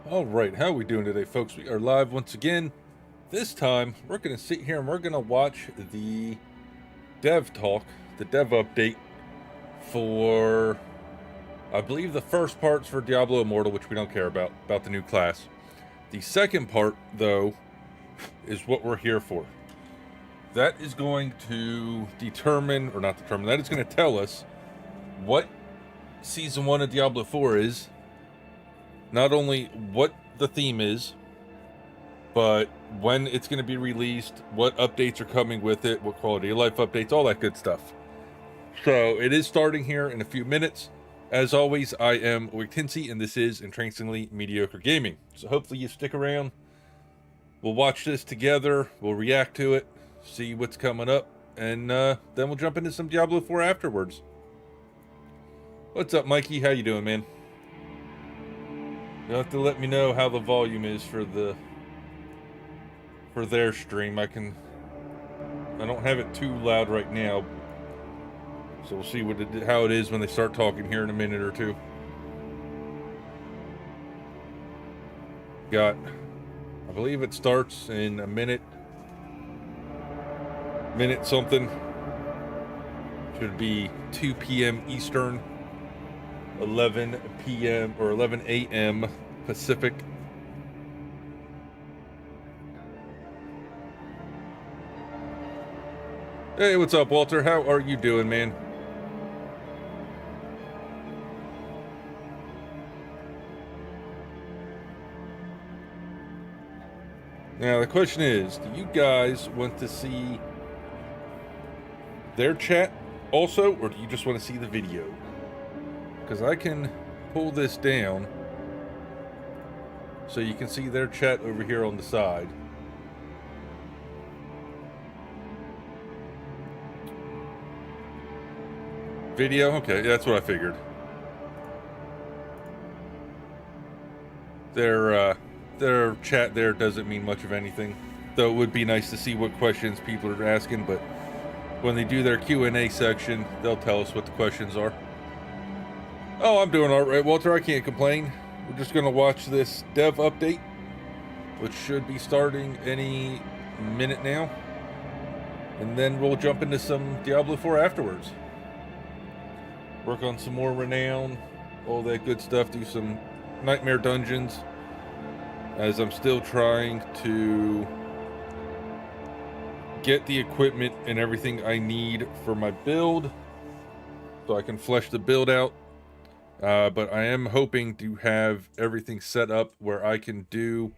All right, how are we doing today, folks? We are live once again. This time, we're going to sit here and we're going to watch the dev talk, the dev update for, I believe, the first part's for Diablo Immortal, which we don't care about the new class. The second part, though, is what we're here for. That is going to determine, or not determine, that is going to tell us what Season 1 of Diablo 4 is. Not only what the theme is, but when it's going to be released, what updates are coming with it, what quality of life updates, all that good stuff. So it is starting here in a few minutes. As always, I am EMGWictincei, and this is Entrancingly Mediocre Gaming. So hopefully you stick around. We'll watch this together, we'll react to it, see what's coming up, and then we'll jump into some Diablo 4 afterwards. What's up, Mikey? How you doing, man? You'll have to let me know how the volume is for their stream. I don't have it too loud right now, so we'll see how it is when they start talking here in a minute or two. I believe it starts in a minute something. Should be 2 p.m. Eastern, 11 p.m. or 11 a.m. Pacific. Hey, what's up, Walter? How are you doing, man? Now, the question is, do you guys want to see their chat also, or do you just want to see the video? Because I can pull this down so you can see their chat over here on the side. Video? Okay, that's what I figured. Their chat there doesn't mean much of anything, though it would be nice to see what questions people are asking, but when they do their Q&A section, they'll tell us what the questions are. Oh, I'm doing all right, Walter. I can't complain. We're just going to watch this dev update, which should be starting any minute now. And then we'll jump into some Diablo 4 afterwards. Work on some more Renown, all that good stuff. Do some nightmare dungeons, as I'm still trying to get the equipment and everything I need for my build, so I can flesh the build out. But I am hoping to have everything set up where I can do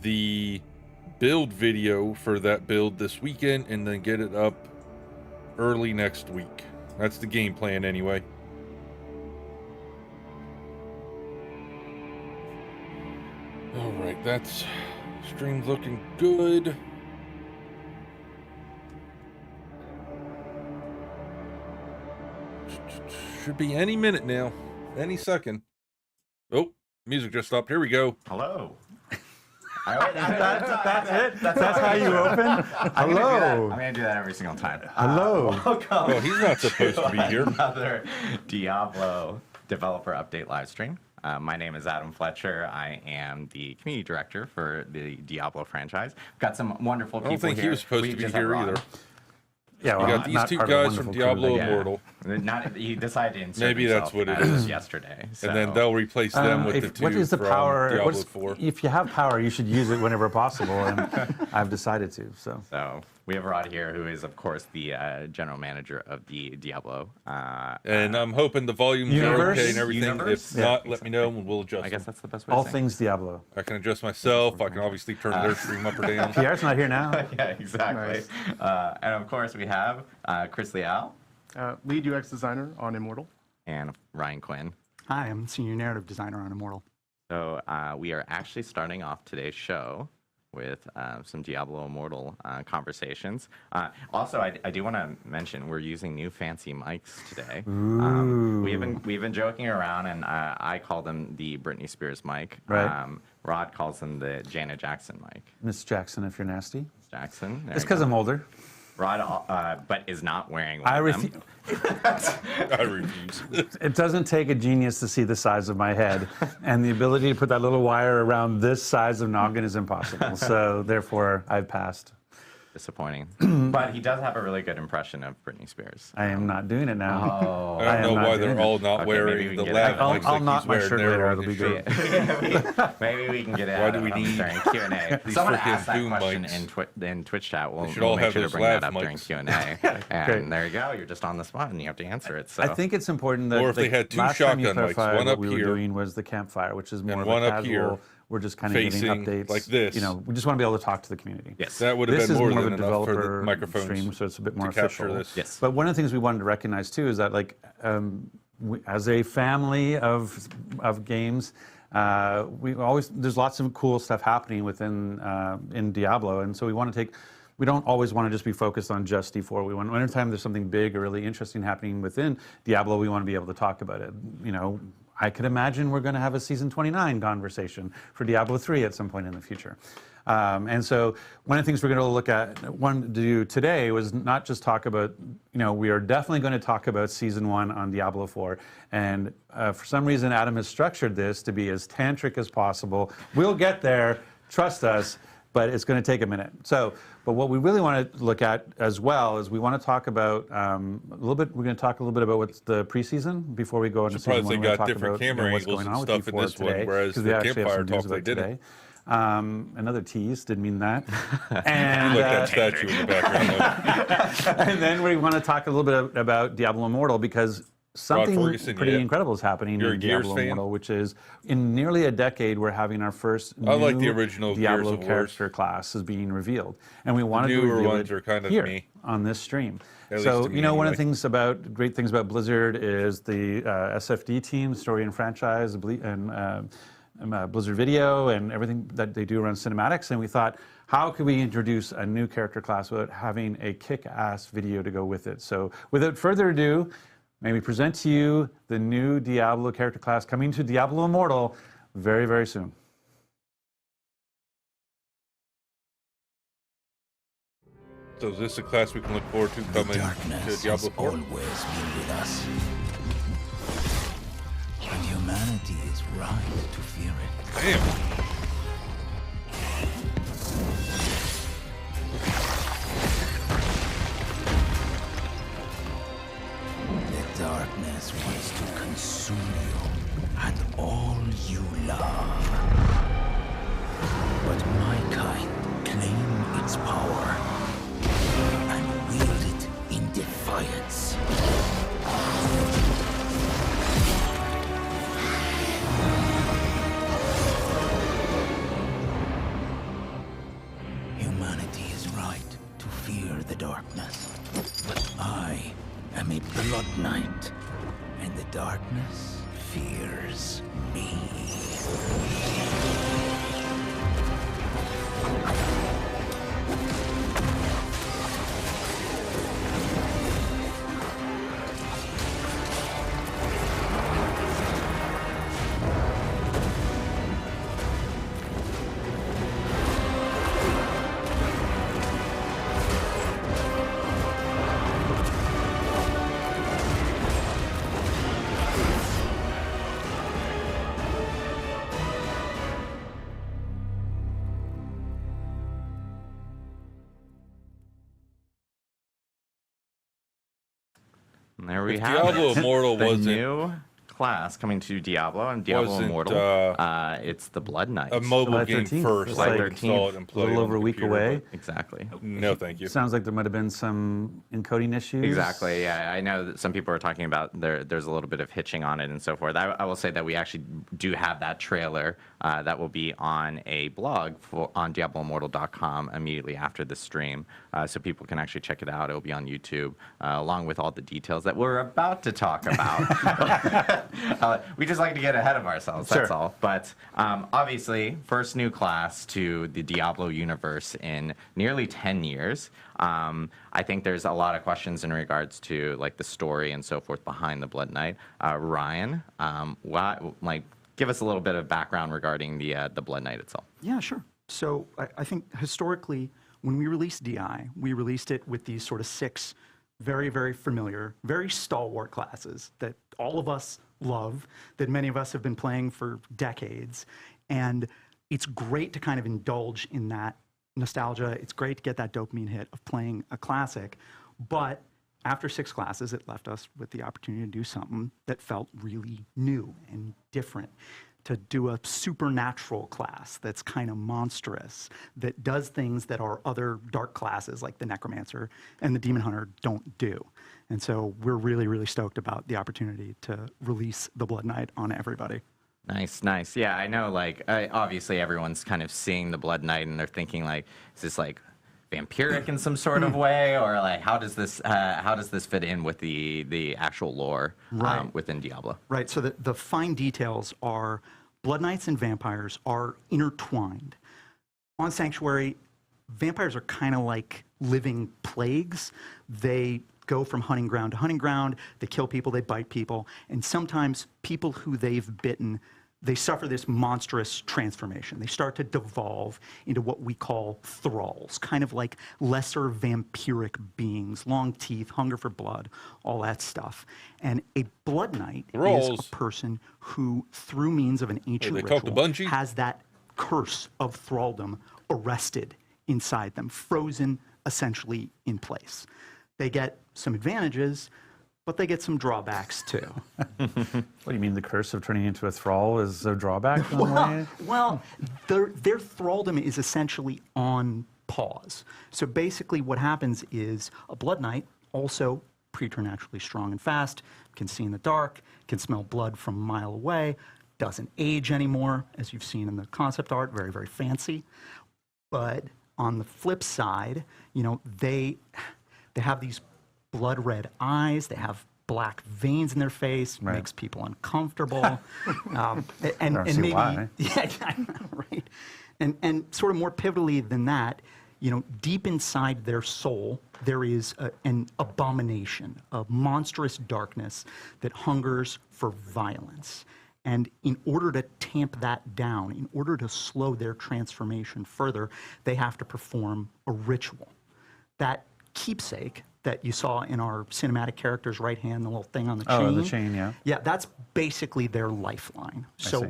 the build video for that build this weekend and then get it up early next week. That's the game plan anyway. Alright, that's stream's looking good. Should be any minute now. Any second. Oh, music just stopped. Here we go. Hello. That's it? That's how you open? Hello. I'm going to do that every single time. Hello. Welcome. Well, he's not supposed to be here. Another Diablo developer update live stream. My name is Adam Fletcher. I am the community director for the Diablo franchise. We've got some wonderful people here. I don't think he was supposed to be here either. Yeah, well, you got these two guys from Diablo Immortal. He decided to insert Maybe that's what it is. Yesterday. So. And then they'll replace them with the two what is the power? Diablo 4. If you have power, you should use it whenever possible, and I've decided to. So we have Rod here, who is, of course, the general manager of the Diablo. And I'm hoping the volumes are okay and everything. If not, let me know and we'll adjust. I guess that's the best way all to say things Diablo. I can adjust myself. I can obviously turn their stream up or down. Pierre's not here now. Yeah, exactly. Nice. And of course, we have Chris Leal. Lead UX designer on Immortal. And Ryan Quinn. Hi, I'm senior narrative designer on Immortal. So we are actually starting off today's show with some Diablo Immortal conversations. Also, I do want to mention we're using new fancy mics today. We've been joking around, and I call them the Britney Spears mic. Right. Rod calls them the Janet Jackson mic. Miss Jackson, if you're nasty. Miss Jackson. It's because I'm older. Rod, but is not wearing one I of refuse. them. I refuse. It doesn't take a genius to see the size of my head, and the ability to put that little wire around this size of noggin is impossible. So therefore, I've passed. Disappointing. But he does have a really good impression of Britney Spears. I am not doing it now. Oh. I don't am know not why doing they're it. all not Okay, maybe wearing we the can get lab it. mics I'll like knot he's my wearing shirt there later, on it'll his be shirt. great. Maybe we can get it Why out do we of need during Q&A. these Someone frickin' asked that boom question mics? in Twitch chat. We'll, should all make have sure to those bring that lav up during mics. Q&A. Great. And there you go. You're just on the spot and you have to answer it. So I think it's important that Or if they had two last time you shotgun mics, clarified one what up we were here doing was the campfire, which is more and of one a up casual. here We're just kind of giving facing updates like this. You know, we just want to be able to talk to the community. yes. That would have This been is more more than of a enough for the developer microphones stream, so it's a bit more to capture official. this. Yes. But one of the things we wanted to recognize too is that, like, as a family of games, there's lots of cool stuff happening within in Diablo, and so we want to take. We don't always want to just be focused on just D4. We want, anytime there's something big or really interesting happening within Diablo, we want to be able to talk about it. You know, I could imagine we're going to have a season 29 conversation for Diablo 3 at some point in the future. And so one of the things we're going to look at, to do today was not just talk about, you know, we are definitely going to talk about season 1 on Diablo 4. And for some reason, Adam has structured this to be as tantric as possible. We'll get there, trust us, but it's going to take a minute. So, but what we really want to look at as well is we want to talk about a little bit. We're going to talk a little bit about what's the preseason before we go into season 1. Surprised they We're going to got talk different about, camera what's angles going and on with stuff in D4 this one, today, whereas 'cause the we actually have campfire some news talk they about didn't. today. Another tease, didn't mean that. And, Like that statue in the background. and then we want to talk a little bit about Diablo Immortal, because something Ferguson, pretty yeah. incredible is happening You're a in Gears Diablo fan? Immortal, which is in nearly a decade we're having our first I like the new original Diablo Gears of character class is being revealed, and we wanted to newer reveal ones it are kind of here me. on this stream. At So least to me you know, one of anyway. the great things about Blizzard is the SFD team, story and franchise, and Blizzard Video, and everything that they do around cinematics. And we thought, how could we introduce a new character class without having a kick-ass video to go with it? So without further ado, may we present to you the new Diablo character class coming to Diablo Immortal very, very soon. So is this a class we can look forward to coming to Darkness Diablo has 4? always been with us. And humanity is right to fear it. Damn. The darkness wants to consume you and all you love. But my kind claim its power and wield it in defiance. Humanity is right to fear the darkness. But I am a blood knight, and the darkness fears me. And there we If have Diablo it. Immortal the wasn't- new class coming to Diablo and Diablo Wasn't, Immortal. It's the Blood Knight. A mobile July game 13th. first, It's so like I install it and a play it little on over the a week computer, away. Exactly. but No, thank you. Sounds like there might have been some encoding issues. Exactly. Yeah, I know that some people are talking about there's a little bit of hitching on it and so forth. I will say that we actually do have that trailer that will be on a blog on DiabloImmortal.com immediately after the stream, so people can actually check it out. It will be on YouTube along with all the details that we're about to talk about. We just like to get ahead of ourselves. That's Sure. all. But obviously, first new class to the Diablo universe in nearly 10 years. I think there's a lot of questions in regards to like the story and so forth behind the Blood Knight. Ryan, give us a little bit of background regarding the Blood Knight itself. Yeah, sure. So I think historically, when we released DI, we released it with these sort of 6 very, very familiar, very stalwart classes that all of us love, that many of us have been playing for decades. And it's great to kind of indulge in that nostalgia. It's great to get that dopamine hit of playing a classic. But after 6 classes, it left us with the opportunity to do something that felt really new and different. To do a supernatural class that's kind of monstrous, that does things that our other dark classes like the Necromancer and the Demon Hunter don't do. And so we're really, really stoked about the opportunity to release the Blood Knight on everybody. Nice, nice. Yeah, I know, like, obviously everyone's kind of seeing the Blood Knight and they're thinking, like, is this, like, vampiric in some sort of way? Or, like, how does this fit in with the actual lore within Diablo? Right, so the fine details are Blood Knights and vampires are intertwined. On Sanctuary, vampires are kind of like living plagues. They go from hunting ground to hunting ground. They kill people, they bite people, and sometimes people who they've bitten, they suffer this monstrous transformation. They start to devolve into what we call thralls, kind of like lesser vampiric beings, long teeth, hunger for blood, all that stuff. And a Blood Knight is a person who, through means of an ancient ritual, has that curse of thraldom arrested inside them, frozen essentially in place. They get some advantages, but they get some drawbacks too. What do you mean the curse of turning into a thrall is a drawback? Well, their thraldom is essentially on pause. So basically what happens is a Blood Knight, also preternaturally strong and fast, can see in the dark, can smell blood from a mile away, doesn't age anymore, as you've seen in the concept art, very, very fancy. But on the flip side, you know, they have these blood red eyes, they have black veins in their face, makes people uncomfortable. and maybe, why. Yeah, I know, right? And sort of more pivotally than that, you know, deep inside their soul, there is an abomination, a monstrous darkness that hungers for violence. And in order to tamp that down, in order to slow their transformation further, they have to perform a ritual. That keepsake that you saw in our cinematic character's right hand, the little thing on the chain. Oh, the chain, yeah. Yeah, that's basically their lifeline. So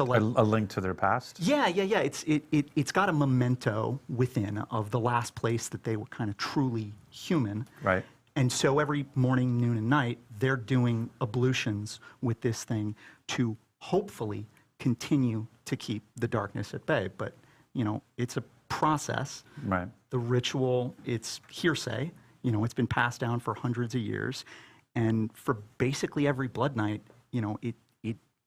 like a link to their past? Yeah. It's got a memento within of the last place that they were kind of truly human. Right. And so every morning, noon, and night, they're doing ablutions with this thing to hopefully continue to keep the darkness at bay. But, you know, it's a process. Right. The ritual, it's hearsay. You know, it's been passed down for hundreds of years. And for basically every Blood Knight, you know, it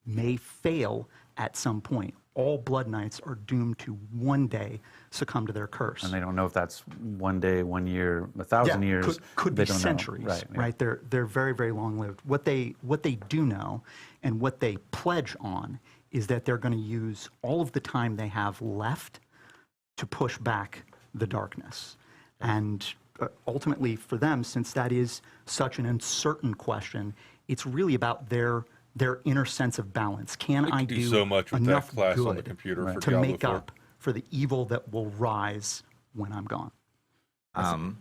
may fail at some point. All Blood Knights are doomed to one day succumb to their curse. And they don't know if that's 1 day, 1 year, 1,000 years. Could be centuries, right? They're very, very long-lived. What they do know and what they pledge on is that they're going to use all of the time they have left to push back the darkness. And ultimately for them, since that is such an uncertain question, it's really about their inner sense of balance. Can I do so much with enough that class good on the computer for to Diablo make 4. up for the evil that will rise when I'm gone?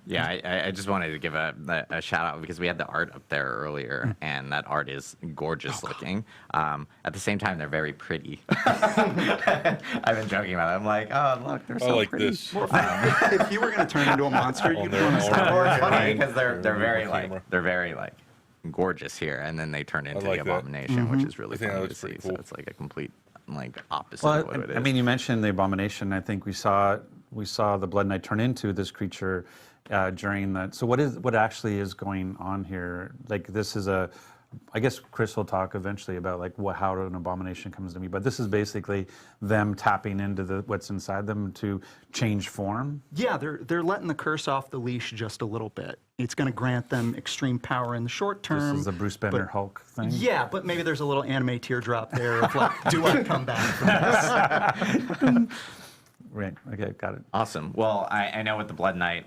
Yeah, I just wanted to give a shout out because we had the art up there earlier, and that art is gorgeous looking. At the same time, they're very pretty. I've been joking about it. I'm like, oh, look, they're so like pretty. this. If you were going to turn into a monster, you'd their want to stop. Well, it's funny Right. because they're very Camera. like gorgeous here, and then they turn into like the that. abomination, which is really I think that funny to looks see. pretty So cool. it's like a complete opposite Well, of what it is. I mean, you mentioned the abomination. I think we saw the Blood Knight turn into this creature during that. So what actually is going on here? Like this is I guess Chris will talk eventually about like how an abomination comes to me. But this is basically them tapping into what's inside them to change form. Yeah, they're letting the curse off the leash just a little bit. It's going to grant them extreme power in the short term. This is a Bruce Banner Hulk thing. Yeah, but maybe there's a little anime teardrop there of like, do I come back from this? Right. Okay. Got it. Awesome. Well, I know with the Blood Knight,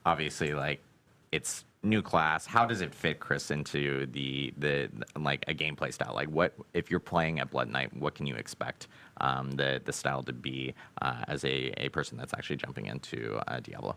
obviously, like, it's new class. How does it fit, Chris, into the like a gameplay style? Like, what if you're playing at Blood Knight? What can you expect the style to be as a person that's actually jumping into Diablo?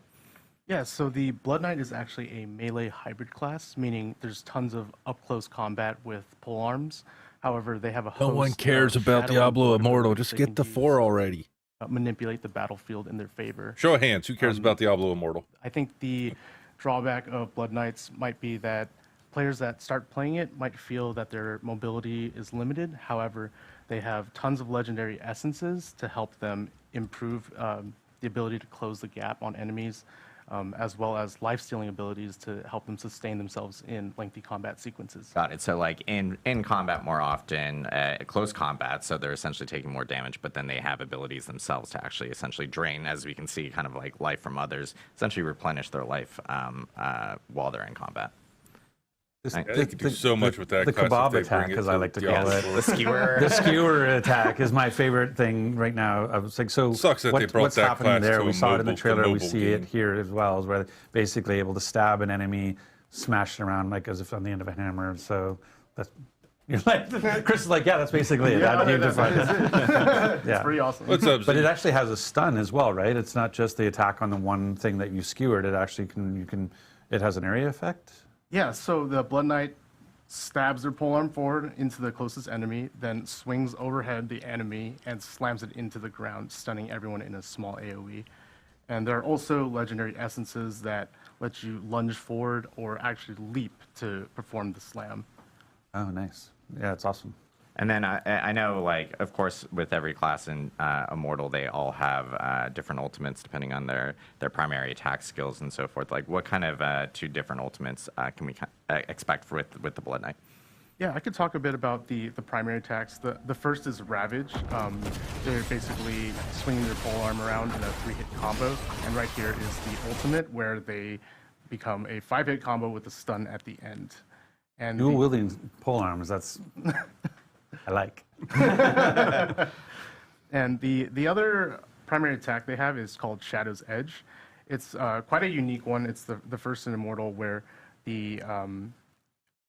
Yeah, so the Blood Knight is actually a melee hybrid class, meaning there's tons of up-close combat with polearms. However, they have a host No one cares of about shadow and Diablo blood Immortal. abilities Just they get can the use 4 already. Manipulate the battlefield in their favor. Show of hands. Who cares about Diablo Immortal? I think the drawback of Blood Knights might be that players that start playing it might feel that their mobility is limited. However, they have tons of legendary essences to help them improve the ability to close the gap on enemies, as well as life-stealing abilities to help them sustain themselves in lengthy combat sequences. Got it. So like in combat more often, close combat, so they're essentially taking more damage, but then they have abilities themselves to actually essentially drain, as we can see, kind of like life from others, essentially replenish their life while they're in combat. Yeah, they can do so much with that The class if kebab they attack, bring it as to I like to call Diablo it. four. The skewer. The skewer attack is my favorite thing right now. I was like, so Sucks that they brought what's that happening class there? to We a saw it in the mobile- trailer. We mobile see game. it here as well, is where they're basically able to stab an enemy, smash it around like as if on the end of a hammer. So that's you're like Chris is like, yeah, that's basically it. Yeah, That- you that define it. It's Yeah. pretty awesome. What's up, But Z? it actually has a stun as well, right? It's not just the attack on the one thing that you skewered. It actually it has an area effect. Yeah, so the Blood Knight stabs their polearm forward into the closest enemy, then swings overhead the enemy and slams it into the ground, stunning everyone in a small AoE. And there are also legendary essences that let you lunge forward or actually leap to perform the slam. Oh, nice. Yeah, it's awesome. And then I know, like, of course, with every class in Immortal, they all have different ultimates depending on their primary attack skills and so forth. Like, what kind of 2 different ultimates can we expect with the Blood Knight? Yeah, I could talk a bit about the primary attacks. The first is Ravage. They're basically swinging their polearm around in a 3-hit combo. And right here is the ultimate, where they become a 5-hit combo with a stun at the end. And Dual wielding polearms. That's I like. And the other primary attack they have is called Shadow's Edge. It's quite a unique one. It's the first in Immortal where the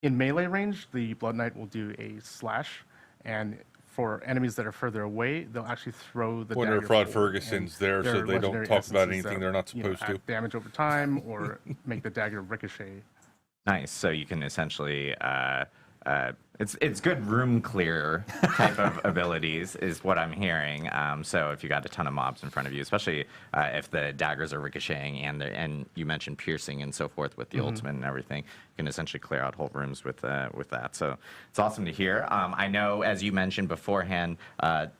in melee range, the Blood Knight will do a slash, and for enemies that are further away, they'll actually throw the Wonder dagger if Rod forward. Ferguson's And there so there are they don't legendary talk about essences anything that, they're not you know, supposed to. add damage over time or make the dagger ricochet. Nice. So you can essentially it's good room clear type of abilities is what I'm hearing. So if you got a ton of mobs in front of you, especially if the daggers are ricocheting and you mentioned piercing and so forth with the ultimate and everything, you can essentially clear out whole rooms with that. So it's awesome to hear. I know, as you mentioned beforehand,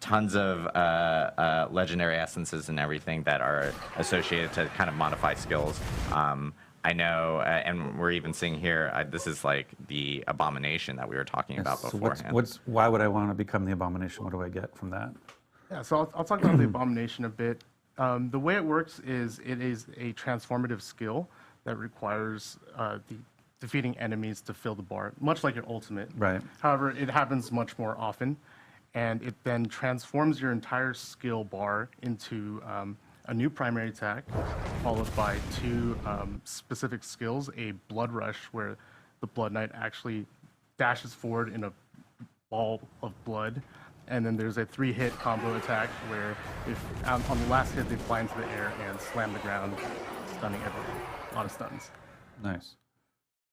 tons of legendary essences and everything that are associated to kind of modify skills. I know, and we're even seeing here, this is like the abomination that we were talking about So beforehand. why would I want to become the abomination? What do I get from that? Yeah, so I'll talk about the Abomination a bit. The way it works is it is a transformative skill that requires defeating enemies to fill the bar, much like your ultimate. Right. However, it happens much more often, and it then transforms your entire skill bar into a new primary attack, followed by 2 specific skills, a Blood Rush, where the Blood Knight actually dashes forward in a ball of blood, and then there's a 3-hit combo attack where if on the last hit they fly into the air and slam the ground, stunning everyone. A lot of stuns. Nice.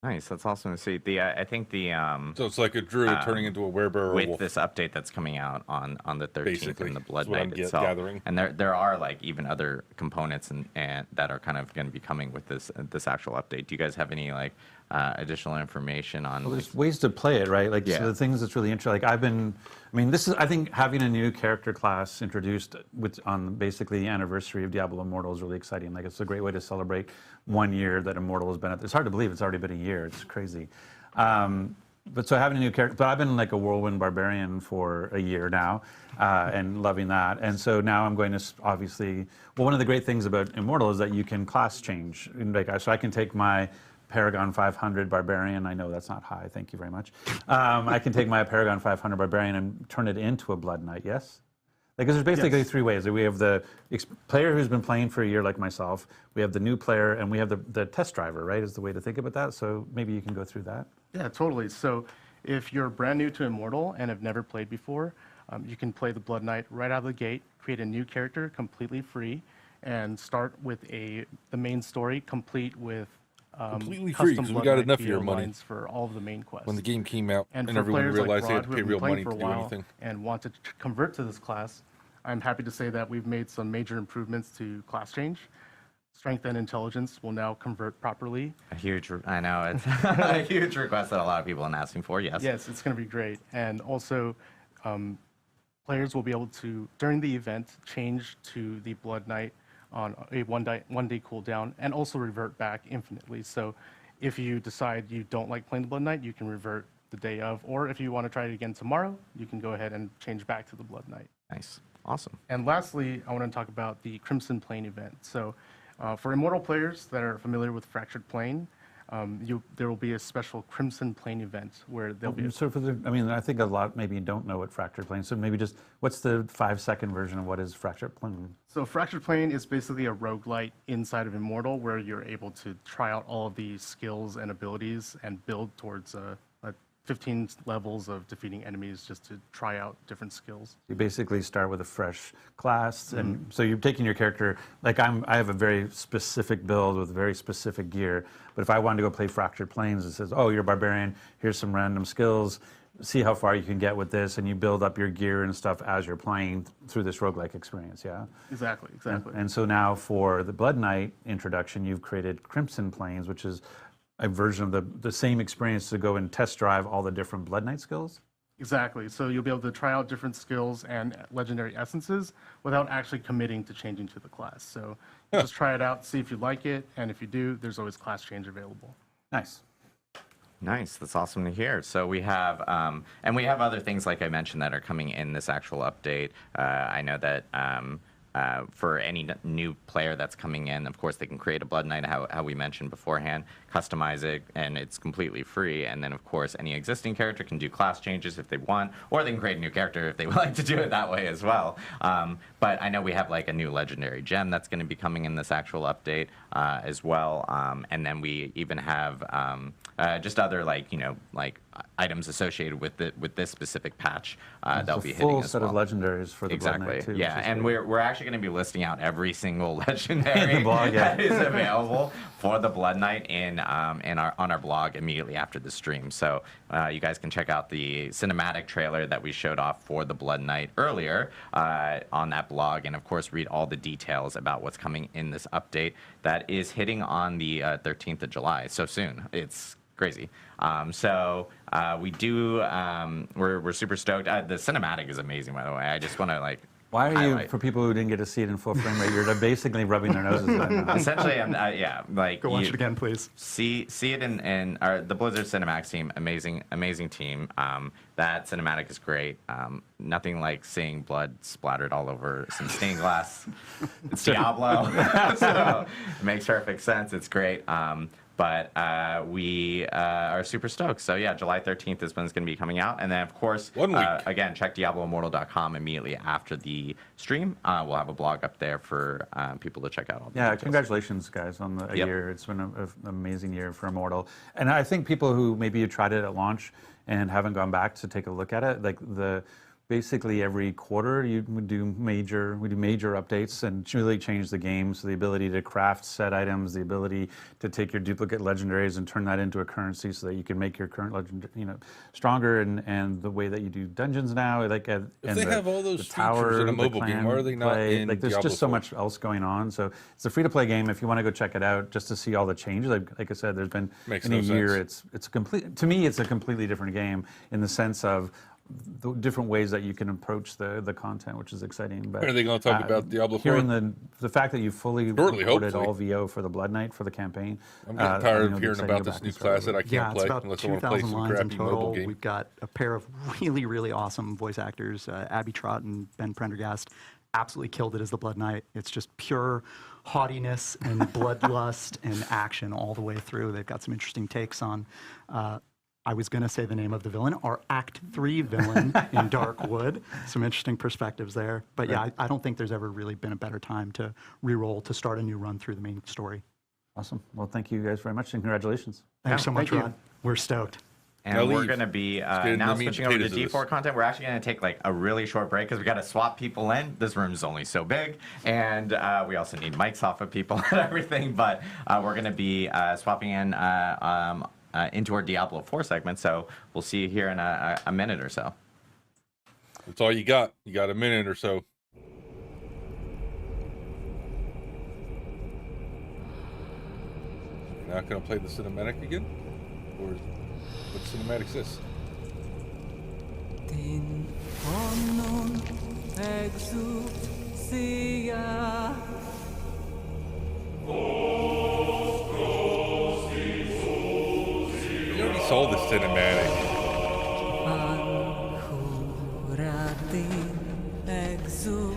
Nice, that's awesome to see. I think the So it's like a druid turning into a werebearer with wolf. this update that's coming out on the 13th Basically, in the Blood is what I'm Knight itself, gathering. and there are like even other components and that are kind of going to be coming with this actual update. Do you guys have any like additional information on? Well, there's ways to play it, right? Like, Yeah. so the things that's really interesting. Like, I think having a new character class introduced on basically the anniversary of Diablo Immortal is really exciting. Like, it's a great way to celebrate 1 year that Immortal has been at. It's hard to believe it's already been a year. It's crazy. But so having a new character, but I've been like a whirlwind barbarian for a year now, and loving that. And so now I'm going to obviously. Well, one of the great things about Immortal is that you can class change. So I can take my Paragon 500 Barbarian. I know that's not high. Thank you very much. I can take my Paragon 500 Barbarian and turn it into a Blood Knight. Yes, Like, 'cause there's basically Yes. three ways. We have the player who's been playing for a year, like myself. We have the new player, and we have the test driver. Right, is the way to think about that. So maybe you can go through that. Yeah, totally. So if you're brand new to Immortal and have never played before, you can play the Blood Knight right out of the gate, create a new character completely free, and start with the main story complete with Completely free, custom 'cause we Blood got Knight enough of your VO money. lines for all of the main quests. When the game came out and, And for everyone players realized like they Rod, had who to pay have been real playing money for to a do while anything. and want to convert to this class, I'm happy to say that we've made some major improvements to class change. Strength and intelligence will now convert properly. I know, it's a huge request that a lot of people are asking for, yes. Yes, it's going to be great. And also, players will be able to, during the event, change to the Blood Knight on a one-day cooldown and also revert back infinitely. So if you decide you don't like playing the Blood Knight, you can revert the day of. Or if you want to try it again tomorrow, you can go ahead and change back to the Blood Knight. Nice. Awesome. And lastly, I want to talk about the Crimson Plane event. So for Immortal players that are familiar with Fractured Plane, there will be a special Crimson Plane event where there'll be So I think a lot maybe don't know what Fractured Plane. So maybe just what's the 5-second version of what is Fractured Plane? So Fractured Plane is basically a roguelite inside of Immortal where you're able to try out all of the skills and abilities and build towards 15 levels of defeating enemies just to try out different skills. You basically start with a fresh class, and so you're taking your character. Like I have a very specific build with very specific gear. But if I wanted to go play Fractured Planes, it says, "Oh, you're a barbarian. Here's some random skills. See how far you can get with this," and you build up your gear and stuff as you're playing through this roguelike experience. Yeah. Exactly. And so now for the Blood Knight introduction, you've created Crimson Planes, which is a version of the same experience to go and test drive all the different Blood Knight skills? Exactly. So you'll be able to try out different skills and legendary essences without actually committing to changing to the class. So just try it out, see if you like it, and if you do, there's always class change available. Nice. Nice. That's awesome to hear. So we have, and we have other things like I mentioned that are coming in this actual update. I know that for any new player that's coming in, of course, they can create a Blood Knight, how we mentioned beforehand, customize it, and it's completely free. And then, of course, any existing character can do class changes if they want, or they can create a new character if they would like to do it that way as well. But I know we have like a new legendary gem that's going to be coming in this actual update as well. And then we even have just other items associated with this specific patch that'll be hitting as well. Full set of legendaries for the Blood Knight too. Yeah, and we're actually going to be listing out every single legendary In the blog, yeah. that is available for the Blood Knight on our blog immediately after the stream. So you guys can check out the cinematic trailer that we showed off for the Blood Knight earlier on that blog, and of course read all the details about what's coming in this update that is hitting on the 13th of July. So soon. It's crazy. We do. We're super stoked. The cinematic is amazing, by the way. I just want to Why are highlight. you, for people who didn't get to see it in full frame rate, you're basically rubbing their noses in it now. Essentially, Go watch it again, please. See it in the Blizzard Cinematics team. Amazing team. That cinematic is great. Nothing like seeing blood splattered all over some stained glass. It's Diablo, so it makes perfect sense. It's great. But we are super stoked. So yeah, July 13th is when it's going to be coming out. And then, of course, 1 week. Again, check DiabloImmortal.com immediately after the stream. We'll have a blog up there for people to check out all the details. Congratulations, guys, on a Yep. year. It's been an amazing year for Immortal. And I think people who maybe tried it at launch and haven't gone back to take a look at it, basically every quarter we do major updates and really change the game. So the ability to craft set items, the ability to take your duplicate legendaries and turn that into a currency so that you can make your current legend stronger, and the way that you do dungeons now, If they have all those features in a mobile game, why are they not in there's Diablo just so 4? much else going on. So it's a free-to-play game. If you want to go check it out just to see all the changes, like I said, there's been Makes in no a year. sense. It's to me it's a completely different game in the sense of the different ways that you can approach the content, which is exciting. But Are they going to talk about Diablo 4? hearing the fact that you fully Shortly, recorded hopefully. all VO for the Blood Knight for the campaign. I'm getting tired of it'll be hearing exciting to about go this back new and start class that I with. can't It's play about unless I want to play 2,000 some lines in crappy mobile total. game. We've got a pair of really, really awesome voice actors, Abby Trott and Ben Prendergast. Absolutely killed it as the Blood Knight. It's just pure haughtiness and bloodlust and action all the way through. They've got some interesting takes on I was going to say the name of the villain, our Act 3 villain in Darkwood. Some interesting perspectives there. But yeah, I don't think there's ever really been a better time to re-roll, to start a new run through the main story. Awesome. Well, thank you guys very much, and congratulations. Thanks so much, thank you. Rod. We're stoked. And Now we're leave. going to be Let's get into now the meat and switching over to potatoes of this. D4 content. We're actually going to take like a really short break because we got to swap people in. This room's only so big, and we also need mics off of people and everything. But we're going to be swapping in into our Diablo 4 segment. So we'll see you here in a minute or so. That's all you got. You got a minute or so. You're not going to play the cinematic again? Or what cinematic is this? Din honon exucia. You already saw the cinematic. Anhura din exucia.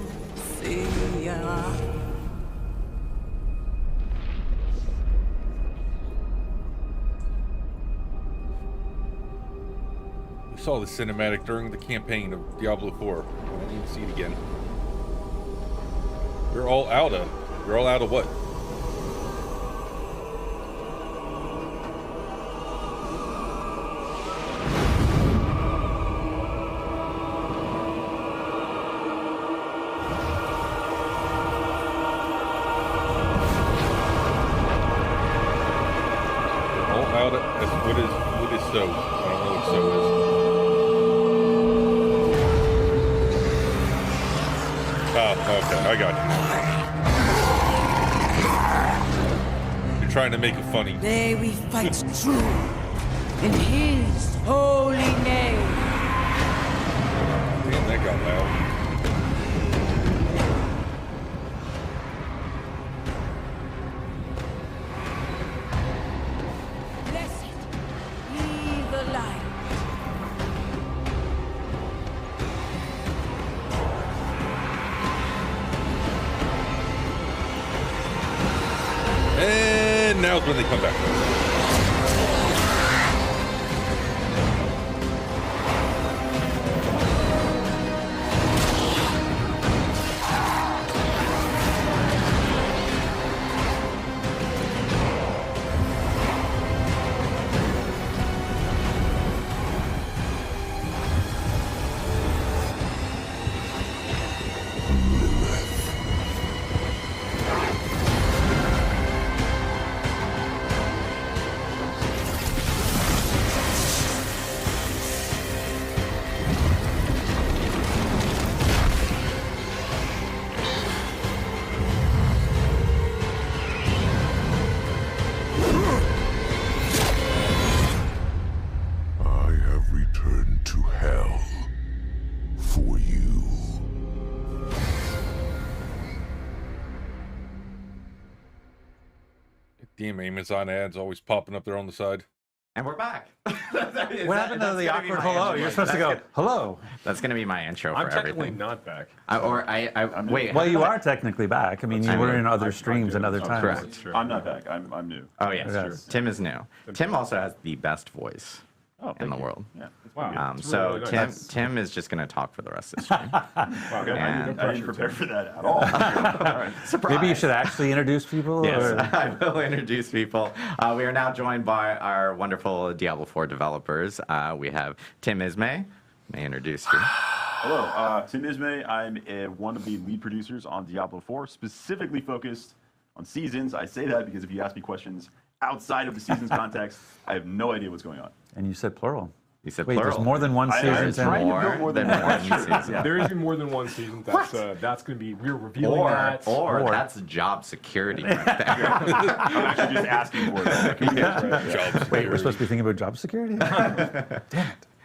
We saw the cinematic during the campaign of Diablo 4. I don't need to see it again. You're all out of what? All out of what is so? I don't know what so is. Oh, okay, I got you. You're trying to make it funny. May we fight true in his holy name. Damn, that got loud. Blessed be the light. And now's when they come back. I have returned to hell for you. Damn, Amazon ads always popping up there on the side. And we're back. What happened to the awkward hello? You're supposed to go, hello. That's going to be my intro I'm for technically everything. not back. Wait. Well, you are technically back. I mean, you were in other streams and other times. Correct. That's true. I'm not back. I'm new. Oh, yes. Yes. Tim is new. Tim also has the best voice Oh, in thank the you. world. Yeah. Wow. So really Tim, nice. Tim is just going to talk for the rest of the stream. Wow, And- I didn't pressure, prepare Tim. for that at all. All right. Surprise. Maybe you should actually introduce people? Yes, or- I will introduce people. We are now joined by our wonderful Diablo 4 developers. We have Tim Ismay. May I introduce you? Hello, Tim Ismay. I'm one of the lead producers on Diablo 4, specifically focused on seasons. I say that because if you ask me questions outside of the seasons context, I have no idea what's going on. And you said plural. You said Wait, plural. there's more than one I season. was trying to build more than one. season. Yeah. There is more than one season. That's going to be, we're revealing Or that. that's job security right there. I'm actually just asking for it. Jobs. Wait, we're supposed to be thinking about job security?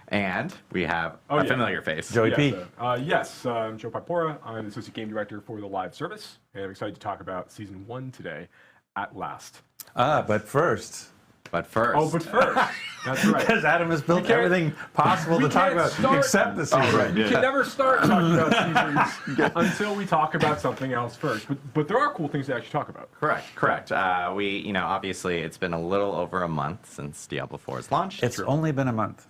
And we have a yeah. familiar face. Joey P. Yes, I'm Joe Pipora. I'm the Associate Game Director for the live service, and I'm excited to talk about Season 1 today, at last. But first, But first. Oh, but first. That's right. Because Adam has built everything possible to talk about except the season. You can never start talking about seasons until we talk about something else first. But there are cool things to actually talk about. Correct. We, obviously it's been a little over a month since Diablo 4's launched. It's only been a month.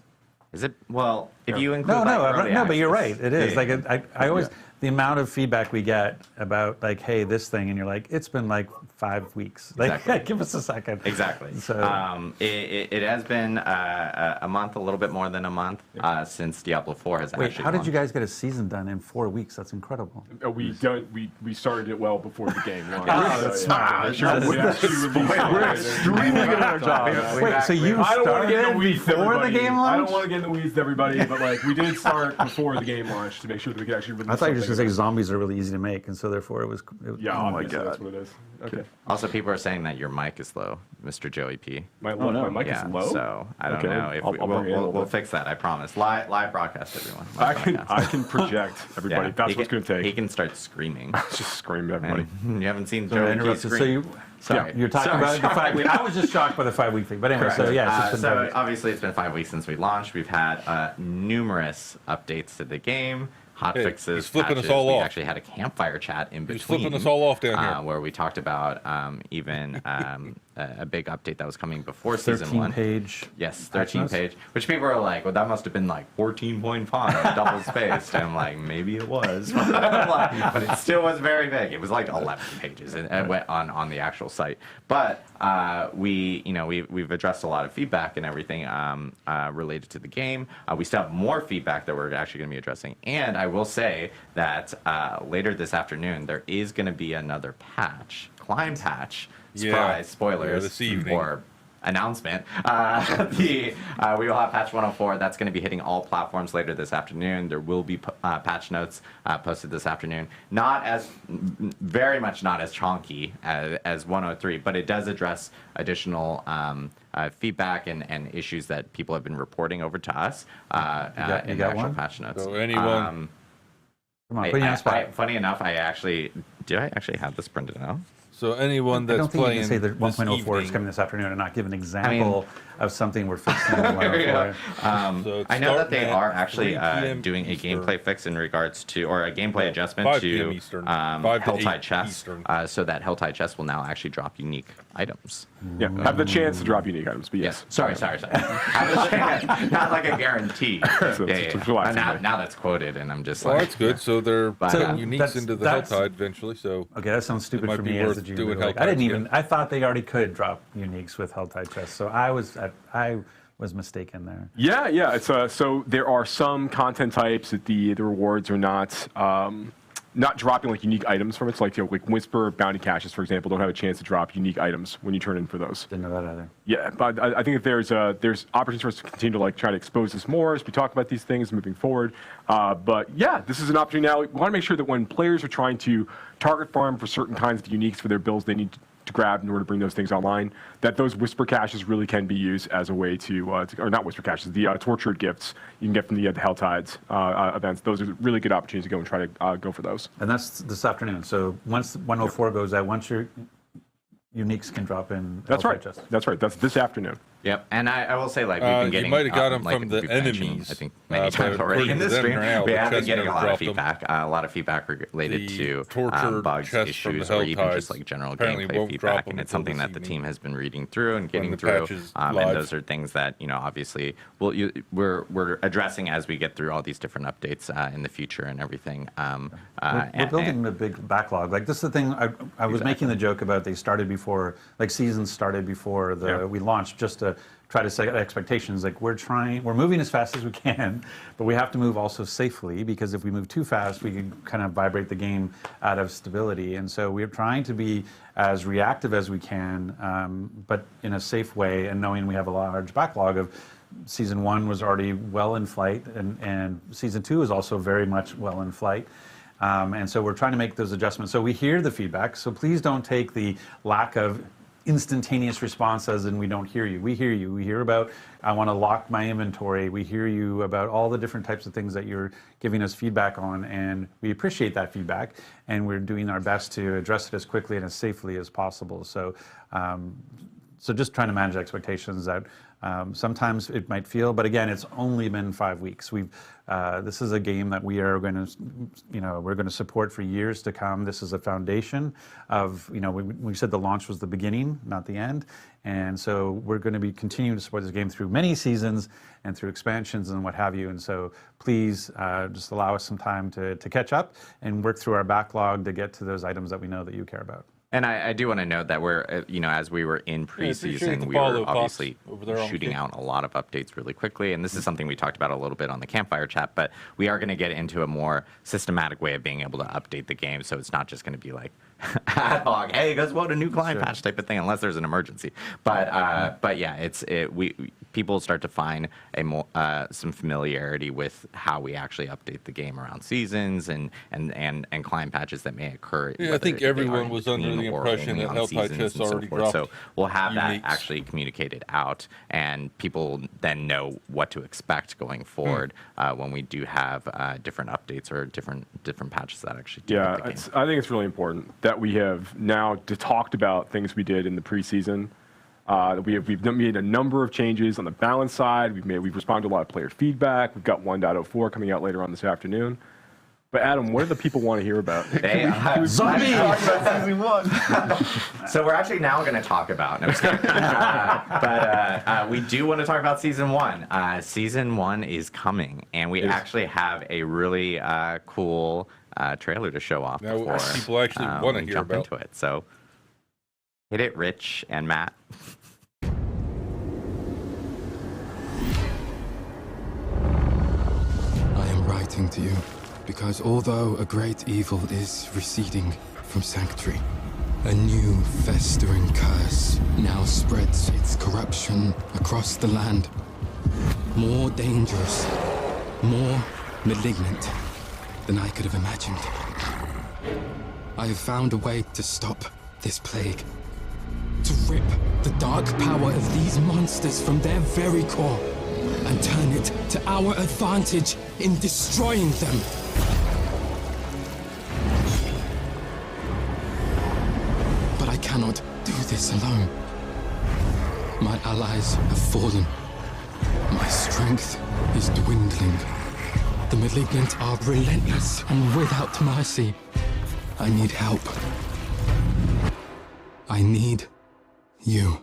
Is it? Well, if you include No, but you're right. It is. I always, the amount of feedback we get about hey, this thing, and you're like, it's been 5 weeks. Exactly. Give us a second. Exactly. So it has been a month, a little bit more than a month since Diablo 4 has wait, actually how did launched. you guys get a season done in 4 weeks? That's incredible. We started it well before the game launched. That's smart. We're extremely good at our job. Wait, so you I don't want to get in started the weeds, before the game I don't launched? want to get in the weeds to everybody, but we did start before the game launched to make sure that we could actually release I thought you were just going to say something. zombies are really easy to make, and so therefore it was. Yeah, Oh my obviously, God. that's what it is. Okay. Also, people are saying that your mic is low, Mr. Joey P. My no. mic Yeah, is low? so I don't Okay, know if I'll we'll fix that. I promise. Live broadcast, everyone. I Live can broadcast. project everybody. Yeah, That's he what's can- going to He take. can start screaming. Just scream at everybody. And you haven't seen Sorry, I Joey P interrupted. So scream. you, Sorry. you're talking Sorry, about the 5 week. I was just shocked by the 5 week thing, but anyway. Correct. So yes, it's been 5 so weeks. obviously it's been 5 weeks since we launched. We've had numerous updates to the game, hot Hey, fixes, he's flipping us patches. all we off. actually had a campfire chat in between. He's flipping us all off down here. Where we talked about even a big update that was coming before season 1. 13-page. Yes, patch 13 notes. page. Which people are like, well, that must have been 14-point font, double spaced. And I'm like, maybe it was, but it still was very big. It was 11 pages and it went on the actual site. But we've addressed a lot of feedback and everything related to the game. We still have more feedback that we're actually going to be addressing. And I will say that later this afternoon there is going to be another patch, climb patch. Surprise, spoilers, this evening. or announcement. We will have patch 104. That's going to be hitting all platforms later this afternoon. There will be patch notes posted this afternoon. Very much not as chonky as 103, but it does address additional feedback and issues that people have been reporting over to us you in the got actual one? patch notes. So anyone- Come on, put you on the spot. Funny enough, did I actually have this printed out? So anyone I that's don't think you playing can say that this 1.04 is evening- coming this afternoon and not give an example of something we're fixing in 104. So it's I know that they starting are at actually 3 p.m. doing a Eastern. gameplay fix in regards to, or a gameplay adjustment 5 to p.m. Eastern. 5 to 8 Helltide Chest, Eastern. so that Helltide Chest will now actually drop unique items. Yeah, have the chance to drop unique items, but Yes. yes. Sorry. Have a chance, not like a guarantee. relax, Now that's quoted, and I'm just Well, like, that's good. So they're putting uniques that's- into the that's- Helltide eventually. So Okay, that sounds stupid might for be me as worth a GM. doing I didn't Helltides even. again. I thought they already could drop uniques with Helltide chests, so I was mistaken there. Yeah. It's so there are some content types that the rewards are not dropping unique items from it. So like Whisper bounty caches, for example, don't have a chance to drop unique items when you turn in for those. Didn't know that either. Yeah, but I think that there's opportunities for us to continue to try to expose this more as we talk about these things moving forward. But yeah, this is an opportunity now. We want to make sure that when players are trying to target farm for certain kinds of uniques for their builds they need to grab in order to bring those things online, that those Whisper caches really can be used as a way to or not Whisper caches, the tortured gifts you can get from the Helltides events. Those are really good opportunities to go and try to go for those. And that's this afternoon. So once 104 goes out, once your uniques can drop in. That's Helltide right. chests. That's right. That's this afternoon. Yep, and I will say we've been getting. you might have got them from the we've mentioned, enemies. I think many but times already in according to this them stream. now, We the have been chest getting a never lot of dropped them. feedback. A lot of feedback related The to tortured bugs, chest from the issues, or even just Helltides general apparently gameplay won't drop feedback. them And it's until something this that the evening team has been reading through and getting the through. patch is And live. those are things that obviously we're addressing as we get through all these different updates in the future and everything. We're building a big backlog. This is the thing. I was making the joke about they started before, seasons started before we launched, just to try to set expectations. We're moving as fast as we can, but we have to move also safely, because if we move too fast, we can kind of vibrate the game out of stability. And so we're trying to be as reactive as we can, but in a safe way, and knowing we have a large backlog of Season 1 was already well in flight, and Season 2 is also very much well in flight. And so we're trying to make those adjustments. So we hear the feedback, so please don't take the lack of instantaneous response as in we don't hear you. We hear you. We hear about, I want to lock my inventory. We hear you about all the different types of things that you're giving us feedback on, and we appreciate that feedback, and we're doing our best to address it as quickly and as safely as possible. So so just trying to manage expectations that sometimes it might feel, but again, it's only been 5 weeks. This is a game that we are going to, we're going to support for years to come. This is a foundation of, we said the launch was the beginning, not the end. And so we're going to be continuing to support this game through many seasons and through expansions and what have you. And so please just allow us some time to catch up and work through our backlog to get to those items that we know that you care about. And I do want to note that we're, as we were in preseason, we were obviously shooting out a lot of updates really quickly. And this is something we talked about a little bit on the Campfire chat, but we are going to get into a more systematic way of being able to update the game. So it's not just going to be like ad hoc, hey, guess what, a new client patch type of thing, unless there's an emergency. But yeah, people start to find some familiarity with how we actually update the game around seasons and client patches that may occur. Yeah, I think everyone was under the impression that Hell Tide Chess already dropped. So we'll have that actually communicated out, and people then know what to expect going forward when we do have different updates or different patches that actually do hit the game. I think it's really important that we have now talked about things we did in the preseason. We've made a number of changes on the balance side. We've responded to a lot of player feedback. We've got 1.04 coming out later on this afternoon. But Adam, what do the people want to hear about? Zombie! So we're actually now going to talk about. No, but we do want to talk about season 1. Season 1 is coming, and we actually have a really cool trailer to show off. Now, people actually want to hear jump about into it. So hit it, Rich and Matt. I am writing to you because although a great evil is receding from Sanctuary, a new festering curse now spreads its corruption across the land. More dangerous, more malignant than I could have imagined. I have found a way to stop this plague. To rip the dark power of these monsters from their very core and turn it to our advantage in destroying them. But I cannot do this alone. My allies have fallen. My strength is dwindling. The malignant are relentless and without mercy. I need help. I need you.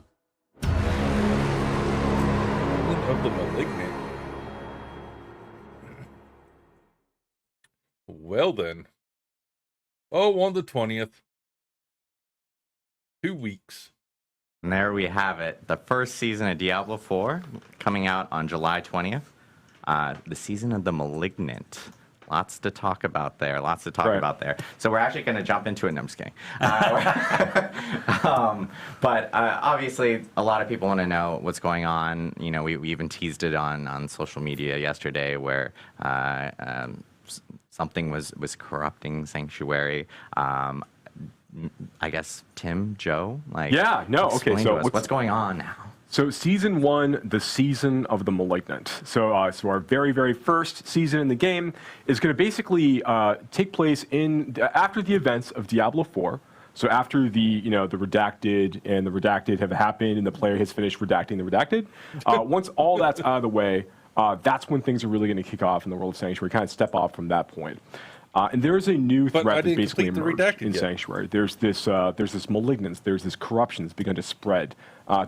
Of the malignant. Well then. Oh, on the 20th. 2 weeks. And there we have it. The first season of Diablo 4 coming out on July 20th. The season of the Malignant. Lots to talk about there. So we're actually going to jump into it. No, I'm just kidding. But obviously, a lot of people want to know what's going on. We even teased it on social media yesterday where something was corrupting Sanctuary. I guess Tim, Joe, okay. So what's going on now? So season 1, the season of the Malignant. So our very, very first season in the game is going to basically take place after the events of Diablo 4. So after the redacted and the redacted have happened and the player has finished redacting the redacted, once all that's out of the way, that's when things are really going to kick off in the world of Sanctuary, kind of step off from that point. And there's a new threat that basically emerged in Sanctuary. There's this malignance, there's this corruption that's begun to spread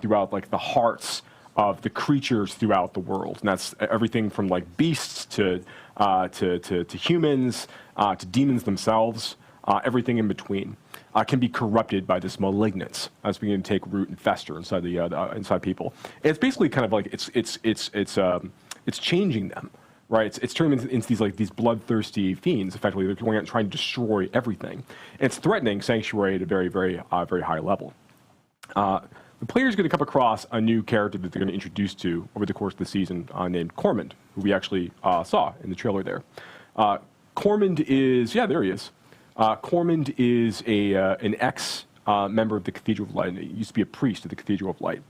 throughout the hearts of the creatures throughout the world. And that's everything from beasts to humans, to demons themselves, everything in between. Can be corrupted by this malignance that's beginning to take root and fester inside inside people. And it's basically kind of it's changing them. Right, it's turning into these bloodthirsty fiends. Effectively, they're going out and trying to destroy everything. And it's threatening Sanctuary at a very, very, very high level. The player is going to come across a new character that they're going to introduce to over the course of the season, named Cormund, who we actually saw in the trailer there. Cormund is there he is. Cormund is an ex member of the Cathedral of Light. He used to be a priest of the Cathedral of Light.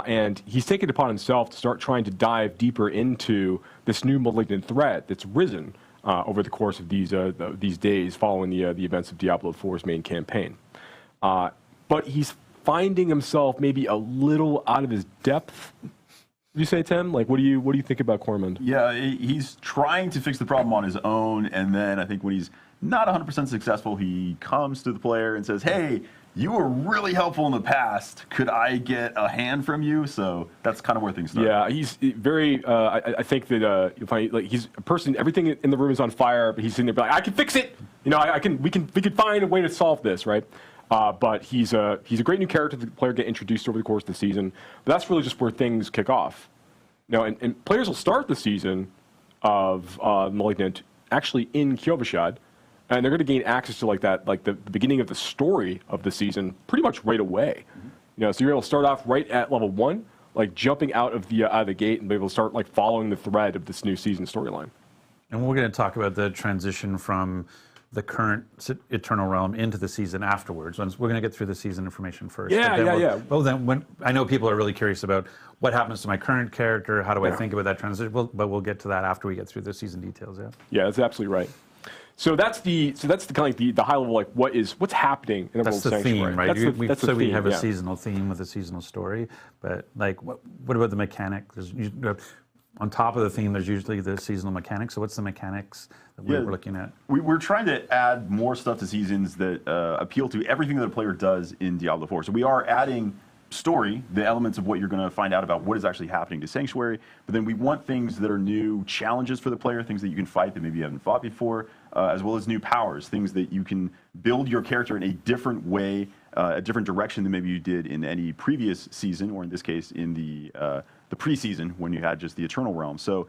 And he's taken it upon himself to start trying to dive deeper into this new malignant threat that's risen over the course of these days following the events of Diablo 4's main campaign. But he's finding himself maybe a little out of his depth. You say, Tim? Like, what do you think about Cormond? Yeah, he's trying to fix the problem on his own, and then I think when he's not 100% successful, he comes to the player and says, "Hey, you were really helpful in the past. Could I get a hand from you?" So that's kind of where things start. Yeah, he's very. I think that you'll find like he's a person. Everything in the room is on fire, but he's sitting there like, "I can fix it. You know, we can find a way to solve this, right?" But he's a great new character that the player get introduced over the course of the season. But that's really just where things kick off. Now, and players will start the season of Malignant actually in Kyovashad, and they're going to gain access to like the beginning of the story of the season pretty much right away. You know, so you're able to start off right at level 1, like jumping out of the gate and be able to start like following the thread of this new season storyline. And we're going to talk about the transition from the current Eternal Realm into the season afterwards. We're going to get through the season information first. Yeah. Well, then when I know people are really curious about what happens to my current character, how do I think about that transition? But we'll get to that after we get through the season details. Yeah. Yeah, that's absolutely right. So that's the kind of like the high level, like what's happening in a That's the Sanctuary. theme, right? That's the we theme, have a yeah. seasonal theme with a seasonal story, but like what about the mechanic? On top of the theme, there's usually the seasonal mechanics. So what's the mechanics that we're looking at? We're trying to add more stuff to seasons that appeal to everything that a player does in Diablo 4. So we are adding story, the elements of what you're going to find out about what is actually happening to Sanctuary, but then we want things that are new challenges for the player, things that you can fight that maybe you haven't fought before, as well as new powers, things that you can build your character in a different way, a different direction than maybe you did in any previous season, or in this case, in the preseason when you had just the Eternal Realm. So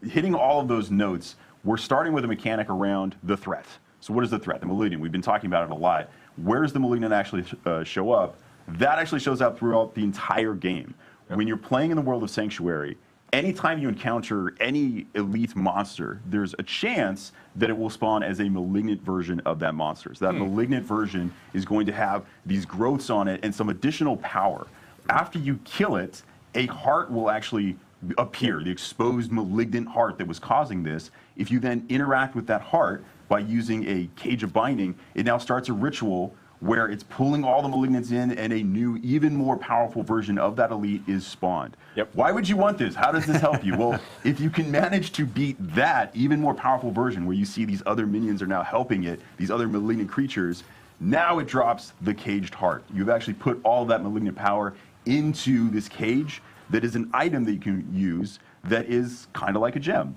hitting all of those notes, we're starting with a mechanic around the threat. So what is the threat? The Malignant. We've been talking about it a lot. Where does the Malignant actually show up? That actually shows up throughout the entire game. When you're playing in the world of Sanctuary, anytime you encounter any elite monster, there's a chance that it will spawn as a malignant version of that monster. So that malignant version is going to have these growths on it and some additional power. After you kill it, a heart will actually appear, the exposed malignant heart that was causing this. If you then interact with that heart by using a Cage of Binding, it now starts a ritual where it's pulling all the malignants in and a new, even more powerful version of that elite is spawned. Yep. Why would you want this? How does this help you? Well, if you can manage to beat that even more powerful version where you see these other minions are now helping it, these other malignant creatures, now it drops the caged heart. You've actually put all of that malignant power into this cage that is an item that you can use that is kind of like a gem.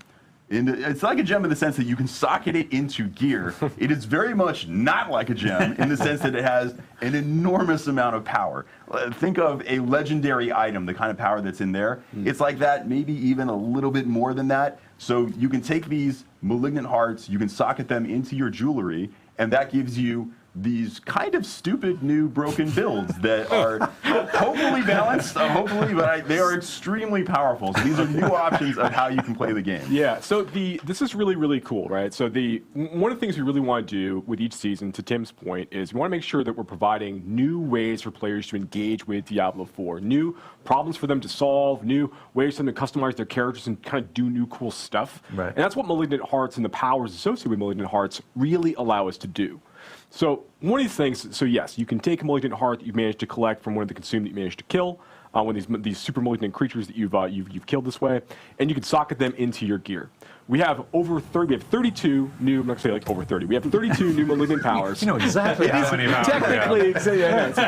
It's like a gem in the sense that you can socket it into gear. It is very much not like a gem in the sense that it has an enormous amount of power. Think of a legendary item, the kind of power that's in there. It's like that, maybe even a little bit more than that. So you can take these malignant hearts, you can socket them into your jewelry, and that gives you these kind of stupid new broken builds that are hopefully balanced, but they are extremely powerful. So these are new options of how you can play the game. Yeah, so this is really, really cool, right? So one of the things we really want to do with each season, to Tim's point, is we want to make sure that we're providing new ways for players to engage with Diablo 4, new problems for them to solve, new ways for them to customize their characters and kind of do new cool stuff. Right. And that's what Malignant Hearts and the powers associated with Malignant Hearts really allow us to do. So one of these things, so yes, you can take a malignant heart that you've managed to collect from one of the consumed that you managed to kill, one of these super malignant creatures that you've killed this way, and you can socket them into your gear. We have 32 new, I'm not going to say like over 30, we have 32 new malignant powers. You know exactly how many powers. Technically, it's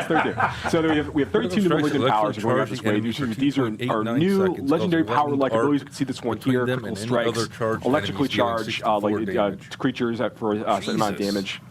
32. So we have 32 new malignant powers going out this way. These are new legendary power-like abilities. You can see this one here, critical strikes, electrically charged creatures for a certain amount of damage.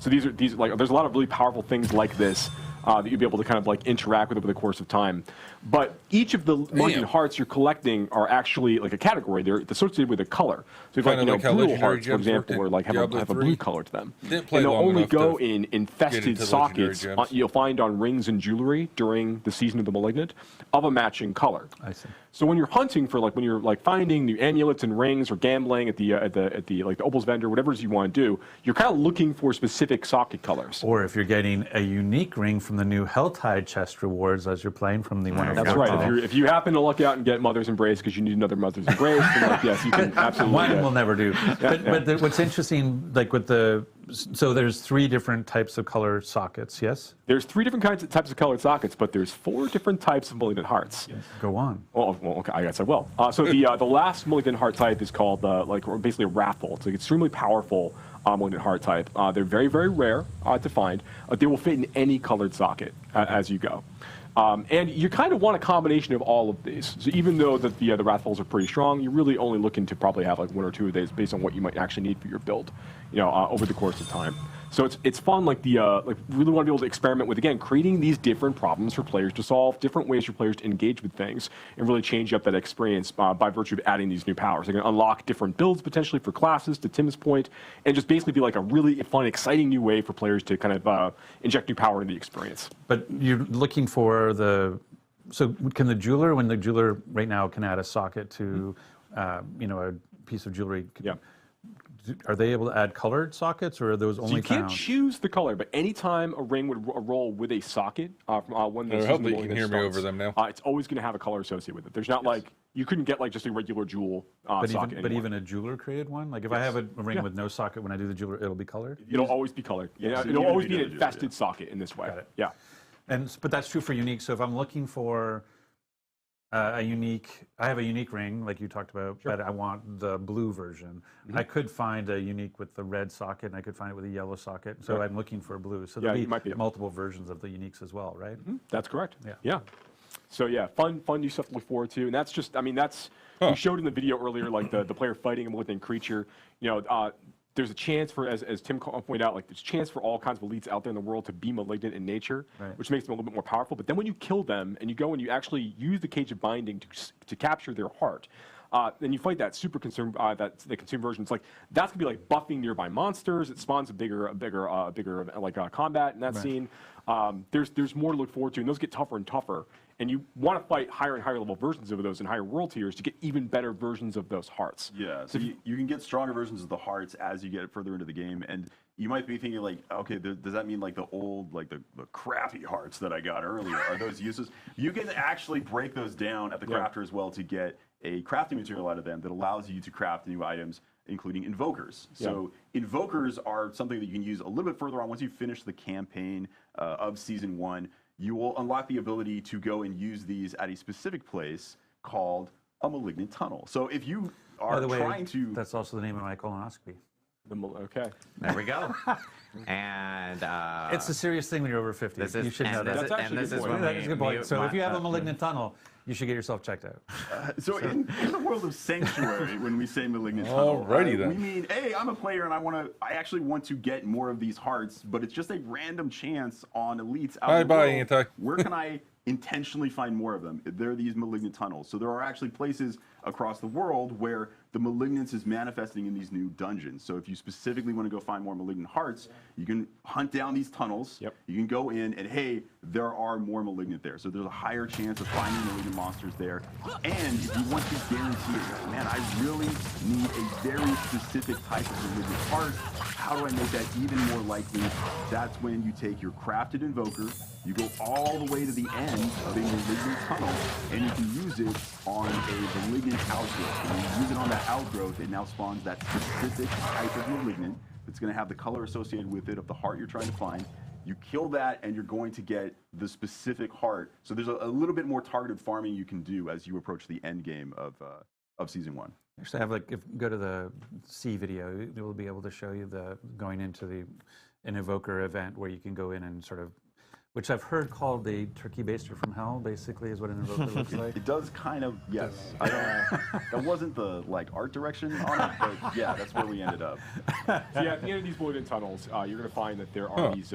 So these like there's a lot of really powerful things like this that you'll be able to kind of like interact with over the course of time. But each of the malignant hearts you're collecting are actually like a category. They're associated with a color. So if like blue hearts, for example, or like have a blue color to them. And they'll only go in infested sockets you'll find on rings and jewelry during the season of the malignant of a matching color. I see. So when you're hunting for when you're finding new amulets and rings or gambling at the opals vendor, whatever it is you want to do, you're kind of looking for specific socket colors. Or if you're getting a unique ring from the new Helltide chest rewards as you're playing from the one. That's right. If you happen to luck out and get Mother's Embrace because you need another Mother's Embrace, then like, yes, you can absolutely. One will never do. But what's interesting, like with so there's 3 different types of color sockets. Yes. There's 3 different types of colored sockets, but there's 4 different types of malignant hearts. Yes. Go on. Well, okay, I guess I will. So the last malignant heart type is called basically a wrathful. It's an extremely powerful malignant heart type. They're very, very rare to find. They will fit in any colored socket as you go. And you kind of want a combination of all of these. So even though the wrathfuls are pretty strong, you're really only looking to probably have like 1 or 2 of these based on what you might actually need for your build, over the course of time. So it's fun, like really want to be able to experiment with, again, creating these different problems for players to solve, different ways for players to engage with things, and really change up that experience by virtue of adding these new powers. They're going to unlock different builds potentially for classes, to Tim's point, and just basically be like a really fun, exciting new way for players to kind of inject new power into the experience. But you're looking for so can the jeweler, when the jeweler right now can add a socket to, a piece of jewelry, are they able to add colored sockets, or are those only So you can't found? choose the color, but anytime a ring would roll with a socket, when I hope that you can hear me over them now. it's always going to have a color associated with it. There's not like, you couldn't get like just a regular jewel socket. But even a jeweler created one? Like if I have a ring with no socket, when I do the jeweler, it'll be colored? It'll always be colored. Yeah, so it'll you always do be an the infested socket in this way. Got it. Yeah. But that's true for unique. So if I'm looking for I have a unique ring, like you talked about, but I want the blue version. I could find a unique with the red socket, and I could find it with a yellow socket. So I'm looking for blue. So there'll might be multiple versions of the uniques as well, right? That's correct. Yeah. So yeah, fun new stuff to look forward to, and that's just, we showed in the video earlier, like the player fighting a malignant creature. There's a chance for, as Tim pointed out, like there's a chance for all kinds of elites out there in the world to be malignant in nature, which makes them a little bit more powerful. But then when you kill them and you go and you actually use the Cage of Binding to capture their heart, then you fight that super consume, the consume version. It's like that's gonna be like buffing nearby monsters. It spawns a bigger combat in that scene. There's more to look forward to, and those get tougher and tougher. And you want to fight higher and higher level versions of those in higher world tiers to get even better versions of those hearts. Yeah, so you can get stronger versions of the hearts as you get further into the game, and you might be thinking like, okay, does that mean like the old, like the crappy hearts that I got earlier, are those useless? You can actually break those down at the crafter as well to get a crafting material out of them that allows you to craft new items, including invokers. So invokers are something that you can use a little bit further on once you finish the campaign of Season 1. You will unlock the ability to go and use these at a specific place called a malignant tunnel. So if you are By the way, trying to... that's also the name of my colonoscopy. Okay. There we go. And it's a serious thing when you're over 50. You should know that. That's a good point. So if you have a malignant tunnel, you should get yourself checked out. So in the world of Sanctuary, when we say malignant tunnel, we mean, hey, I'm a player and I actually want to get more of these hearts, but it's just a random chance on elites out in the world. Anti. Where can I intentionally find more of them? There are these malignant tunnels. So there are actually places across the world where the malignance is manifesting in these new dungeons. So if you specifically want to go find more malignant hearts, you can hunt down these tunnels. You can go in and, hey, there are more malignant there. So there's a higher chance of finding malignant monsters there. And if you want to guarantee it, man, I really need a very specific type of malignant heart. How do I make that even more likely? That's when you take your crafted invoker, you go all the way to the end of a malignant tunnel, and you can use it on a malignant outgrowth. When you use it on that outgrowth, it now spawns that specific type of malignant that's going to have the color associated with it of the heart you're trying to find. You kill that, and you're going to get the specific heart. So there's a little bit more targeted farming you can do as you approach the end game of Season 1. Actually, if go to the C video, it will be able to show you going into an evoker event where you can go in and sort of, which I've heard called the turkey baster from hell, basically, is what an invoker looks like. It does kind of, yes. That wasn't the art direction on it, but yeah, that's where we ended up. So yeah, at the end of these malignant tunnels, you're going to find that there are these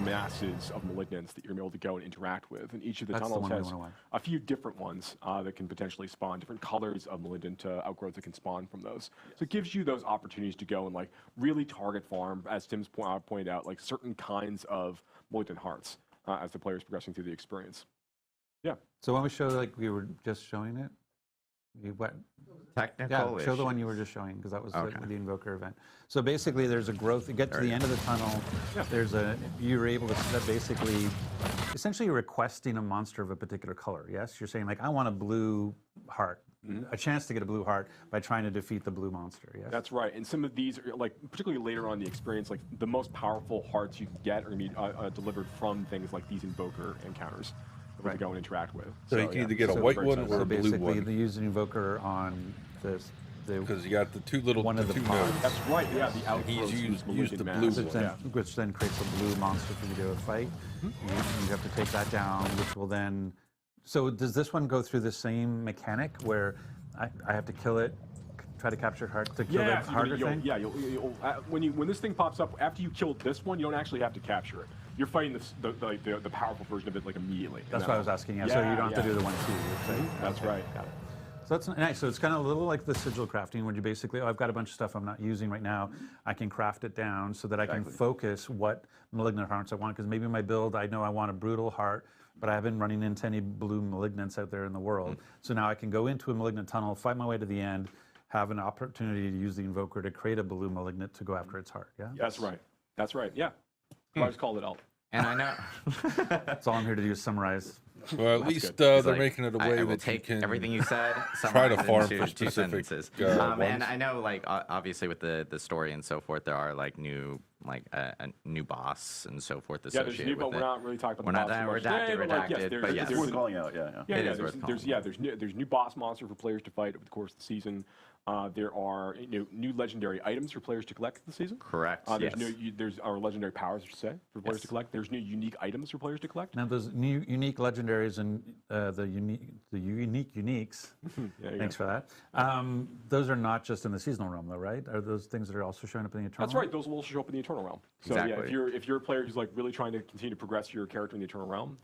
masses of malignants that you're going to be able to go and interact with, and each of the tunnels has a few different ones that can potentially spawn different colors of malignant outgrowths that can spawn from those. So it gives you those opportunities to go and like really target farm, as Tim's pointed out, like certain kinds of malignant hearts as the player is progressing through the experience. Yeah. So when we show, like we were just showing it, Technical Yeah, show the issue. one you were just showing, because that was Okay. the Invoker event. So basically, there's a growth. You get to the end of the tunnel. You're able to basically, essentially, you're requesting a monster of a particular color. Yes, you're saying like, I want a blue heart, a chance to get a blue heart by trying to defeat the blue monster. Yes, That's right. And some of these, are, like particularly later on in the experience, like the most powerful hearts you can get are going to be delivered from things like these Invoker encounters that we go and interact with. So you can either get a white one or a blue basically, one. they use an Invoker on this. Because you got the two little one of the two pods. nodes. That's right. Yeah, the outgrowths. He's used the mass. blue Which one. which then creates a blue monster for you to fight. You have to take that down, which will then. So does this one go through the same mechanic where I have to kill it, try to capture heart to kill Yeah, the so harder thing? when this thing pops up after you kill this one, you don't actually have to capture it. You're fighting the powerful version of it like immediately. That's what I was asking. Yeah, so you don't have to do the 1-2. That's right. Got it. So that's nice. So it's kind of a little like the sigil crafting, where you basically, I've got a bunch of stuff I'm not using right now. I can craft it down so that I can focus what malignant hearts I want. Because maybe my build, I know I want a brutal heart, but I haven't running into any blue malignants out there in the world. So now I can go into a malignant tunnel, fight my way to the end, have an opportunity to use the Invoker to create a blue malignant to go after its heart. Yeah. That's right. That's right. Yeah. I just called it out. And I know. That's all I'm here to do is summarize. Well, at least It's they're like, making it a I way will that take you can everything you said, try to summarize farm into for two specific sentences. ones. And I know, like, obviously with the story and so forth, there are like new, like a new boss and so forth Yeah, there's associated new, with but we're it. not really talking We're about not the boss that too much today, redacted, but but yes, yes. It's worth calling out, yeah. Yeah, It yeah, is worth calling there's new boss monster for players to fight over the course of the season. There are new legendary items for players to collect this season. Correct. There's yes. there's our legendary powers, I should say, for players to collect. There's new unique items for players to collect. Now those new unique legendaries and the unique uniques. Thanks for that. Those are not just in the seasonal realm, though, right? Are those things that are also showing up in the eternal? That's right. Those will also show up in the Eternal Realm. So Exactly. yeah, if you're a player who's like really trying to continue to progress your character in the Eternal Realm,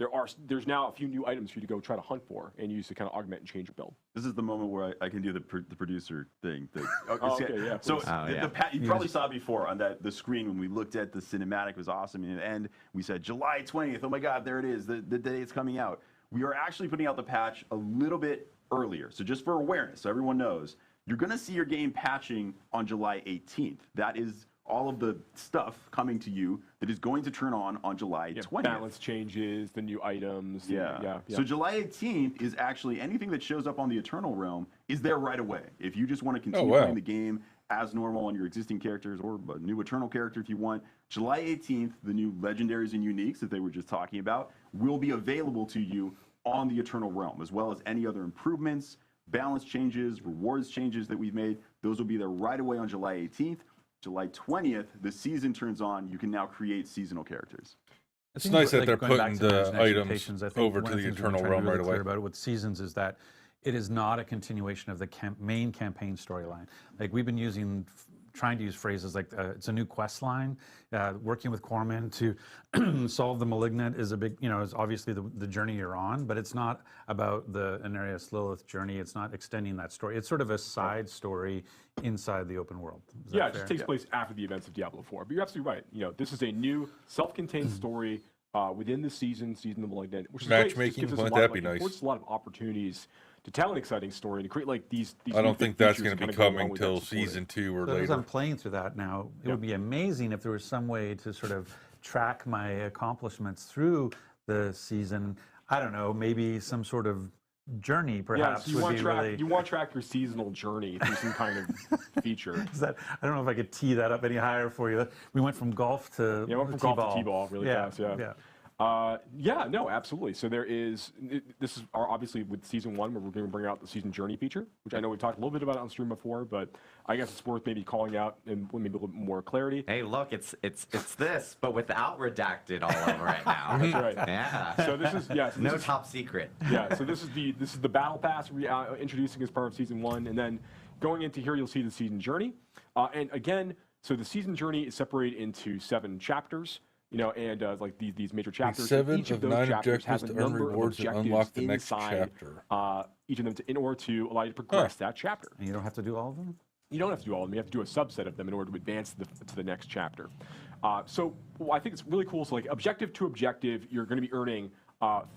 there's now a few new items for you to go try to hunt for and use to kind of augment and change your build. This is the moment where I can do the producer thing. Okay, yeah. So please. you probably saw before on the screen when we looked at the cinematic, it was awesome. And at the end, we said July 20th. Oh my God, there it is, the day it's coming out. We are actually putting out the patch a little bit earlier. So just for awareness, so everyone knows, you're going to see your game patching on July 18th. That is all of the stuff coming to you that is going to turn on July 20th. Balance changes, the new items. Yeah. So July 18th is actually anything that shows up on the Eternal Realm is there right away. If you just want to continue playing the game as normal on your existing characters or a new Eternal character if you want, July 18th, the new legendaries and uniques that they were just talking about will be available to you on the Eternal Realm, as well as any other improvements, balance changes, rewards changes that we've made. Those will be there right away on July 18th. July 20th, the season turns on. You can now create seasonal characters. It's nice that they're going back putting to the mention items expectations, I think over one to of the things we've been Eternal trying to Realm be right really away. clear about it with Seasons is that it is not a continuation of the main campaign storyline. Like we've been trying to use phrases like it's a new quest line. Working with Corman to solve the malignant is a big, is obviously the journey you're on, but it's not about the Anarius Lilith journey. It's not extending that story. It's sort of a side story inside the open world. Yeah, it just takes place after the events of Diablo 4. But you're absolutely right. This is a new self-contained story within the season of the Malignant, which is matchmaking. Great. Wouldn't that be nice? It's a lot of opportunities to tell an exciting story and to create like these I don't think that's going to be coming till season 2 or As later. I'm playing through that now, it would be amazing if there was some way to sort of track my accomplishments through the season. I don't know, maybe some sort of journey perhaps you would want be to track, really... You want to track your seasonal journey through some kind of feature. I don't know if I could tee that up any higher for you. We went from golf to golf to t-ball really fast. No, absolutely. So this is obviously with season 1, where we're going to bring out the season journey feature, which I know we've talked a little bit about on stream before, but I guess it's worth maybe calling out and maybe a little bit more clarity. Hey, look, it's this, but without redacted all over it now. That's right. Yeah. So this is no top secret. Yeah. So this is the battle pass introducing as part of season 1, and then going into here you'll see the season journey, and again, so the season journey is separated into 7 chapters. And like these major chapters. 7 each of of those 9 chapters objectives has a to earn number of rewards and objectives unlock the next inside, chapter. Each of them in order to allow you to progress that chapter. And you don't have to do all of them? You don't have to do all of them. You have to do a subset of them in order to advance to the next chapter. So I think it's really cool. So like objective to objective, you're going to be earning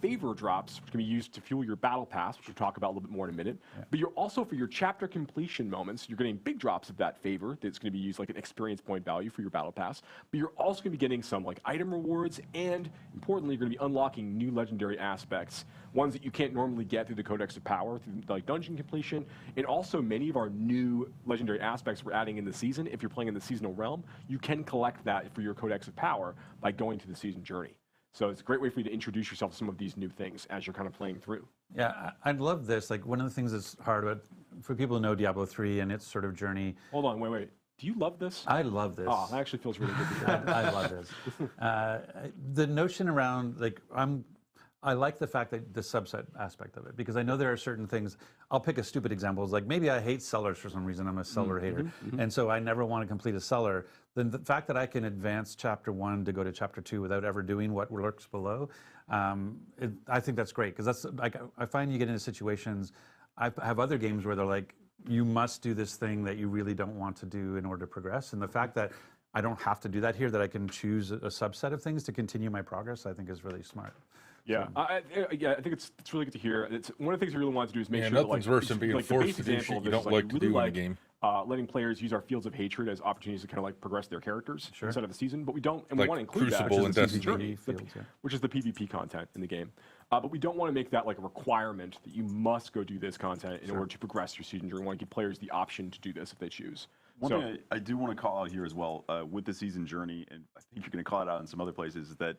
favor drops, which can be used to fuel your battle pass, which we'll talk about a little bit more in a minute. Yeah. But you're also, for your chapter completion moments, you're getting big drops of that favor that's going to be used like an experience point value for your battle pass. But you're also going to be getting some like item rewards, and importantly, you're going to be unlocking new legendary aspects, ones that you can't normally get through the Codex of Power, through like dungeon completion, and also many of our new legendary aspects we're adding in the season. If you're playing in the seasonal realm, you can collect that for your Codex of Power by going to the season journey. So it's a great way for you to introduce yourself to some of these new things as you're kind of playing through. Yeah, I love this. Like, one of the things that's hard about, for people who know Diablo 3 and its sort of journey. Hold on, wait. Do you love this? I love this. Oh, that actually feels really good to hear. I love this. The notion around, like, I like the fact that the subset aspect of it, because I know there are certain things. I'll pick a stupid example. It's like, maybe I hate sellers for some reason. I'm a seller hater. And so I never want to complete a seller. Then the fact that I can advance chapter 1 to go to chapter 2 without ever doing what lurks below, I think that's great, because that's like, I find you get into situations. I have other games where they're like, you must do this thing that you really don't want to do in order to progress. And the fact that I don't have to do that here, that I can choose a subset of things to continue my progress, I think is really smart. Yeah, so. I think it's really good to hear. It's one of the things we really want to do is make sure nothing's that, worse than being forced to do shit you don't like to do in the game. Letting players use our fields of hatred as opportunities to kind of like progress their characters inside of the season, but we don't, and like we want to include Crucible that, and Destiny, which is the PvP content in the game. But we don't want to make that like a requirement that you must go do this content in order to progress your season journey. We want to give players the option to do this if they choose. One thing I do want to call out here as well with the season journey, and I think you're going to call it out in some other places, is that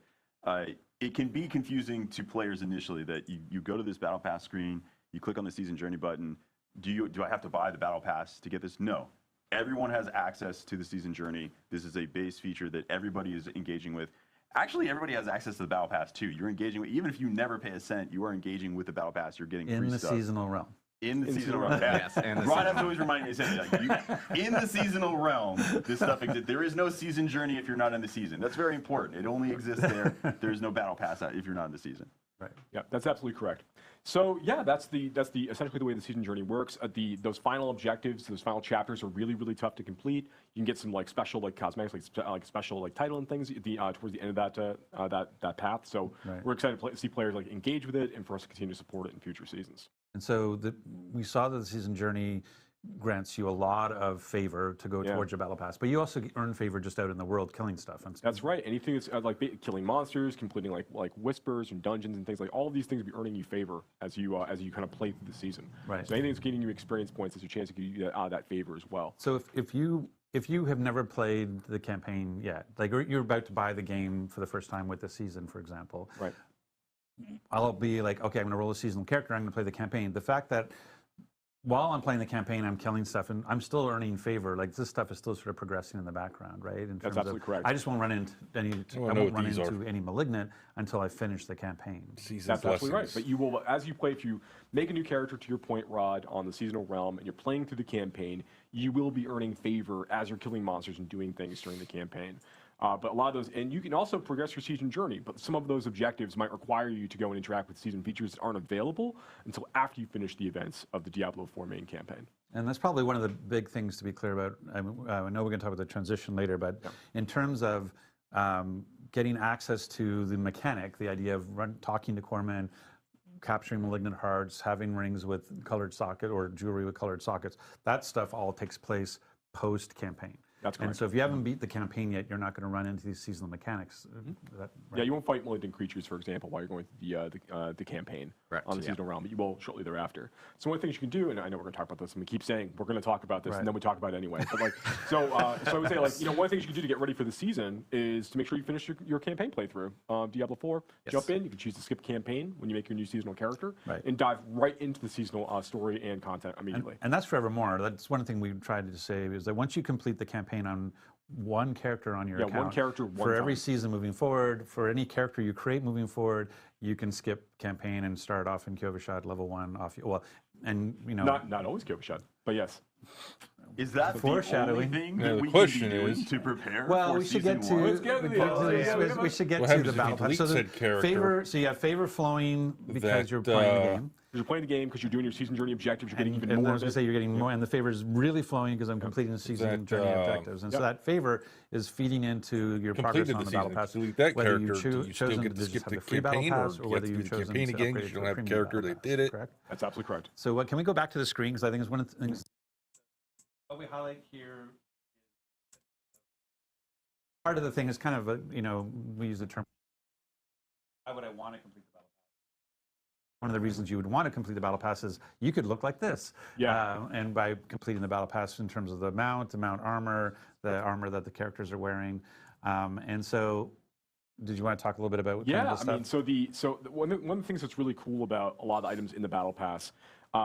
it can be confusing to players initially that you go to this Battle Pass screen, you click on the season journey button. Do I have to buy the Battle Pass to get this? No. Everyone has access to the season journey. This is a base feature that everybody is engaging with. Actually, everybody has access to the Battle Pass too. You're engaging with, even if you never pay a cent, you are engaging with the Battle Pass. You're getting free stuff. In the seasonal realm. In the seasonal realm. Yes, Ron has always reminded me, in the seasonal realm, this stuff exists. There is no season journey if you're not in the season. That's very important. It only exists there. There's no battle pass if you're not in the season. Right. Yeah, that's absolutely correct. So yeah, that's essentially the way the season journey works. Those final objectives, those final chapters are really, really tough to complete. You can get some like special like cosmetics, like special like title and things towards the end of that path. So we're excited to see players like engage with it and for us to continue to support it in future seasons. And so we saw that the season journey grants you a lot of favor to go towards your battle pass, but you also earn favor just out in the world killing stuff. That's right. Anything that's like killing monsters, completing like whispers and dungeons and things, like all of these things will be earning you favor as you kind of play through the season. Right. So anything that's getting you experience points is your chance to give you that favor as well. So if you have never played the campaign yet, like you're about to buy the game for the first time with the season, for example, right? I'll be like, okay, I'm going to roll a seasonal character. I'm going to play the campaign. The fact that while I'm playing the campaign, I'm killing stuff, and I'm still earning favor. Like, this stuff is still sort of progressing in the background, right? In terms That's absolutely correct. I just won't run into any malignant until I finish the campaign. That's absolutely right. But you will, as you play, if you make a new character, to your point, Rod, on the seasonal realm, and you're playing through the campaign, you will be earning favor as you're killing monsters and doing things during the campaign. But a lot of those, and you can also progress your season journey, but some of those objectives might require you to go and interact with season features that aren't available until after you finish the events of the Diablo 4 main campaign. And that's probably one of the big things to be clear about. I know we're going to talk about the transition later, but in terms of getting access to the mechanic, the idea of talking to core men, capturing malignant hearts, having rings with colored socket or jewelry with colored sockets, that stuff all takes place post-campaign. That's correct. And so if you haven't beat the campaign yet, you're not going to run into these seasonal mechanics. Yeah, you won't fight malignant creatures, for example, while you're going through the campaign on the seasonal realm, but you will shortly thereafter. So one of the things you can do, and I know we're going to talk about this, and we keep saying we're going to talk about this, and then we talk about it anyway. But so I would say, one of the things you can do to get ready for the season is to make sure you finish your campaign playthrough. Diablo 4, jump in. You can choose to skip campaign when you make your new seasonal character, and dive right into the seasonal story and content immediately. And that's forevermore. That's one thing we tried to say, is that once you complete the campaign on one character on your account, one character, one for every time. season moving forward, for any character you create moving forward, you can skip campaign and start off in Kyovashad level 1 off. Well, and not always Kyovashad, but yes. Is that the Foreshadowing. only thing Yeah, that the we question can be doing is- to prepare Well, for we should season get to one? Let's get to the- we should get What to happens the if you battle pass. delete So said character? favor. So you have favor flowing because That, you're playing the game. You're playing the game because you're doing your season journey objectives. You're getting even And more I was of going it. to say you're getting more, and the favor is really flowing because I'm completing the season That, journey objectives, and so that favor is feeding into your progress Completed on the the battle season. pass. Delete that whether character. you've Do you still chosen get to to just skip have the the free battle campaign, or pass, you or have whether to do you've the chosen campaign to again upgrade because it you to don't have a premium character battle that pass, did it? correct? That's absolutely correct. So can we go back to the screen because I think it's one of the things. What we highlight here. Part of the thing is kind of we use the term. Why would I want to complete the battle pass? One of the reasons you would want to complete the battle pass is you could look like this. Yeah. And by completing the battle pass in terms of the mount armor, the armor that the characters are wearing, and so. Did you want to talk a little bit about kind of the I stuff? mean, one of the things that's really cool about a lot of the items in the battle pass,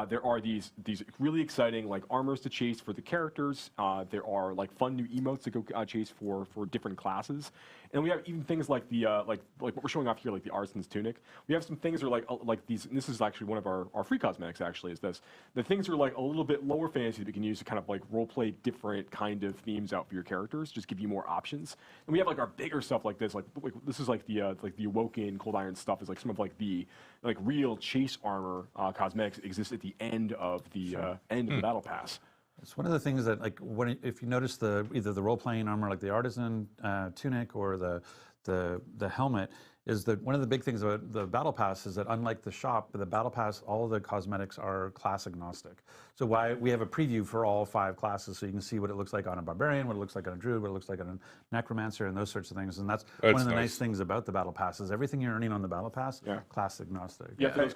there are these really exciting like armors to chase for the characters. There are like fun new emotes to go chase for different classes, and we have even things like the like what we're showing off here, like the Artisan's tunic. We have some things that are like these. And this is actually one of our free cosmetics. Actually, is this the things are like a little bit lower fantasy that we can use to kind of like role play different kind of themes out for your characters, just give you more options. And we have like our bigger stuff like this, like this is like the Awoken Cold Iron stuff is like some of like the like real chase armor cosmetics that exist at the end of the end of the battle pass. It's one of the things that, like, if you notice either the role-playing armor, like the Artisan tunic or the helmet, is that one of the big things about the battle pass is that unlike the shop, the battle pass, all of the cosmetics are class agnostic. So we have a preview for all 5 classes, so you can see what it looks like on a barbarian, what it looks like on a druid, what it looks like on a necromancer, and those sorts of things. And that's one of the nice things about the battle pass is everything you're earning on the battle pass, class agnostic. Yeah, for those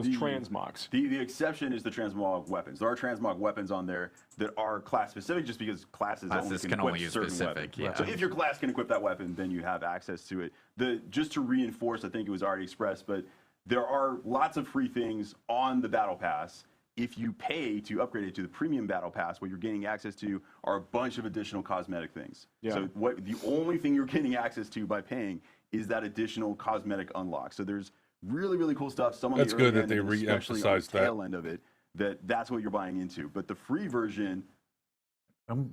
transmogs. The exception is the transmog weapons. There are transmog weapons on there that are class specific, just because classes can only use certain specific. weapons. Yeah. So if your class can equip that weapon, then you have access to it. Just to reinforce, I think it was already expressed, but there are lots of free things on the battle pass. If you pay to upgrade it to the premium battle pass, what you're gaining access to are a bunch of additional cosmetic things. Yeah. So the only thing you're getting access to by paying is that additional cosmetic unlock. So there's really, really cool stuff. Some on That's the good early that they end, especially on re-emphasized the that. tail end of it, that's what you're buying into. But the free version,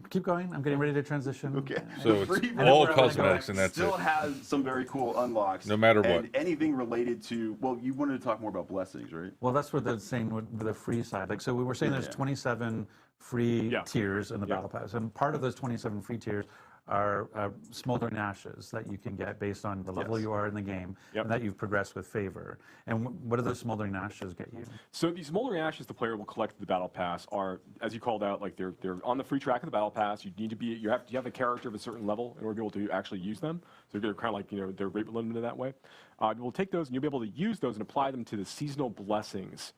Keep going. I'm getting ready to transition. okay. So the free it's all version cosmetics and that's still it. has some very cool unlocks. No matter and what. anything related to, well, you wanted to talk more about blessings, right? Well, that's what they're saying with the free side. Like, so we were saying there's 27 free tiers in the battle pass, and part of those 27 free tiers are smoldering ashes that you can get based on the level you are in the game and that you've progressed with favor. And what do those smoldering ashes get you? So these smoldering ashes the player will collect in the battle pass are, as you called out, like they're on the free track of the battle pass. You need to be you have a character of a certain level in order to be able to actually use them. So they're kind of like they're rate limited that way. We'll take those and you'll be able to use those and apply them to the seasonal blessings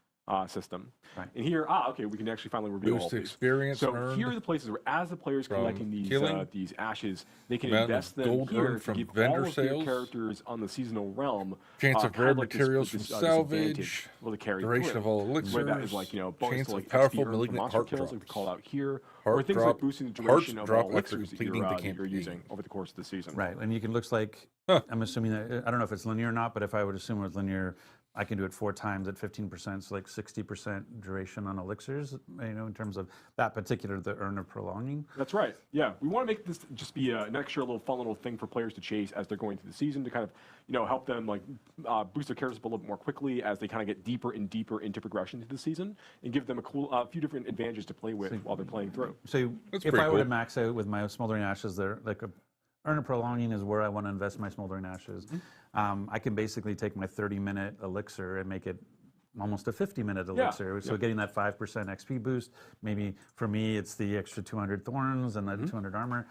system. Right. And here, okay, we can actually finally reveal all Boost these. experience So earned here are the places where, as the player's collecting killing, these ashes, they can amount of invest them gold here earned to from give vendor all of their sales, characters on the seasonal realm chance of kind rare like this- materials this, from this salvage, advantage will carry duration through. of all Whether that elixirs, is like bonus chance to of like powerful XP earned from malignant monster heart kills, like we drops. call out here, Heart or things drop- like boosting the hearts duration of drop all after elixirs that completing the you're campaign. using over the course of the season. Right, and you can looks like I'm assuming that I don't know if it's linear or not, but if I would assume it was linear, I can do it 4 times at 15%, so like 60% duration on elixirs. In terms of that particular the earn of prolonging. That's right. Yeah, we want to make this just be an extra little fun little thing for players to chase as they're going through the season to kind of help them like boost their characters up a little bit more quickly as they kind of get deeper and deeper into progression to the season and give them a few different advantages to play with while they're playing through. So That's if pretty I were to cool. max out with my smoldering ashes, they're like earn a prolonging is where I want to invest my smoldering ashes. I can basically take my 30-minute elixir and make it almost a 50-minute elixir. So getting that 5% XP boost. Maybe for me, it's the extra 200 thorns and the 200 armor.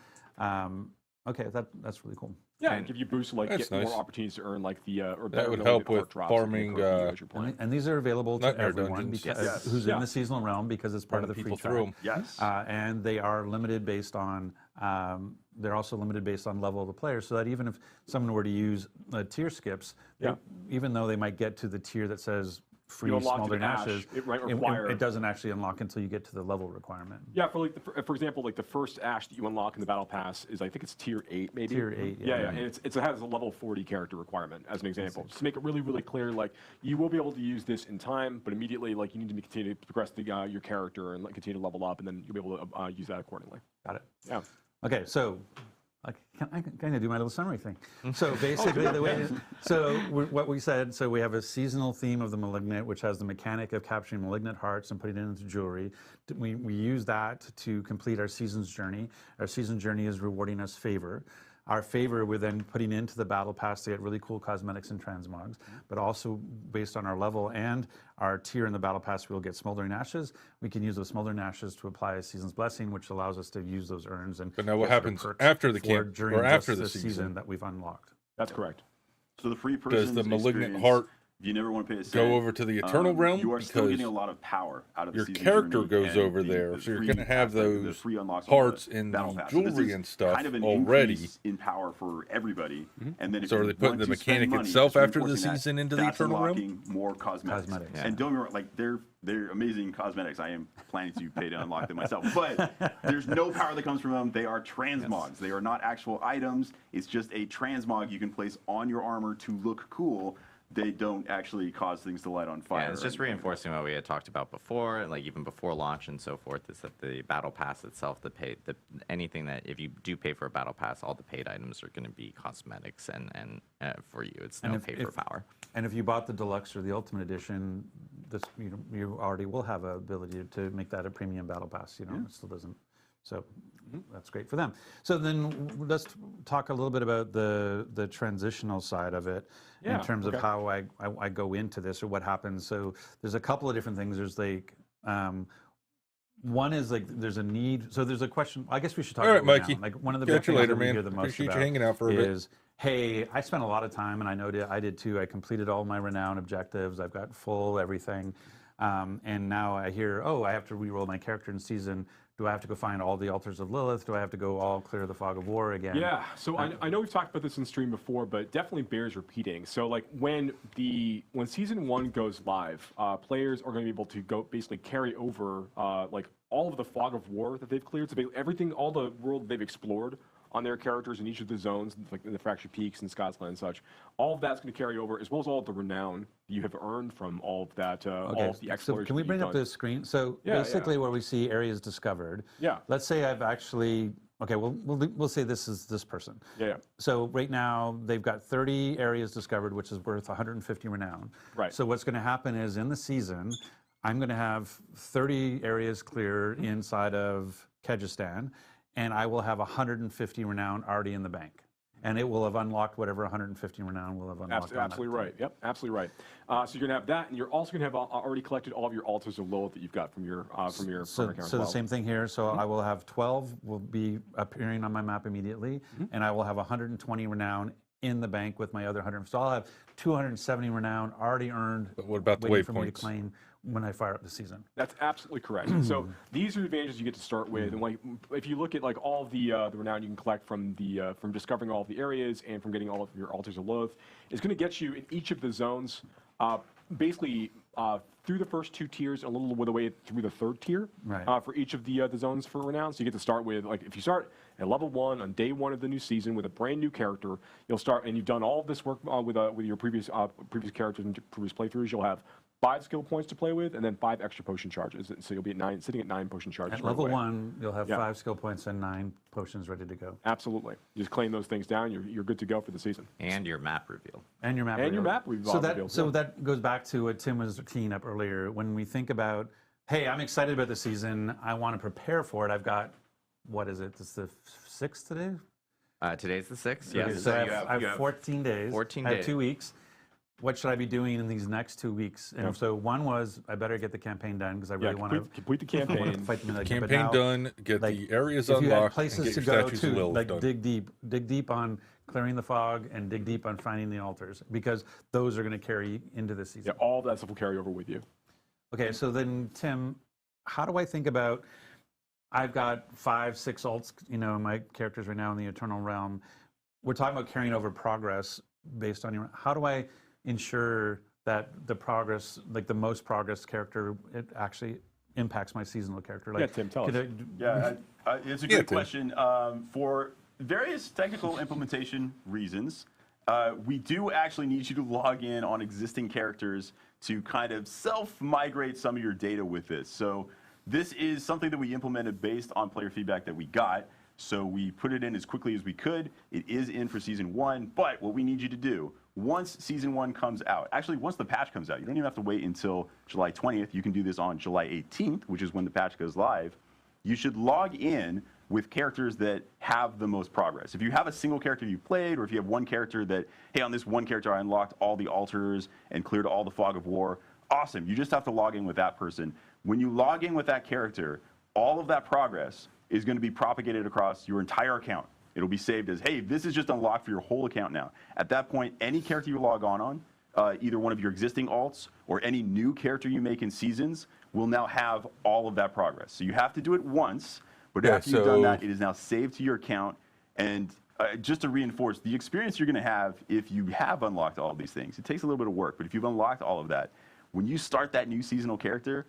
Okay, that's really cool. Yeah, and give you boosts like That's get nice. more opportunities to earn like the or That better would known help get heart with drops that farming, occur as you're playing. And these are available to Nightmare everyone dungeons. because, Yes. who's Yeah. in the seasonal realm because it's part of the free people track. through 'em. Yes. And they are limited based on, they're also limited based on level of the player, so that even if someone were to use tier skips, even though they might get to the tier that says free unlocked Smoldering an ash, Ashes, it might require- it doesn't actually unlock until you get to the level requirement. Yeah, for like for example, like the first ash that you unlock in the battle pass is I think it's tier 8 maybe. Tier 8, Yeah, yeah. and it has a level 40 character requirement as an example. Just to make it really, really clear, like you will be able to use this in time, but immediately like you need to continue to progress your character and like continue to level up, and then you'll be able to use that accordingly. Got it. Yeah. Okay, so I can kind of do my little summary thing. So basically, what we said, so we have a seasonal theme of the Malignant, which has the mechanic of capturing Malignant hearts and putting it into jewelry. We use that to complete our season's journey. Our season journey is rewarding us favor. Our favor, we're then putting into the battle pass to get really cool cosmetics and transmogs, but also based on our level and our tier in the battle pass, we'll get Smoldering Ashes. We can use those Smoldering Ashes to apply a Season's Blessing, which allows us to use those urns. And But now what happens after the camp during or after just the season that we've unlocked? That's correct. So the free person Does the Malignant Heart if you never want to pay a cent, go over to the Eternal Realm? you are still Because getting a lot of power out of the your season character journey goes and over the there, so you're free going to have aspect of the those free unlocks on hearts the in battle the pass. So this jewelry is and stuff kind of an already. increase in power for everybody. And then if So are you they putting want the to spend mechanic money, itself just after the reinforcing that, season into the that's Eternal Realm? unlocking more cosmetics. Cosmetics. And don't get me wrong, like they're amazing cosmetics. I am planning to pay to unlock them myself. But there's no power that comes from them. They are transmogs. They are not actual items. It's just a transmog you can place on your armor to look cool. They don't actually cause things to light on fire. Yeah, it's just reinforcing what we had talked about before, like even before launch and so forth, is that the battle pass itself, anything that if you do pay for a battle pass, all the paid items are going to be cosmetics, and for you, it's no pay for power. And if you bought the deluxe or the ultimate edition, you already will have a ability to make that a premium battle pass. It still doesn't. So that's great for them. So then let's talk a little bit about the transitional side of it in terms of how I go into this or what happens. So there's a couple of different things. There's like, one is like there's a need. So there's a question. I guess we should talk All right, about Mikey. Renown. Like one of the Catch big you things later, that we man. hear the most Appreciate you about hanging out for a bit. is, hey, I spent a lot of time, and I know I did too. I completed all my Renown objectives. I've got full everything. And now I hear, oh, I have to re-roll my character in season. Do I have to go find all the altars of Lilith? Do I have to go all clear the fog of war again? Yeah, so I know we've talked about this in stream before, but it definitely bears repeating. So like when season 1 goes live, players are going to be able to go basically carry over like all of the fog of war that they've cleared. So everything, all the world they've explored on their characters in each of the zones, like in the Fractured Peaks and Scotsland and such, all of that's going to carry over, as well as all of the renown you have earned from all of that, all of the exploration. So can we bring up the screen? So basically, where we see areas discovered. Yeah. Let's say I've actually. Okay, we'll say this is this person. Yeah. So right now they've got 30 areas discovered, which is worth 150 renown. Right. So what's going to happen is in the season, I'm going to have 30 areas clear inside of Kyrgyzstan, and I will have 150 renown already in the bank. And it will have unlocked whatever 150 renown will have unlocked. Absolutely right. Yep, absolutely right. So you're going to have that, and you're also going to have already collected all of your altars of Lilith that you've got from your So the same thing here. So I will have 12 will be appearing on my map immediately, and I will have 120 renown in the bank with my other 100. So I'll have 270 renown already earned. But what about the waiting for me to waypoints? claim when I fire up the season. That's absolutely correct. So these are the advantages you get to start with, and like if you look at like all of the renown you can collect from discovering all of the areas and from getting all of your altars of Lilith, it's going to get you in each of the zones, basically through the first 2 tiers, and a little bit of the way through the 3rd tier for each of the zones for renown. So you get to start with, like if you start at level 1 on day 1 of the new season with a brand new character, you'll start, and you've done all of this work with your previous characters and previous playthroughs. You'll have 5 skill points to play with, and then 5 extra potion charges. So you'll be at sitting at 9 potion charges. At level 1, you'll have 5 skill points and 9 potions ready to go. Absolutely. You just claim those things down. You're good to go for the season. And your map reveal. And your map. And your map reveal. So that goes back to what Tim was teeing up earlier. When we think about, hey, I'm excited about the season. I want to prepare for it. I've got, what is it? It's the 6th today. Today's the 6th. Okay, Yes. so I have 14 days. 14 I have days. 2 weeks. What should I be doing in these next 2 weeks? And so one was I better get the campaign done because I really want to complete the campaign. Fight them. Campaign done. Get the areas if you had unlocked. places and get to your go statues to, of Lilith like done. dig deep on clearing the fog and dig deep on finding the altars because those are going to carry into the season. Yeah, all that stuff will carry over with you. Okay, so then Tim, how do I think about? I've got 5, 6 alts, my characters right now in the Eternal Realm. We're talking about carrying over progress based on your. How do I ensure that the progress, like the most progress character, it actually impacts my seasonal character. Like, Yeah, Tim, tell us. Yeah, it's a great question. For various technical implementation reasons, we do actually need you to log in on existing characters to kind of self-migrate some of your data with this. So this is something that we implemented based on player feedback that we got. So we put it in as quickly as we could. It is in for Season 1, but what we need you to do, once Season 1 comes out, actually once the patch comes out, you don't even have to wait until July 20th. You can do this on July 18th, which is when the patch goes live. You should log in with characters that have the most progress. If you have a single character you played, or if you have one character that, hey, on this one character I unlocked all the altars and cleared all the Fog of War, awesome. You just have to log in with that person. When you log in with that character, all of that progress is going to be propagated across your entire account. It'll be saved as, hey, this is just unlocked for your whole account now. At that point, any character you log on, either one of your existing alts or any new character you make in Seasons will now have all of that progress. So you have to do it once, but after you've done that, it is now saved to your account. And just to reinforce, the experience you're going to have if you have unlocked all of these things, it takes a little bit of work, but if you've unlocked all of that, when you start that new seasonal character,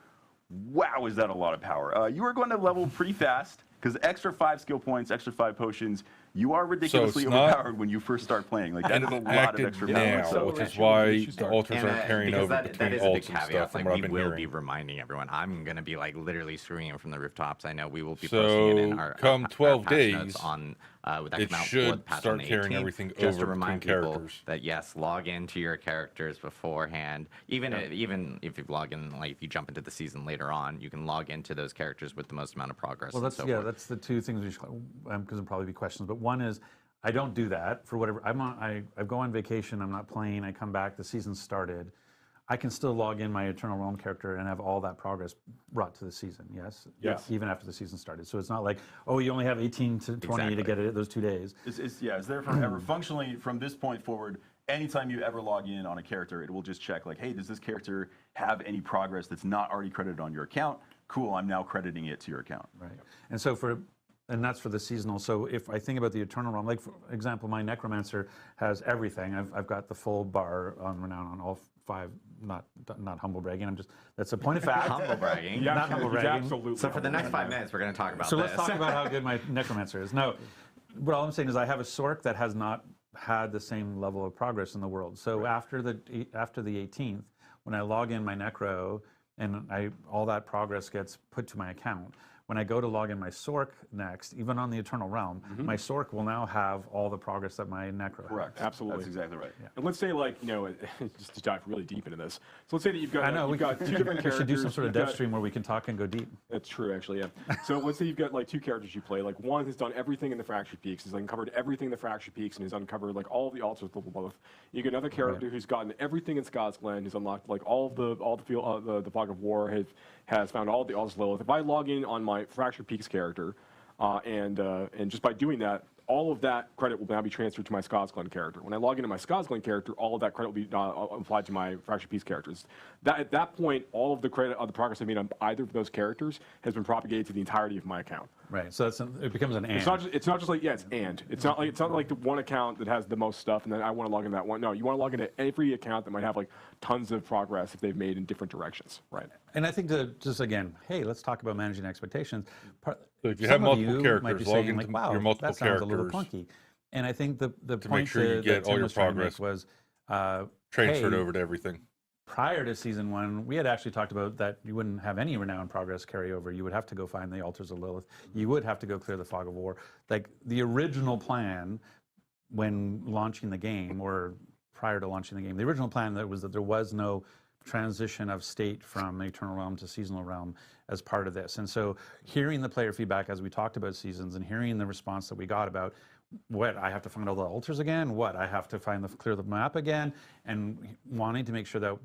wow, is that a lot of power. You are going to level pretty fast, because extra 5 skill points, extra 5 potions, you are ridiculously overpowered when you first start playing. Like, that is a lot of extra power. So, which is why the altars aren't carrying over between that is alts a big and caveat. stuff from Like, what I've we been will hearing. be reminding everyone. I'm going to be like literally screaming from the rooftops. I know we will be posting it in So our come 12 patch days, notes on that it come out should for the patch start on the carrying 18th, everything just over to remind between people characters. that yes, log into your characters beforehand. Even if you log in, like if you jump into the season later on, you can log into those characters with the most amount of progress. Well, and that's so forth. that's the two things we should, because there'll probably be questions. But one is, I don't do that for whatever. I go on vacation. I'm not playing. I come back. The season's started. I can still log in my Eternal Realm character and have all that progress brought to the season. Yes. Yes. Even after the season started. So it's not like, oh, you only have 18 to 20 to get it those 2 days. It's there forever. Functionally, from this point forward, anytime you ever log in on a character, it will just check like, hey, does this character have any progress that's not already credited on your account? Cool, I'm now crediting it to your account. Right. And so and that's for the seasonal. So if I think about the Eternal Realm, like for example, my Necromancer has everything. I've got the full bar on Renown on all 5. Not humble bragging. That's a point of fact. Humble bragging. Not humble bragging. Absolutely. So for the next 5 minutes, we're going to talk about So this. let's talk about how good my Necromancer is. No, what all I'm saying is I have a Sork that has not had the same level of progress in the world. So after the 18th, when I log in my Necro and all that progress gets put to my account, when I go to log in my Sork next, even on the Eternal Realm, my Sork will now have all the progress that my Necro Correct. has. Absolutely. That's exactly right. Yeah. And let's say, like, just to dive really deep into this. So let's say that you've got, I know, you've got 2 different we characters. should do some sort of you've dev got- stream where we can talk and go deep. That's true, actually, yeah. So let's say you've got like 2 characters you play. Like one has done everything in the Fractured Peaks, has uncovered everything in the Fractured Peaks, and has uncovered like all of the altars level both. You get another character who's gotten everything in Scott's Glen, who's unlocked like all the Fog of War, has found all the altars Lilith. If I log in on my Fractured Peaks character, and just by doing that, all of that credit will now be transferred to my Scott's Glen character. When I log into my Scott's Glen character, all of that credit will be applied to my Fractured Peaks characters. At that point, all of the credit of the progress I made on either of those characters has been propagated to the entirety of my account. Right. So it becomes an and. It's not just like it's and. It's not like the one account that has the most stuff, and then I want to log into that one. No, you want to log into every account that might have like tons of progress if they've made in different directions. Right. And I think to just again, hey, let's talk about managing expectations. So if you Some have of multiple you characters, might be log saying, into like, wow, your multiple that sounds a little characters clunky. And I think the to make point sure you that get all Tim your was trying to make progress was transferred hey, over to everything. prior to season 1, we had actually talked about that you wouldn't have any Renown progress carry over. You would have to go find the altars of Lilith. You would have to go clear the Fog of War. Like the original plan when launching the game, or prior to launching the game, the original plan was that there was no transition of state from Eternal Realm to Seasonal Realm as part of this. And so hearing the player feedback as we talked about seasons and hearing the response that we got about what, I have to find all the altars again, what, I have to clear the map again, and wanting to make sure that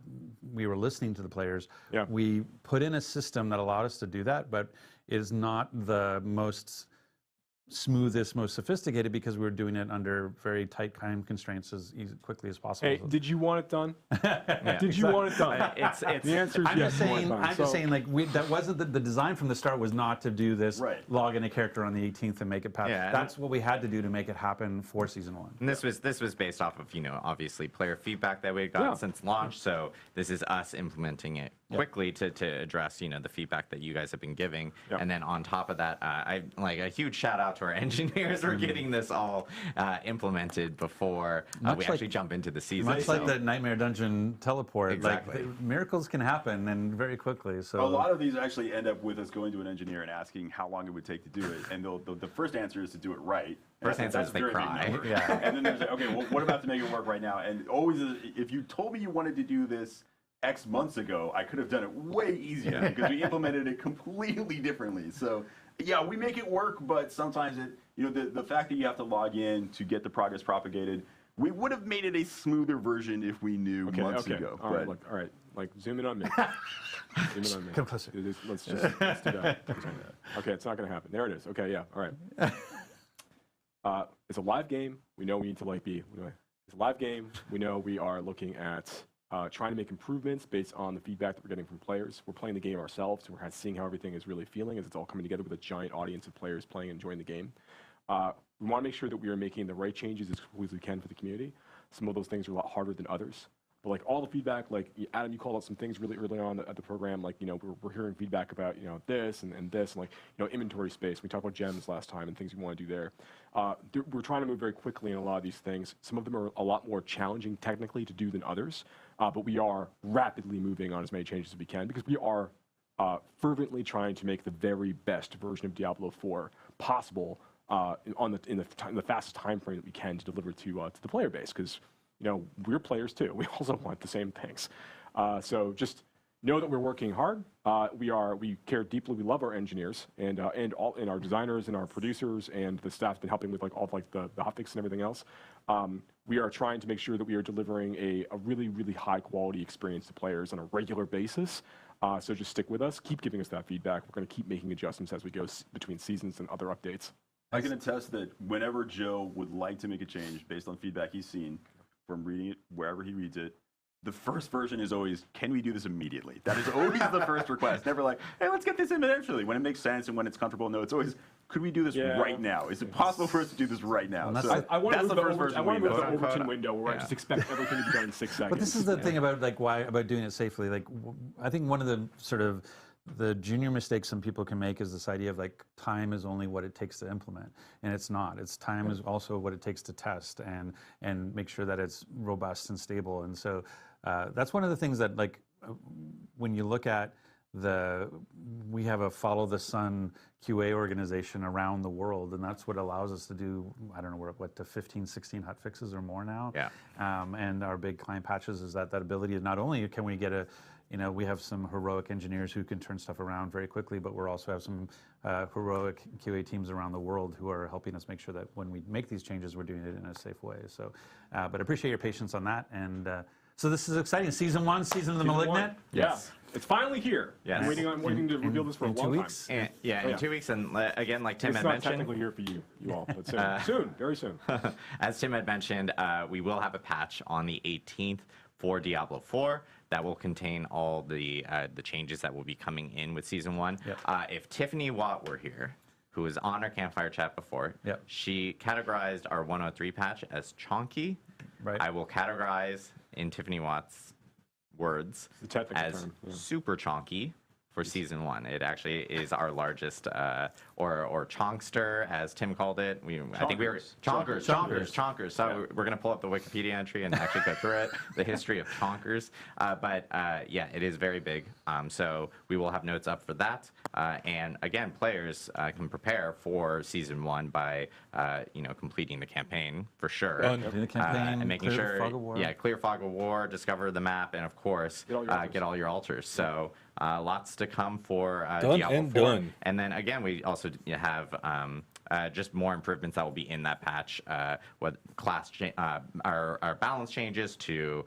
we were listening to the players, we put in a system that allowed us to do that, but is not the most smoothest, most sophisticated because we were doing it under very tight time constraints as quickly as possible. Hey, did you want it done? Did you want it done? The answer is I'm yes. just saying. I'm just saying. Like that wasn't the design from the start was not to do this. Right. Log in a character on the 18th and make it pass. Yeah, That's what we had to do to make it happen for season 1. And this was based off of obviously player feedback that we got since launch. So this is us implementing it quickly to address the feedback that you guys have been giving. And then on top of that, I like a huge shout out to our engineers for getting this all implemented before we actually jump into the season. Much like the Nightmare Dungeon teleport, Exactly. like miracles can happen and very quickly. So a lot of these actually end up with us going to an engineer and asking how long it would take to do it, and the first answer is to do it right. First answer is they cry. Yeah. And then there's like, okay, well, what about to make it work right now? And always, if you told me you wanted to do this X months ago, I could have done it way easier because we implemented it completely differently. So yeah, we make it work, but sometimes the fact that you have to log in to get the progress propagated, we would have made it a smoother version if we knew months ago. All right, look, all right, like zoom in on me. Zoom in on me. Come closer. Let's do that. Okay, it's not going to happen. There it is. Okay, yeah, all right. It's a live game. We know we need to it's a live game. We know we are looking at trying to make improvements based on the feedback that we're getting from players. We're playing the game ourselves, so we're kind of seeing how everything is really feeling as it's all coming together with a giant audience of players playing and enjoying the game. We want to make sure that we are making the right changes as quickly as we can for the community. Some of those things are a lot harder than others. But like all the feedback, like Adam, you called out some things really early on at the program, like we're hearing feedback about this and this, and like inventory space. We talked about gems last time and things we want to do there. We're trying to move very quickly in a lot of these things. Some of them are a lot more challenging technically to do than others, but we are rapidly moving on as many changes as we can because we are fervently trying to make the very best version of Diablo 4 possible in the fastest time frame that we can to deliver to the player base because. We're players too. We also want the same things. So just know that we're working hard. We care deeply. We love our engineers and our designers and our producers and the staff's been helping with the hotfix and everything else. We are trying to make sure that we are delivering a really, really high quality experience to players on a regular basis. So just stick with us. Keep giving us that feedback. We're going to keep making adjustments as we go between seasons and other updates. I can attest that whenever Joe would like to make a change based on feedback he's seen, from reading it wherever he reads it, the first version is always, can we do this immediately? That is always the first request. Never like, hey, let's get this in eventually. When it makes sense and when it's comfortable. No, it's always, could we do this right now? Is it possible for us to do this right now? I want to move the Overton window where I just expect everything to be done in 6 seconds. But this is the thing about about doing it safely. Like I think one of the sort of the junior mistake some people can make is this idea of like time is only what it takes to implement, and it's not. It's time is also what it takes to test and make sure that it's robust and stable. And so that's one of the things that when you look at we have a follow the sun QA organization around the world, and that's what allows us to do, I don't know, we're up to 15, 16 hot fixes or more now. Yeah. And our big client patches is that ability of not only can we get we have some heroic engineers who can turn stuff around very quickly, but we also have some heroic QA teams around the world who are helping us make sure that when we make these changes, we're doing it in a safe way. So, but appreciate your patience on that. And so this is exciting. Season 1, Season of the Malignant. Yes. It's finally here. Yes. I'm waiting to reveal this for a long 2 weeks? time. In 2 weeks. And again, like Tim had mentioned. It's not technically here for you all, but soon, very soon. As Tim had mentioned, we will have a patch on the 18th for Diablo 4 that will contain all the changes that will be coming in with Season 1. Yep. If Tiffany Watt were here, who was on our campfire chat before, Yep. she categorized our 103 patch as chonky. Right. I will categorize in Tiffany Watt's words as super chonky for Season 1. It actually is our largest, or chonkster, as Tim called it. I think we were chonkers. So we're going to pull up the Wikipedia entry and actually go through it, the history of chonkers. But yeah, it is very big. So we will have notes up for that. And again, players can prepare for Season 1 by completing the campaign for sure. Doing the campaign, and making clear sure, fog of war. clear fog of war, discover the map, and of course, get all your altars. So lots to come for Diablo 4. And then again, we also have just more improvements that will be in that patch. What our balance changes to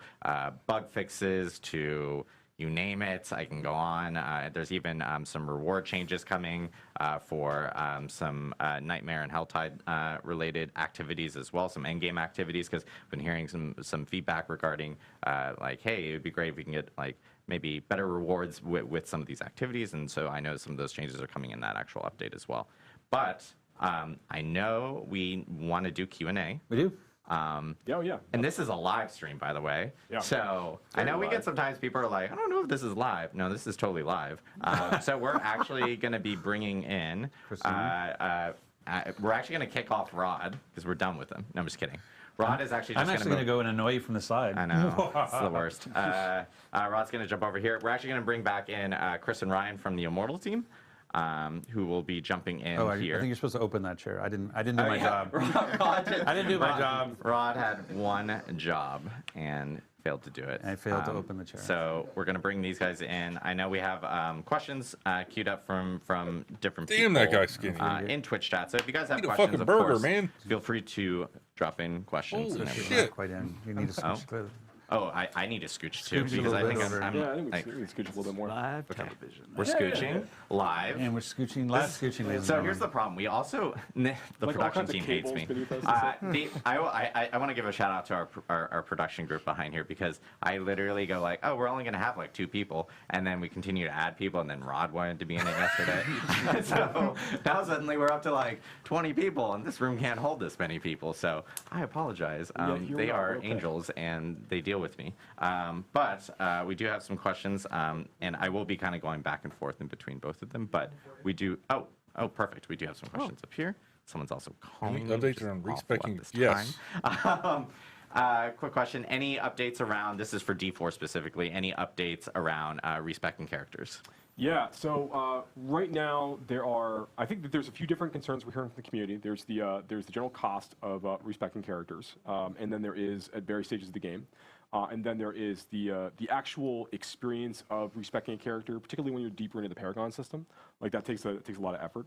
bug fixes to you name it. I can go on. There's even some reward changes coming for some Nightmare and Helltide related activities as well, some endgame activities, because I've been hearing some feedback regarding like, hey, it would be great if we can get like maybe better rewards with some of these activities, and so I know some of those changes are coming in that actual update as well. But I know we want to do Q&A. We do. Yeah. And this is a live stream, by the way. Yeah. So I know we get sometimes people are like, I don't know if this is live. No, this is totally live. So we're actually going to be bringing in, we're actually going to kick off Rod because we're done with him. No, I'm just kidding. Rod is actually just going to go and annoy you from the side. I know. It's the worst. Rod's going to jump over here. We're actually going to bring back in Chris and Ryan from the Immortal team. Who will be jumping in here. I think you're supposed to open that chair. I didn't do my job. Rod I didn't do my job. Rod had one job and failed to do it. I failed to open the chair. So we're going to bring these guys in. I know we have questions queued up from different people. Damn, that guy's skinny. In Twitch chat. So if you guys have Eat a questions, fucking of burger, course, man. feel free to drop in questions. Holy and everything. shit. Quite in. You need to switch clearly. Oh, I need to scooch too Scooch a because I little think bit I'm Yeah, I think we can scooch a little bit more. Live okay. television. We're scooching live. And we're scooching, live scooching, ladies and So gentlemen. here's the problem. We also the Like all production kinds of team hates cables me. beneath us and stuff. I want to give a shout out to our production group behind here because I literally go like, oh, we're only gonna have like 2 people, and then we continue to add people, and then Rod wanted to be in it yesterday. So now suddenly we're up to like 20 people, and this room can't hold this many people. So I apologize. They are angels, and they deal with me. But we do have some questions, and I will be kind of going back and forth in between both of them. But we do. Oh, perfect. We do have some questions up here. Someone's also calling me. Updates around which is awful respecking. at this Yes. time. Quick question. Any updates around, this is for D4 specifically, any updates around respecting characters? Yeah, so right now I think that there's a few different concerns we're hearing from the community. There's the general cost of respecting characters, and then there is at various stages of the game. And then there is the actual experience of respecting a character, particularly when you're deeper into the Paragon system. Like that takes a lot of effort.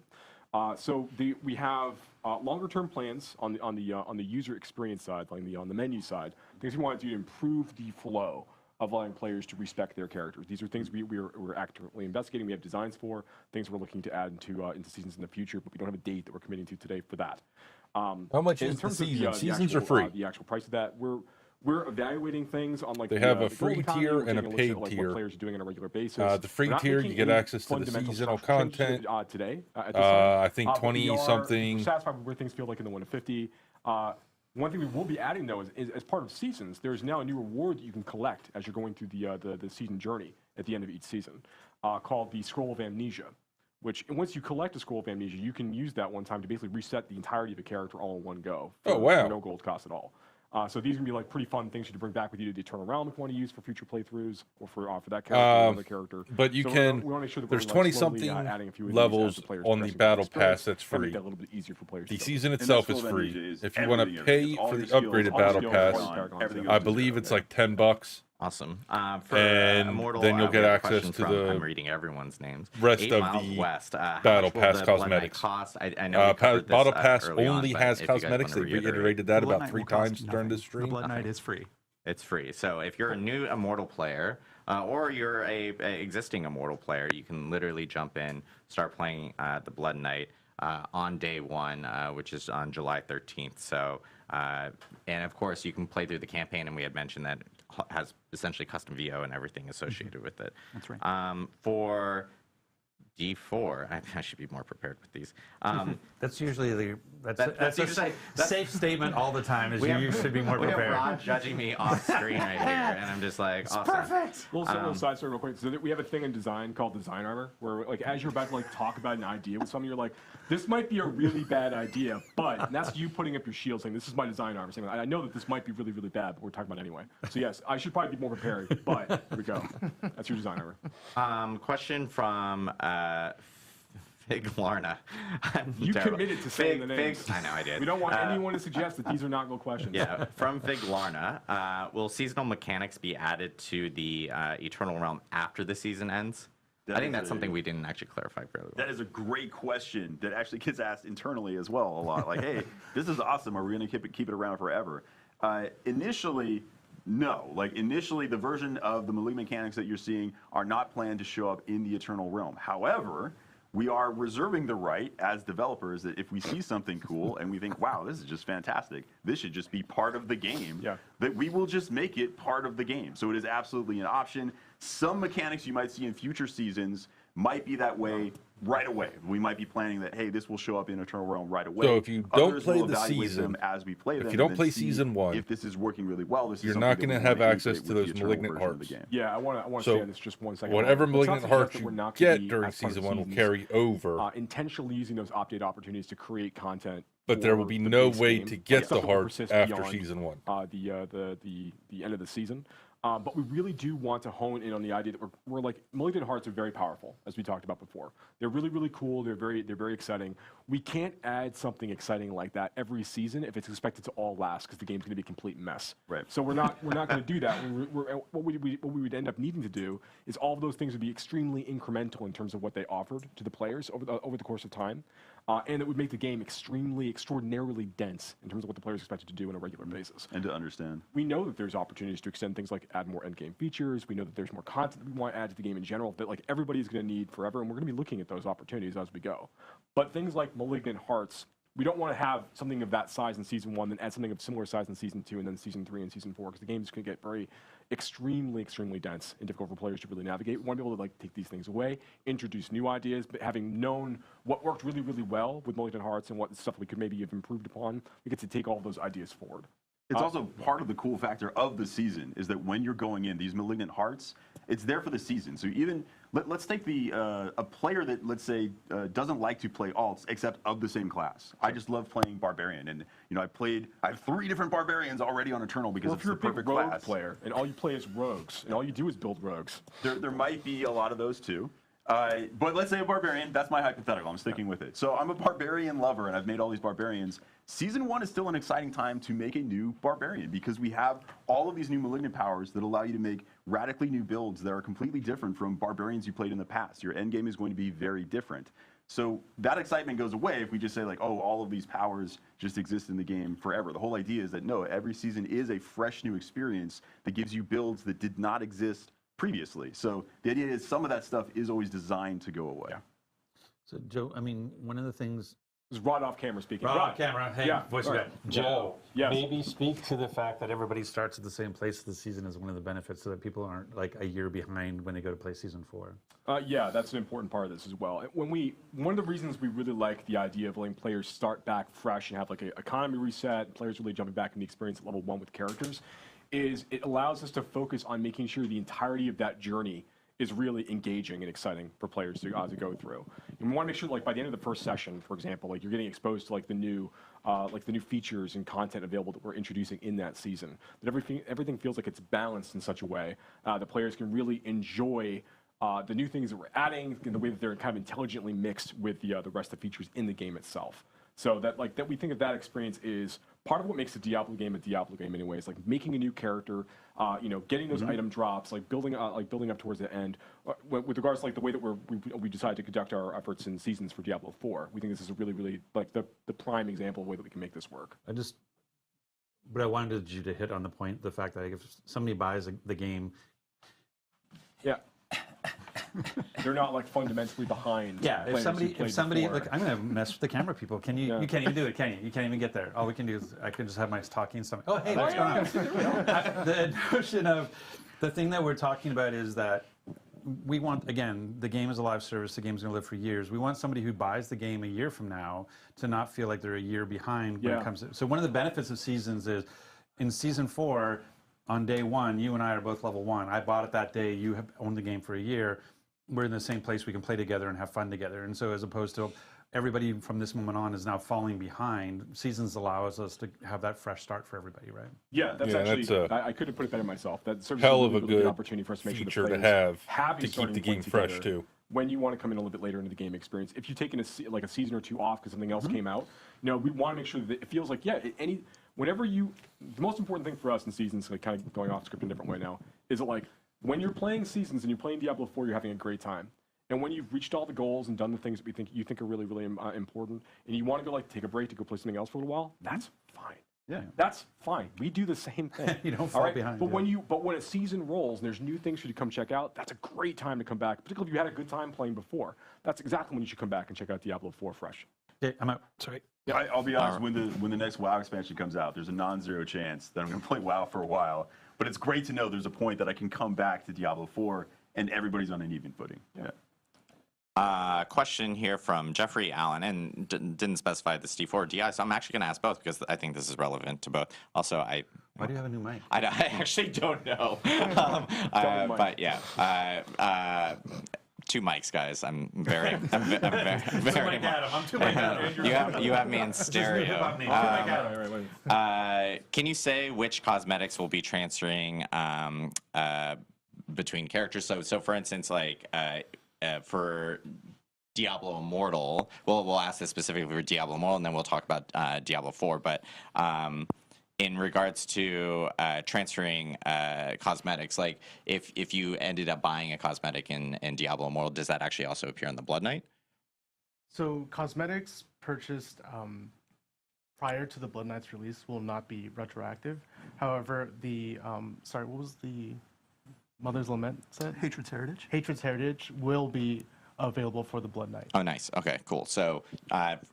So we have longer-term plans on the user experience side, like on the menu side. Things we want to do to improve the flow of allowing players to respect their characters. These are things we're actively investigating. We have designs for things we're looking to add into seasons in the future, but we don't have a date that we're committing to today for that. How much is the season? Seasons are free. The actual price of that, we're evaluating things on like they the, have a the free gold economy. tier We're and a taking paid look at, like, tier. what players are doing on a regular basis. The free We're not tier, making you get any access to the fundamental seasonal structural changes, content. Today, at this time. I think But we 20 are something. satisfied with where things feel like in the 1 to 50. One thing we will be adding though is as part of seasons, there's now a new reward that you can collect as you're going through the season journey at the end of each season, called the Scroll of Amnesia. Which once you collect a Scroll of Amnesia, you can use that one time to basically reset the entirety of a character all in one go. Oh, wow. For no gold cost at all. So these are going to be like pretty fun things you to bring back with you to the Eternal Realm if you want to use for future playthroughs or for that character or another character. But you So can. we wanna make sure that There's we're, like, 20 slowly, something adding a few of these levels as the players on the progress battle through the pass experience that's and make free. that a little bit easier for players The to season And itself that's is what free. Amnesia is. If you want Everything to in pay it. All for your the skills, upgraded all your battle skills, pass, everything I goes believe together it's there. like $10. Awesome. For And Immortal, then you'll we get have access questions to from, the I'm reading everyone's names. rest 8 of Miles the West. How battle much will pass the Blood Knight cosmetics. cost? I know we covered this, Battle pass early on, only but has if you guys cosmetics. They wanna reiterate. reiterated that Blood about Knight 3 will cost times during nothing. this stream. The Blood Knight is free. It's free. So if you're a new Immortal player, or you're a existing Immortal player, you can literally jump in, start playing the Blood Knight on day 1, which is on July 13th. So, and of course, you can play through the campaign, and we had mentioned that it has essentially custom VO and everything associated with it. That's right. For D4, I should be more prepared with these. That's usually that's That's a usually- safe statement all the time. Is you should be more we prepared. have Rod judging me off screen right here, and I'm just like, awesome. Perfect. Little side story real quick. So we have a thing in design called design armor, where like as you're about to like talk about an idea with someone, you're like, this might be a really bad idea, but and that's you putting up your shield saying, this is my design armor. Saying, I know that this might be really, really bad, but we're talking about it anyway. So yes, I should probably be more prepared, but here we go. That's your design armor. Question from Fig Larna. You committed to saying the names. Fig, I know I did. We don't want anyone to suggest that these are not gold questions. Yeah, from Fig Larna. Will seasonal mechanics be added to the Eternal Realm after the season ends? I think that's something we didn't actually clarify very well. That is a great question that actually gets asked internally as well a lot. Like, hey, this is awesome. Are we going to keep it around forever? Initially, no. Like, initially, the version of the Malignant mechanics that you're seeing are not planned to show up in the Eternal Realm. However, we are reserving the right as developers that if we see something cool and we think, wow, this is just fantastic, this should just be part of the game, that we will just make it part of the game. So it is absolutely an option. Some mechanics you might see in future seasons might be that way right away. We might be planning that, hey, this will show up in Eternal Realm right away. So if you don't Others play will the evaluate season, them as we play them, if you don't and then play see season 1, if this is working really well, you're not going to have access to those Malignant Hearts. Hearts. Yeah, I want to So stay on this just 1 second. whatever Let's not Malignant suggest Hearts that we're you not gonna get be, during as part of season 1 will seasons, carry over. intentionally using those update opportunities to create content. But there will for be the no base way game, to like get stuff the that will hearts persist after beyond, season 1. The end of the season. But we really do want to hone in on the idea that we're like, Malignant Hearts are very powerful, as we talked about before. They're really, really cool. They're very exciting. We can't add something exciting like that every season if it's expected to all last, because the game's going to be a complete mess. Right. So we're not going to do that. What we would end up needing to do is all of those things would be extremely incremental in terms of what they offered to the players over the course of time. And it would make the game extraordinarily dense in terms of what the players expected to do on a regular basis. And to understand. We know that there's opportunities to extend things like add more endgame features. We know that there's more content that we want to add to the game in general that like everybody's going to need forever, and we're going to be looking at those opportunities as we go. But things like Malignant Hearts, we don't want to have something of that size in season 1, then add something of similar size in season 2, and then season 3 and season 4, because the game's going to get very extremely dense and difficult for players to really navigate. We want to be able to like take these things away, introduce new ideas, but having known what worked really, really well with Malignant Hearts and what stuff we could maybe have improved upon, we get to take all of those ideas forward. It's also part of the cool factor of the season is that when you're going in, these Malignant Hearts, it's there for the season. So even, let's take a player that, let's say, doesn't like to play alts except of the same class. I just love playing Barbarian. And, you know, I have 3 different Barbarians already on Eternal because it's the perfect rogue class. player and all you play is rogues and all you do is build rogues. There might be a lot of those too. But let's say a Barbarian, that's my hypothetical, I'm sticking with it. So I'm a Barbarian lover and I've made all these Barbarians. Season 1 is still an exciting time to make a new Barbarian because we have all of these new Malignant powers that allow you to make radically new builds that are completely different from Barbarians you played in the past. Your endgame is going to be very different. So that excitement goes away if we just say like, oh, all of these powers just exist in the game forever. The whole idea is that no, every season is a fresh new experience that gives you builds that did not exist previously. So the idea is some of that stuff is always designed to go away. Yeah. So Joe, I mean, one of the things. This is Rod off camera speaking. Rod off camera. Hey, yeah. voice Right. Joe, yes. maybe speak to the fact that everybody starts at the same place of the season as one of the benefits, so that people aren't like a year behind when they go to play season 4. Yeah, that's an important part of this as well. One of the reasons we really like the idea of letting players start back fresh and have like an economy reset, players really jumping back in the experience at level 1 with characters, is it allows us to focus on making sure the entirety of that journey is really engaging and exciting for players to go through. And we want to make sure, like by the end of the first session, for example, like you're getting exposed to like the new features and content available that we're introducing in that season. That everything feels like it's balanced in such a way that players can really enjoy the new things that we're adding in the way that they're kind of intelligently mixed with the rest of the features in the game itself. So that we think that experience is part of what makes a Diablo game anyways, like making a new character, getting those item drops, like building up towards the end. With regards to like the way that we decided to conduct our efforts in seasons for Diablo 4, we think this is a really, really like the prime example of the way that we can make this work. But I wanted you to hit on the point, the fact that if somebody buys the game. Yeah. They're not like fundamentally behind. Yeah, if somebody, before. look, I'm gonna mess with the camera people. Can you? Yeah. You can't even do it, can you? You can't even get there. All we can do is I can just have my talking stomach. Oh, hey, what's going on? The notion of the thing that we're talking about is that we want, again, the game is a live service. The game's gonna live for years. We want somebody who buys the game a year from now to not feel like they're a year behind when it comes to. So one of the benefits of seasons is, in season 4. On day 1, you and I are both level 1. I bought it that day. You have owned the game for a year. We're in the same place. We can play together and have fun together. And so as opposed to everybody from this moment on is now falling behind, seasons allows us to have that fresh start for everybody, right? Yeah, that's actually, I couldn't put it better myself. That serves hell as of a good opportunity for us to make sure the feature to players have to keep the game fresh too. When you want to come in a little bit later into the game experience, if you've taken a season or 2 off because something else came out, we want to make sure that it feels like, the most important thing for us in seasons, like kind of going off script in a different way now, is that like when you're playing seasons and you're playing Diablo 4, you're having a great time. And when you've reached all the goals and done the things that you think are really, really important, and you want to go like take a break to go play something else for a little while, that's fine. Yeah. That's fine. We do the same thing. You don't all fall right? behind, But yeah. when a season rolls and there's new things for you to come check out, that's a great time to come back. Particularly if you had a good time playing before. That's exactly when you should come back and check out Diablo 4 fresh. Okay, I'm out. Sorry. I'll be honest, when the next WoW expansion comes out, there's a non-zero chance that I'm going to play WoW for a while. But it's great to know there's a point that I can come back to Diablo 4 and everybody's on an even footing. Yeah. Question here from Jeffrey Allen, and didn't specify the D4 or DI, so I'm actually going to ask both because I think this is relevant to both. Also, Why do you have a new mic? I actually don't know. But yeah, 2 mics, guys. I'm very Adam. I'm too mic Adam. you have me in stereo. Can you say which cosmetics will be transferring between characters? So for instance, like for Diablo Immortal, we'll ask this specifically for Diablo Immortal, and then we'll talk about Diablo 4. But in regards to transferring cosmetics, like if you ended up buying a cosmetic in Diablo Immortal, does that actually also appear in the Blood Knight? So cosmetics purchased prior to the Blood Knight's release will not be retroactive. However, the what was the Mother's Lament set? Hatred's Heritage. Hatred's Heritage will be available for the Blood Knight. Oh, nice. Okay, cool. So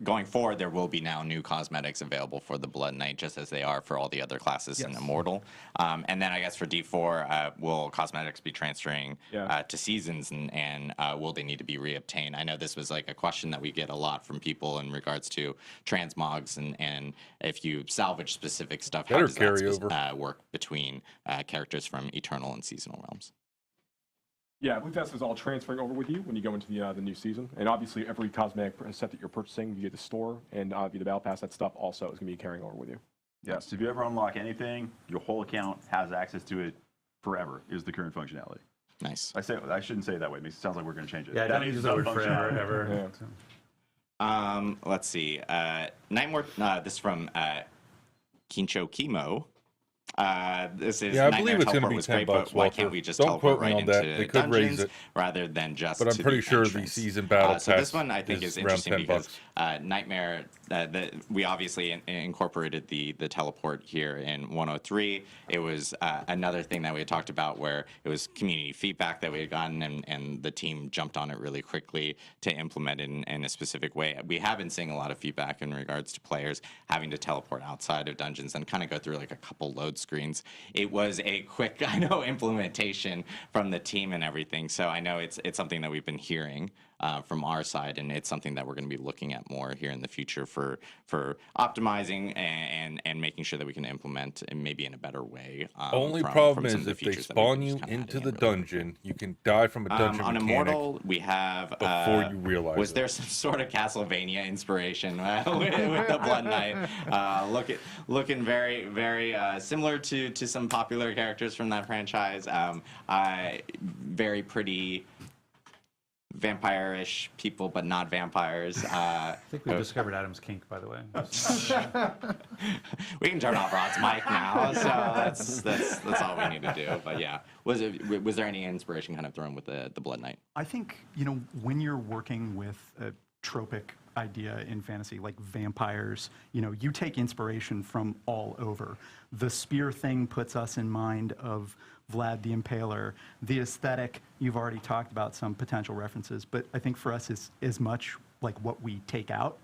going forward, there will be now new cosmetics available for the Blood Knight, just as they are for all the other classes in Immortal. And then I guess for D4, will cosmetics be transferring to seasons, and will they need to be reobtained? I know this was like a question that we get a lot from people in regards to transmogs, and if you salvage specific stuff, how does that work between characters from Eternal and Seasonal Realms? Yeah, I believe that's all transferring over with you when you go into the new season. And obviously, every cosmetic set that you're purchasing via the store and via the Battle Pass, that stuff also is going to be carrying over with you. Yeah, so if you ever unlock anything, your whole account has access to it forever, is the current functionality. Nice. I shouldn't say it that way. It sounds like we're going to change it. Yeah, don't use the word forever, ever. Yeah. Let's see. Nightmare, this is from Kincho Kimo. This is I believe it's going to be was $10. great, but why can't we just teleport right into dungeons rather than just? But I'm pretty sure the season battle pass. So this one I think is interesting because $10. Nightmare. We obviously incorporated the teleport here in 103. It was another thing that we had talked about where it was community feedback that we had gotten, and the team jumped on it really quickly to implement it in a specific way. We have been seeing a lot of feedback in regards to players having to teleport outside of dungeons and kind of go through like a couple load screens. It was a quick, implementation from the team and everything. So I know it's something that we've been hearing from our side, and it's something that we're going to be looking at more here in the future for optimizing and making sure that we can implement maybe in a better way. Only problem is if they spawn you into the dungeon, you can die from a dungeon on mechanic Immortal, we have before you realize. Was there some sort of Castlevania inspiration with the Blood Knight? Looking very, very similar to some popular characters from that franchise. Very pretty vampire-ish people, but not vampires. I think we discovered Adam's kink, by the way. We can turn off Rod's mic now, so that's all we need to do. But yeah, was there any inspiration kind of thrown with the Blood Knight? I think when you're working with a tropic idea in fantasy like vampires, you take inspiration from all over. The spear thing puts us in mind of Vlad the Impaler. The aesthetic, you've already talked about some potential references, but I think for us is as much like what we take out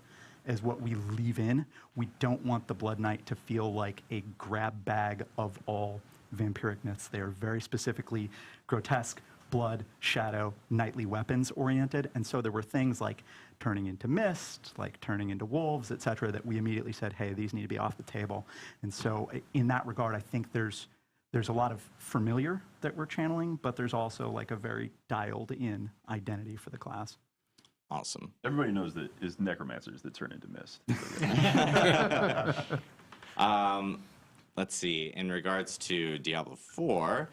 as what we leave in. We don't want the Blood Knight to feel like a grab bag of all vampiricness. They are very specifically grotesque, blood, shadow, knightly weapons oriented, and so there were things like turning into mist, like turning into wolves, etc., that we immediately said, hey, these need to be off the table. And so in that regard, I think there's a lot of familiar that we're channeling, but there's also like a very dialed in identity for the class. Awesome. Everybody knows that it's necromancers that turn into mist. Let's see. In regards to Diablo 4,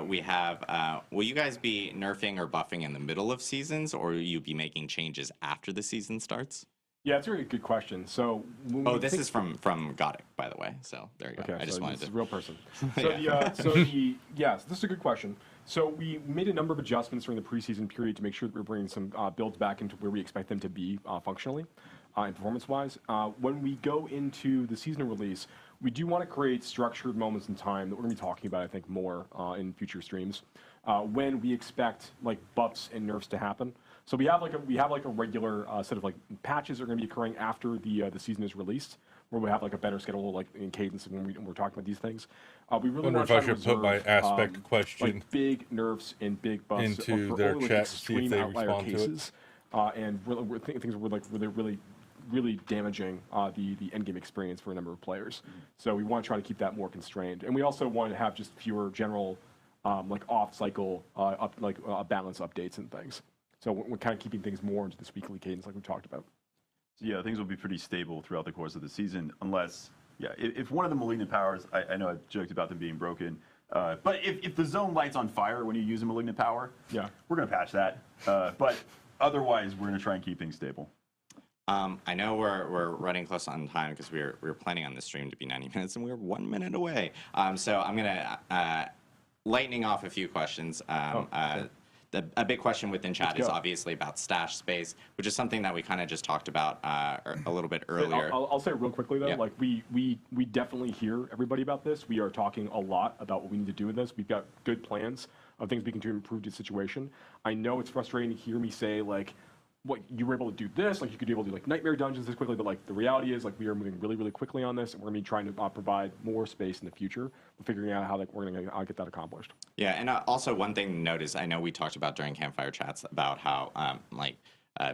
we have, will you guys be nerfing or buffing in the middle of seasons, or will you be making changes after the season starts? Yeah, it's a really good question. So, this is from Godic, by the way. So there you go. Okay, I just wanted this to. is a real person. Yeah. Yes, this is a good question. So we made a number of adjustments during the preseason period to make sure that we're bringing some builds back into where we expect them to be functionally and performance-wise. When we go into the seasonal release, we do want to create structured moments in time that we're going to be talking about, I think, more in future streams, when we expect like buffs and nerfs to happen. So we have like a regular set of like patches that are going to be occurring after the season is released, where we have like a better schedule, like in cadence when we're talking about these things. We really wonder want if to I should put my aspect question like big nerfs and big buffs into for their only, like, chat to see if extreme they outlier respond to it. cases, and things were like really damaging the end game experience for a number of players. So we want to try to keep that more constrained, and we also want to have just fewer general like off cycle balance updates and things. So we're kind of keeping things more into this weekly cadence, like we talked about. So yeah, things will be pretty stable throughout the course of the season, unless, yeah, if one of the malignant powers, I know I joked about them being broken, but if the zone lights on fire when you use a malignant power, yeah, we're going to patch that. But otherwise, we're going to try and keep things stable. I know we're running close on time because we were planning on this stream to be 90 minutes, and we're 1 minute away. So I'm going to lightning off a few questions. A big question within chat is obviously about stash space, which is something that we kind of just talked about a little bit earlier. I'll say real quickly though, like we definitely hear everybody about this. We are talking a lot about what we need to do with this. We've got good plans of things we can do to improve the situation. I know it's frustrating to hear me say like, what you were able to do this, like you could be able to do like nightmare dungeons this quickly, but like the reality is like we are moving really quickly on this, and we're gonna be trying to provide more space in the future. We're figuring out how like we're gonna get that accomplished. Yeah, and also one thing to note is I know we talked about during campfire chats about how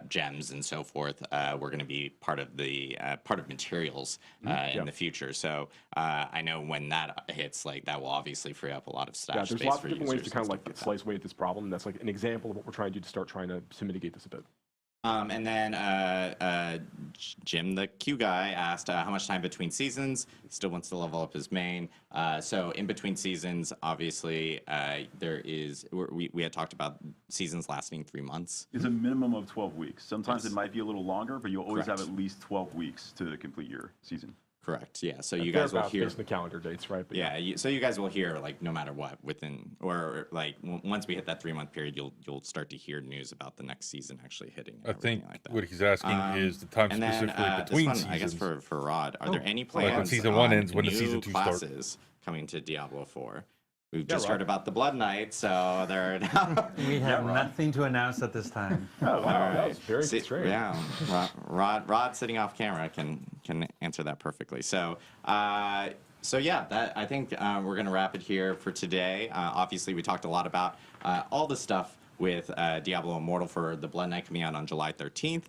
gems and so forth were going to be part of the part of materials in the future. So I know when that hits, like that will obviously free up a lot of stash there's space lots for of different ways users to kind of like that. slice away at this problem. And that's like an example of what we're trying to do to start trying to mitigate this a bit. And then Jim, the Q guy, asked how much time between seasons. He still wants to level up his main. So in between seasons, obviously, we had talked about seasons lasting 3 months. It's a minimum of 12 weeks. Sometimes it might be a little longer, but you'll always have at least 12 weeks to complete your season. Correct. Yeah. So you guys will hear based on the calendar dates, right? But yeah. So you guys will hear like no matter what within or like once we hit that 3-month period, you'll start to hear news about the next season actually hitting. I think like that. what he's asking is the time and specifically then, between this one, seasons. I guess for Rod, are there any plans like when season 1 ends, when the new season 2 starts? classes coming to Diablo 4? We've just heard about the Blood Knight, so they're we have nothing to announce at this time. Oh, wow, that was very strange. Yeah, Rod sitting off camera can answer that perfectly. So, yeah, I think we're gonna wrap it here for today. Obviously, we talked a lot about all the stuff with Diablo Immortal for the Blood Knight coming out on July 13th.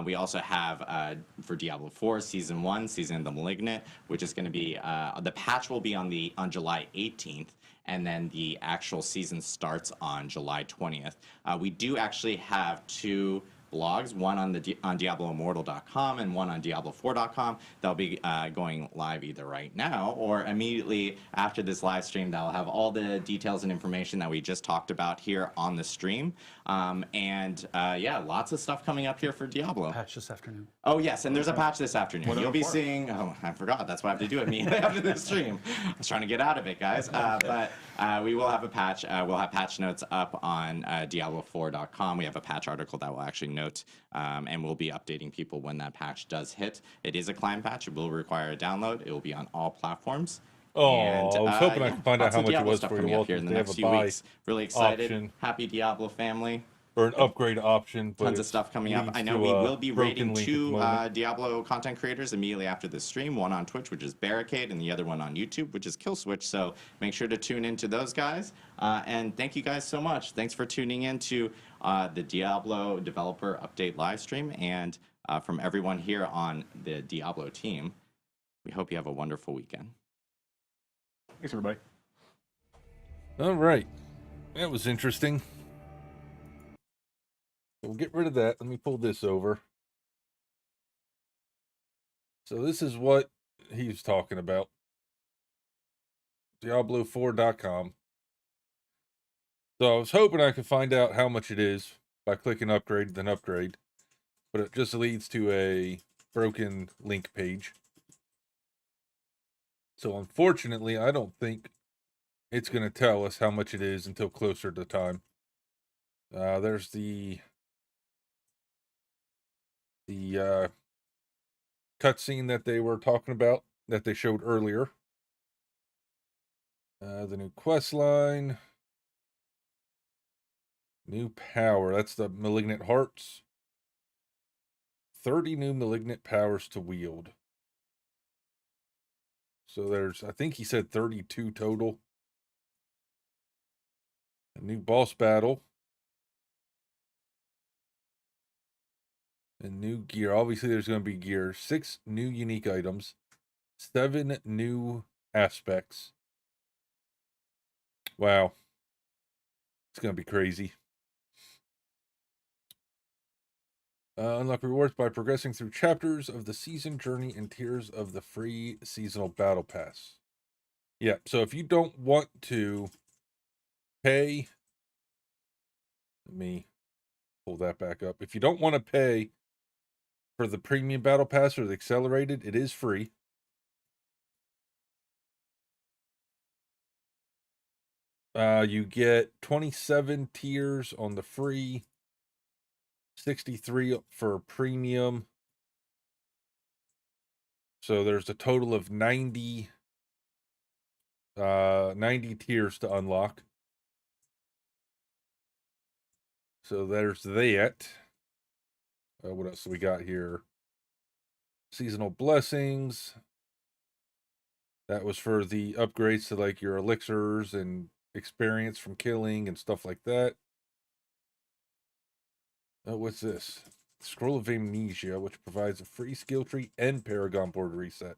We also have for Diablo 4 Season 1, Season of the Malignant, which is going to be the patch will be on July 18th. And then the actual season starts on July 20th. We do actually have 2 blogs, one on DiabloImmortal.com and one on Diablo4.com. They'll be going live either right now or immediately after this live stream. That'll have all the details and information that we just talked about here on the stream. Yeah, lots of stuff coming up here for Diablo. Patch this afternoon. Oh yes, and there's a patch this afternoon. You'll be seeing. Oh, I forgot. That's why I have to do it immediately after the stream. I was trying to get out of it, guys. But we will have a patch. We'll have patch notes up on Diablo4.com. We have a patch article that will actually note, and we'll be updating people when that patch does hit. It is a client patch. It will require a download. It will be on all platforms. Oh, And, I was hoping I could find out lots how of much it Diablo was stuff for you. coming up here in the They have next a few buy weeks. Really excited. option. Happy Diablo family. Or an upgrade option. But Tons of stuff coming up. leads I know to we a will be broken rating link at the 2 moment. Diablo content creators immediately after this stream. One on Twitch, which is Barricade, and the other one on YouTube, which is Killswitch. So make sure to tune into those guys. And thank you guys so much. Thanks for tuning in to the Diablo Developer Update live stream. And from everyone here on the Diablo team, we hope you have a wonderful weekend. Thanks, everybody. All right. That was interesting. We'll get rid of that. Let me pull this over. So this is what he's talking about. Diablo4.com. So I was hoping I could find out how much it is by clicking upgrade, then upgrade. But it just leads to a broken link page. So unfortunately, I don't think it's going to tell us how much it is until closer to time. There's the cutscene that they were talking about that they showed earlier. The new quest line. New power. That's the Malignant Hearts. 30 new Malignant powers to wield. So there's, I think he said 32 total. A new boss battle. And new gear. Obviously, there's going to be gear. 6 new unique items. 7 new aspects. Wow. It's going to be crazy. Unlock rewards by progressing through chapters of the season journey and tiers of the free seasonal battle pass. Yeah, so if you don't want to pay, let me pull that back up. If you don't want to pay for the premium battle pass or the accelerated, it is free. You get 27 tiers on the free, 63 for premium. So there's a total of 90 tiers to unlock. So there's that. What else do we got here? Seasonal blessings. That was for the upgrades to like your elixirs and experience from killing and stuff like that. What's this? Scroll of Amnesia, which provides a free skill tree and Paragon board reset.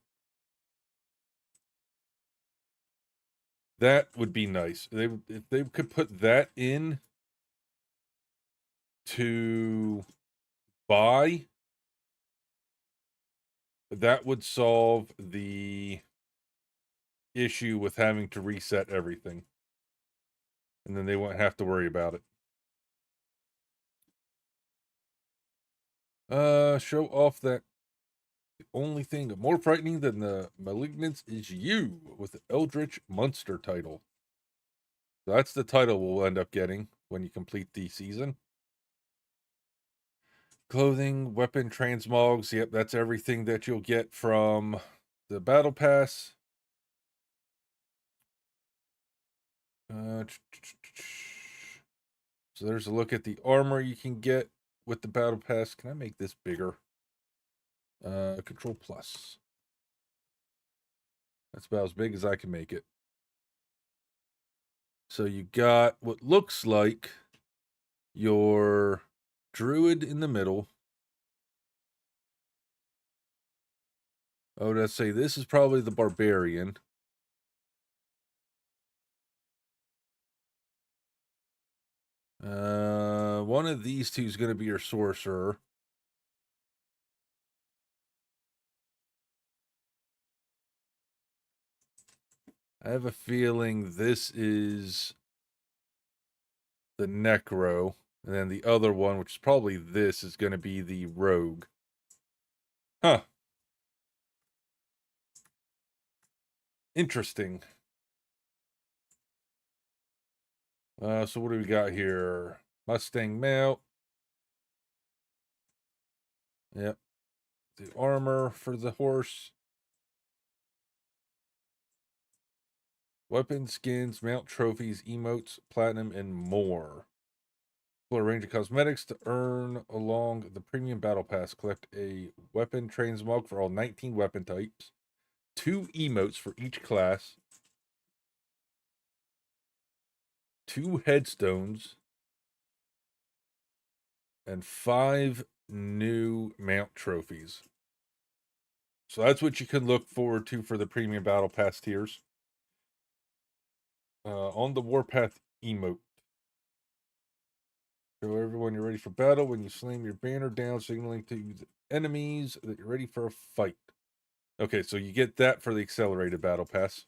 That would be nice. If they could put that in to buy, that would solve the issue with having to reset everything. And then they won't have to worry about it. Show off that the only thing more frightening than the Malignants is you with the Eldritch Monster title. So that's the title we'll end up getting when you complete the season. Clothing, weapon transmogs. Yep, that's everything that you'll get from the battle pass. So there's a look at the armor you can get with the battle pass. Can I make this bigger? Control plus. That's about as big as I can make it. So you got what looks like your druid in the middle. Oh, let's say this is probably the barbarian. One of these two is going to be your sorcerer. I have a feeling this is the necro, and then the other one, which is probably this, is going to be the rogue. Huh. Interesting. So what do we got here? Mustang mount. Yep. The armor for the horse. Weapon skins, mount trophies, emotes, platinum, and more. Explore a range of cosmetics to earn along the premium battle pass. Collect a weapon transmog for all 19 weapon types. 2 emotes for each class. 2 headstones. And 5 new mount trophies. So that's what you can look forward to for the premium battle pass tiers. On the Warpath emote. Show everyone you're ready for battle when you slam your banner down, signaling to the enemies that you're ready for a fight. Okay, so you get that for the accelerated battle pass.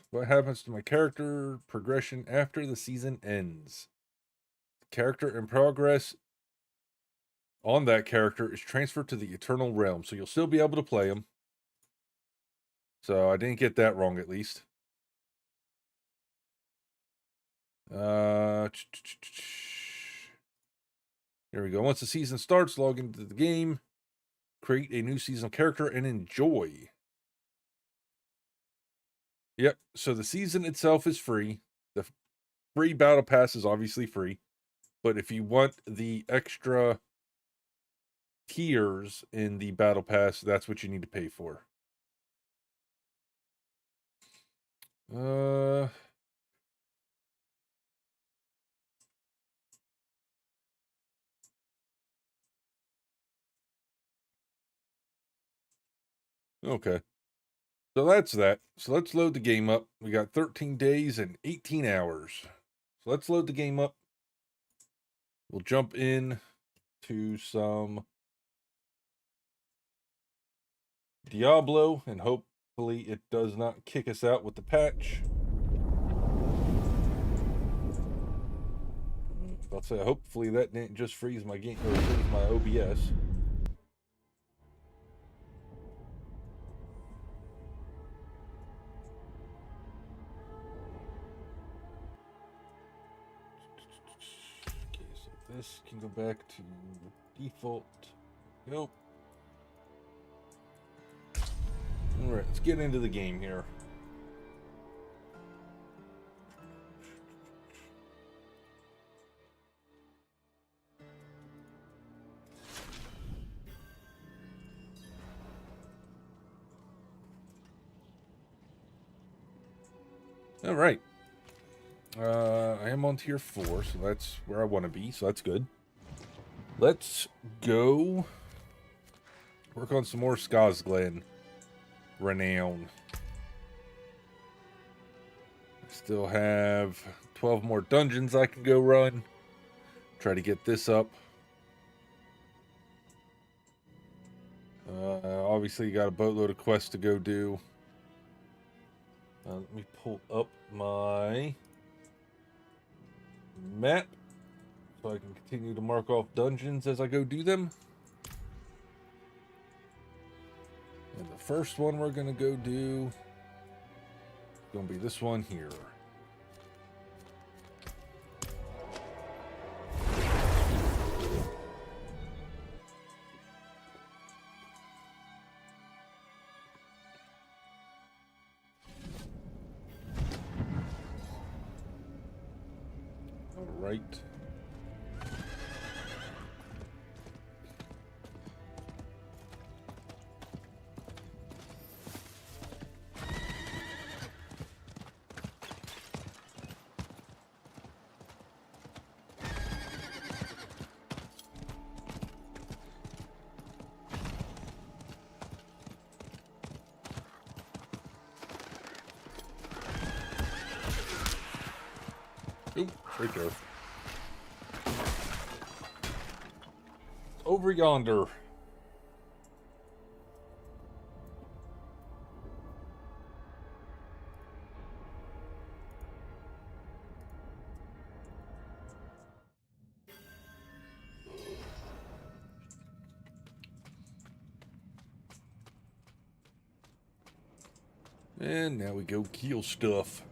What happens to my character progression after the season ends? Character in progress on that character is transferred to the Eternal Realm, so you'll still be able to play him. So I didn't get that wrong, at least. There we go. Once the season starts, log into the game, create a new seasonal character, and enjoy. Yep, so the season itself is free. The free battle pass is obviously free. But if you want the extra tiers in the battle pass, that's what you need to pay for. Okay. So that's that. So let's load the game up. We got 13 days and 18 hours. So let's load the game up. We'll jump in to some Diablo, and hopefully it does not kick us out with the patch. I'll say hopefully that didn't just freeze my game or freeze my OBS. Okay, so this can go back to default. Nope. Alright, let's get into the game here. All right. I am on tier 4, so that's where I want to be, so that's good. Let's go work on some more Skazglen Renown. I still have 12 more dungeons I can go run. Try to get this up. Obviously, you got a boatload of quests to go do. Let me pull up my map so I can continue to mark off dungeons as I go do them. And the first one we're going to go do is going to be this one here. Right. Oop, right there. Over yonder. And now we go kill stuff.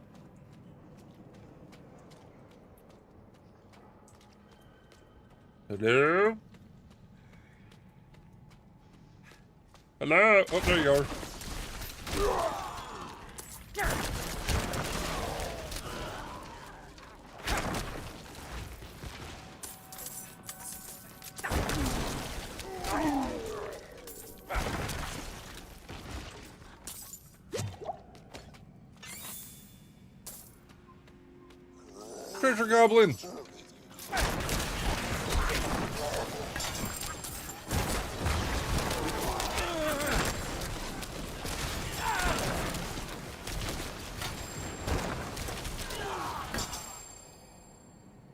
Hello? Hello? Oh, there you are. Treasure goblin!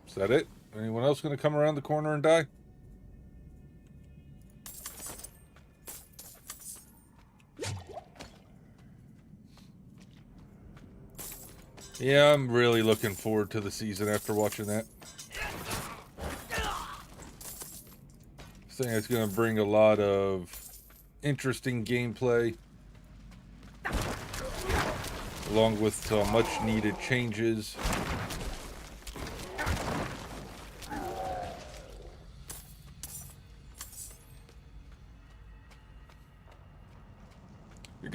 Is that it? Anyone else going to come around the corner and die? Yeah, I'm really looking forward to the season after watching that. I think it's going to bring a lot of interesting gameplay, along with some much needed changes.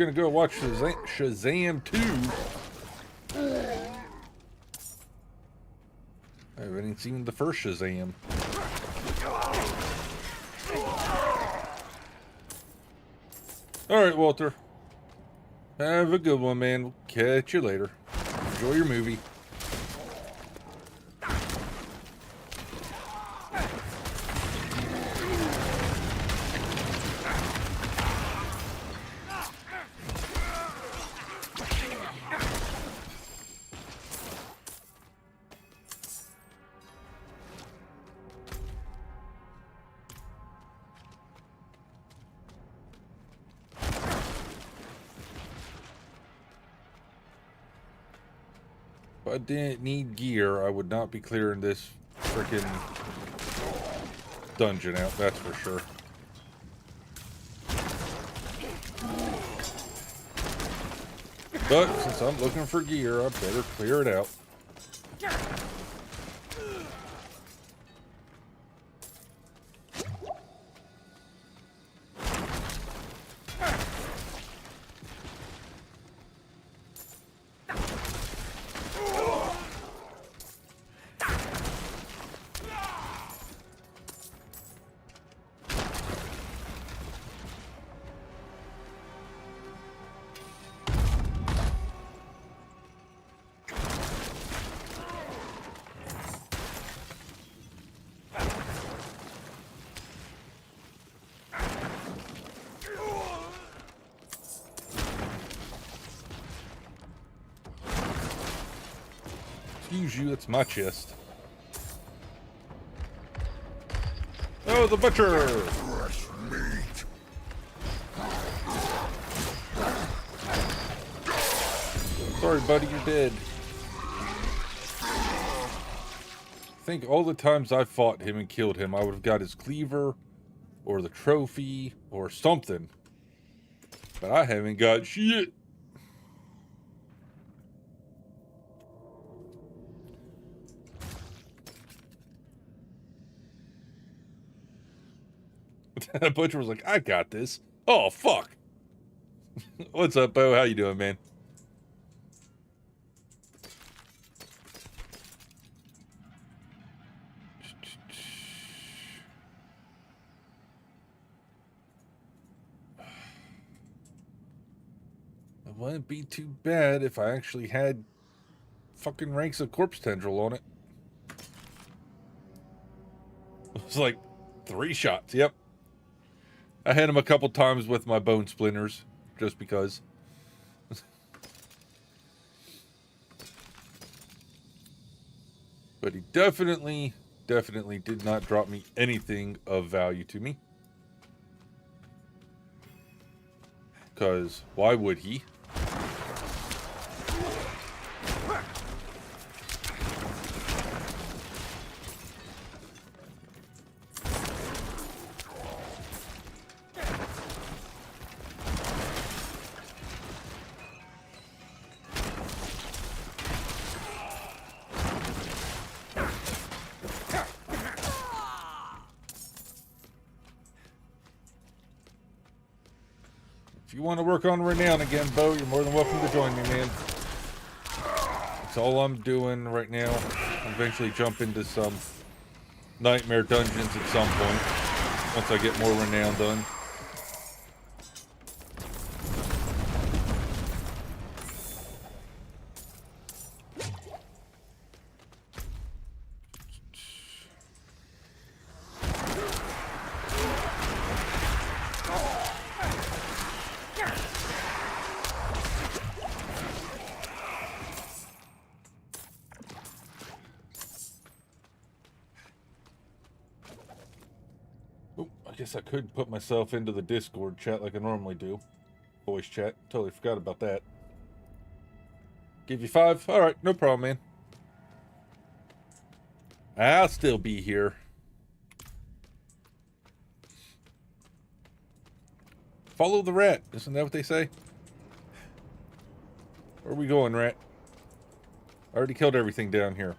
gonna go watch Shazam 2. I haven't even seen the first Shazam. Alright, Walter. Have a good one, man. We'll catch you later. Enjoy your movie. If I didn't need gear, I would not be clearing this frickin' dungeon out, that's for sure. But since I'm looking for gear, I better clear it out. Excuse you, it's my chest. Oh, the butcher! Fresh meat. Sorry, buddy, you're dead. I think all the times I fought him and killed him, I would have got his cleaver, or the trophy, or something. But I haven't got shit. That butcher was like, I got this. Oh, fuck. What's up, Bo? How you doing, man? It wouldn't be too bad if I actually had fucking ranks of corpse tendril on it. It was like 3 shots, yep. I hit him a couple times with my bone splinters, just because. But he definitely did not drop me anything of value to me. Because why would he? If you want to work on Renown again, Bo, you're more than welcome to join me, man. That's all I'm doing right now. I'll eventually jump into some nightmare dungeons at some point, once I get more Renown done. I guess I could put myself into the Discord chat like I normally do. Voice chat. Totally forgot about that. Give you 5? Alright, no problem, man. I'll still be here. Follow the rat. Isn't that what they say? Where are we going, rat? I already killed everything down here.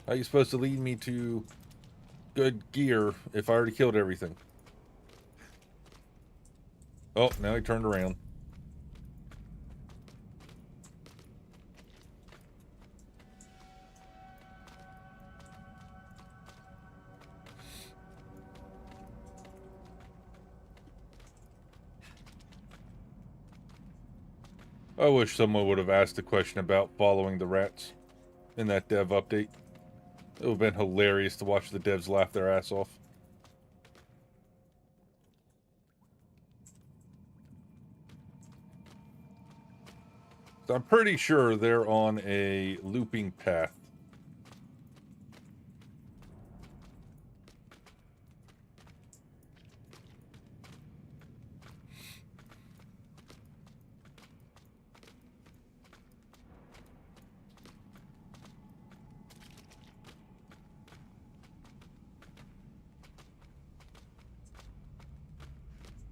How are you supposed to lead me to good gear if I already killed everything? Oh, now he turned around. I wish someone would have asked a question about following the rats in that dev update. It would have been hilarious to watch the devs laugh their ass off. So I'm pretty sure they're on a looping path.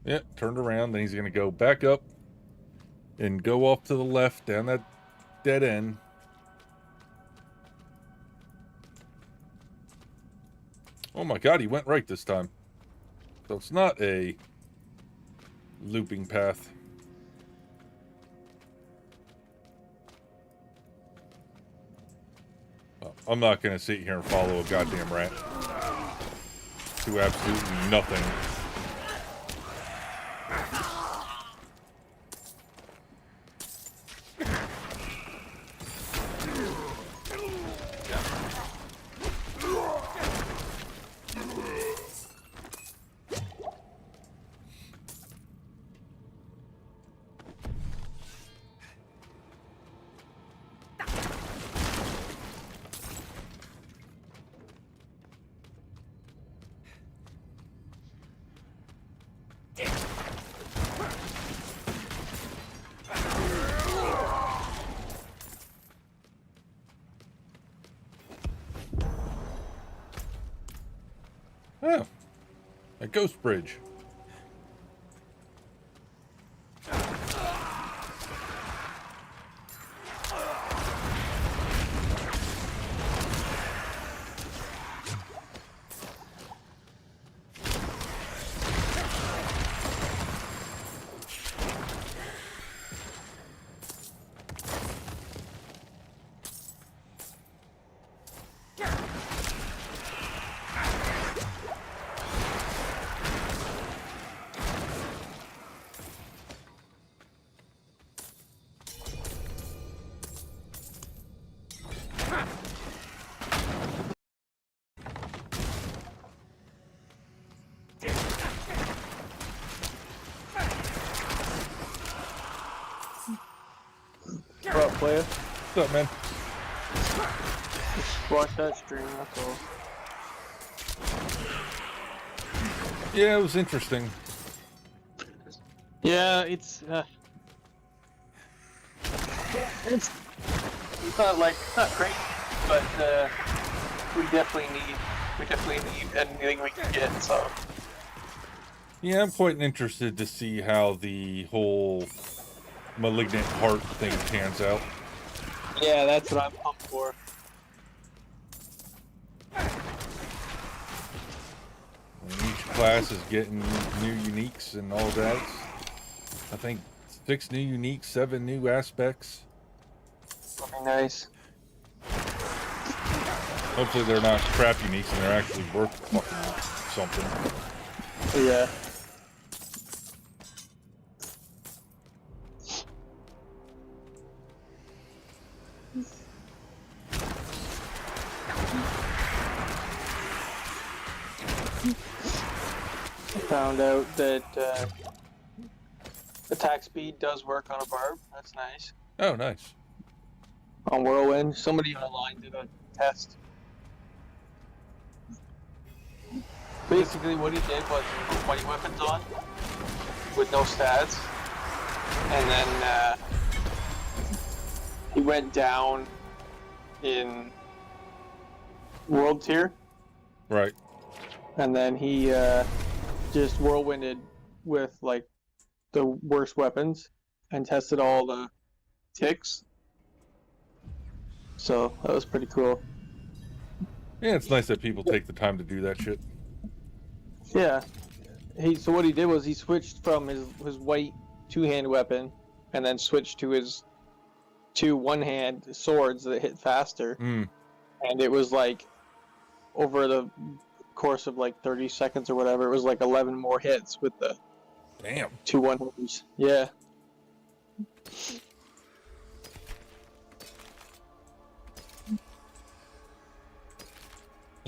Yep, turned around, then he's going to go back up and go off to the left down that dead end. Oh my god, he went right this time. So it's not a looping path. Oh, I'm not going to sit here and follow a goddamn rat. Do absolutely nothing. Oh, a ghost bridge. What up, player? What's up, man? Just watch that stream, that's all. Yeah, it was interesting. Yeah, it's not great, but we definitely need anything we can get. So Yeah, I'm quite interested to see how the whole malignant heart thing pans out. yeah, that's what I'm pumped for. And each class is getting new uniques and all that. I think 6 new uniques, 7 new aspects. That'd be nice. Hopefully they're not crap uniques and they're actually worth fucking something. Yeah. Found out that attack speed does work on a barb. That's nice. Oh, nice. On Whirlwind, somebody online did a test. Basically, what he did was he put 20 weapons on with no stats, and then he went down in world tier. Right. And then he just whirlwinded with like the worst weapons and tested all the ticks. So that was pretty cool. Yeah, it's nice that people take the time to do that shit. Yeah. So what he did was he switched from his white two-hand weapon and then switched to his 2 one-hand swords that hit faster. And it was like over the course of like 30 seconds or whatever, it was like 11 more hits with the 2 one-handers. Yeah.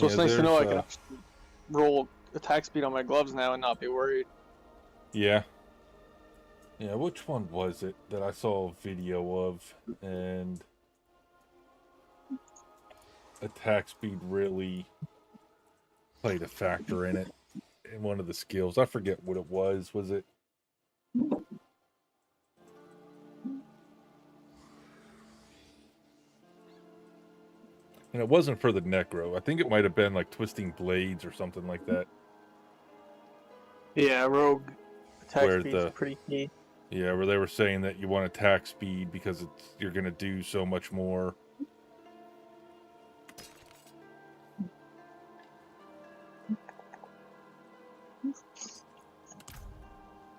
So it's nice to know I can actually roll attack speed on my gloves now and not be worried. Yeah. Yeah, which one was it that I saw a video of and attack speed really played a factor in it in one of the skills? I forget what it was. Was it? And it wasn't for the necro. I think it might have been like twisting blades or something like that. Yeah, rogue attack speed is pretty key. Yeah, where they were saying that you want attack speed because you're going to do so much more.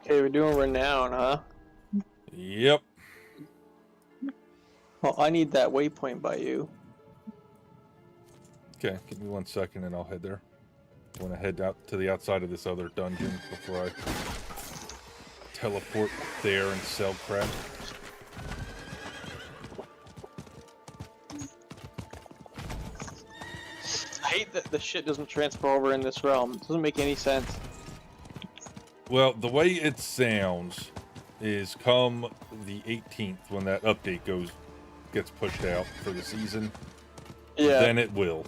Okay, we're doing Renown, huh? Yep. Well, I need that waypoint by you. Okay, give me 1 second and I'll head there. I want to head out to the outside of this other dungeon before I teleport there and sell crap. I hate that the shit doesn't transfer over in this realm. It doesn't make any sense. Well, the way it sounds is come the 18th when that update gets pushed out for the season. Yeah. Then it will.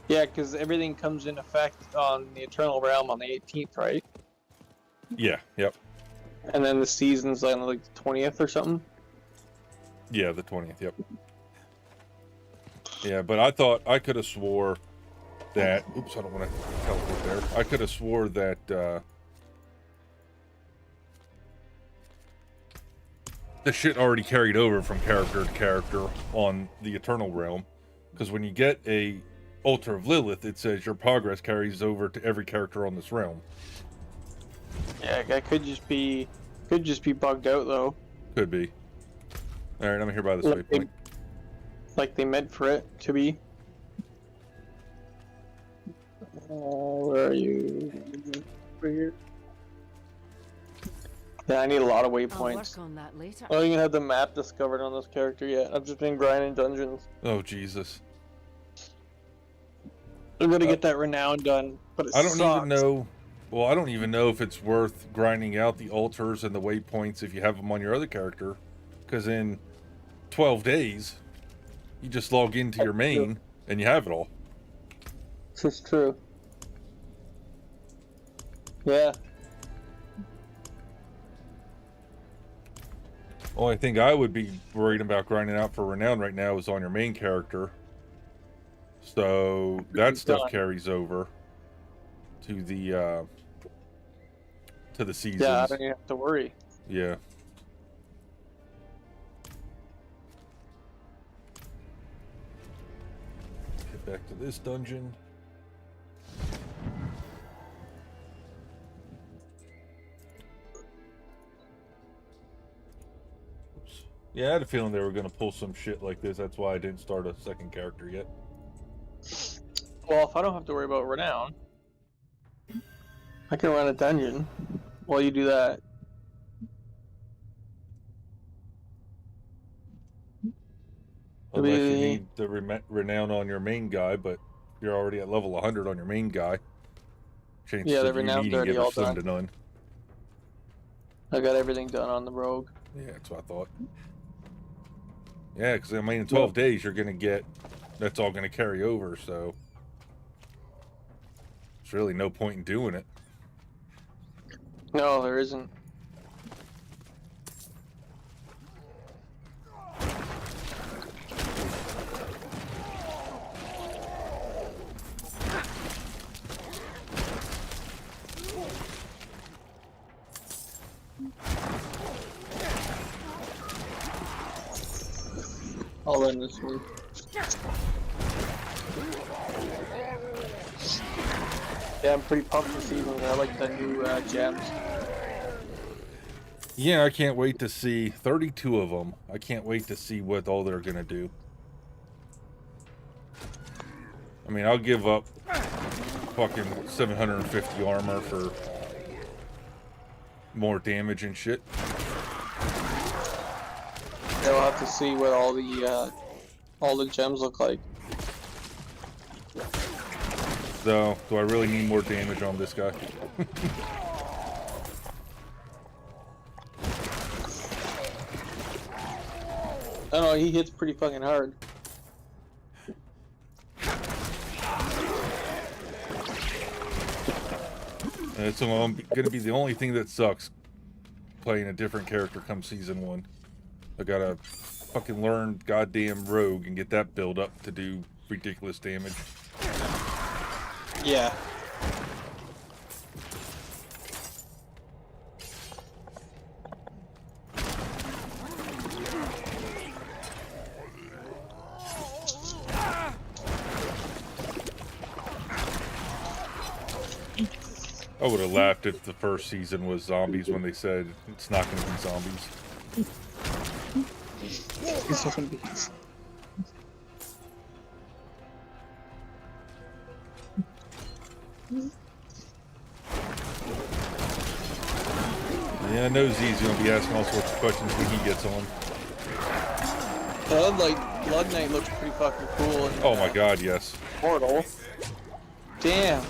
Yeah, because everything comes in effect on the Eternal Realm on the 18th, right? Yeah, yep. And then the season's on like the 20th or something? Yeah, the 20th, yep. Yeah, but I thought, I could have swore that, oops, I don't want to teleport there. I could have swore that, the shit already carried over from character to character on the Eternal Realm. Because when you get a Altar of Lilith, it says your progress carries over to every character on this realm. Yeah, that could just be bugged out though. Could be. All right, I'm here by this waypoint. Like they meant for it to be. Where are you? Over here. Yeah, I need a lot of waypoints. I'll work on that later. I don't even have the map discovered on this character yet. I've just been grinding dungeons. Oh Jesus! I'm gonna get that Renown done, but it I don't sucks. even know. Well, I don't even know if it's worth grinding out the altars and the waypoints if you have them on your other character, because in 12 days, you just log into your main and you have it all. This is true. Yeah. Only thing I would be worried about grinding out for Renown right now is on your main character. So that stuff carries over to the seasons. Yeah, I don't even have to worry. Yeah. Get back to this dungeon. Oops. Yeah, I had a feeling they were going to pull some shit like this. That's why I didn't start a second character yet. Well, if I don't have to worry about Renown, I can run a dungeon while you do that. Unless you need the Renown on your main guy, but you're already at level 100 on your main guy. Chances Yeah, the of you Renown's needing already it are all slim done. to none. I got everything done on the rogue. Yeah, that's what I thought. Yeah, because I mean, in 12 days, you're going to get, that's all going to carry over, so there's really no point in doing it. No, there isn't. I'll run this one. Yeah, I'm pretty pumped for seasons. I like the new gems. Yeah, I can't wait to see 32 of them. I can't wait to see what all they're going to do. I mean, I'll give up fucking 750 armor for more damage and shit. Yeah, we'll have to see what all the all the gems look like. So, do I really need more damage on this guy? I don't know, he hits pretty fucking hard. It's going to be the only thing that sucks playing a different character come season 1. I gotta fucking learn goddamn rogue and get that build up to do ridiculous damage. Yeah. I would have laughed if the first season was zombies when they said it's not going to be zombies. Zombies. Yeah, I know Z's going to be asking all sorts of questions when he gets on. Like, Blood Knight looks pretty fucking cool. And, Oh my god, yes. Portal. Damn.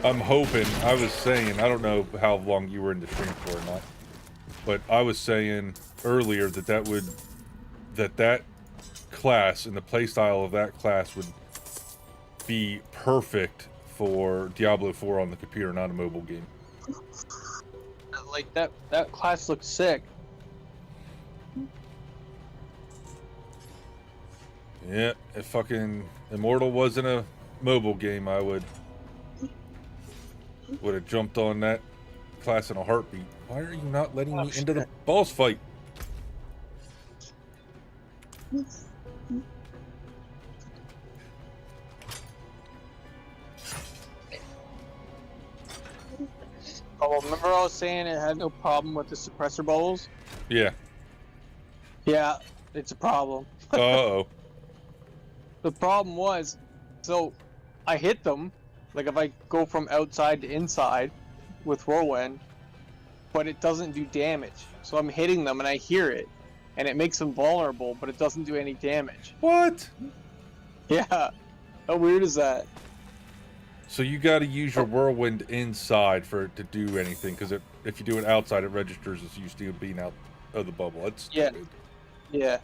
I'm hoping, I was saying, I don't know how long you were in the stream for or not, but I was saying earlier that class and the playstyle of that class would be perfect for Diablo 4 on the computer, not a mobile game. Like, that class looks sick. Yeah, if fucking Immortal wasn't a mobile game, I would have jumped on that class in a heartbeat. Why are you not letting me into the boss fight? Oh, remember I was saying it had no problem with the suppressor bubbles? Yeah. Yeah, it's a problem. Uh-oh. The problem was, so I hit them, like if I go from outside to inside with Whirlwind, but it doesn't do damage. So I'm hitting them and I hear it, and it makes them vulnerable, but it doesn't do any damage. What? Yeah. How weird is that? So you got to use your Whirlwind inside for it to do anything, because if you do it outside, it registers as you still being out of the bubble. That's stupid. Yeah.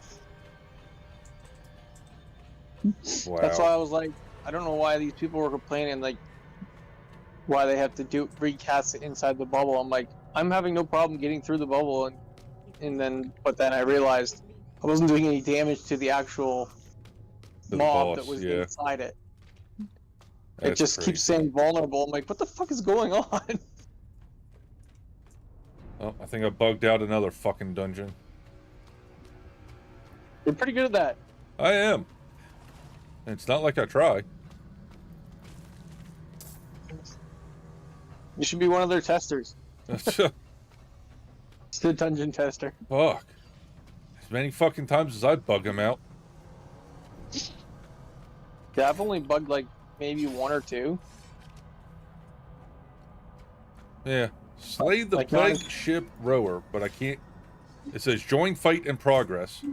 Wow. That's why I was like, I don't know why these people were complaining, like, why they have to recast it inside the bubble. I'm like, I'm having no problem getting through the bubble, but then I realized I wasn't doing any damage to the actual mob that was inside it. It just keeps saying vulnerable. I'm like, what the fuck is going on? Oh, I think I bugged out another fucking dungeon. You're pretty good at that. I am. It's not like I try. You should be one of their testers. It's the dungeon tester. Fuck. As many fucking times as I bug them out. Yeah, I've only bugged like maybe 1 or 2. Yeah. Slay the plague ship rower, but I can't. It says join fight in progress.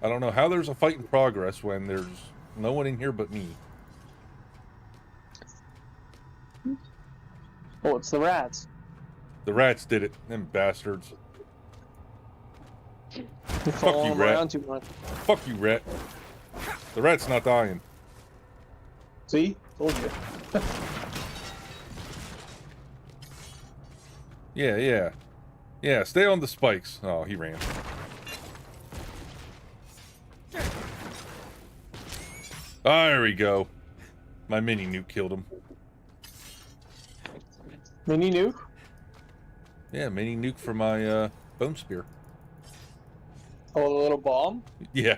I don't know how there's a fight in progress when there's no one in here but me. Oh, it's the rats. The rats did it. Them bastards. Fuck you, rat. Fuck you, rat. The rat's not dying. See? Told you. Yeah, stay on the spikes. Oh, he ran. There we go. My mini nuke killed him. Mini nuke? Yeah, mini nuke for my bone spear. Oh, the little bomb? Yeah.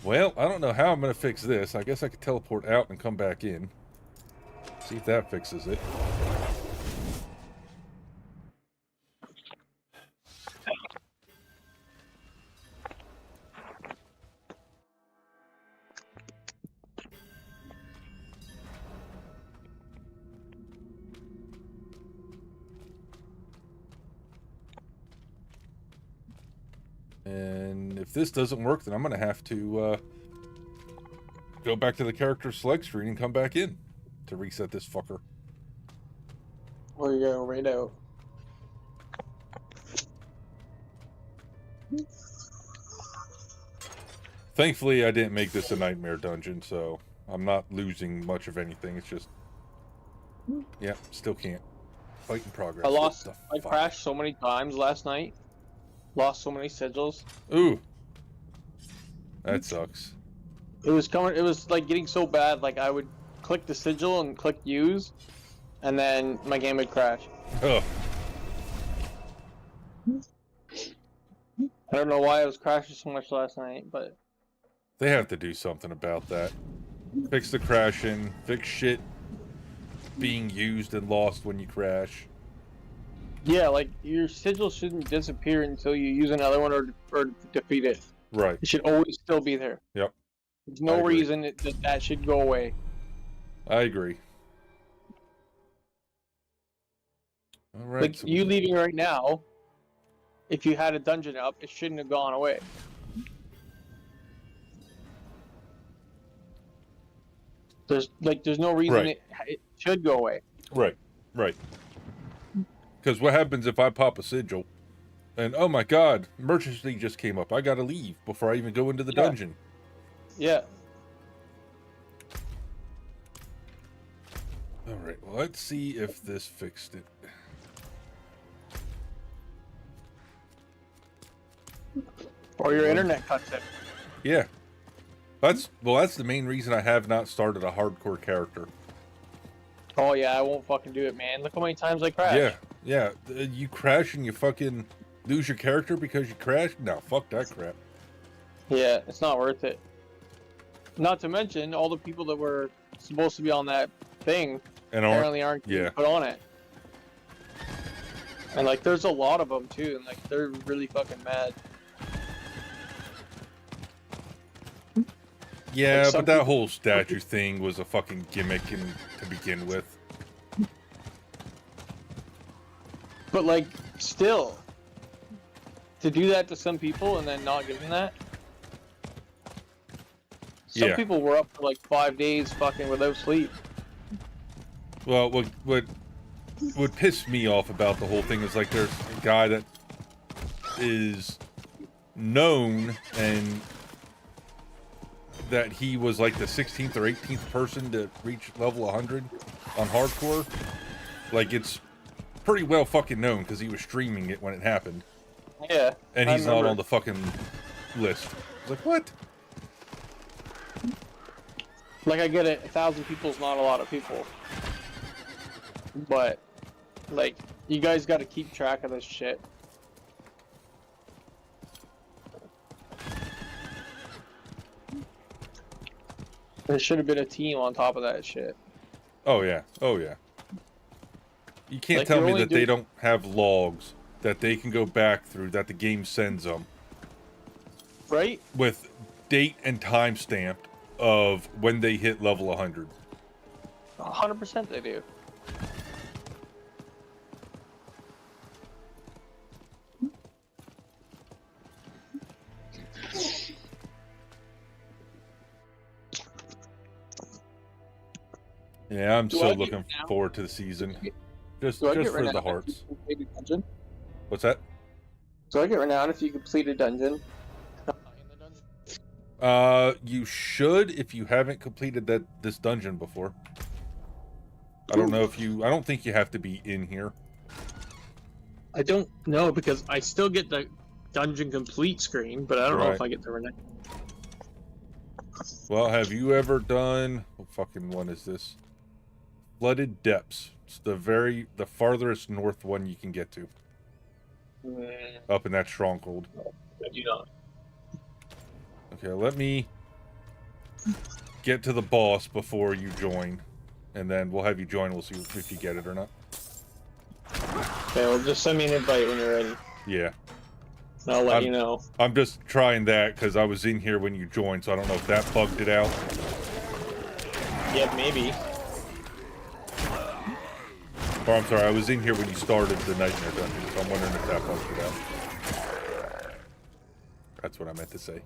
Well, I don't know how I'm going to fix this. I guess I could teleport out and come back in. See if that fixes it. And if this doesn't work, then I'm going to have to go back to the character select screen and come back in to reset this fucker. Or you go right out. Thankfully, I didn't make this a nightmare dungeon, so I'm not losing much of anything. It's just, yeah, still can't. Fight in progress. I crashed so many times last night. Lost so many sigils. Ooh. That sucks. It was like getting so bad, like I would click the sigil and click use, and then my game would crash. Oh. I don't know why I was crashing so much last night, but They have to do something about that. Fix the crashing, fix shit being used and lost when you crash. yeah, like your sigil shouldn't disappear until you use another one or defeat it. Right. It should always still be there. Yep. There's no reason that should go away. I agree. All right. Like you leaving right now, if you had a dungeon up, it shouldn't have gone away. There's no reason it should go away. Right. Because what happens if I pop a sigil and, oh my god, emergency just came up. I gotta leave before I even go into the dungeon. Yeah. Alright, well, let's see if this fixed it. Or your internet cuts it. Yeah. That's the main reason I have not started a hardcore character. Oh yeah, I won't fucking do it, man. Look how many times I crash. Yeah. You crash and you fucking lose your character because you crashed? No, fuck that crap. Yeah, it's not worth it. Not to mention all the people that were supposed to be on that thing and apparently aren't getting put on it. And like, there's a lot of them too, and like, they're really fucking mad. Yeah, like but that whole statue thing was a fucking gimmick to begin with. But like, still, to do that to some people and then not give them that. Some people were up for like 5 days fucking without sleep. Well, what pissed me off about the whole thing is like there's a guy that is known and that he was like the 16th or 18th person to reach level 100 on hardcore. Like, it's pretty well fucking known because he was streaming it when it happened. Yeah. And he's not on the fucking list. Like, what? Like, I get it, 1,000 people is not a lot of people. But, like, you guys gotta keep track of this shit. There should have been a team on top of that shit. Oh, yeah. You can't tell me that they don't have logs that they can go back through that the game sends them. Right? With date and time stamped of when they hit level 100. 100% they do. Yeah, I'm so looking forward to the season. Just for the hearts. What's that? Do I get renowned if you complete a dungeon? You should if you haven't completed this dungeon before. I don't know if you. I don't think you have to be in here. I don't know because I still get the dungeon complete screen, but I don't know if I get the renown. Well, have you ever done? What fucking one is this? Flooded Depths. It's the farthest north one you can get to. Up in that stronghold. I do not. Okay, let me get to the boss before you join, and then we'll have you join. We'll see if you get it or not. Okay, well, just send me an invite when you're ready. Yeah. And I'll let you know. I'm just trying that because I was in here when you joined, so I don't know if that bugged it out. Yeah, maybe. Or I'm sorry, I was in here when you started the Nightmare Dungeon, so I'm wondering if that bugged it out. That's what I meant to say.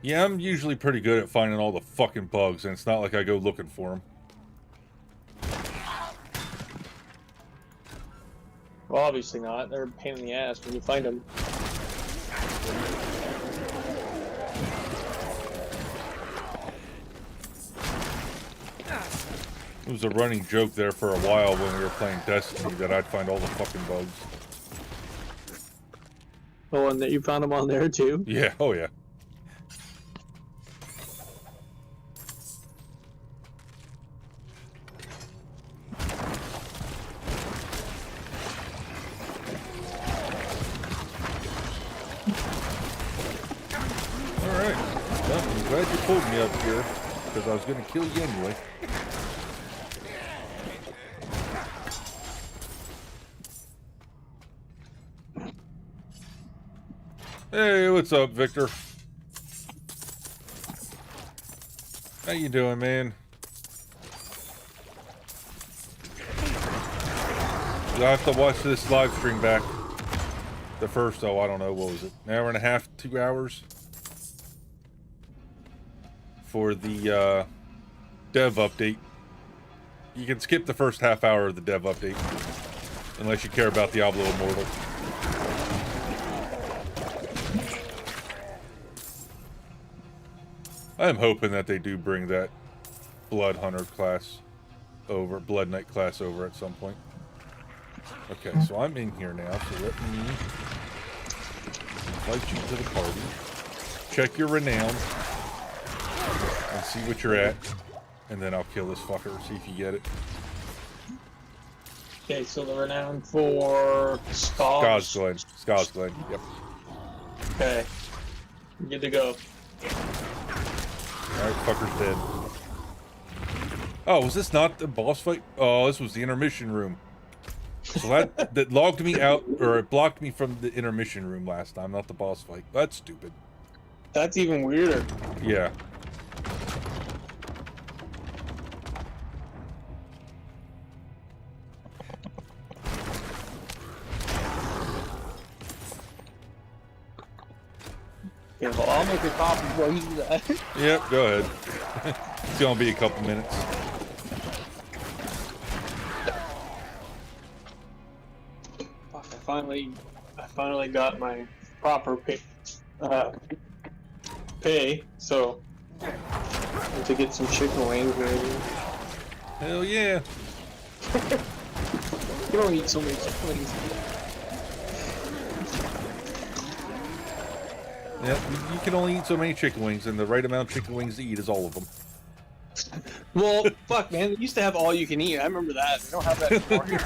Yeah, I'm usually pretty good at finding all the fucking bugs, and it's not like I go looking for them. Well, obviously not. They're a pain in the ass when you find them. It was a running joke there for a while when we were playing Destiny that I'd find all the fucking bugs. Oh, and that you found them on there too? Yeah, oh yeah. Alright. Well, I'm glad you pulled me up here, because I was going to kill you anyway. Hey, what's up, Victor? How you doing, man? You'll have to watch this live stream back. The first, I don't know, what was it? An hour and a half, 2 hours? For the dev update. You can skip the first half hour of the dev update. Unless you care about Diablo Immortal. I'm hoping that they do bring that Blood Hunter class over, Blood Knight class over at some point. Okay, so I'm in here now, so let me invite you to the party. Check your Renown. And see what you're at. And then I'll kill this fucker, see if you get it. Okay, so the Renown for Skog's. Skog's, yep. Okay. Good to go. Alright, fucker's dead. Oh, was this not the boss fight? Oh, this was the intermission room. So that logged me out, or it blocked me from the intermission room last time, not the boss fight. That's stupid. That's even weirder. Yeah. Yeah, well, I'll make a copy while you do that. Yep, go ahead. It's gonna be a couple minutes. Fuck, I finally got my proper pay, so I need to get some chicken wings maybe. Hell yeah. You don't eat so many chicken wings. Yeah, you can only eat so many chicken wings, and the right amount of chicken wings to eat is all of them. Well, fuck, man. They used to have all you can eat. I remember that. They don't have that anymore here.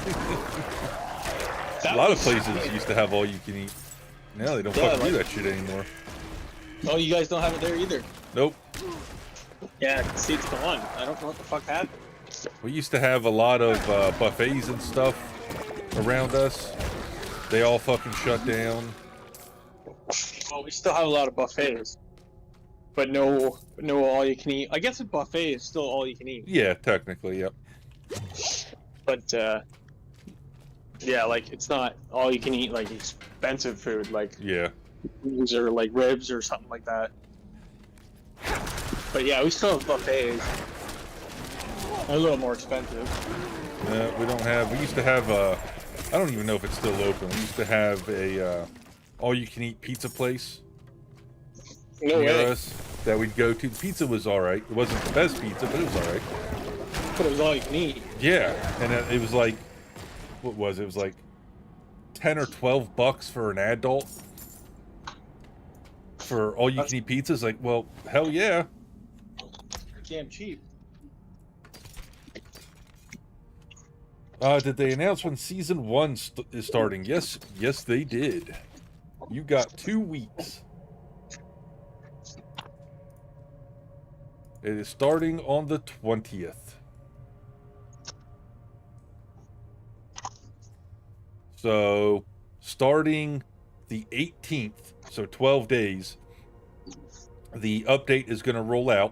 A lot of places used to have all you can eat. Now they don't fucking do that shit anymore. Oh, you guys don't have it there either? Nope. Yeah, see, it's gone. I don't know what the fuck happened. We used to have a lot of buffets and stuff around us. They all fucking shut down. Well, we still have a lot of buffets, but no all you can eat. I guess a buffet is still all you can eat. Yeah, technically, yep. But yeah, like it's not all you can eat like expensive food, like yeah, wings or like ribs or something like that. But yeah, we still have buffets. They're a little more expensive. We don't have. We used to have. I don't even know if it's still open. We used to have a all-you-can-eat pizza place No near way. us that we'd go to. The pizza was all right. It wasn't the best pizza, but it was all right. But it was all you can eat. Yeah, and it was like, what was it? It was like $10 or $12 for an adult for all-you-can-eat pizzas. Like, well, hell yeah. Damn cheap. Did they announce when season 1 is starting? Yes, they did. You got 2 weeks. It is starting on the 20th. So, starting the 18th, so 12 days, the update is going to roll out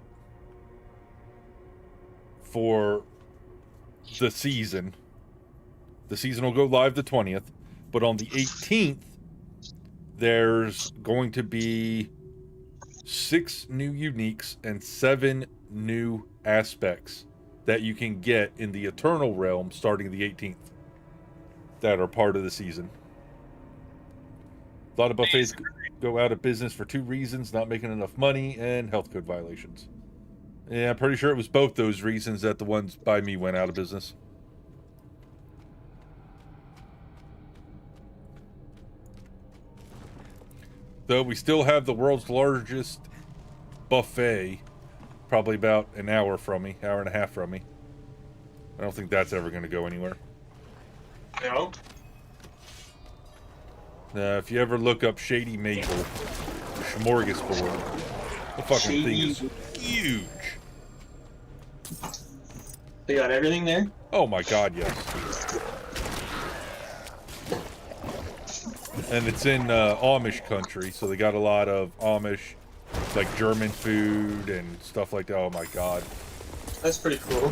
for the season. The season will go live the 20th, but on the 18th, there's going to be 6 new uniques and 7 new aspects that you can get in the Eternal Realm starting the 18th that are part of the season. A lot of buffets go out of business for 2 reasons: not making enough money and health code violations. Yeah, I'm pretty sure it was both those reasons that the ones by me went out of business. Though we still have the world's largest buffet, probably about an hour from me, hour and a half from me. I don't think that's ever going to go anywhere. No. If you ever look up Shady Maple Smorgasbord, the fucking thing is huge. They got everything there? Oh my god, yes. And it's in Amish country, so they got a lot of Amish, like German food and stuff like that. Oh my god. That's pretty cool.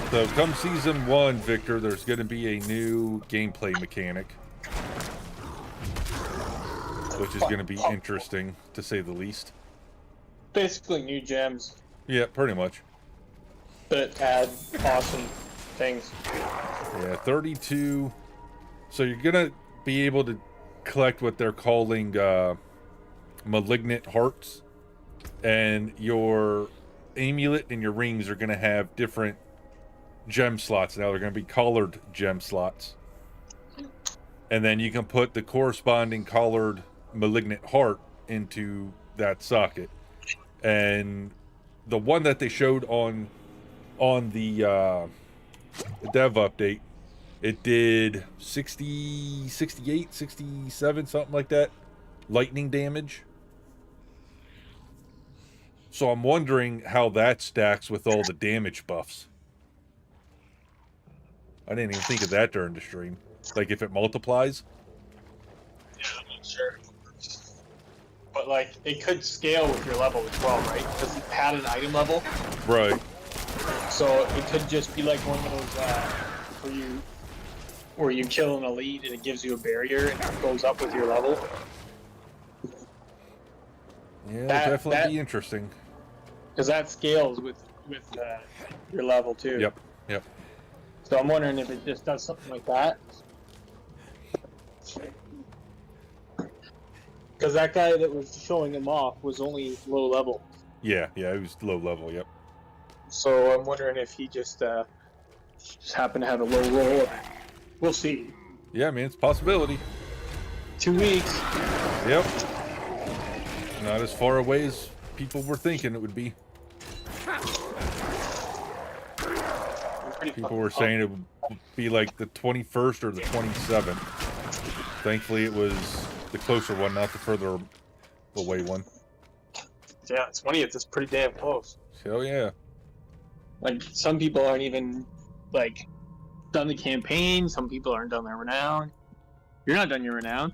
So come season 1, Victor, there's going to be a new gameplay mechanic, which is going to be interesting, to say the least. Basically new gems Yeah, pretty much. that add awesome things. Yeah, 32. So you're going to be able to collect what they're calling malignant hearts, and your amulet and your rings are going to have different gem slots. Now they're going to be colored gem slots, and then you can put the corresponding colored malignant heart into that socket. And the one that they showed on the dev update, it did 60, 68, 67, something like that, lightning damage. So I'm wondering how that stacks with all the damage buffs. I didn't even think of that during the stream. Like, if it multiplies? Yeah, I'm not sure. But, like, it could scale with your level as well, right? Because it had an item level. Right. So it could just be like one of those where you kill an elite and it gives you a barrier and it goes up with your level. Yeah, it'll definitely be interesting. Because that scales with your level too. Yep, yep. So I'm wondering if it just does something like that. Because that guy that was showing him off was only low level. Yeah, it was low level, yep. So I'm wondering if he just happened to have a low roll. We'll see. Yeah, I mean, it's a possibility. 2 weeks. Yep. Not as far away as people were thinking it would be. People were saying it would be like the 21st or the 27th. Thankfully, it was the closer one, not the further away one. Yeah, 20th is pretty damn close. Oh, yeah. Like, some people aren't even, like, done the campaign. Some people aren't done their Renown. You're not done your Renown.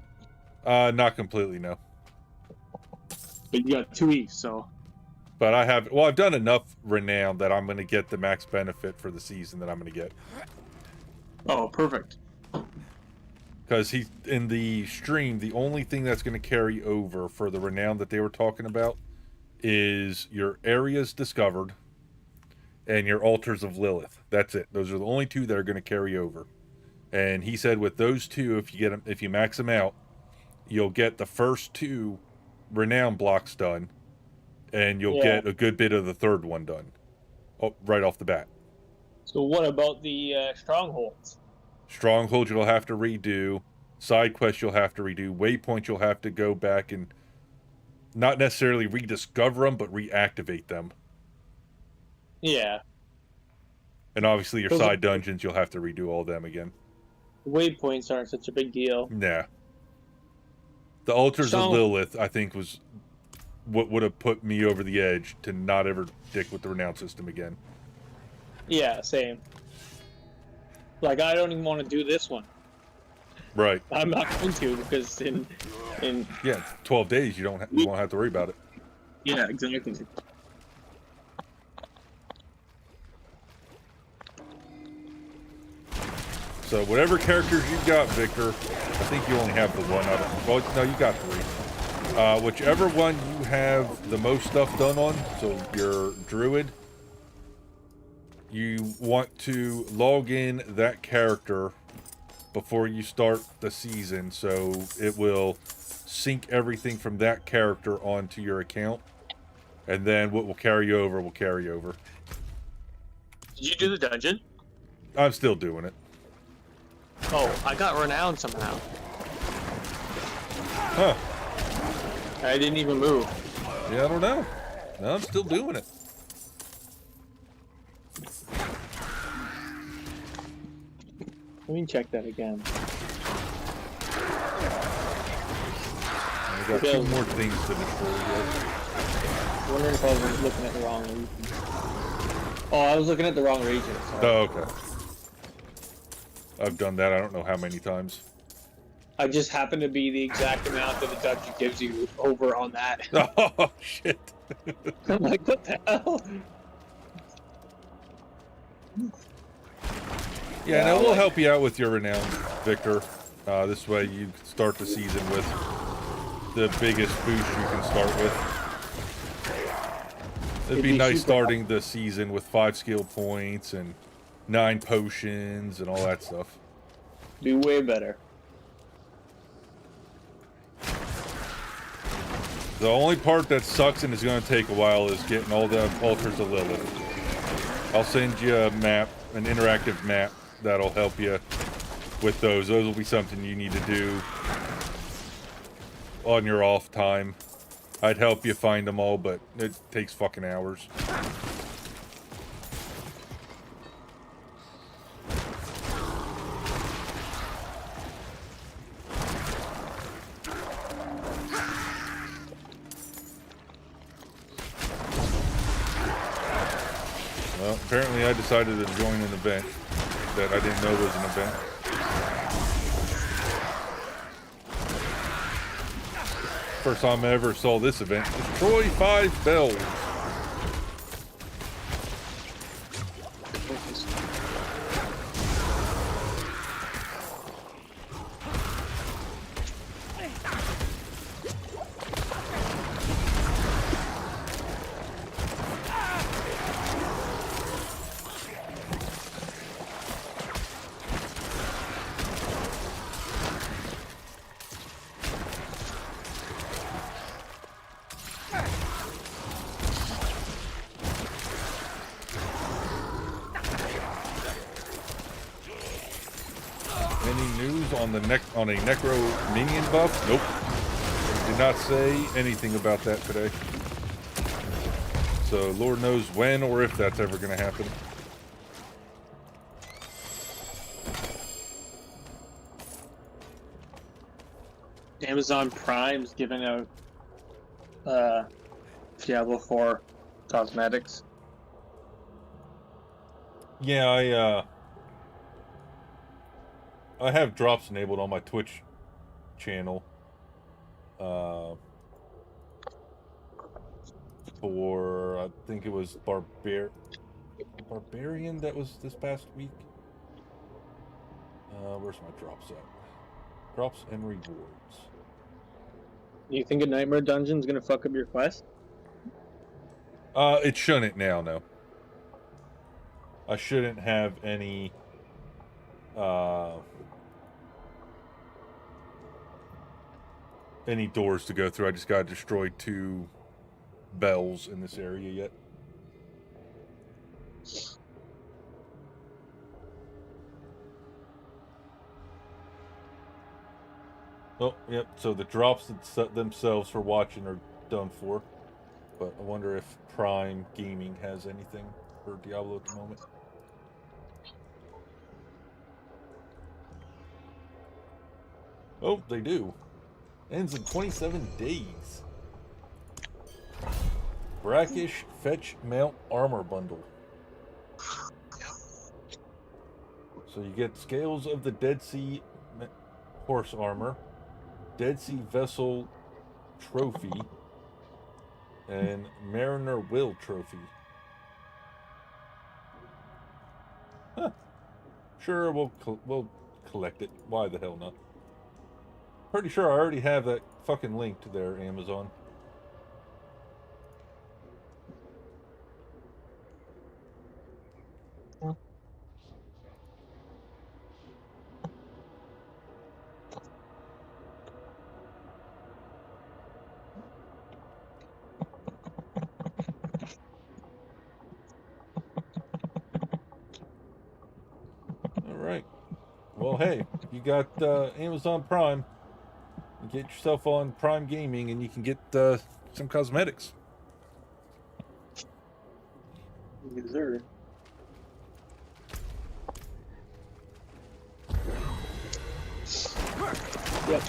Not completely, no. But you got 2 weeks, so... But I've done enough Renown that I'm going to get the max benefit for the season that I'm going to get. Oh, perfect. Because in the stream, the only thing that's going to carry over for the Renown that they were talking about is your areas discovered and your altars of Lilith. That's it. Those are the only 2 that are going to carry over. And he said with those 2, if you max them out, you'll get the first 2 Renown blocks done, and you'll get a good bit of the 3rd one done, right off the bat. So what about the strongholds? Strongholds you'll have to redo. Side quests you'll have to redo. Waypoints you'll have to go back and not necessarily rediscover them, but reactivate them. Yeah. And obviously your side dungeons, you'll have to redo all them again. Waypoints aren't such a big deal. Nah. The Altars of Lilith, I think, was what would have put me over the edge to not ever dick with the Renown system again. Yeah, same. Like, I don't even want to do this one. Right. I'm not going to, because in yeah, 12 days you won't have to worry about it. Yeah, exactly. So whatever characters you've got, Victor, I think you only have the one. Well, no, you got 3. Whichever one you have the most stuff done on, so your druid, you want to log in that character before you start the season, so it will sync everything from that character onto your account, and then what will carry over will carry over. Did you do the dungeon? I'm still doing it. Oh, I got Renown somehow. Huh. I didn't even move. Yeah, I don't know. No, I'm still doing it. Let me check that again. I've got 2 more things to destroy yet. Wondering if I was looking at the wrong region. Oh, I was looking at the wrong region. Sorry. Oh, okay. I've done that I don't know how many times. I just happen to be the exact amount that the dungeon gives you over on that. Oh, shit. I'm like, what the hell? Yeah, no, we'll help you out with your Renown, Victor. This way you start the season with the biggest boost you can start with. It'd be nice starting the season with 5 skill points and 9 potions and all that stuff. Be way better. The only part that sucks and is going to take a while is getting all the altars of Lilith. I'll send you a map, an interactive map that'll help you with those. Those will be something you need to do on your off time. I'd help you find them all, but it takes fucking hours. Well, apparently I decided to join an event that I didn't know was an event. First time I ever saw this event. Destroy 5 bells. Any news on on a Necro minion buff? Nope. Did not say anything about that today. So Lord knows when or if that's ever going to happen. Amazon Prime's giving out Diablo 4 cosmetics. Yeah, I have drops enabled on my Twitch channel. For I think it was Barbarian that was this past week. Where's my drops at? Drops and rewards. You think a Nightmare Dungeon's gonna fuck up your quest? It shouldn't now, no. I shouldn't have any doors to go through. I just got destroyed 2 bells in this area yet. Oh, yep. So the drops themselves for watching are done for. But I wonder if Prime Gaming has anything for Diablo at the moment. Oh, they do. Ends in 27 days. Brackish Fetch Mount Armor Bundle. So you get Scales of the Dead Sea Horse Armor, Dead Sea Vessel Trophy, and Mariner Will Trophy. Huh. Sure, we'll collect it. Why the hell not? Pretty sure I already have that fucking link to their Amazon. Alright. Well, hey, you got Amazon Prime. You get yourself on Prime Gaming and you can get some cosmetics. Yes, sir. Yep.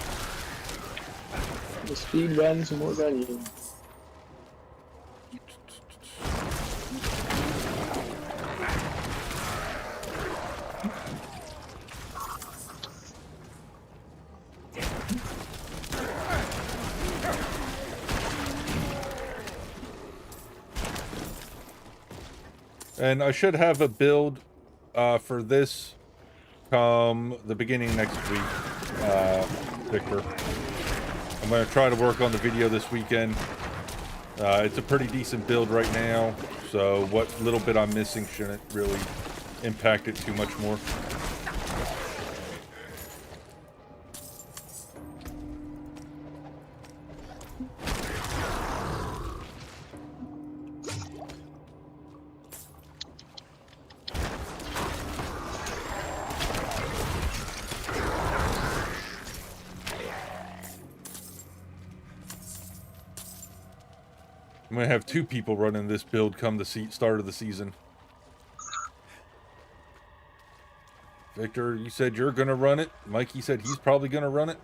The speed runs and more value. And I should have a build for this come the beginning next week, Victor. I'm going to try to work on the video this weekend. It's a pretty decent build right now, so what little bit I'm missing shouldn't really impact it too much more. I'm going to have 2 people running this build come the start of the season. Victor, you said you're going to run it. Mikey said he's probably going to run it.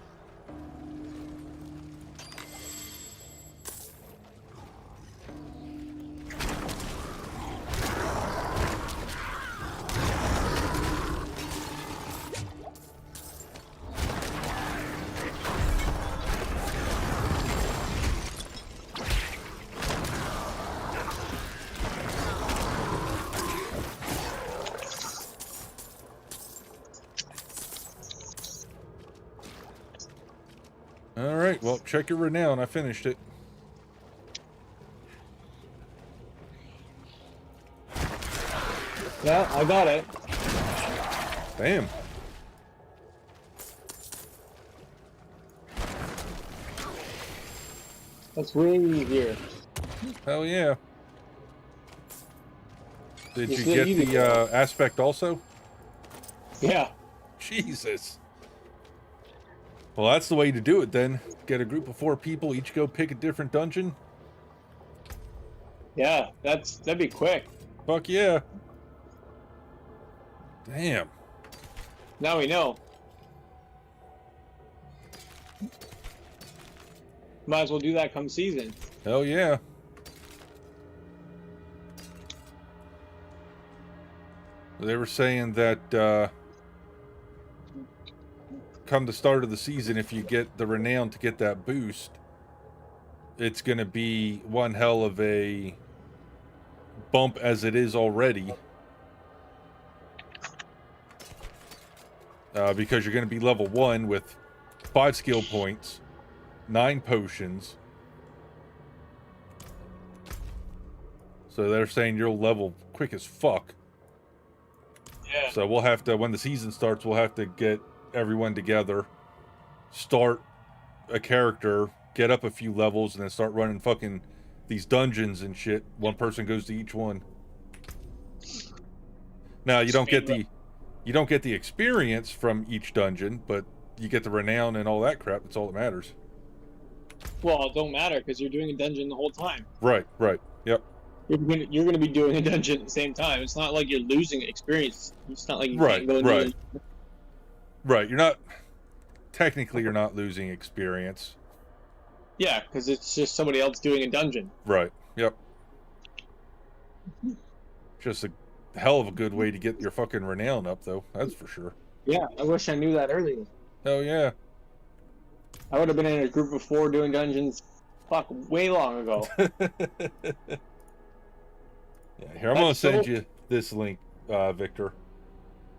Alright, well, check your Renown. I finished it. Yeah, I got it. Damn. That's way easier. Hell yeah. Did you It's get easy. the aspect also? Yeah. Jesus. Well, that's the way to do it then. Get a group of 4 people, each go pick a different dungeon. Yeah, that'd be quick. Fuck yeah. Damn. Now we know. Might as well do that come season. Hell yeah. They were saying that come the start of the season, if you get the Renown to get that boost, it's going to be one hell of a bump as it is already. Because you're going to be level 1 with 5 skill points, 9 potions. So they're saying you'll level quick as fuck. Yeah. So we'll have to, when the season starts, we'll have to get everyone together, start a character, get up a few levels, and then start running fucking these dungeons and shit. One person goes to each one. Now you don't get the experience from each dungeon, but you get the Renown and all that crap. That's all that matters. Well, it don't matter because you're doing a dungeon the whole time. Right. Yep. You're gonna be doing a dungeon at the same time. It's not like you're losing experience. It's not like you can't go right. Right. You're not losing experience. Yeah, because it's just somebody else doing a dungeon. Right. Yep. Just a hell of a good way to get your fucking renown up, though. That's for sure. Yeah, I wish I knew that earlier. Hell yeah. I would have been in a group of 4 doing dungeons, fuck, way long ago. Yeah, here, I'm going to send you this link, Victor.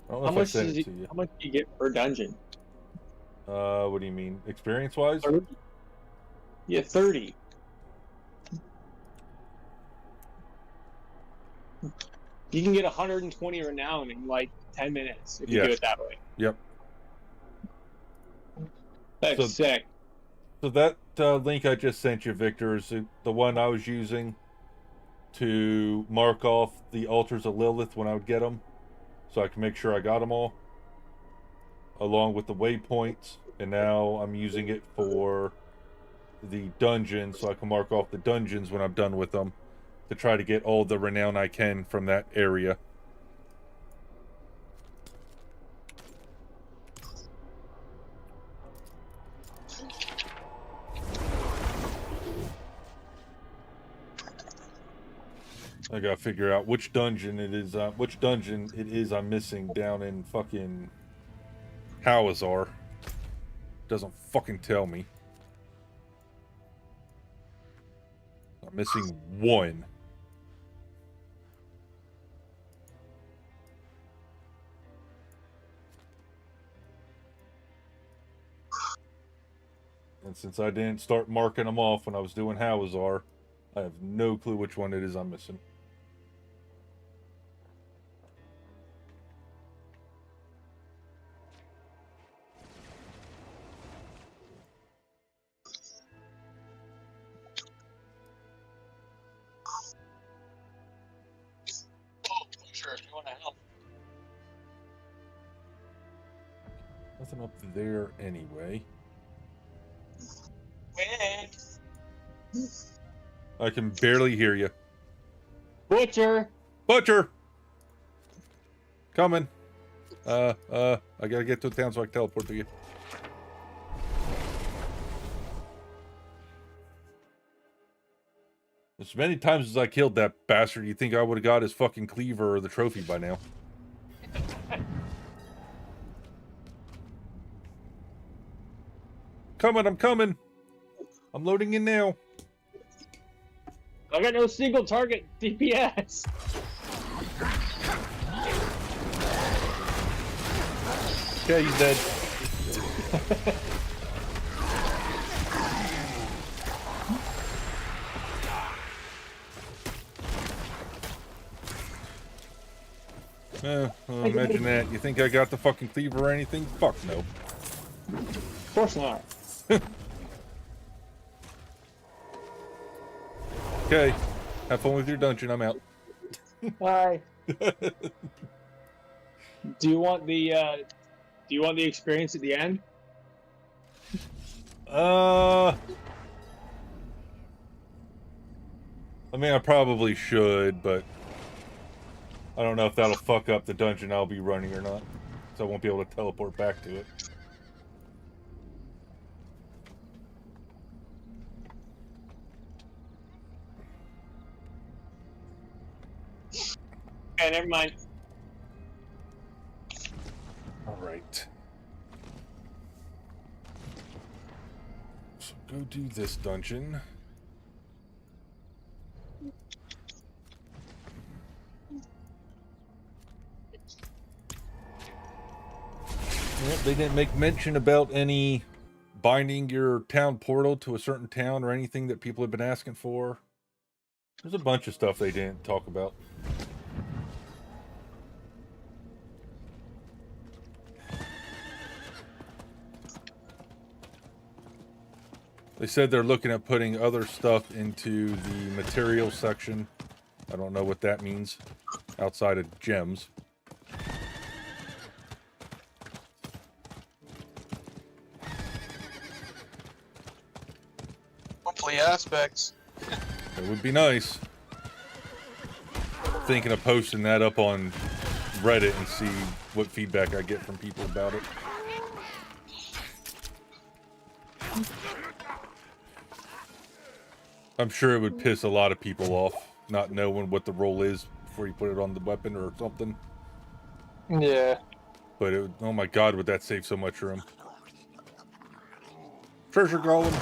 I don't know if I sent it to you. How much do you get per dungeon? What do you mean? Experience-wise? 30. Yeah, 30. You can get 120 renown in like 10 minutes if you do it that way. Yep. That's sick. So that link I just sent you, Victor, is the one I was using to mark off the altars of Lilith when I would get them, so I can make sure I got them all, along with the waypoints. And now I'm using it for the dungeons, so I can mark off the dungeons when I'm done with them, to try to get all the renown I can from that area. I gotta figure out which dungeon it is I'm missing down in fucking Hawazar. Doesn't fucking tell me. I'm missing 1. And since I didn't start marking them off when I was doing Hawazar, I have no clue which one it is I'm missing. Sure, if you want to help. Nothing up there anyway. Wait. I can barely hear you. Butcher! Butcher! Coming. I gotta get to the town so I can teleport to you. As many times as I killed that bastard, you think I would have got his fucking cleaver or the trophy by now. Coming, I'm coming. I'm loading in now. I got no single target DPS. Okay, he's dead. Well, imagine that. You think I got the fucking cleaver or anything? Fuck no. Of course not. Okay. Have fun with your dungeon. I'm out. Bye. Do you want the experience at the end? I mean, I probably should, but I don't know if that'll fuck up the dungeon I'll be running or not. So I won't be able to teleport back to it. Okay, never mind. Alright. So go do this dungeon. Yep, they didn't make mention about any binding your town portal to a certain town or anything that people have been asking for. There's a bunch of stuff they didn't talk about. They said they're looking at putting other stuff into the material section. I don't know what that means outside of gems. Hopefully aspects. It would be nice. Thinking of posting that up on Reddit and see what feedback I get from people about it. I'm sure it would piss a lot of people off not knowing what the roll is before you put it on the weapon or something. Yeah. But oh my god, would that save so much room? Treasure golem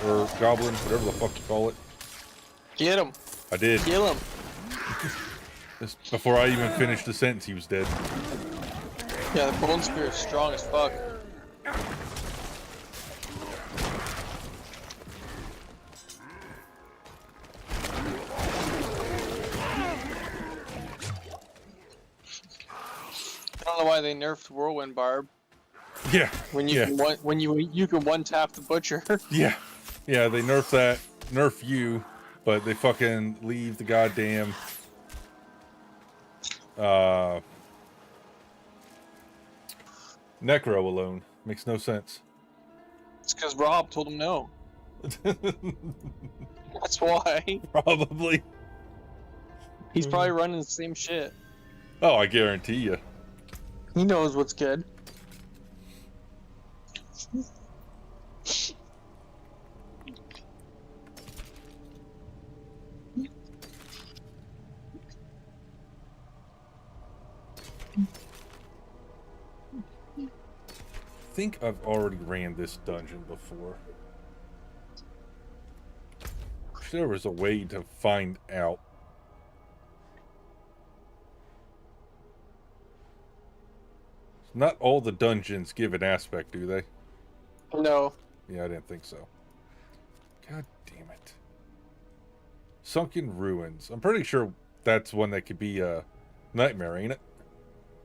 or goblin, whatever the fuck you call it. Get him. I did. Kill him. Before I even finished the sentence, he was dead. Yeah, the bone spear is strong as fuck. I don't know why they nerfed Whirlwind Barb. Yeah. When you can you can one tap the butcher. Yeah. Yeah, they nerf you, but they fucking leave the goddamn Necro alone. Makes no sense. It's because Rob told him no. That's why. Probably. He's probably running the same shit. Oh, I guarantee you. He knows what's good. I think I've already ran this dungeon before. There was a way to find out. Not all the dungeons give an aspect, do they? No. Yeah, I didn't think so. God damn it. Sunken Ruins. I'm pretty sure that's one that could be a nightmare, ain't it?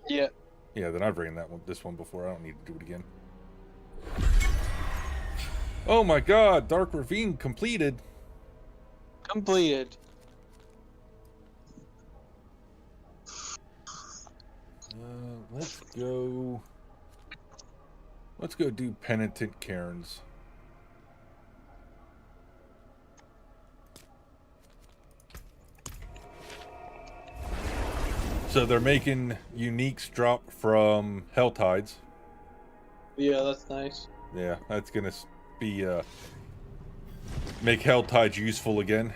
Yeah. Yeah, then I've ran this one before. I don't need to do it again. Oh my god, Dark Ravine completed. Completed. Let's go do Penitent Cairns. So they're making uniques drop from Hell Tides. Yeah, that's nice. Yeah, that's gonna be make Hell Tides useful again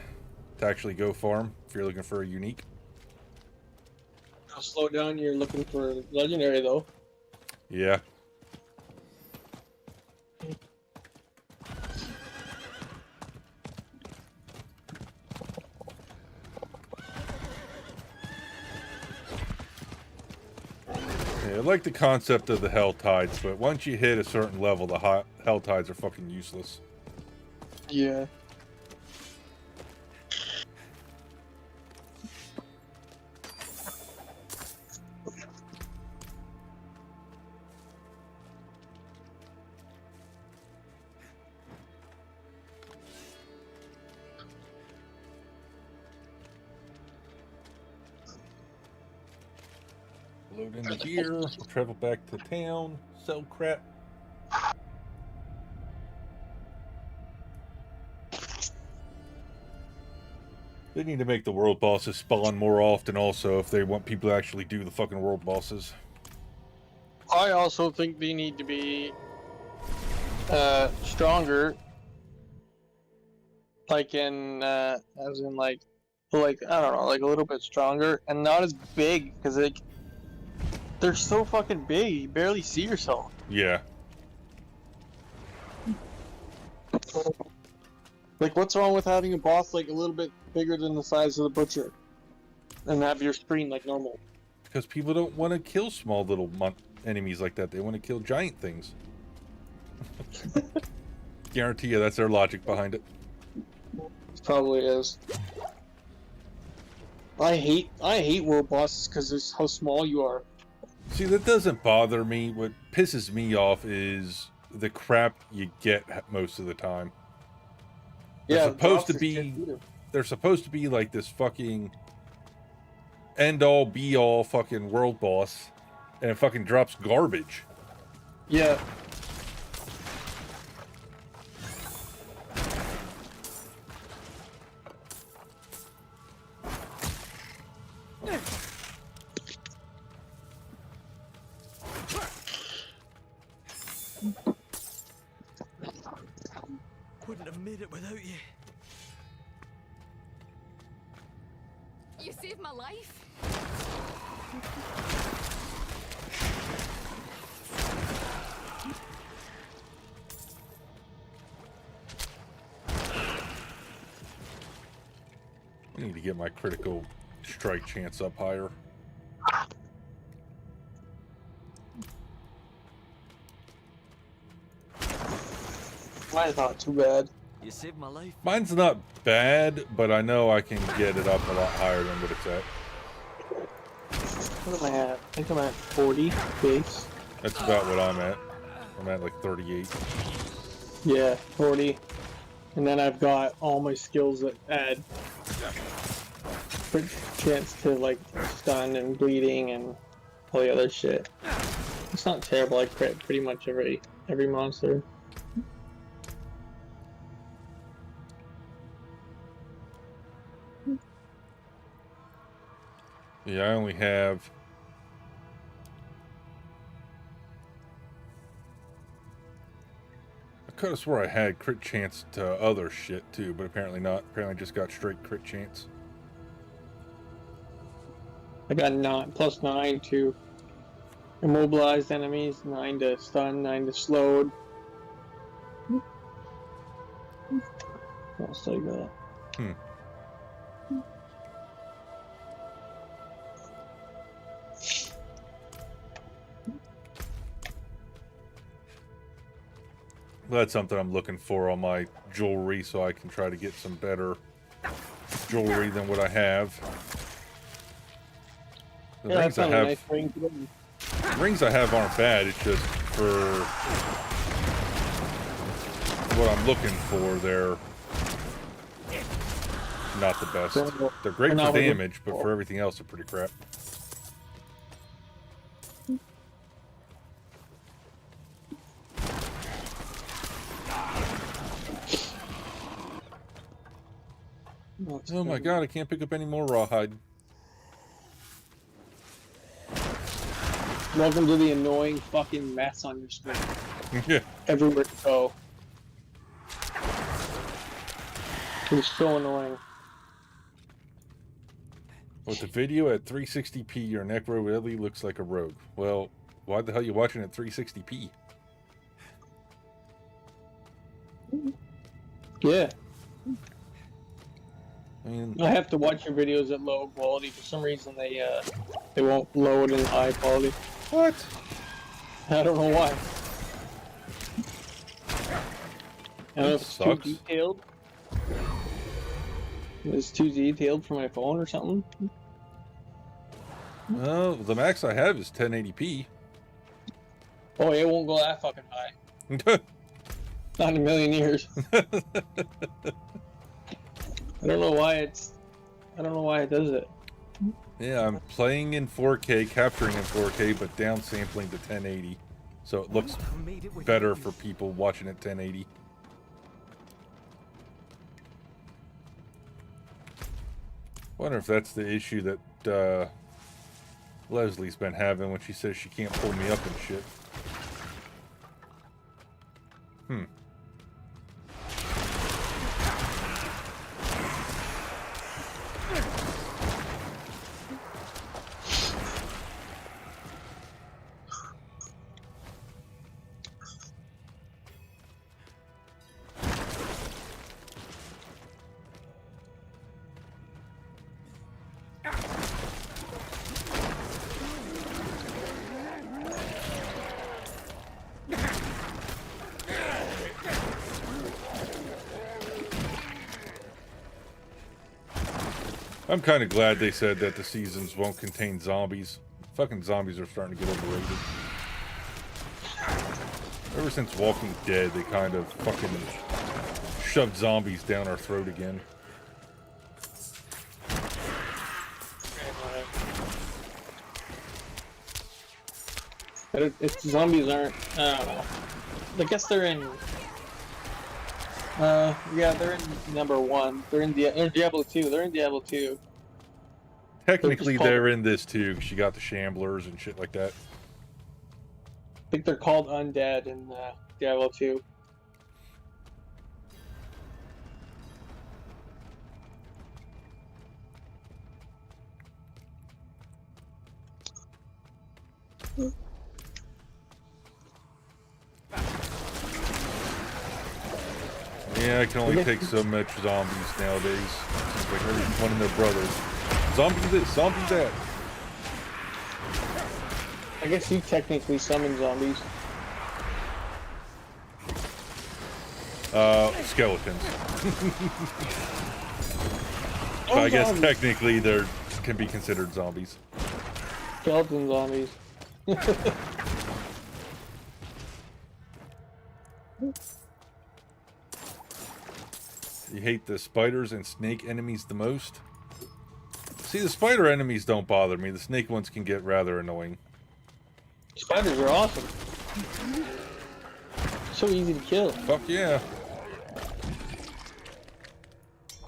to actually go farm if you're looking for a unique. I'll slow down. You're looking for legendary though. Yeah. I like the concept of the Hell Tides, but once you hit a certain level, the Hell Tides are fucking useless. Yeah. Load into here, travel back to town, sell crap. They need to make the world bosses spawn more often also if they want people to actually do the fucking world bosses. I also think they need to be stronger. Like in as in like I don't know, like a little bit stronger and not as big because they're so fucking big, you barely see yourself. Yeah. Like, what's wrong with having a boss like a little bit bigger than the size of the butcher, and have your screen like normal? Because people don't want to kill small little enemies like that. They want to kill giant things. Guarantee you that's their logic behind it. It probably is. I hate world bosses because it's how small you are. See, that doesn't bother me. What pisses me off is the crap you get most of the time. They're supposed to be like this fucking end-all be-all fucking world boss, and it fucking drops garbage. Yeah. Couldn't have made it without you. You saved my life. I need to get my critical strike chance up higher. Mine's not too bad. You saved my life. Mine's not bad, but I know I can get it up a lot higher than what it's at. What am I at? I think I'm at 40 base. That's about what I'm at. I'm at like 38. Yeah, 40. And then I've got all my skills that add chance to like stun and bleeding and all the other shit. It's not terrible. I crit pretty much every monster. Yeah, I only have... I could have swore I had crit chance to other shit too, but apparently not. Apparently I just got straight crit chance. I got +9 to immobilized enemies, 9 to stun, 9 to slowed. What else do I got? That's something I'm looking for on my jewelry, so I can try to get some better jewelry than what I have. The Yeah, rings I found a have, nice ring today. rings I have aren't bad. It's just for what I'm looking for, they're not the best. They're great for damage, but for everything else, they're pretty crap. Oh my god, I can't pick up any more rawhide. Welcome to the annoying fucking mess on your screen. Yeah. Everywhere you go. It's so annoying. With the video at 360p, your necro really looks like a rogue. Well, why the hell are you watching at 360p? Yeah. I mean, I have to watch your videos at low quality. For some reason, they won't load in high quality. What? I don't know why. I don't know if it's too sucks. detailed. It's too detailed for my phone or something. Well, the max I have is 1080p. Oh, it won't go that fucking high. Not in a million years. I don't know why it does it. Yeah, I'm playing in 4K, capturing in 4K, but downsampling to 1080. So it looks better for people watching at 1080. Wonder if that's the issue that Leslie's been having when she says she can't pull me up and shit. I'm kind of glad they said that the seasons won't contain zombies. Fucking zombies are starting to get overrated. Ever since Walking Dead, they kind of fucking shoved zombies down our throat again. But if zombies aren't, I don't know. I guess they're in. Yeah, they're in #1. They're in Diablo 2. They're in Diablo 2. Technically, they're in this too, 'cause you got the Shamblers and shit like that. I think they're called undead in Diablo 2. Yeah, I can only take so much zombies nowadays. Seems like everyone and their brothers. Zombie this, zombie that. I guess you technically summon zombies. Skeletons. But I guess technically they can be considered zombies. Skeleton zombies. You hate the spiders and snake enemies the most? See, the spider enemies don't bother me. The snake ones can get rather annoying. Spiders are awesome. So easy to kill. Fuck yeah.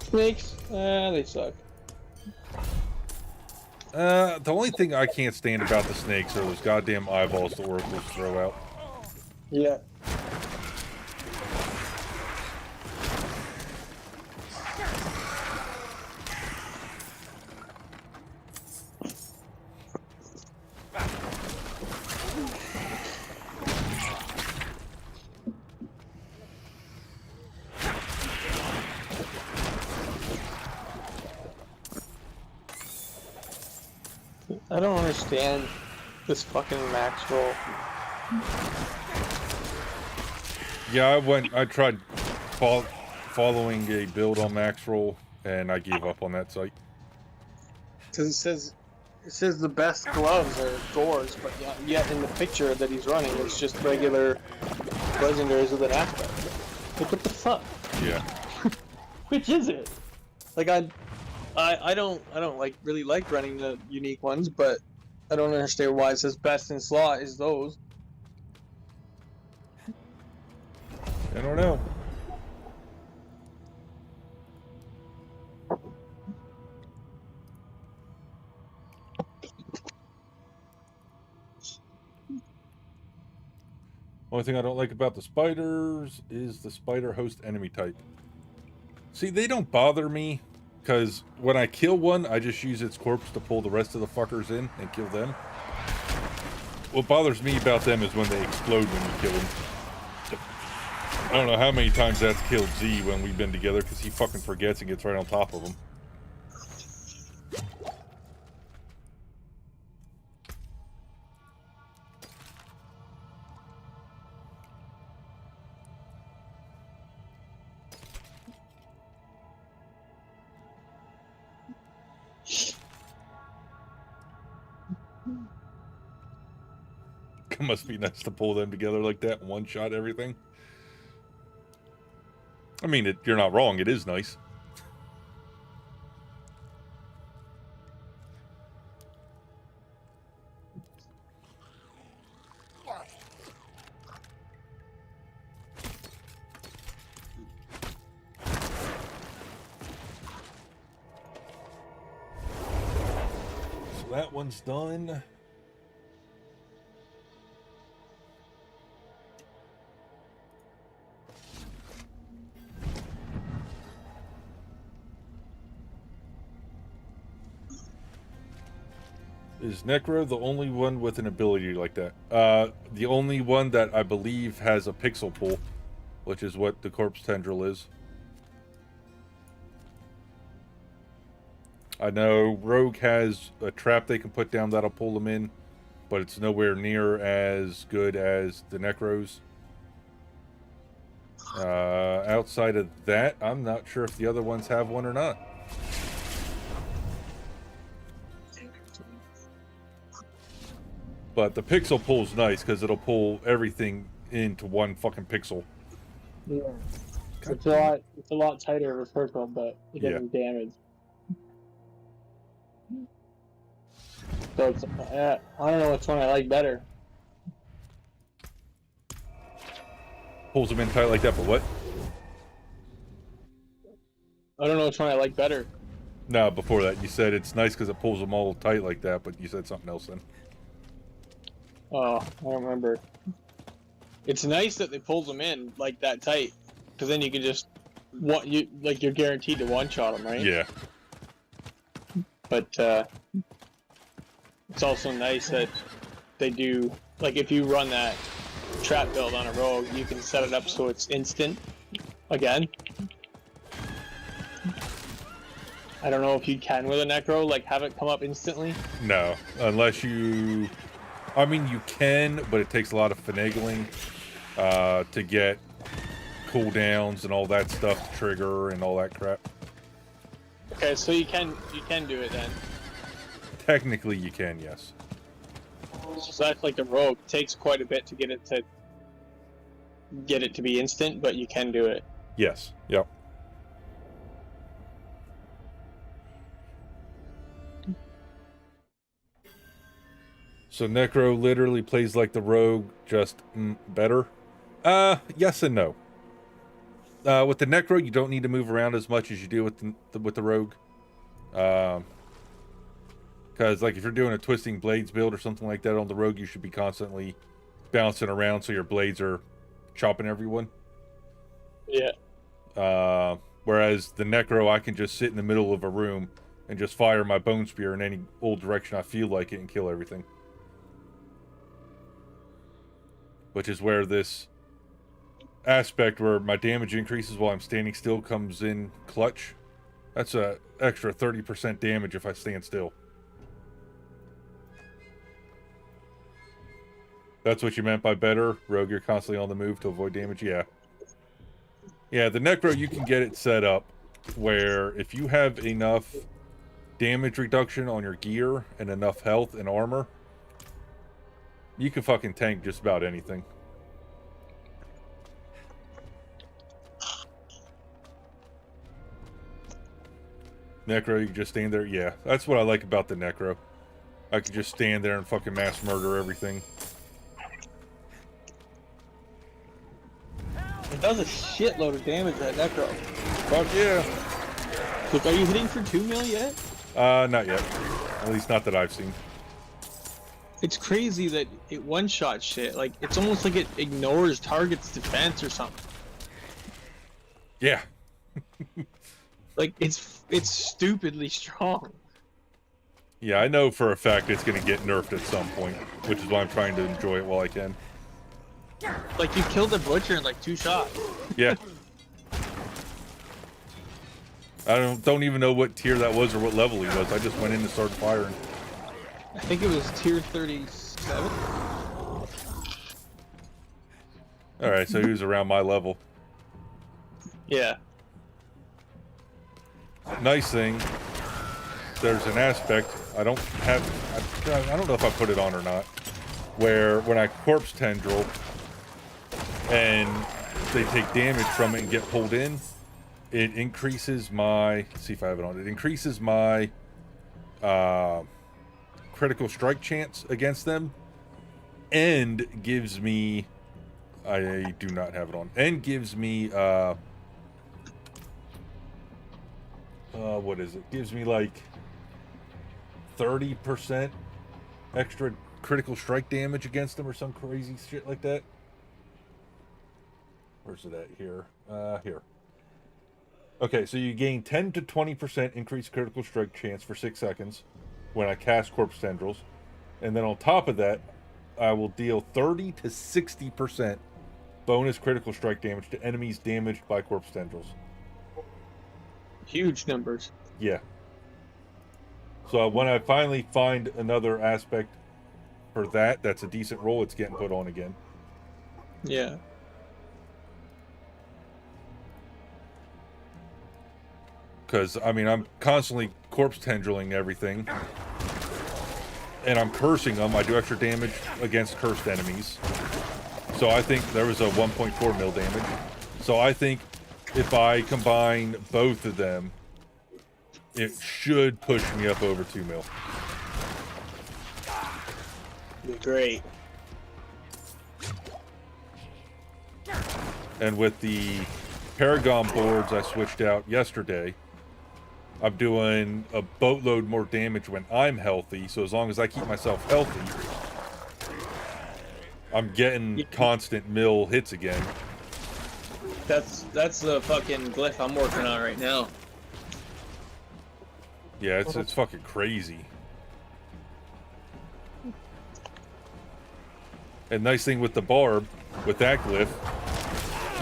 Snakes? They suck. The only thing I can't stand about the snakes are those goddamn eyeballs the oracles throw out. Yeah. I don't understand this fucking max roll. Yeah, I tried following a build on max roll, and I gave up on that site. Because it says the best gloves are Thor's, but yet in the picture that he's running, it's just regular legendaries with an aspect. Like, what the fuck? Yeah. Which is it? Like I don't like really like running the unique ones, but I don't understand why it says best in slot is those. I don't know. Only thing I don't like about the spiders is the spider host enemy type. See, they don't bother me, because when I kill one, I just use its corpse to pull the rest of the fuckers in and kill them. What bothers me about them is when they explode when you kill them. I don't know how many times that's killed Z when we've been together, because he fucking forgets and gets right on top of them. It must be nice to pull them together like that and one-shot everything. I mean, you're not wrong. It is nice. So that one's done. Is Necro the only one with an ability like that? The only one that I believe has a pixel pull, which is what the Corpse Tendril is. I know Rogue has a trap they can put down that'll pull them in, but it's nowhere near as good as the Necros. Outside of that, I'm not sure if the other ones have one or not. But the pixel pull's nice because it'll pull everything into one fucking pixel. Yeah. It's a lot tighter of a circle, but it doesn't damage. So it's I don't know which one I like better. Pulls them in tight like that, but what? I don't know which one I like better. No, before that you said it's nice because it pulls them all tight like that, but you said something else then. Oh, I don't remember. It's nice that it pulls them in like that tight, because then you can just you're guaranteed to one-shot them, right? Yeah. But it's also nice that they do, like, if you run that trap build on a rogue, you can set it up so it's instant again. I don't know if you can with a Necro, like have it come up instantly. No, unless you... I mean, you can, but it takes a lot of finagling to get cooldowns and all that stuff to trigger and all that crap. Okay, so you can do it then. Technically, you can, yes. So that's like the rogue. It takes quite a bit to get it to be instant, but you can do it. Yes. Yep. So Necro literally plays like the rogue, just better. Yes and no. With the Necro, you don't need to move around as much as you do with the rogue. Because like if you're doing a twisting blades build or something like that on the rogue, you should be constantly bouncing around so your blades are chopping everyone. Yeah. Whereas the Necro, I can just sit in the middle of a room and just fire my bone spear in any old direction I feel like it and kill everything. Which is where this aspect where my damage increases while I'm standing still comes in clutch. That's a extra 30% damage if I stand still. That's what you meant by better? Rogue, you're constantly on the move to avoid damage? Yeah. Yeah, the Necro, you can get it set up where if you have enough damage reduction on your gear and enough health and armor, you can fucking tank just about anything. Necro, you can just stand there? Yeah, that's what I like about the Necro. I can just stand there and fucking mass murder everything. It does a shitload of damage, that Necro. Fuck yeah. Look, are you hitting for 2 mil yet? Not yet. At least not that I've seen. It's crazy that it one-shot shit. Like, it's almost like it ignores target's defense or something. Yeah. Like, it's stupidly strong. Yeah, I know for a fact it's going to get nerfed at some point, which is why I'm trying to enjoy it while I can. Like, you killed the Butcher in, like, 2 shots. Yeah. I don't even know what tier that was or what level he was. I just went in and started firing. I think it was tier 37. Alright, so he was around my level. Yeah. Nice thing, there's an aspect, I don't know if I put it on or not, where when I corpse tendril and they take damage from it and get pulled in, it increases my, let's see if I have it on, it increases my critical strike chance against them and gives me, I do not have it on, and gives me, what is it? Gives me like 30% extra critical strike damage against them or some crazy shit like that. Where's it at? Here. Here. Okay, so you gain 10 to 20% increased critical strike chance for 6 seconds when I cast Corpse Tendrils. And then on top of that, I will deal 30 to 60% bonus critical strike damage to enemies damaged by Corpse Tendrils. Huge numbers. Yeah. So when I finally find another aspect for that, that's a decent roll, it's getting put on again. Yeah. Because, I mean, I'm constantly corpse tendriling everything. And I'm cursing them. I do extra damage against cursed enemies. So I think there was a 1.4 mil damage. So I think if I combine both of them, it should push me up over 2 mil. Great. And with the Paragon boards I switched out yesterday, I'm doing a boatload more damage when I'm healthy. So as long as I keep myself healthy, I'm getting constant mill hits again. That's the fucking glyph I'm working on right now. Yeah, it's fucking crazy. And nice thing with the barb, with that glyph,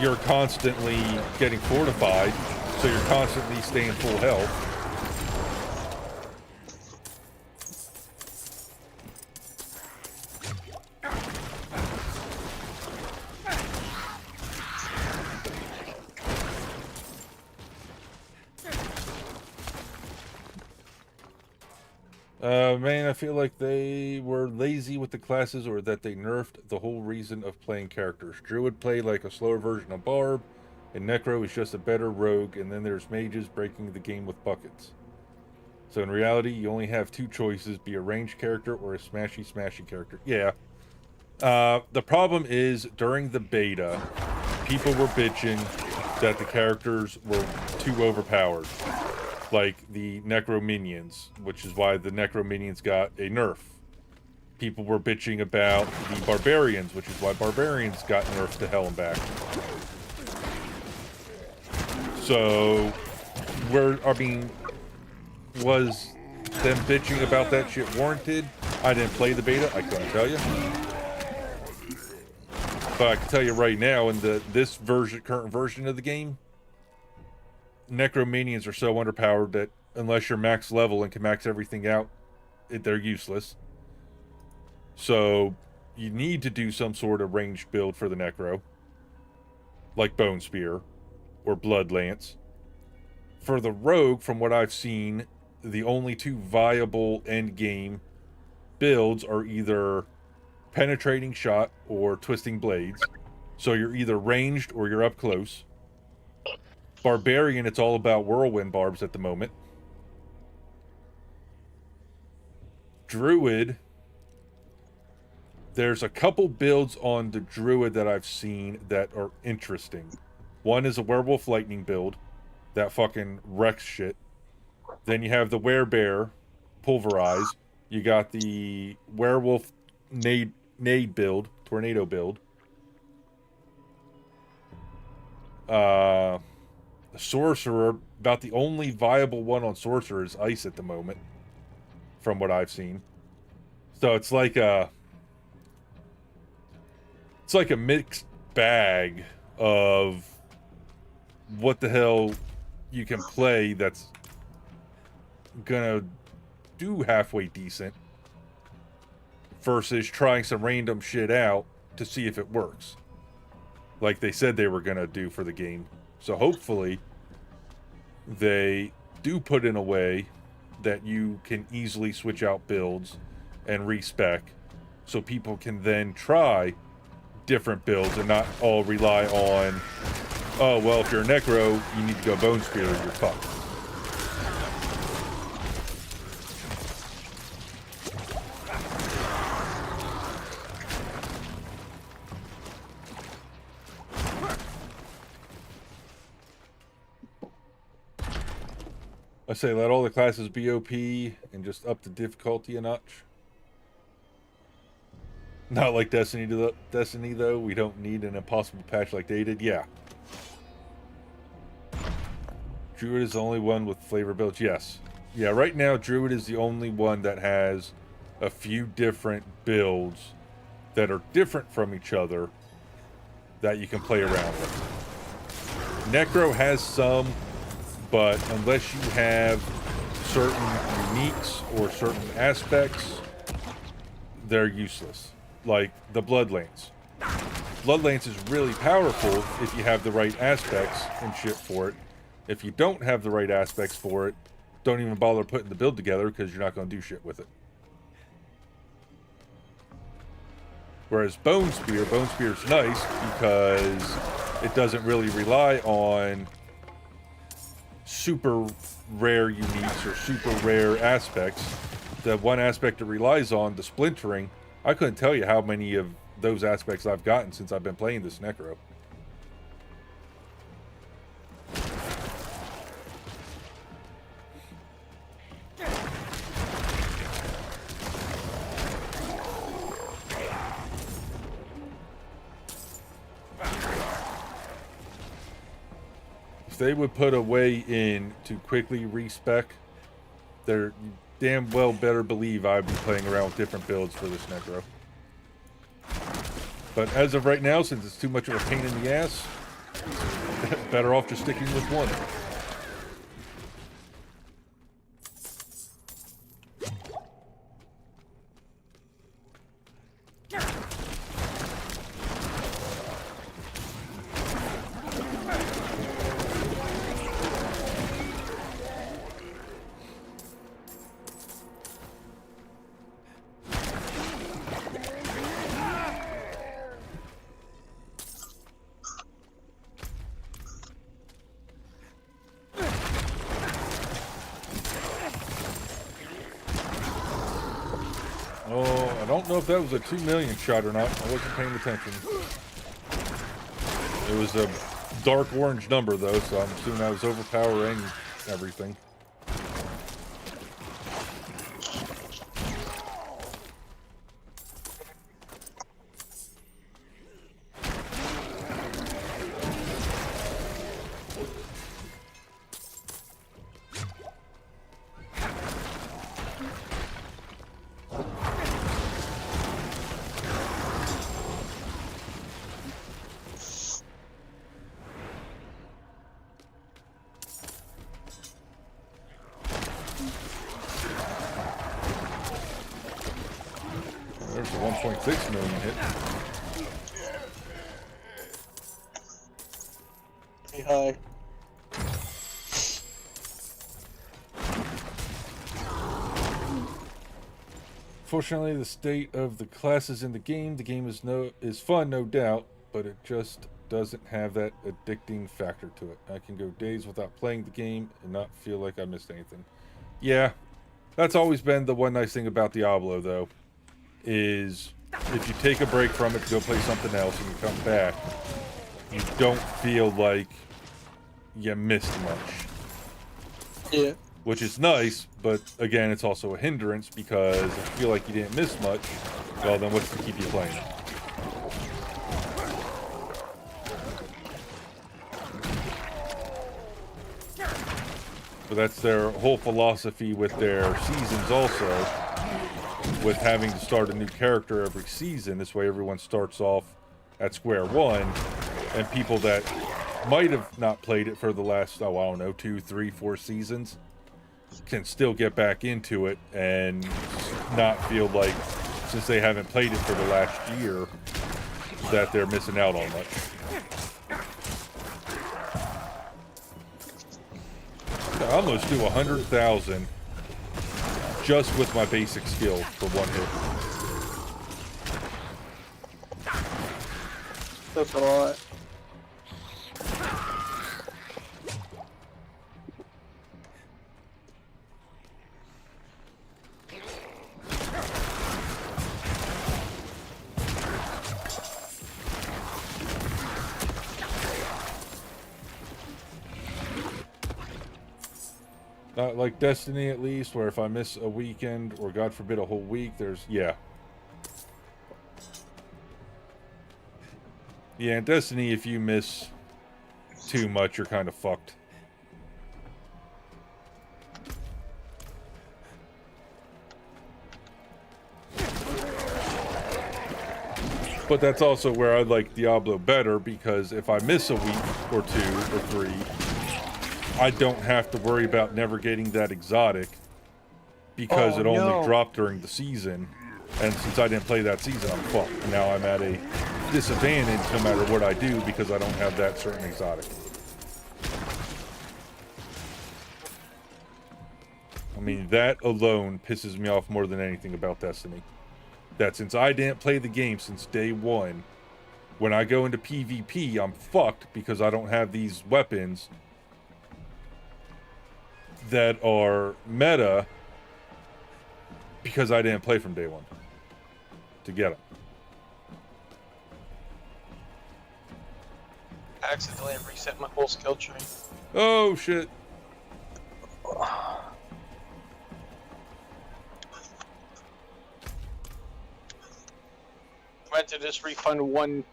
you're constantly getting fortified, So you're constantly staying full health. Man, I feel like they were lazy with the classes, or that they nerfed the whole reason of playing characters. Druid play like a slower version of Barb, and Necro is just a better rogue, and then there's mages breaking the game with buckets. So in reality, you only have two choices, be a ranged character or a smashy character. Yeah. The problem is, during the beta, people were bitching that the characters were too overpowered. Like the Necro Minions, which is why the Necro Minions got a nerf. People were bitching about the Barbarians, which is why Barbarians got nerfed to hell and back. So, was them bitching about that shit warranted? I didn't play the beta, I couldn't tell you. But I can tell you right now, in this current version of the game, Necromanians are so underpowered that unless you're max level and can max everything out, they're useless. So you need to do some sort of ranged build for the Necro, like Bone Spear or Blood Lance. For the Rogue, from what I've seen, the only two viable end game builds are either Penetrating Shot or Twisting Blades. So you're either ranged or you're up close. Barbarian, it's all about Whirlwind Barbs at the moment. Druid, there's a couple builds on the Druid that I've seen that are interesting. One is a Werewolf Lightning build that fucking wrecks shit. Then you have the Werebear Pulverize. You got the Werewolf Nade build, Tornado build. The Sorcerer, about the only viable one on Sorcerer is Ice at the moment, from what I've seen. So it's like a mixed bag of what the hell you can play that's gonna do halfway decent versus trying some random shit out to see if it works, like they said they were gonna do for the game. So hopefully they do put in a way that you can easily switch out builds and respec, so people can then try different builds and not all rely on, oh, well, if you're a Necro, you need to go Bone Spear or you're fucked. I say let all the classes be OP and just up the difficulty a notch. Not like Destiny though. We don't need an impossible patch like they did. Yeah. Druid is the only one with flavor builds. Yes. Yeah, right now Druid is the only one that has a few different builds that are different from each other that you can play around with. Necro has some, but unless you have certain uniques or certain aspects, they're useless. Like the Blood Lance. Blood Lance is really powerful if you have the right aspects and shit for it. If you don't have the right aspects for it, don't even bother putting the build together because you're not going to do shit with it. Whereas Bone Spear's nice because it doesn't really rely on super rare uniques or super rare aspects. The one aspect it relies on, the splintering, I couldn't tell you how many of those aspects I've gotten since I've been playing this Necro. If they would put a way in to quickly respec, they're damn well better believe I'd be playing around with different builds for this Necro. But as of right now, since it's too much of a pain in the ass, better off just sticking with one. don't know if that was a 2 million shot or not. I wasn't paying attention. It was a dark orange number, though, so I'm assuming that was overpowering everything. There's a 1.6 million hit. Pretty high. Fortunately, the state of the classes in the game is fun, no doubt, but it just doesn't have that addicting factor to it. I can go days without playing the game and not feel like I missed anything. Yeah, that's always been the one nice thing about Diablo, though, is if you take a break from it to go play something else and you come back, you don't feel like you missed much. Yeah. Which is nice, but again, it's also a hindrance because if you feel like you didn't miss much, well, then what's to keep you playing? But that's their whole philosophy with their seasons also, with having to start a new character every season. This way everyone starts off at square one, and people that might have not played it for the last, oh, I don't know, 2, 3, 4 seasons can still get back into it and not feel like, since they haven't played it for the last year, that they're missing out on much. I almost do 100,000 just with my basic skill for one hit. That's a lot. Not like Destiny, at least, where if I miss a weekend, or God forbid a whole week, yeah. Yeah, in Destiny, if you miss too much, you're kind of fucked. But that's also where I like Diablo better, because if I miss a week or 2 or 3, I don't have to worry about never getting that exotic, because it only dropped during the season, and since I didn't play that season, I'm fucked. Now I'm at a disadvantage no matter what I do, because I don't have that certain exotic. I mean, that alone pisses me off more than anything about Destiny. That since I didn't play the game since day one, when I go into PvP, I'm fucked because I don't have these weapons that are meta, because I didn't play from day one to get them. I accidentally reset my whole skill tree. Oh shit. I went to just refund one,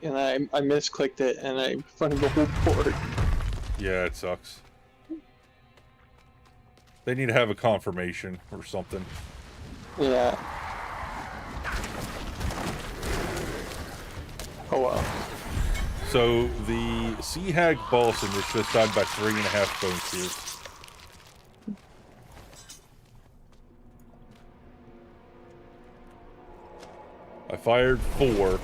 and I misclicked it, and I refunded the whole board. Yeah, it sucks. They need to have a confirmation or something. Yeah. Oh well. So the Sea Hag Balsam is just died by 3.5 bone tears. I fired 4,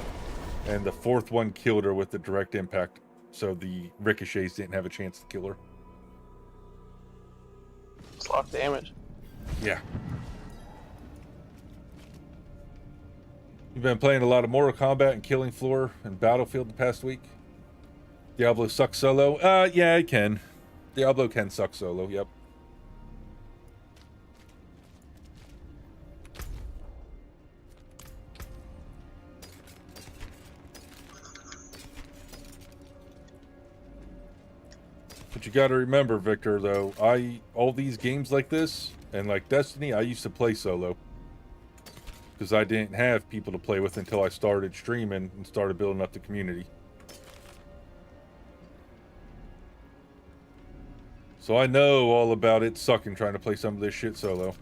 and the 4th one killed her with the direct impact, so the ricochets didn't have a chance to kill her. It's a lot of damage. Yeah. You've been playing a lot of Mortal Kombat and Killing Floor and Battlefield the past week? Diablo sucks solo? Yeah, it can. Diablo can suck solo, yep. you got to remember, Victor, though, all these games like this, and like Destiny, I used to play solo. Because I didn't have people to play with until I started streaming and started building up the community. So I know all about it sucking trying to play some of this shit solo.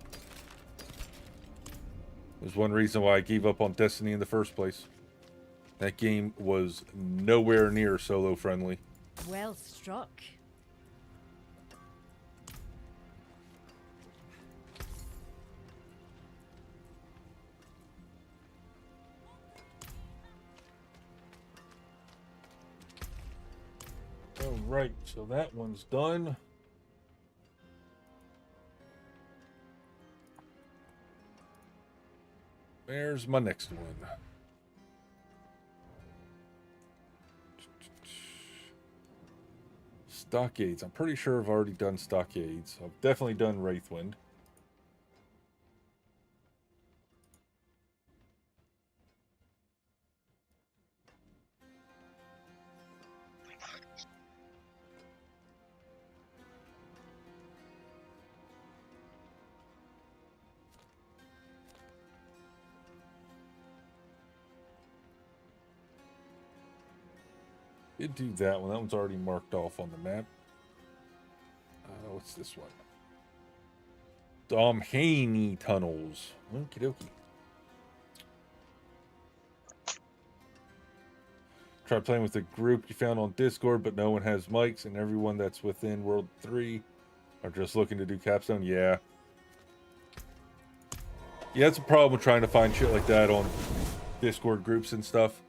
There's one reason why I gave up on Destiny in the first place. That game was nowhere near solo friendly. Well struck. Alright, so that one's done. There's my next one. Stockades. I'm pretty sure I've already done Stockades. I've definitely done Wraithwind. Did do that one. That one's already marked off on the map. What's this one? Domhaney Tunnels. Okie dokie. Try playing with a group you found on Discord, but no one has mics, and everyone that's within World 3 are just looking to do capstone. Yeah. Yeah, it's a problem with trying to find shit like that on Discord groups and stuff.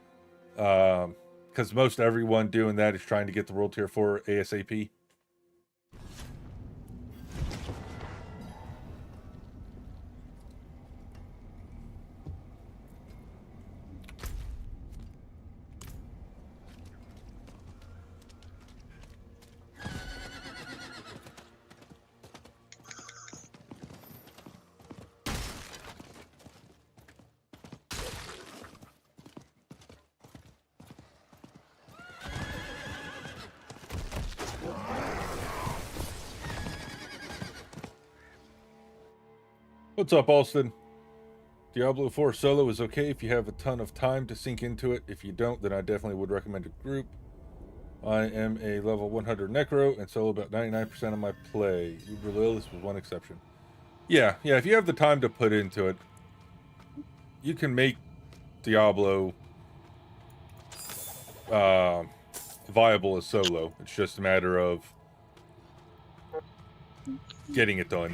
Because most everyone doing that is trying to get the World Tier 4 ASAP. What's up, Alston? Diablo 4 solo is okay if you have a ton of time to sink into it. If you don't, then I definitely would recommend a group. I am a level 100 Necro and solo about 99% of my play. Uber Lilith was one exception. Yeah, if you have the time to put into it, you can make Diablo viable as solo. It's just a matter of getting it done.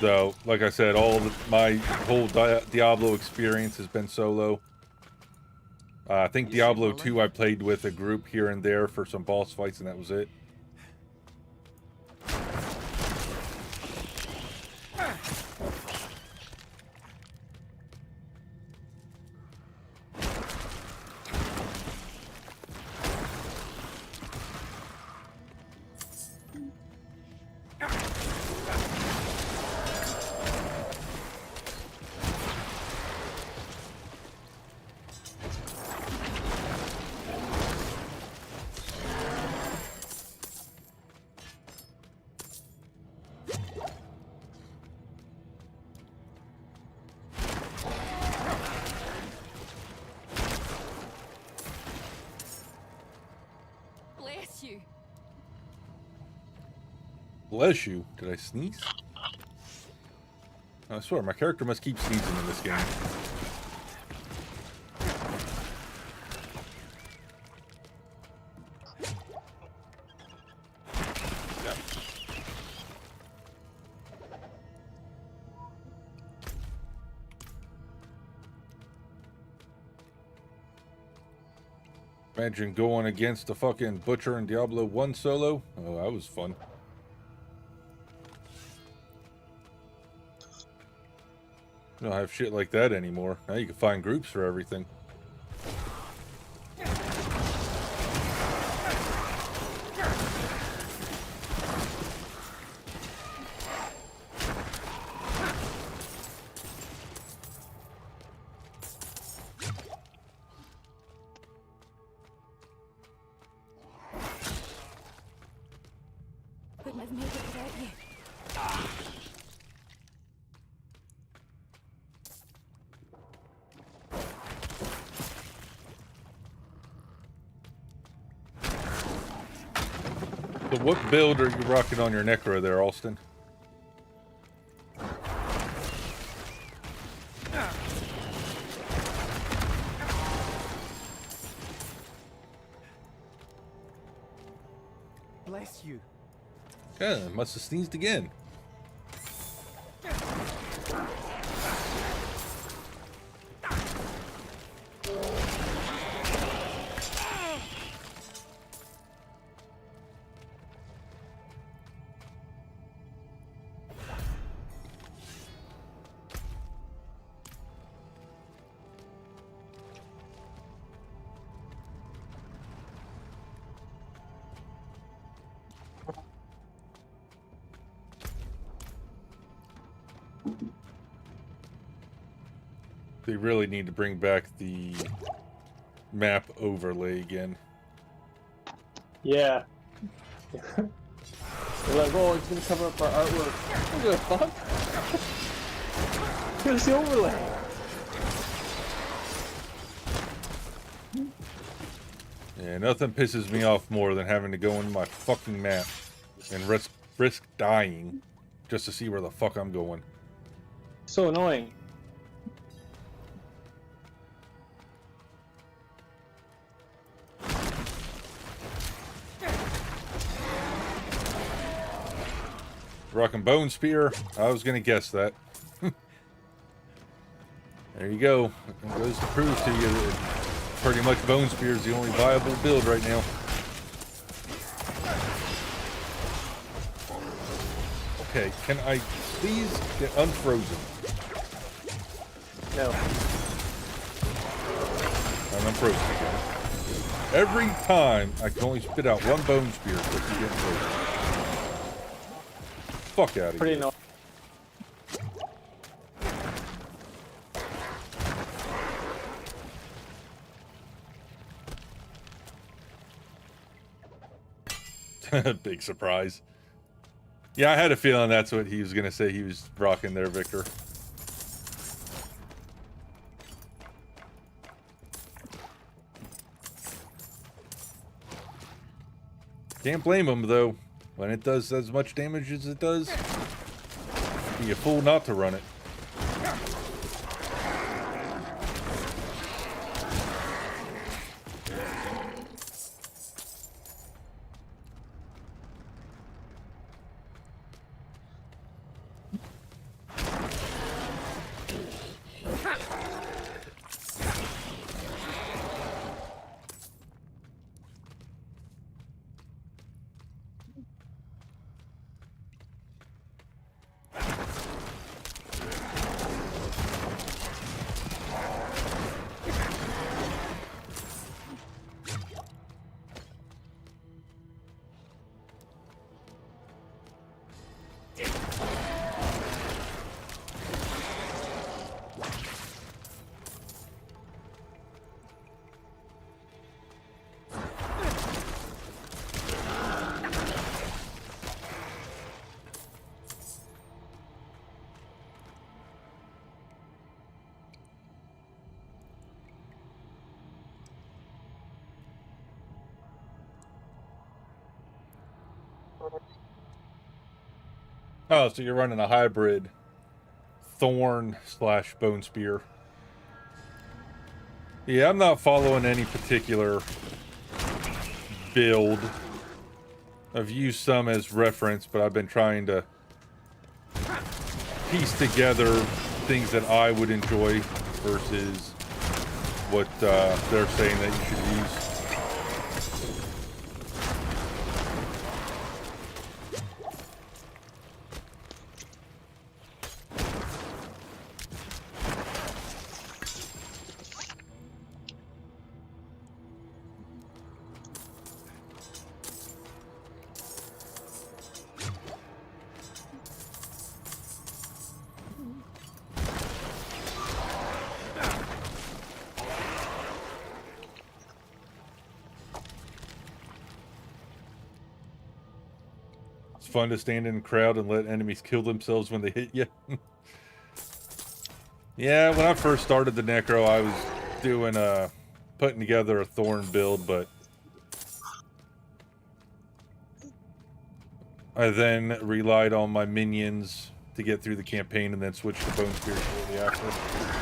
So, like I said, my whole Diablo experience has been solo. I think Diablo 2 I played with a group here and there for some boss fights, and that was it. Bless you. Did I sneeze? I swear, my character must keep sneezing in this game. Imagine going against a fucking Butcher in Diablo 1 solo. Oh, that was fun. I don't have shit like that anymore. Now you can find groups for everything. couldn't have made it without you. So what build are you rocking on your Necro there, Alston? Bless you. Yeah, must have sneezed again. They really need to bring back the map overlay again. Yeah. They're like, oh, it's gonna cover up our artwork. I don't give a fuck. Here's the overlay. Yeah, nothing pisses me off more than having to go into my fucking map and risk dying just to see where the fuck I'm going. So annoying. Rockin' Bone Spear. I was gonna guess that. There you go. It goes to prove to you that pretty much Bone Spear is the only viable build right now. Okay, can I please get unfrozen? No. I'm unfrozen again. Every time I can only spit out one Bone Spear so you get frozen. Fuck out of Pretty here. annoying. Big surprise. Yeah, I had a feeling that's what he was going to say he was rocking there, Victor. Can't blame him, though. When it does as much damage as it does, be a fool not to run it. Oh, so you're running a hybrid thorn / bone spear. Yeah, I'm not following any particular build. I've used some as reference, but I've been trying to piece together things that I would enjoy versus what they're saying that you should use. fun to stand in a crowd and let enemies kill themselves when they hit you. Yeah, when I first started the Necro, I was doing putting together a Thorn build, but I then relied on my minions to get through the campaign and then switched to Bone Spear shortly after.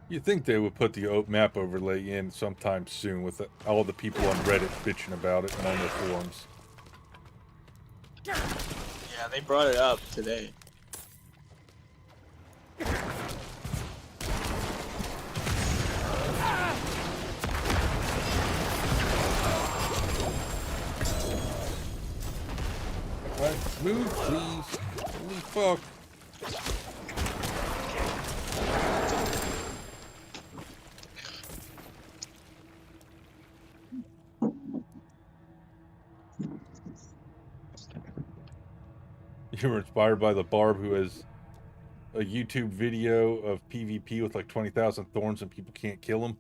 You'd think they would put the map overlay in sometime soon with all the people on Reddit bitching about it and on their forums. Yeah, they brought it up today. Right, move, please. Holy fuck. You were inspired by the Barb who has a YouTube video of PvP with like 20,000 thorns and people can't kill him.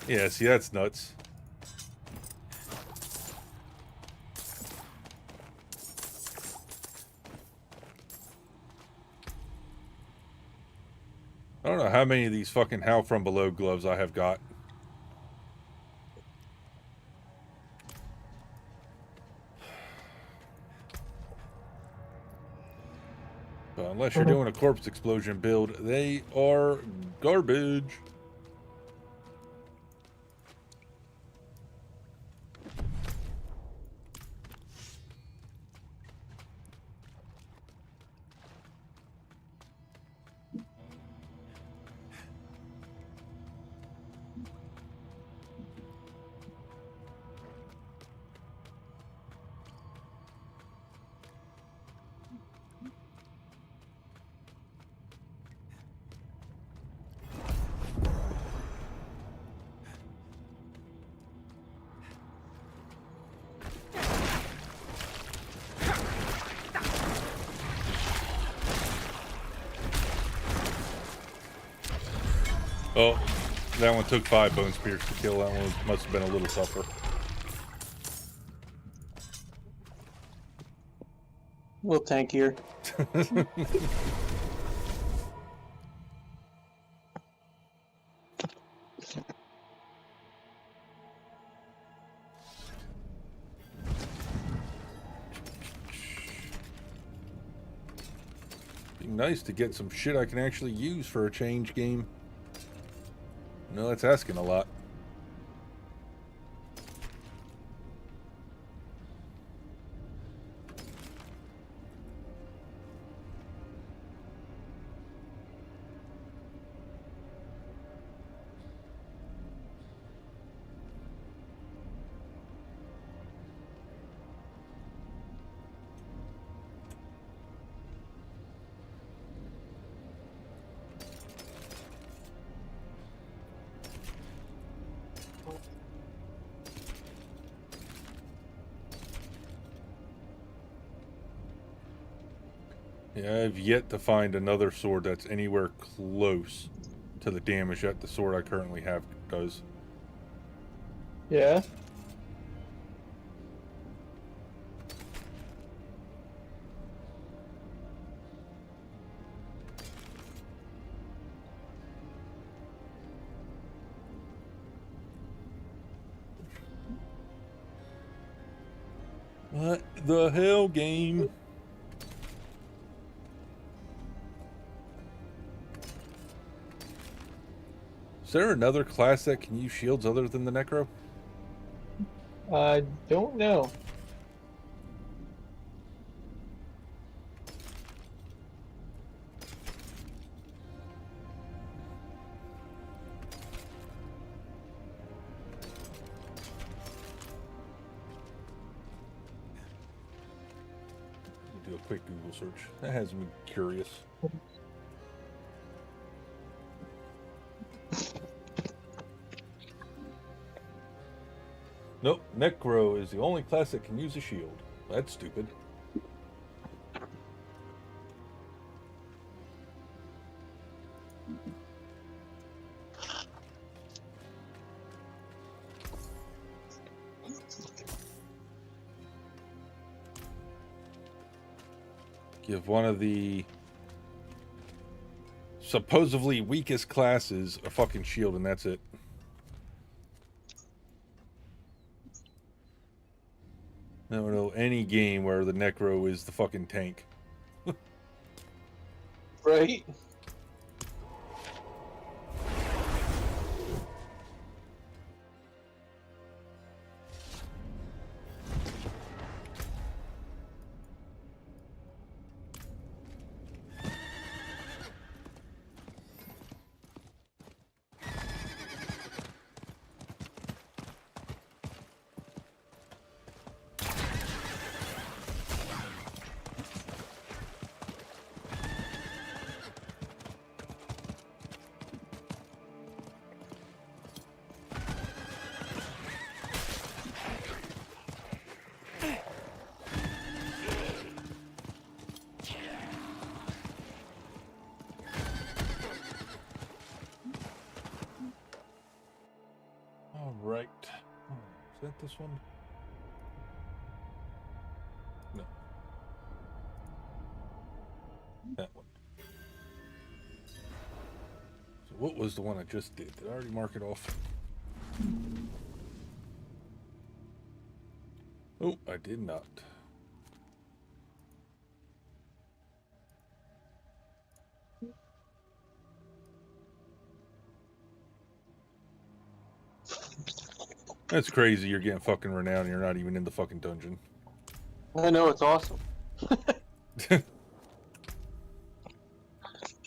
Yeah, see, that's nuts. I don't know how many of these fucking Howl from Below gloves I have got. But unless you're doing a corpse explosion build, they are garbage. Oh, that one took 5 bone spears to kill. That one must have been a little tougher. A little tankier. Be nice to get some shit I can actually use for a change game. No, that's asking a lot. Yeah, I've yet to find another sword that's anywhere close to the damage that the sword I currently have does. Yeah. What the hell, game? Is there another class that can use shields other than the Necro? I don't know. Do a quick Google search. That has me curious. Nope, Necro is the only class that can use a shield. That's stupid. Give one of the supposedly weakest classes a fucking shield and that's it. I don't know any game where the Necro is the fucking tank. Right? Right. Oh, is that this one? No. That one. So what was the one I just did? Did I already mark it off? Oh, I did not. That's crazy. You're getting fucking renowned and you're not even in the fucking dungeon. I know, it's awesome. Trying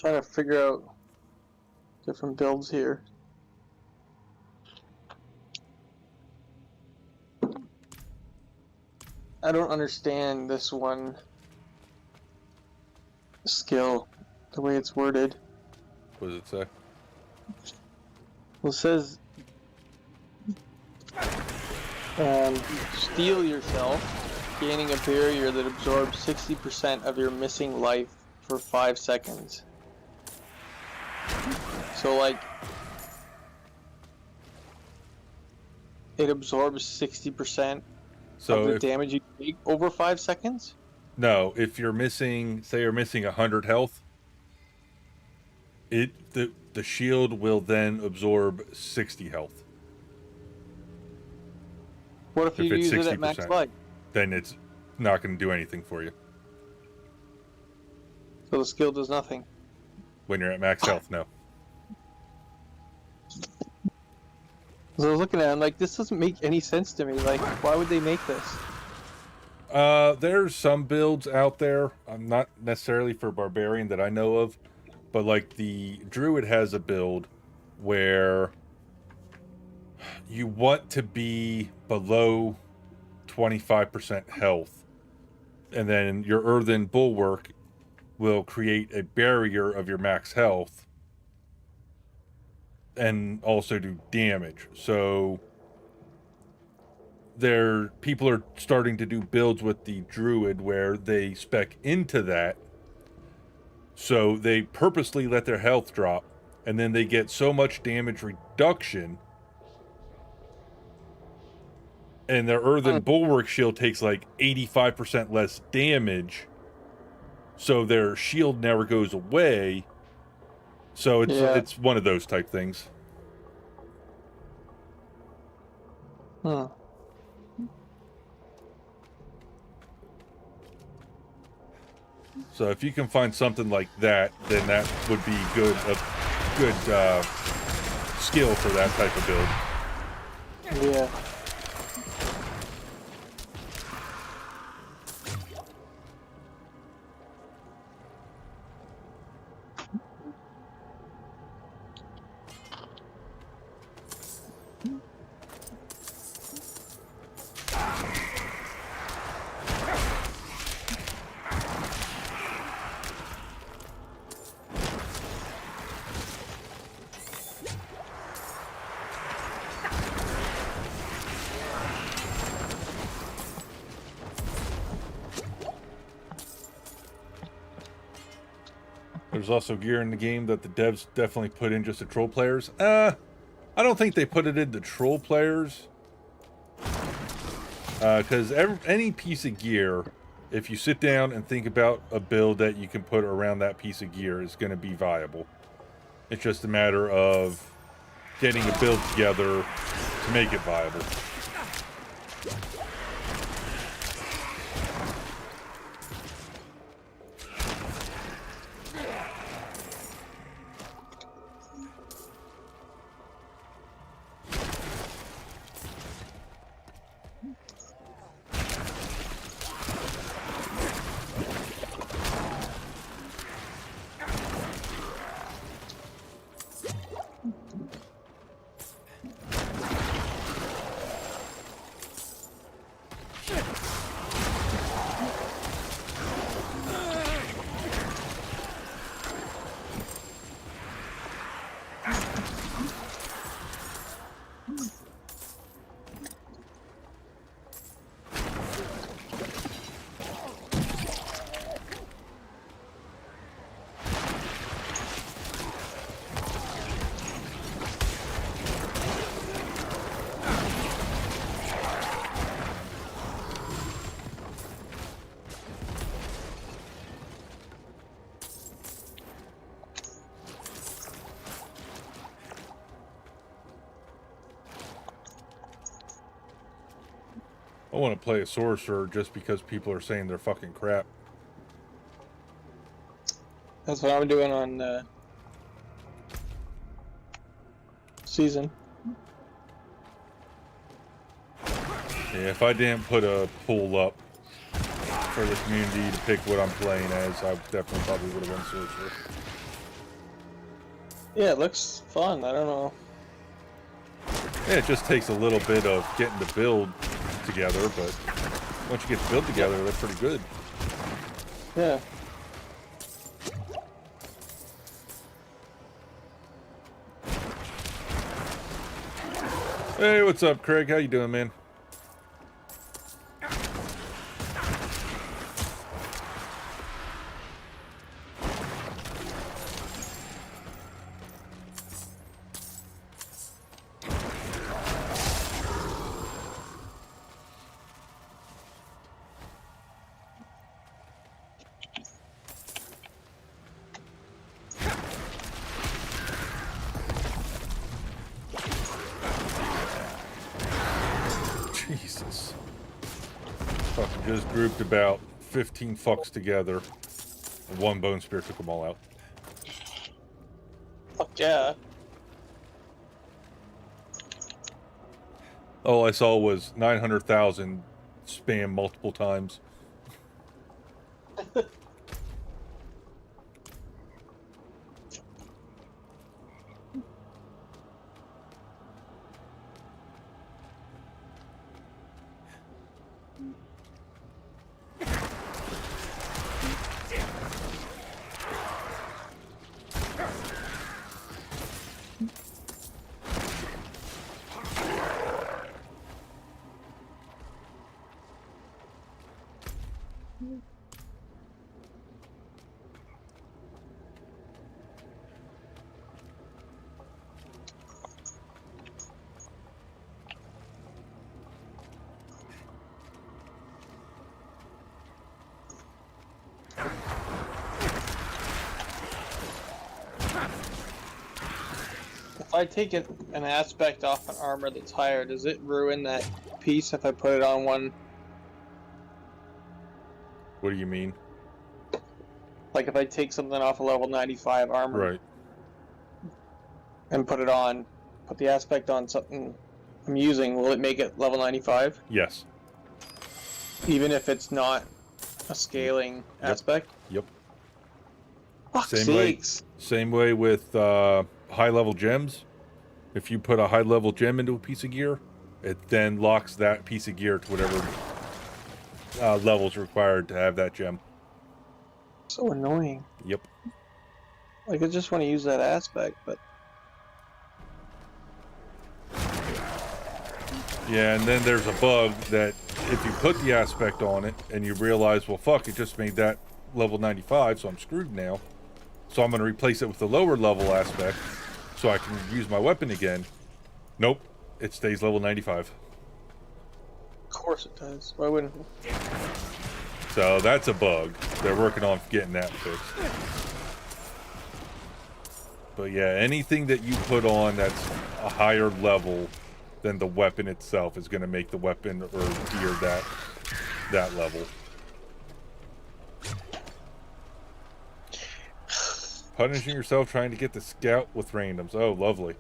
to figure out different builds here. I don't understand this one skill, the way it's worded. What does it say? Well, it says steal yourself, gaining a barrier that absorbs 60% of your missing life for 5 seconds. So, like, it absorbs 60% of the damage you take over 5 seconds? No, if you're missing, say you're missing 100 health, the shield will then absorb 60 health. What if you use it at max life? Then it's not going to do anything for you. So the skill does nothing. When you're at max health, no. So I was looking at it, I'm like, this doesn't make any sense to me. Like, why would they make this? There's some builds out there. I'm not necessarily for Barbarian that I know of, but like the Druid has a build where you want to be below 25% health, and then your Earthen Bulwark will create a barrier of your max health and also do damage. So people are starting to do builds with the Druid where they spec into that, so they purposely let their health drop, and then they get so much damage reduction, and their Earthen Bulwark shield takes like 85% less damage, so their shield never goes away. So it's one of those type things. Huh. So if you can find something like that, then that would be a good skill for that type of build. Yeah. There's also gear in the game that the devs definitely put in just the troll players. I don't think they put it in the troll players. Because any piece of gear, if you sit down and think about a build that you can put around that piece of gear, is going to be viable. It's just a matter of getting a build together to make it viable. I want to play a sorcerer just because people are saying they're fucking crap. That's what I'm doing on season. Yeah, if I didn't put a pool up for the community to pick what I'm playing as, I definitely probably would have won sorcerer. Yeah, it looks fun. I don't know. Yeah, it just takes a little bit of getting the build together, but once you get the build together, they're pretty good. Yeah. Hey, what's up, Craig? How you doing, man? Jesus. Fucking just grouped about 15 fucks together. And one bone spear took them all out. Fuck yeah. All I saw was 900,000 spam multiple times. If I take an aspect off an armor that's higher, does it ruin that piece if I put it on one? What do you mean? Like if I take something off a level 95 armor Right. and put it on, put the aspect on something I'm using, will it make it level 95? Yes. Even if it's not a scaling aspect? Yep. Fuck's sakes. Same way with high level gems. If you put a high level gem into a piece of gear, it then locks that piece of gear to whatever levels required to have that gem. So annoying. Yep. Like I just want to use that aspect, but Yeah, and then there's a bug that if you put the aspect on it and you realize, well, fuck, it just made that level 95, so I'm screwed now. So I'm going to replace it with the lower level aspect so I can use my weapon again. Nope, it stays level 95. Of course it does. Why wouldn't it? So that's a bug. They're working on getting that fixed. But yeah, anything that you put on that's a higher level than the weapon itself is going to make the weapon or gear that level. Punishing yourself trying to get the scout with randoms. Oh, lovely.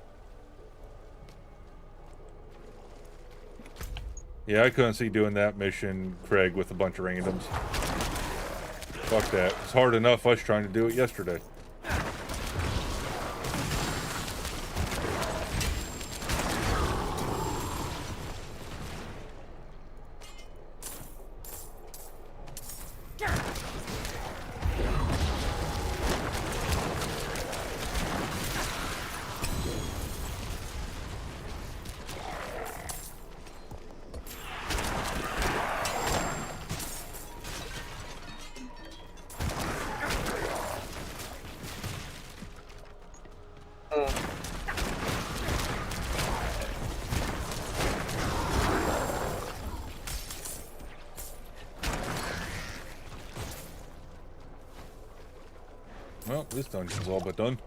Yeah, I couldn't see doing that mission, Craig, with a bunch of randoms. Fuck that. It's hard enough us trying to do it yesterday. Well, this dungeon's all but done.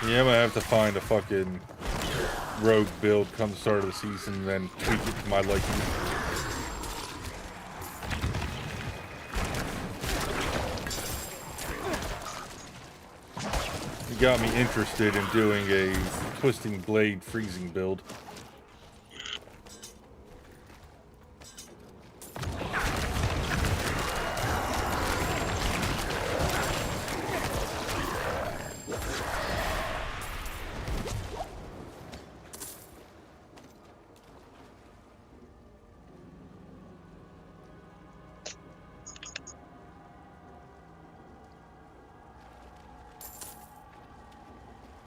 Yeah, I'm gonna have to find a fucking rogue build come the start of the season and then tweak it to my liking. You got me interested in doing a twisting blade freezing build.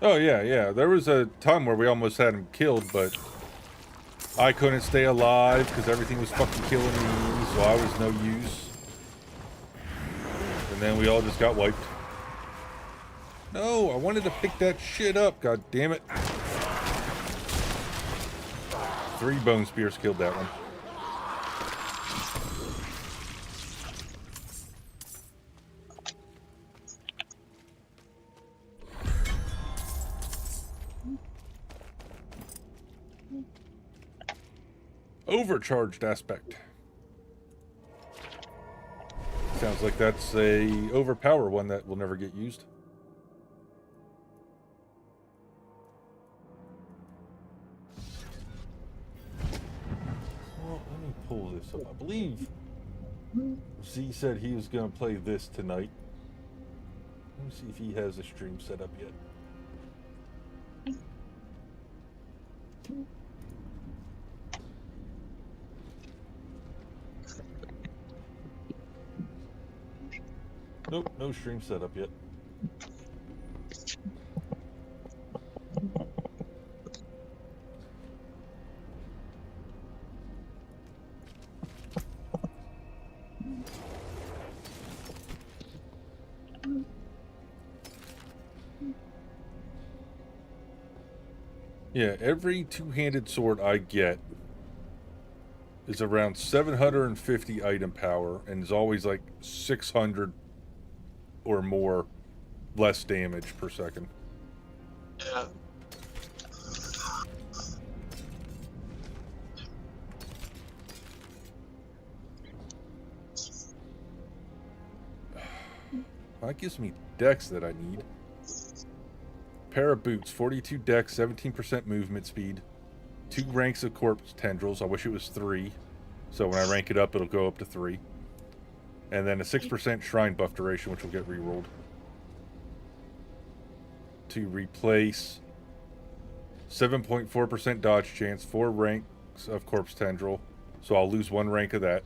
Oh, yeah. There was a time where we almost had him killed, but I couldn't stay alive because everything was fucking killing me, so I was no use. And then we all just got wiped. No, I wanted to pick that shit up, god damn it. 3 bone spears killed that one. Overcharged aspect. Sounds like that's a overpower one that will never get used. Well, let me pull this up. I believe Z said he was going to play this tonight. Let me see if he has a stream set up yet. Nope, no stream set up yet. Yeah, every two-handed sword I get is around 750 item power and is always like 600 or more less damage per second. Yeah. That gives me dex that I need. Pair of boots, 42 dex, 17% movement speed. 2 ranks of corpse tendrils, I wish it was 3. So when I rank it up, it'll go up to 3. And then a 6% shrine buff duration, which will get rerolled. To replace 7.4% dodge chance, 4 ranks of Corpse Tendril. So I'll lose 1 rank of that.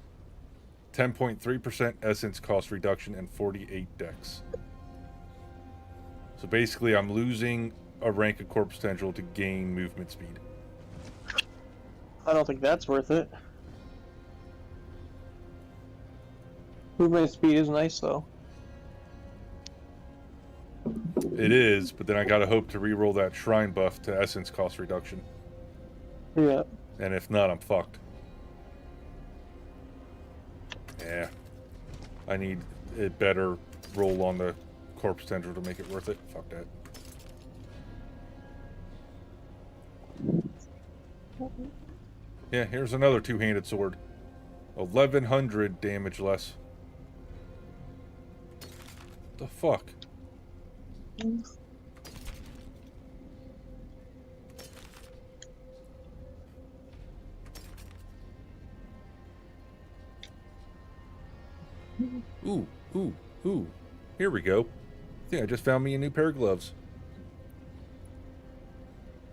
10.3% essence cost reduction and 48 dex. So basically I'm losing a rank of Corpse Tendril to gain movement speed. I don't think that's worth it. Movement speed is nice though. It is, but then I gotta hope to reroll that shrine buff to essence cost reduction. Yeah. And if not, I'm fucked. Yeah. I need a better roll on the Corpse Tendril to make it worth it. Fuck that. Yeah, here's another two-handed sword. 1100 damage less. The fuck? Ooh, ooh, ooh. Here we go. I think I just found me a new pair of gloves.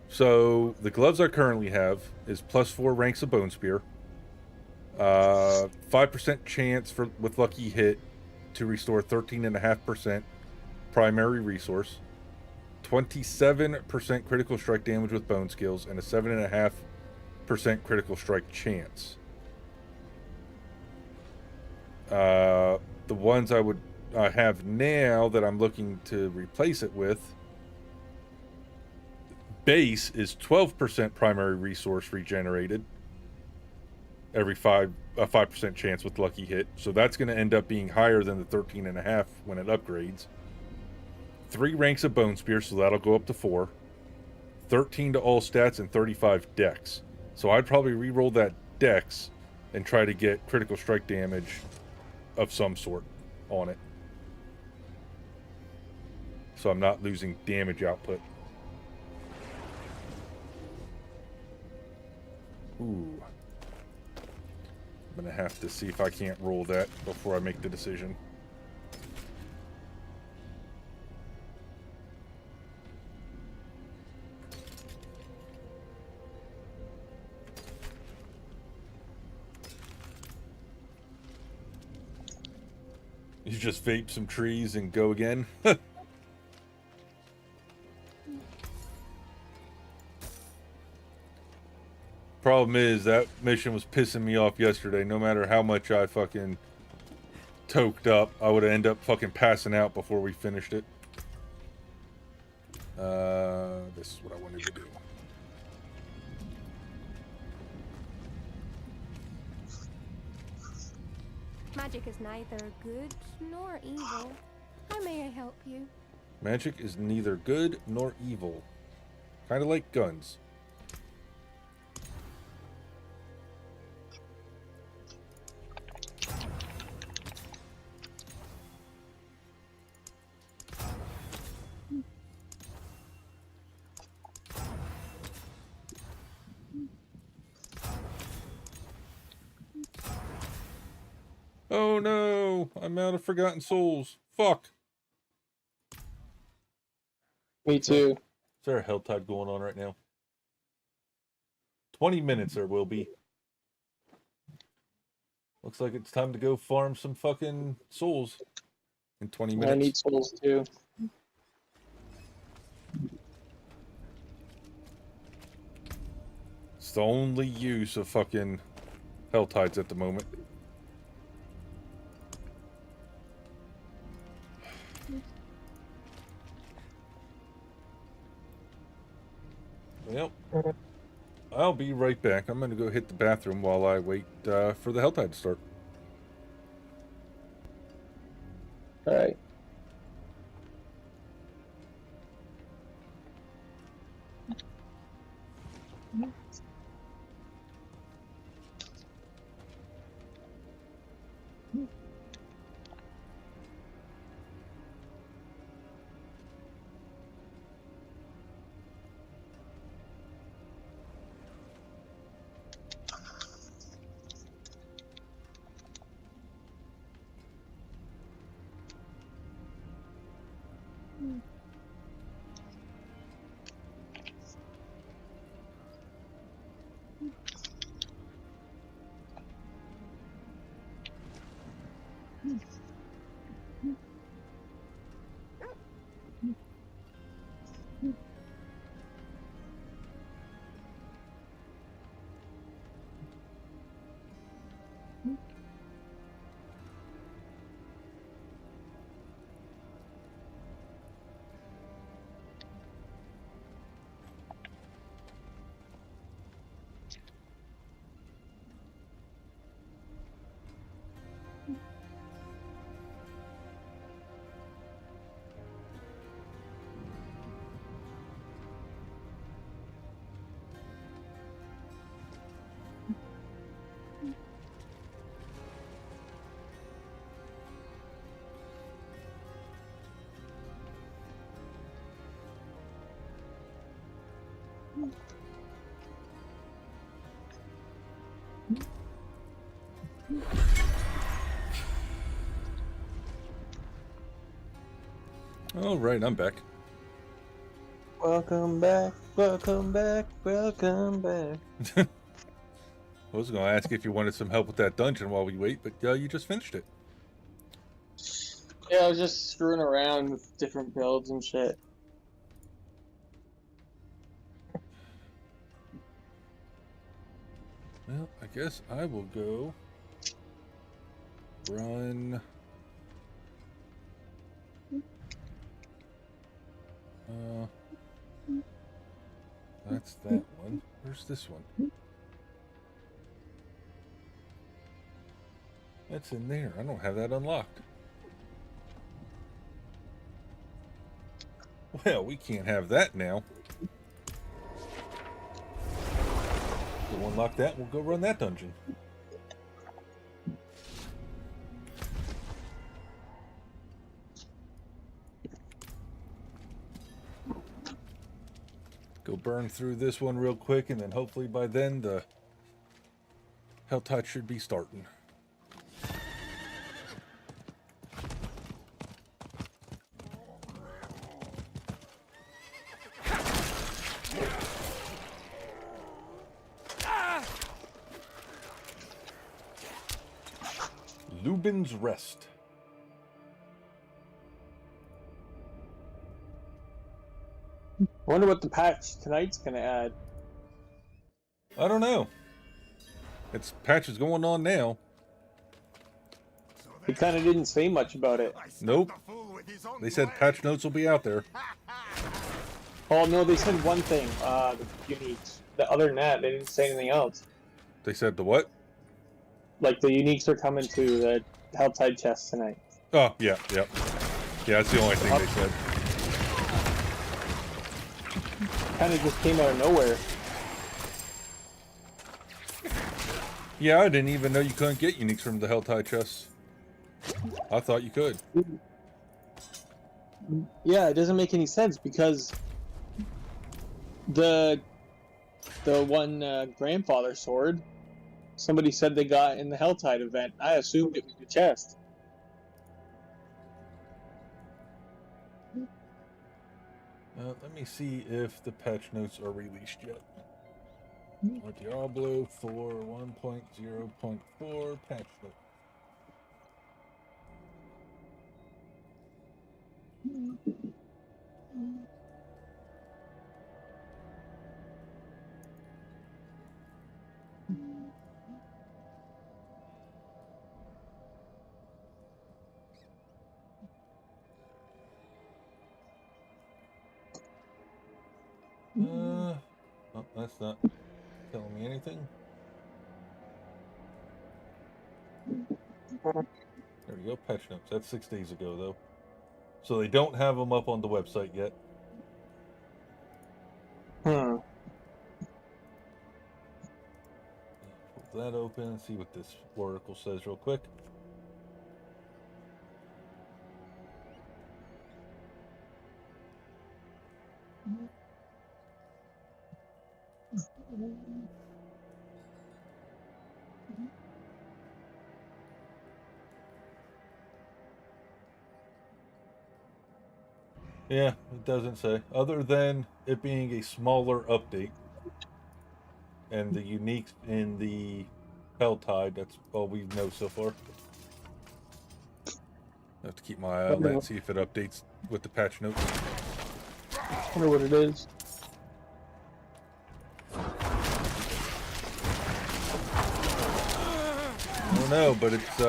So, the gloves I currently have is +4 ranks of Bone Spear. 5% chance with Lucky Hit to restore 13.5% primary resource. 27% critical strike damage with Bone Skills, and a 7.5% critical strike chance. The ones I have now that I'm looking to replace it with, base is 12% primary resource regenerated every 5% chance with Lucky Hit, so that's going to end up being higher than the 13.5 when it upgrades. 3 ranks of Bone Spear, so that'll go up to 4. 13 to all stats and 35 dex. So I'd probably re-roll that dex and try to get critical strike damage of some sort on it, so I'm not losing damage output. Ooh. I'm gonna have to see if I can't roll that before I make the decision. You just vape some trees and go again? Problem is, that mission was pissing me off yesterday. No matter how much I fucking toked up, I would end up fucking passing out before we finished it. This is what I wanted to do. Magic is neither good nor evil. How may I help you? Magic is neither good nor evil. Kind of like guns. Oh no, I'm out of Forgotten Souls. Fuck. Me too. Is there a Helltide going on right now? 20 minutes there will be. Looks like it's time to go farm some fucking souls in 20 minutes. I need souls too. It's the only use of fucking Helltides at the moment. Well, I'll be right back. I'm going to go hit the bathroom while I wait for the Helltide to start. All right. All right, I'm back. Welcome back, welcome back, welcome back. I was going to ask if you wanted some help with that dungeon while we wait, but you just finished it. Yeah, I was just screwing around with different builds and shit. Well, I guess I will go run. That's that one. Where's this one? That's in there. I don't have that unlocked. Well, we can't have that now. We'll unlock that. We'll go run that dungeon. Go burn through this one real quick, and then hopefully by then the Helltide should be starting. Lubin's Rest. I wonder what the patch tonight's gonna add. I don't know. It's patches going on now. He kind of didn't say much about it. Nope. They said patch notes will be out there. Oh no, they said one thing. The uniques. Other than that, they didn't say anything else. They said the what? Like the uniques are coming to the Helltide chest tonight. Oh, yeah, yeah. Yeah, that's the only thing they said. Kind of just came out of nowhere. Yeah, I didn't even know you couldn't get uniques from the Helltide chests. I thought you could. Yeah, it doesn't make any sense because the one grandfather sword, somebody said they got in the Helltide event. I assumed it was the chest. Let me see if the patch notes are released yet. Diablo 4 1.0.4 patch note. Oh, that's not telling me anything. There we go, patch notes. That's 6 days ago, though. So they don't have them up on the website yet. Pull that open and see what this article says real quick. Yeah, it doesn't say. Other than it being a smaller update and the uniques in the Helltide, that's all we know so far. I have to keep my eye on that and see if it updates with the patch notes. I wonder what it is. I don't know, but it's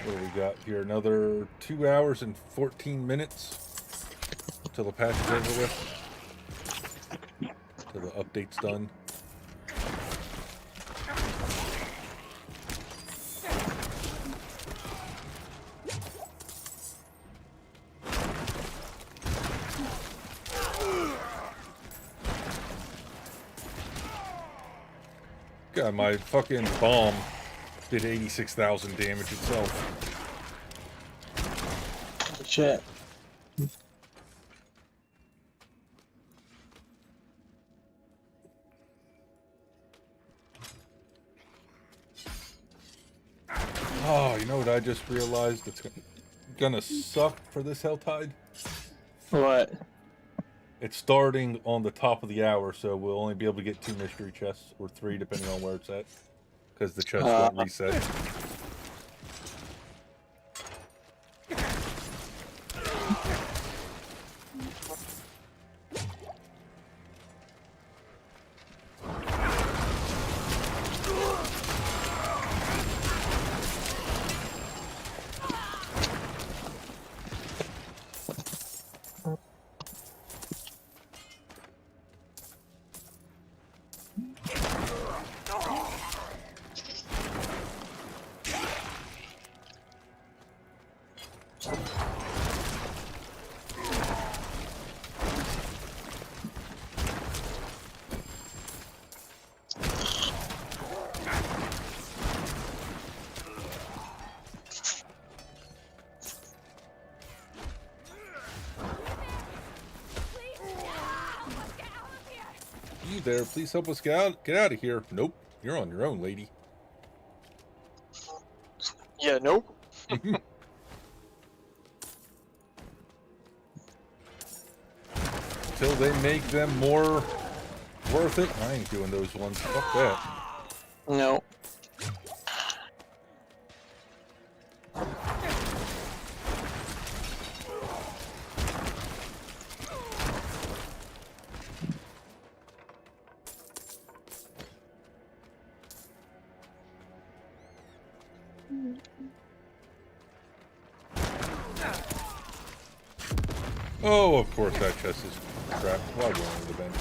what do we got here? Another 2 hours and 14 minutes until the patch is over with. Until the update's done. God, my fucking bomb did 86,000 damage itself. Shit. Oh, you know what I just realized? It's gonna suck for this Helltide. What? It's starting on the top of the hour, so we'll only be able to get 2 mystery chests, or 3 depending on where it's at. Because the chests won't reset. You there, please help us get out of here. Nope, you're on your own, lady. Yeah, nope. Until they make them more worth it. I ain't doing those ones. Fuck that. No. Oh, of course that chest is crap. Why go on the bench?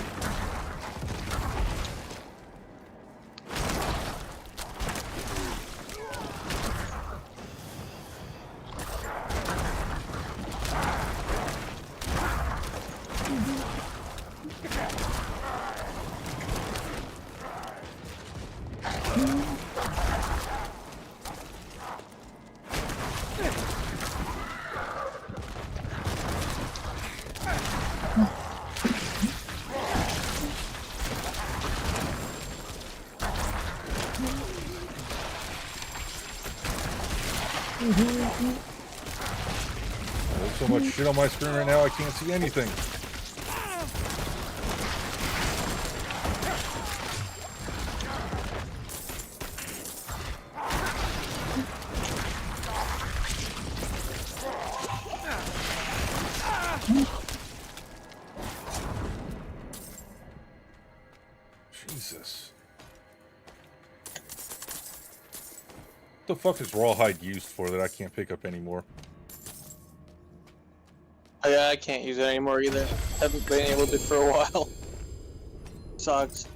There's so much shit on my screen right now, I can't see anything. Jesus. What the fuck is rawhide used for that I can't pick up anymore? Yeah, I can't use it anymore either. Haven't been able to for a while. Sucks.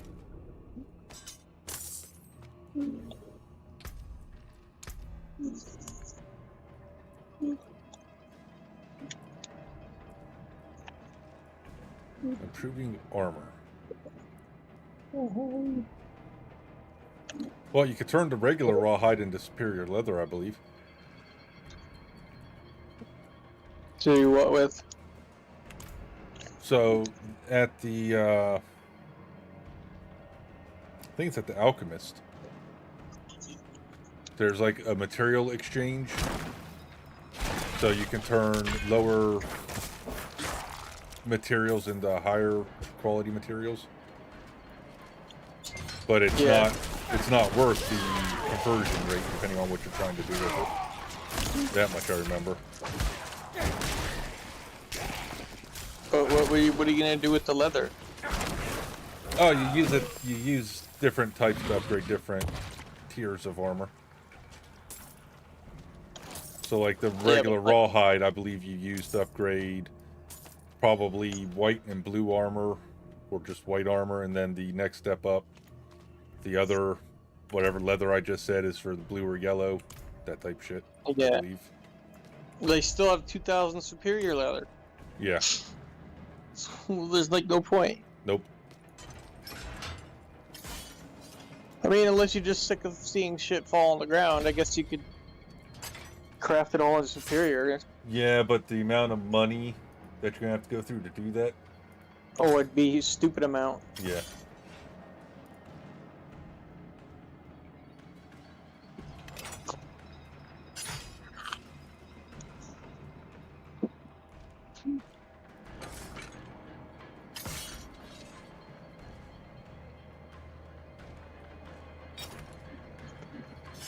Improving armor. Well, you could turn the regular rawhide into superior leather, I believe. To what with? So, at the, I think it's at the Alchemist. There's like a material exchange. So you can turn lower materials into higher quality materials. But it's not worth the conversion rate depending on what you're trying to do with it. That much I remember. But what are you gonna do with the leather? Oh, you use it. You use different types to upgrade different tiers of armor. So, like the regular rawhide, I believe you use to upgrade probably white and blue armor, or just white armor, and then the next step up, the other, whatever leather I just said, is for the blue or yellow, that type shit. Yeah. I believe. They still have 2,000 superior leather. Yeah. So there's like no point. Nope. I mean, unless you're just sick of seeing shit fall on the ground, I guess you could craft it all in superior. Yeah, but the amount of money that you're gonna have to go through to do that. Oh, it'd be a stupid amount. Yeah.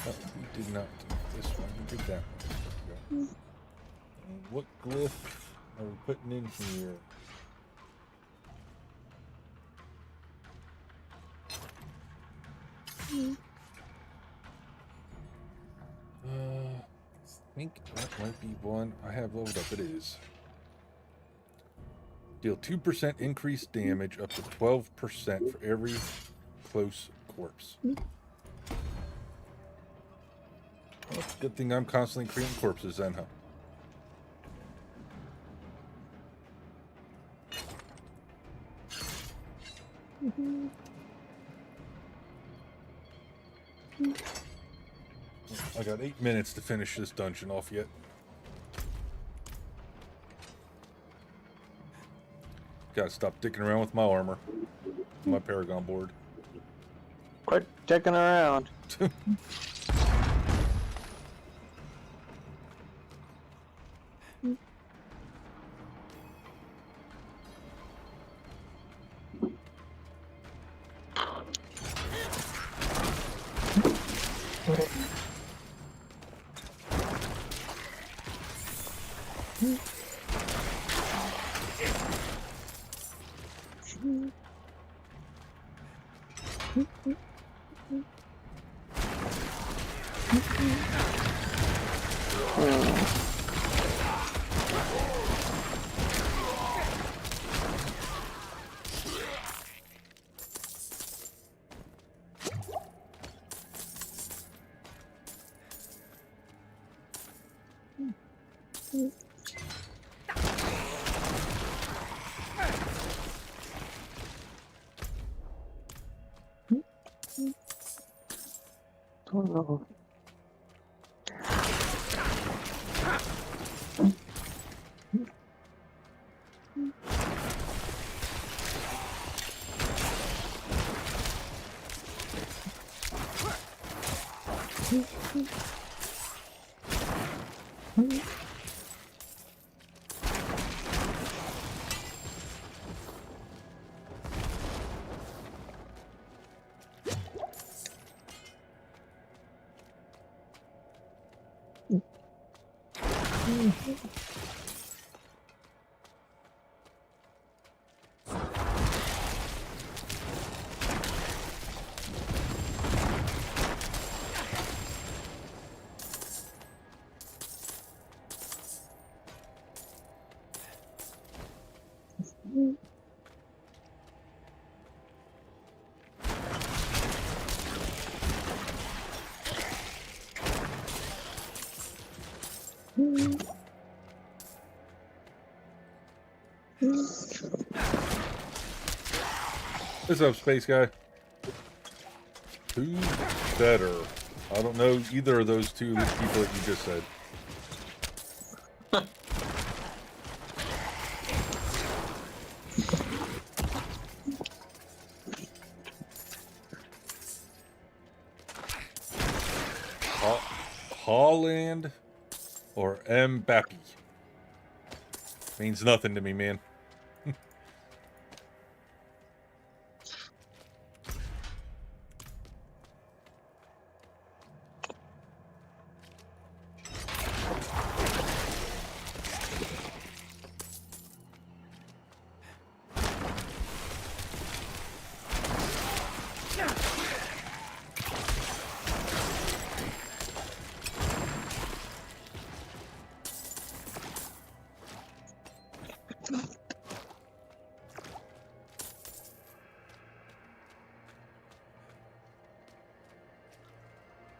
Oh, we did not do this one. We did that one. There we go. And what glyph are we putting in here? I think that might be one I have leveled up. It is. Deal 2% increased damage up to 12% for every close corpse. Well, good thing I'm constantly creating corpses then, huh? I got 8 minutes to finish this dungeon off yet. Gotta stop dicking around with my armor. My Paragon board. Quit dicking around. Oh no. What's up, space guy? Who's better? I don't know either of those two people that you just said. Holland or Mbappe? Means nothing to me, man.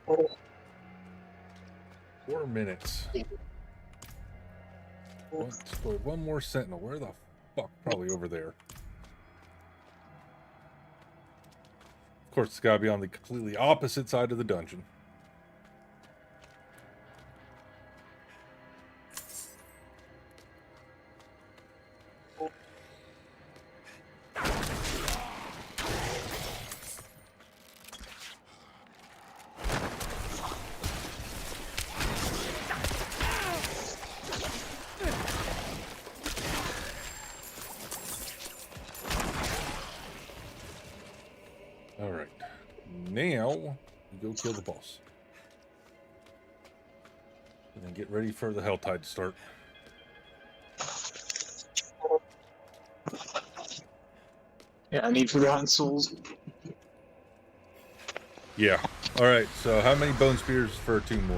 4 minutes. One more sentinel. Where the fuck? Probably over there. Of course, it's got to be on the completely opposite side of the dungeon. Alright. Now, we go kill the boss. And then get ready for the Helltide to start. Yeah, I need Forgotten Souls. Yeah. Alright, so how many bone spears for a Tomb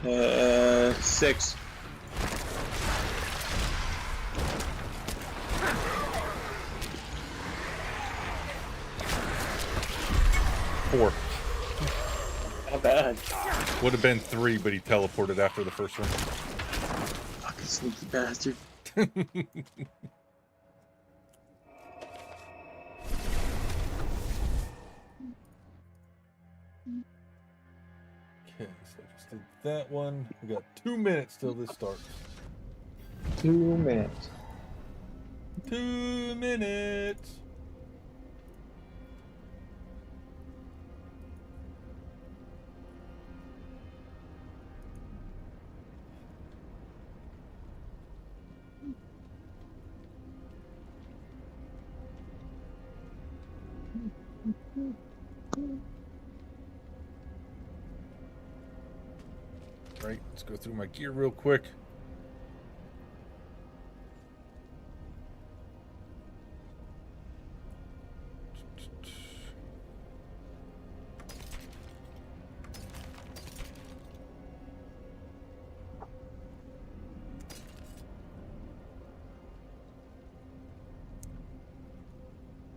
Lord? 6. Four. Not bad. Would have been 3, but he teleported after the first one. Fucking sneaky bastard. Okay, so I just did that one. We got 2 minutes till this starts. 2 minutes. 2 minutes. Right, let's go through my gear real quick.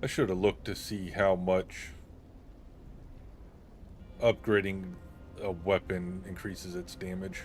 I should have looked to see how much upgrading a weapon increases its damage.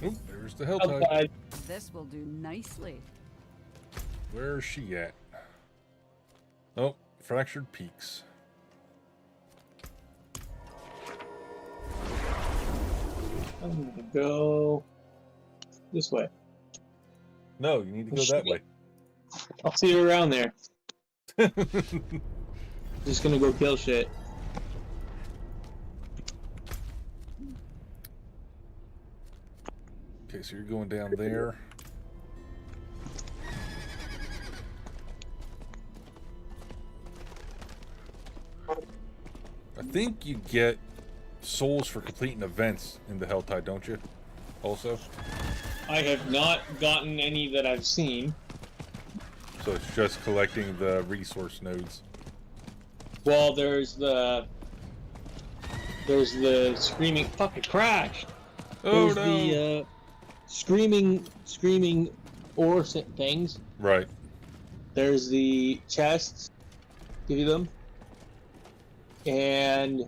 Oop, there's the Helltide. This will do nicely. Where is she at? Oh, Fractured Peaks. I'm gonna go this way. No, you need to go that way. I'll see you around there. Just gonna go kill shit. Okay, so you're going down there. I think you get souls for completing events in the Helltide, don't you? Also? I have not gotten any that I've seen. So it's just collecting the resource nodes. Well, there's the screaming. Fuck! It crashed. Oh there's no! The screaming ore things. Right. There's the chests. Give you them. And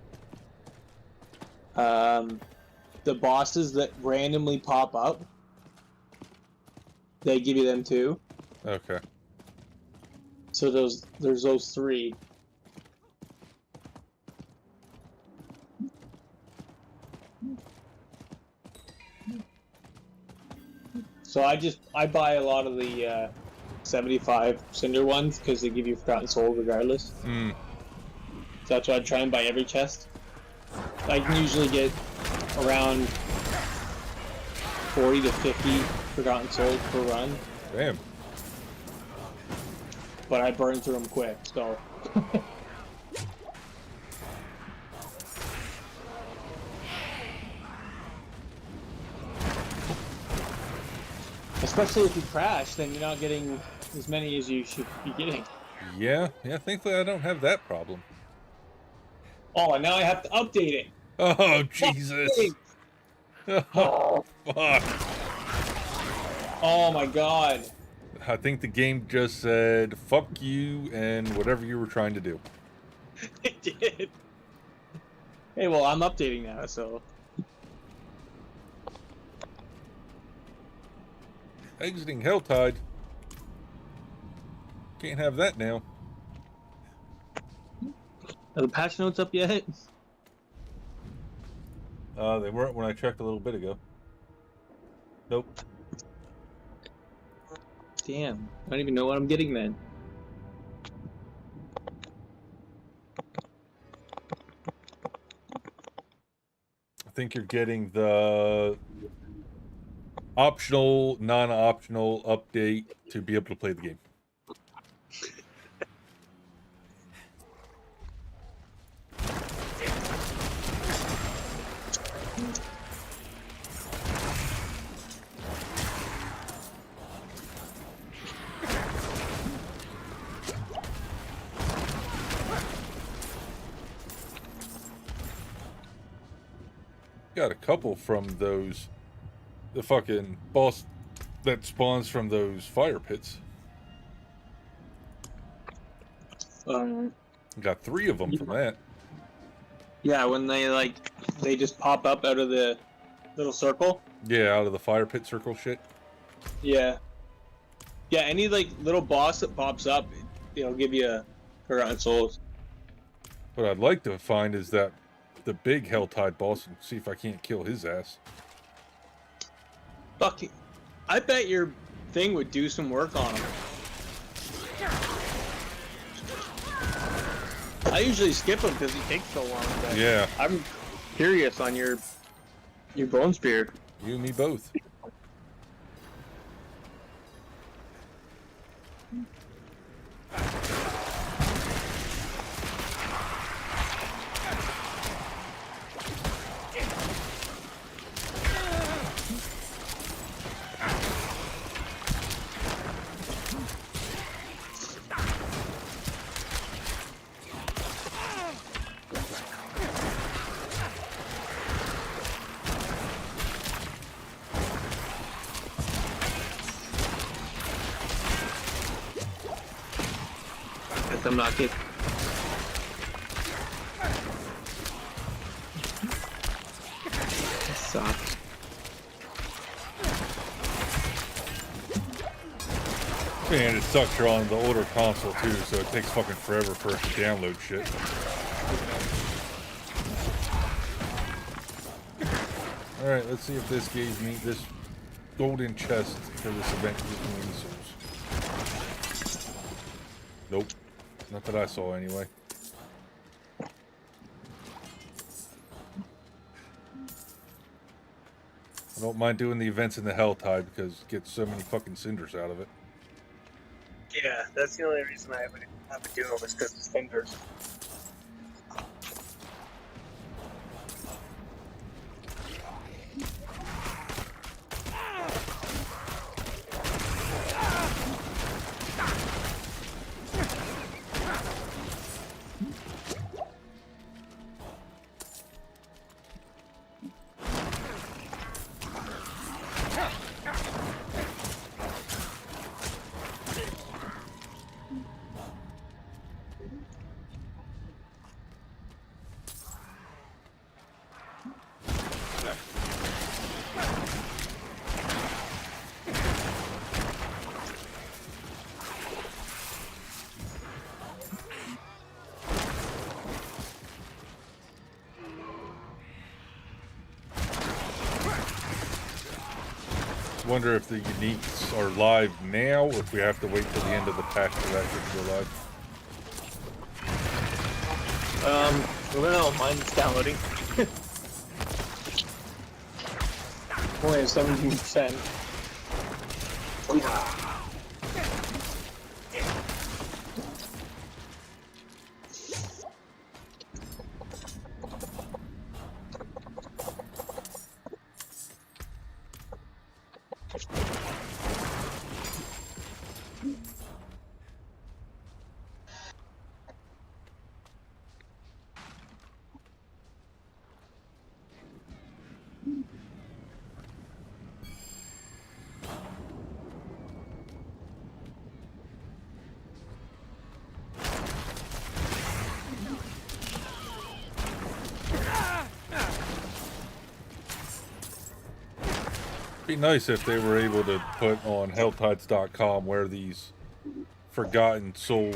the bosses that randomly pop up. They give you them too. Okay. So there's those 3. So I buy a lot of the 75 Cinder ones because they give you Forgotten Souls regardless. Mm. So that's why I try and buy every chest. I can usually get around 40 to 50 Forgotten Souls per run. Damn. But I burn through them quick, so. Especially if you crash, then you're not getting as many as you should be getting. Yeah, thankfully I don't have that problem. Oh, and now I have to update it. Oh, Jesus. Oh, fuck. Oh my god. I think the game just said, fuck you and whatever you were trying to do. It did. Hey, well, I'm updating now, so. Exiting Helltide. Can't have that now. Are the patch notes up yet? They weren't when I checked a little bit ago. Nope. Damn. I don't even know what I'm getting then. I think you're getting the optional, non-optional update to be able to play the game. Got a couple from those, the fucking boss that spawns from those fire pits. Got 3 of them from that. Yeah, when they just pop up out of the little circle. Yeah, out of the fire pit circle shit. Yeah. Yeah, any little boss that pops up, it'll give you a Forgotten Souls. What I'd like to find is that the big Helltide boss and see if I can't kill his ass. Fucking, I bet your thing would do some work on him. I usually skip him because he takes so long. But yeah. I'm curious on your bone spear. You and me both. I'm not getting. Sucks. Man, it sucks you're on the older console too, so it takes fucking forever for it to download shit. Alright, let's see if this gave me this golden chest for this event with Wing Souls. Nope. Not that I saw anyway. I don't mind doing the events in the Helltide because it gets so many fucking cinders out of it. Yeah, that's the only reason I haven't do them is because of cinders. just wonder if the uniques are live now, or if we have to wait till the end of the patch for that to go live. I don't know. Mine's downloading. Only at 17%. Be nice if they were able to put on helltides.com where these forgotten soul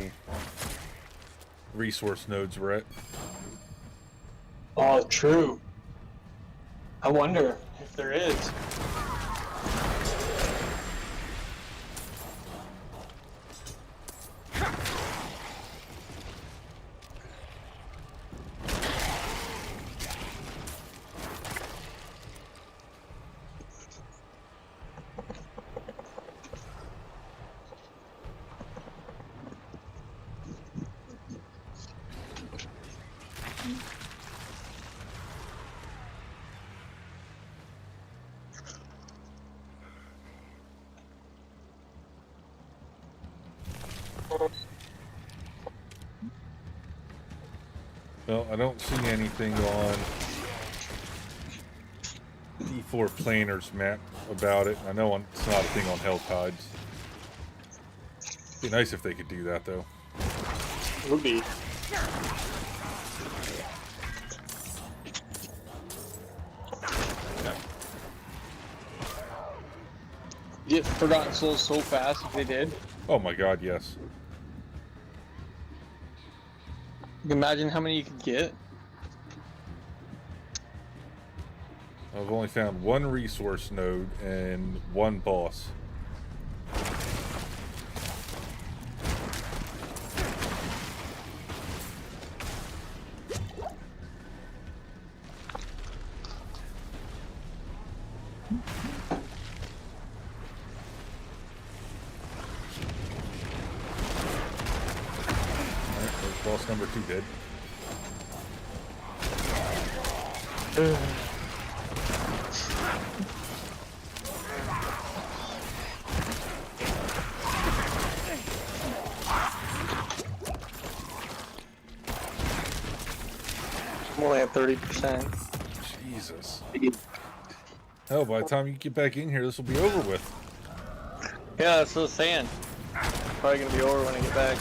resource nodes were at. Oh, true. I wonder if there is. Well, I don't see anything on D4 Planner's map about it. I know it's not a thing on Helltides. Be nice if they could do that, though. It would be. Get Forgotten Souls so fast if they did. Oh my god, yes. You can imagine how many you could get. I've only found one resource node and one boss. Boss number 2 dead. I'm only at 30%. Jesus. Hell, by the time you get back in here, this will be over with. Yeah, that's what I was saying. Probably gonna be over when I get back.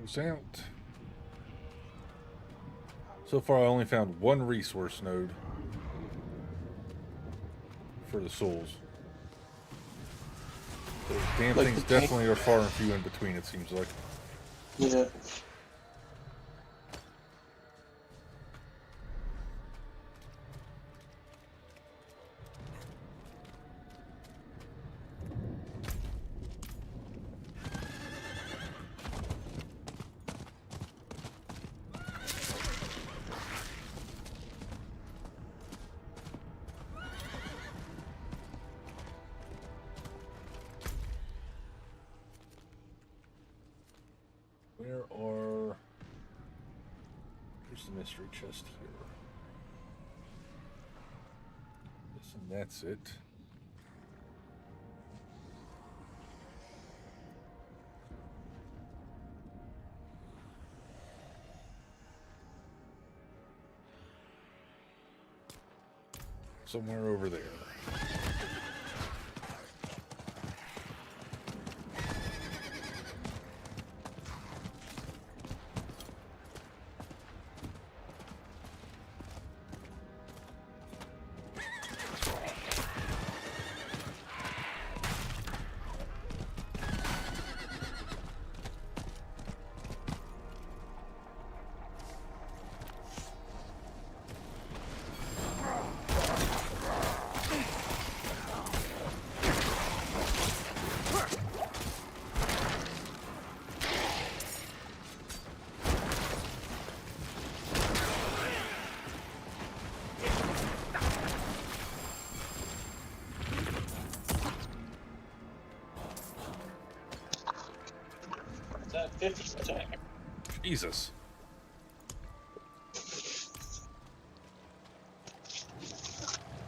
goes out. So far, I only found one resource node for the souls. Those damn Like things the tank? definitely are far and few in between, it seems like. Yeah. Here's the mystery chest here. Yes, and that's it. Somewhere over there. That 50 attack. Jesus.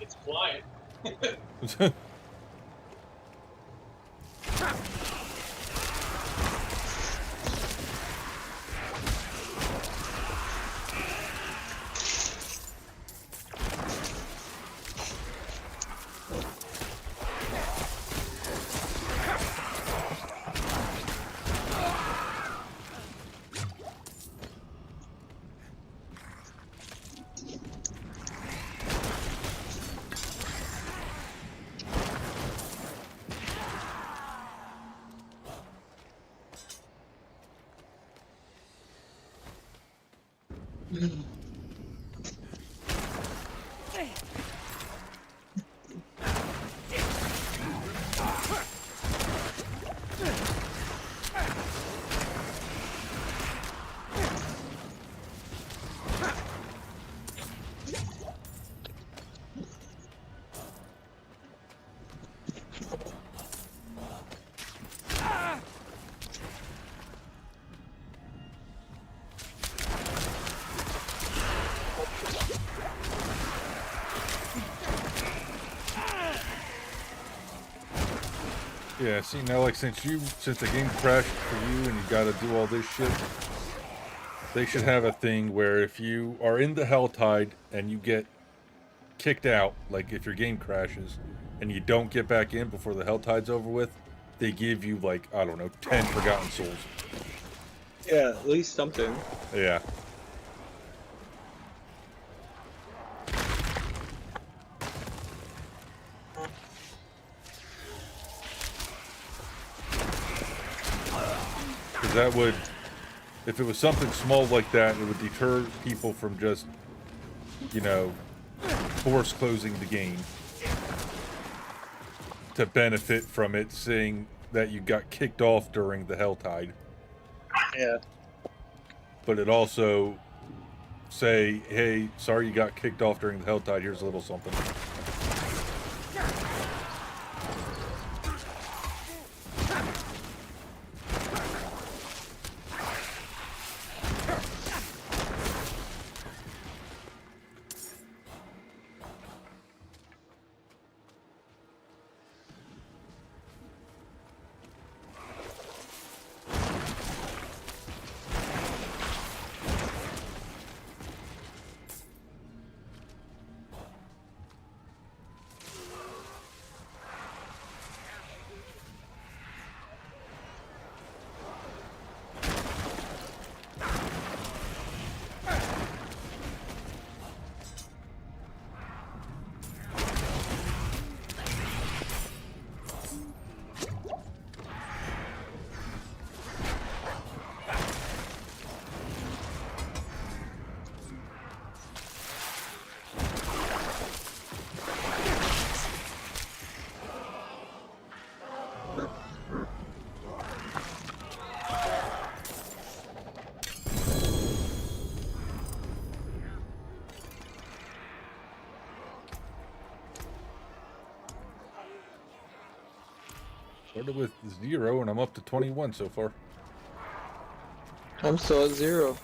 It's flying. Yeah, see now, like since the game crashed for you and you gotta do all this shit, they should have a thing where if you are in the Helltide and you get kicked out, like if your game crashes and you don't get back in before the Helltide's over with, they give you like, I don't know, 10 Forgotten Souls. Yeah, at least something. Yeah. Because that would, if it was something small like that, it would deter people from just, you know, force closing the game to benefit from it, seeing that you got kicked off during the Helltide. Yeah. But it also say, hey, sorry you got kicked off during the Helltide, here's a little something. Started with 0, and I'm up to 21 so far. I'm still at 0.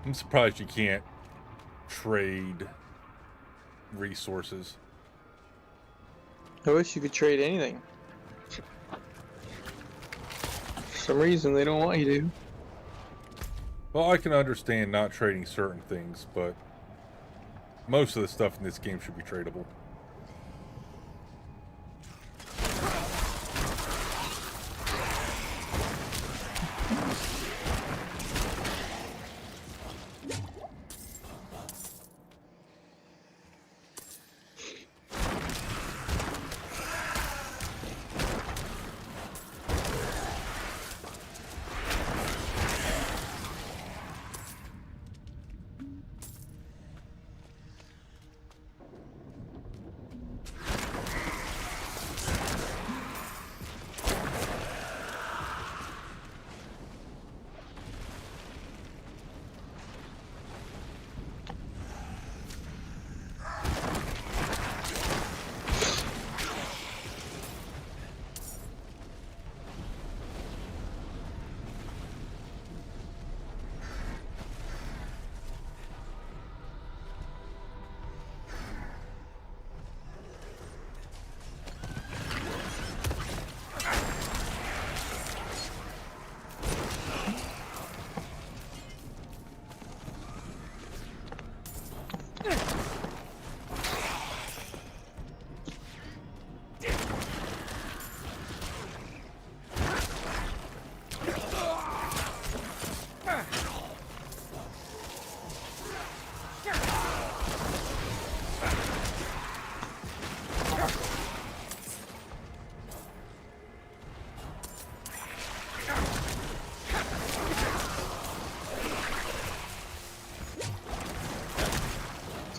I'm surprised you can't trade resources. I wish you could trade anything. For some reason, they don't want you to. Well, I can understand not trading certain things, but most of the stuff in this game should be tradable.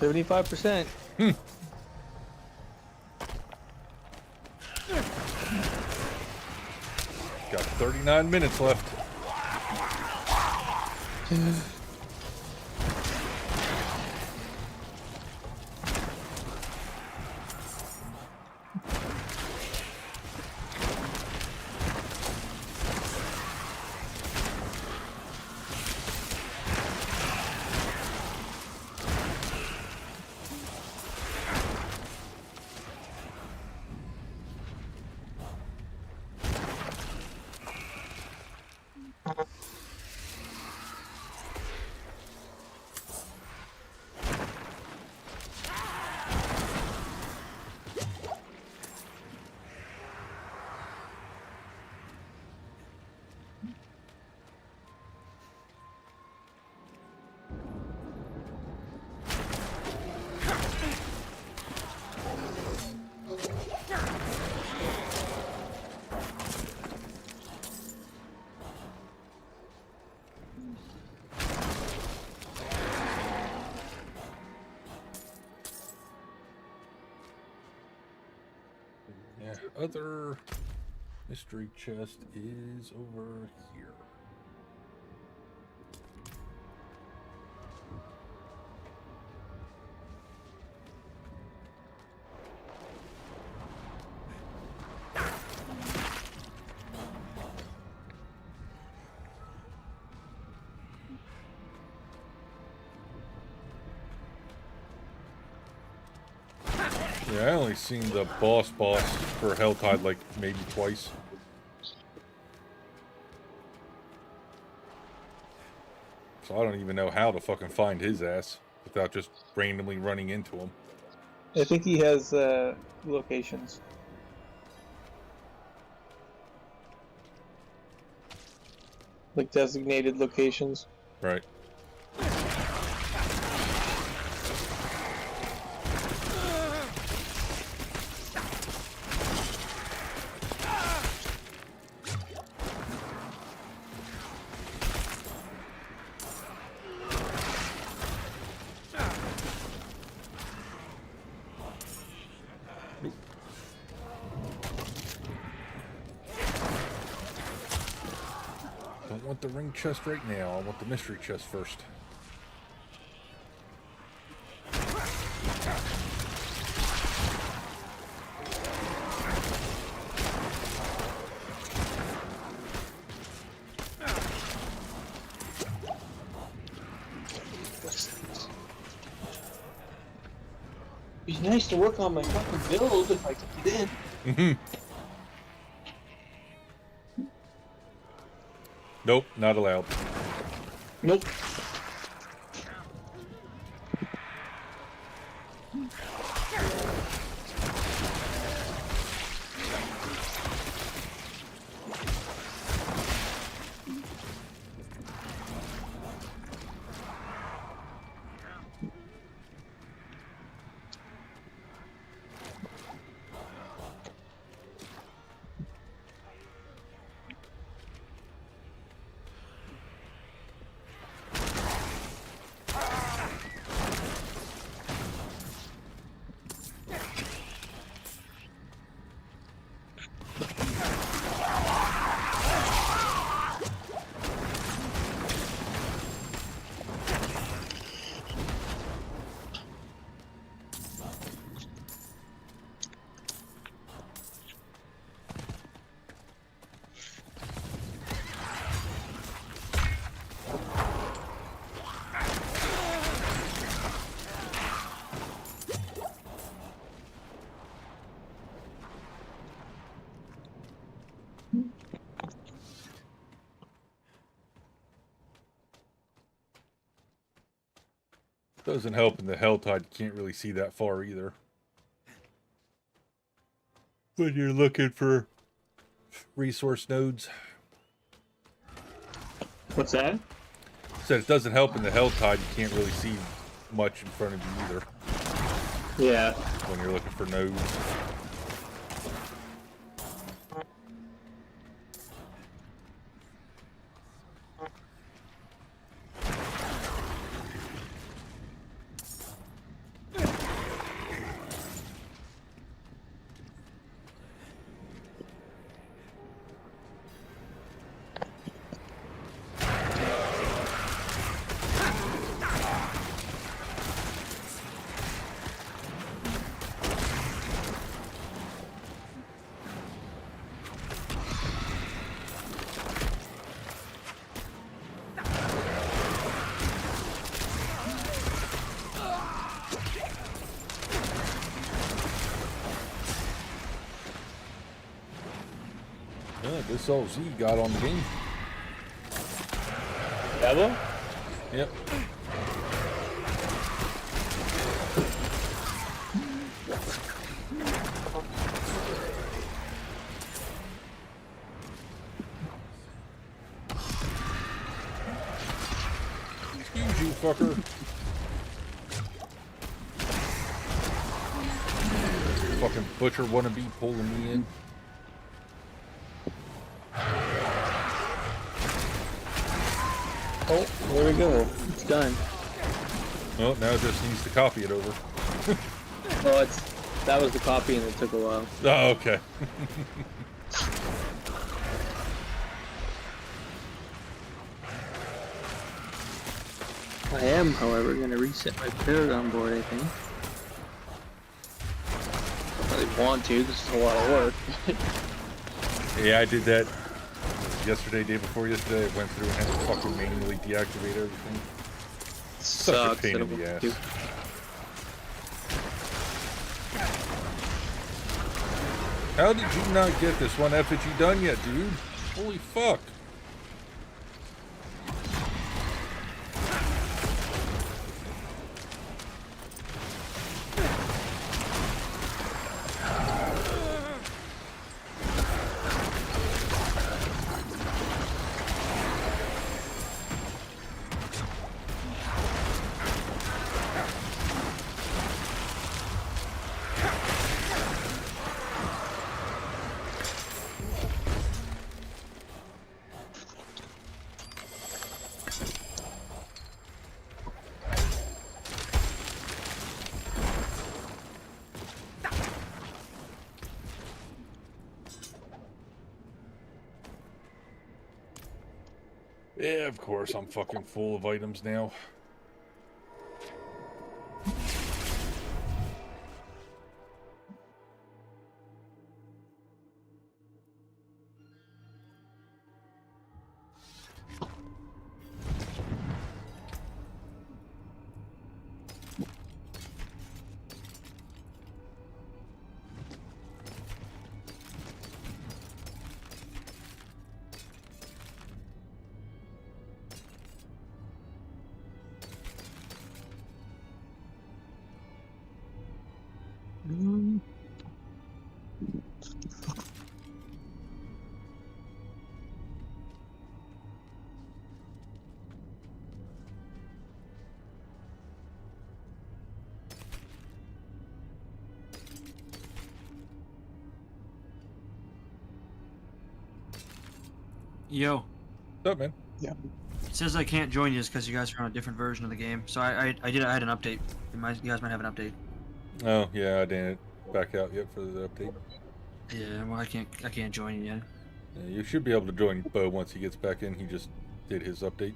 $75%. Got 39 minutes left. Yeah, other mystery chest is over here. Yeah, I only seen the boss for Helltide like maybe twice. So I don't even know how to fucking find his ass without just randomly running into him. I think he has locations. Like designated locations. Right. Don't want the ring chest right now. I want the mystery chest first. It'd be nice to work on my fucking build if I could get in. Mm-hmm. Nope, not allowed. Nope. Doesn't help in the Helltide, you can't really see that far either. When you're looking for resource nodes. What's that? Said it doesn't help in the Helltide, you can't really see much in front of you either. Yeah. When you're looking for nodes. Yeah, this all Z got on the game. Diablo? Yep. Excuse you, fucker. Fucking butcher wannabe pulling me in. Oh, there we go. It's done. Well, now it just needs to copy it over. Well, that was the copy and it took a while. Oh, okay. I am, however, going to reset my Paragon board, I think. I don't really want to, this is a lot of work. Yeah, I did that yesterday, day before yesterday. I went through and had to fucking manually deactivate everything. Such a Sucks. pain in the ass. How did you not get this one effigy done yet, dude? Holy fuck. Yeah, of course, I'm fucking full of items now. Yo. What's up, man? Yeah. It says I can't join you because you guys are on a different version of the game. So I had an update. You guys might have an update. Oh yeah, I didn't back out yet for the update. Yeah, well I can't join you yet. Yeah, you should be able to join Bo once he gets back in. He just did his update.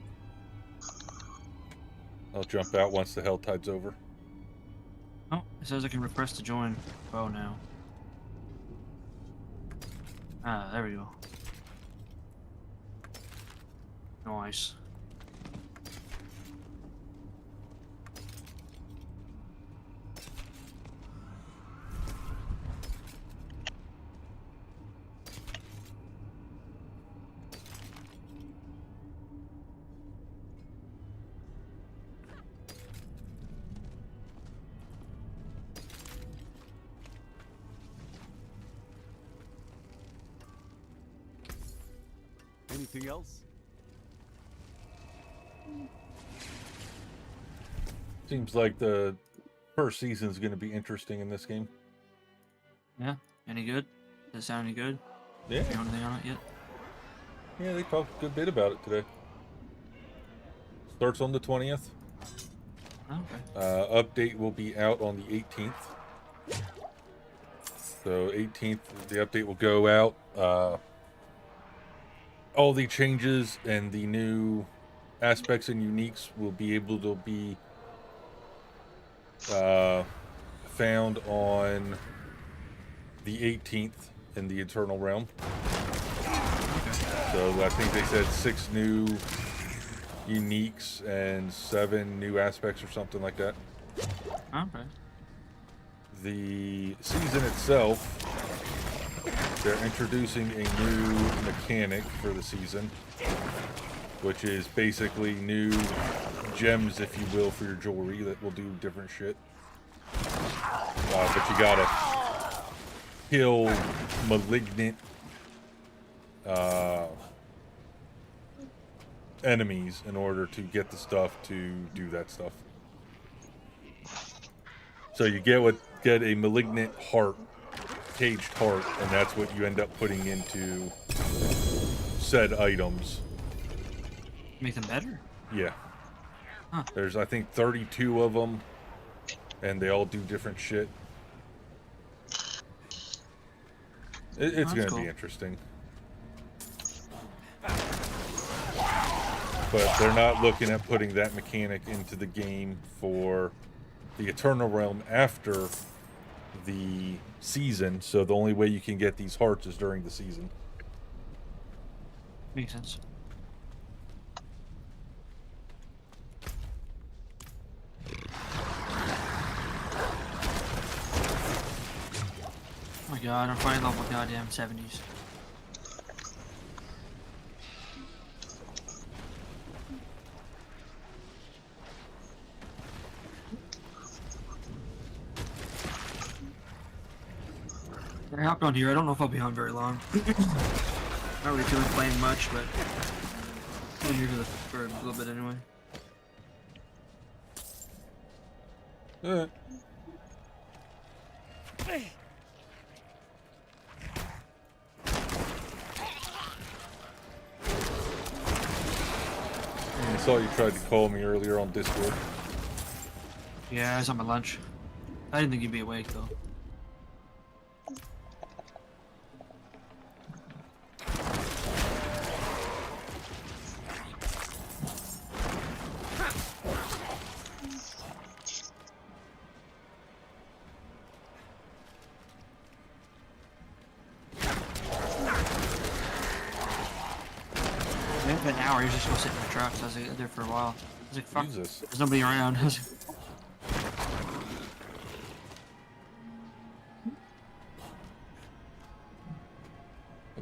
I'll jump out once the hell tide's over. Oh, it says I can request to join Bo now. Ah, there we go. Nice. Anything else? Seems like the first season is going to be interesting in this game. Yeah. Any good? Does it sound any good? Yeah. You know anything on it yet? Yeah, they talked a good bit about it today. Starts on the 20th. Okay. Update will be out on the 18th. So 18th, the update will go out. All the changes and the new aspects and uniques will be able to be found on the 18th in the Eternal Realm. So I think they said 6 new uniques and 7 new aspects or something like that. Okay. The season itself, they're introducing a new mechanic for the season, which is basically new gems, if you will, for your jewelry that will do different shit. But you gotta kill malignant enemies in order to get the stuff to do that stuff. So you get a malignant heart, caged heart, and that's what you end up putting into said items. Make them better? Yeah. Huh. There's, I think, 32 of them, and they all do different shit. It's going to be interesting. But they're not looking at putting that mechanic into the game for the Eternal Realm after the season, so the only way you can get these hearts is during the season. Makes sense. Oh my god, I'm finally level goddamn 70s. I hopped on here. I don't know if I'll be on very long. Not really feeling playing much, but I'm here for a little bit anyway. Alright. I saw you tried to call me earlier on Discord. Yeah, I was on my lunch. I didn't think you'd be awake though. An hour, you're just gonna sit in the truck. So I was there for a while. I was like, fuck, Jesus. there's nobody around. I was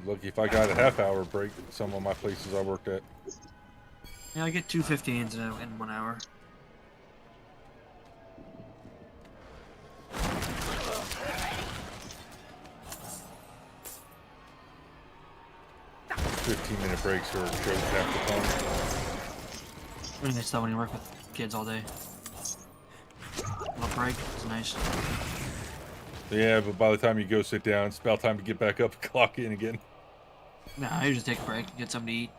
Lucky if I got a half-hour break at some of my places I worked at. yeah, I get 2 15s in 1 hour. Fifteen-minute breaks are a joke half the time. I mean, it's still when you work with kids all day. Little break, it's nice. Yeah, but by the time you go sit down, it's about time to get back up and clock in again. Nah, I usually take a break and get something to eat.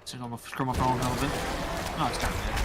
Sit on my scroll my phone a little bit. Oh, it's kind of good.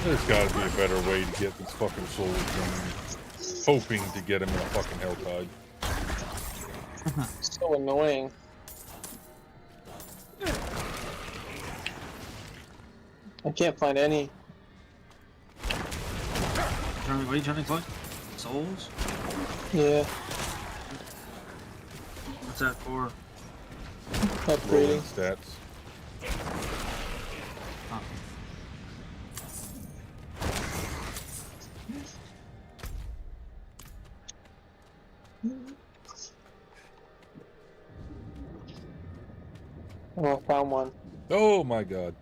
There's got to be a better way to get these fucking souls than hoping to get them in a fucking helltide. So annoying. I can't find any. What are you trying to collect? Souls? Yeah. What's that for? Rolling Upgrading. stats. Oh. Oh, I found one. Oh my god.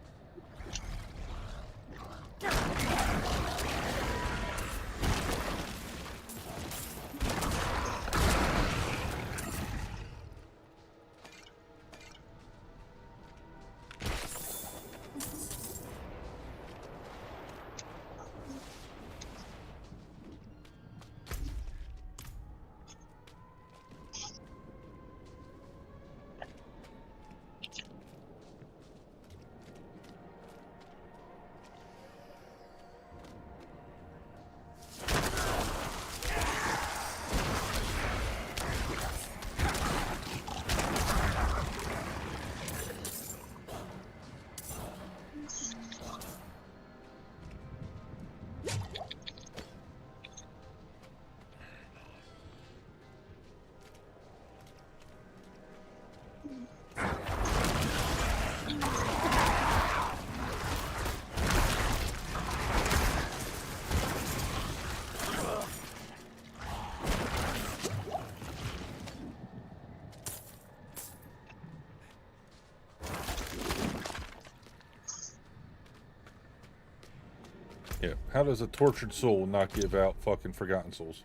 Yeah. How does a tortured soul not give out fucking forgotten souls?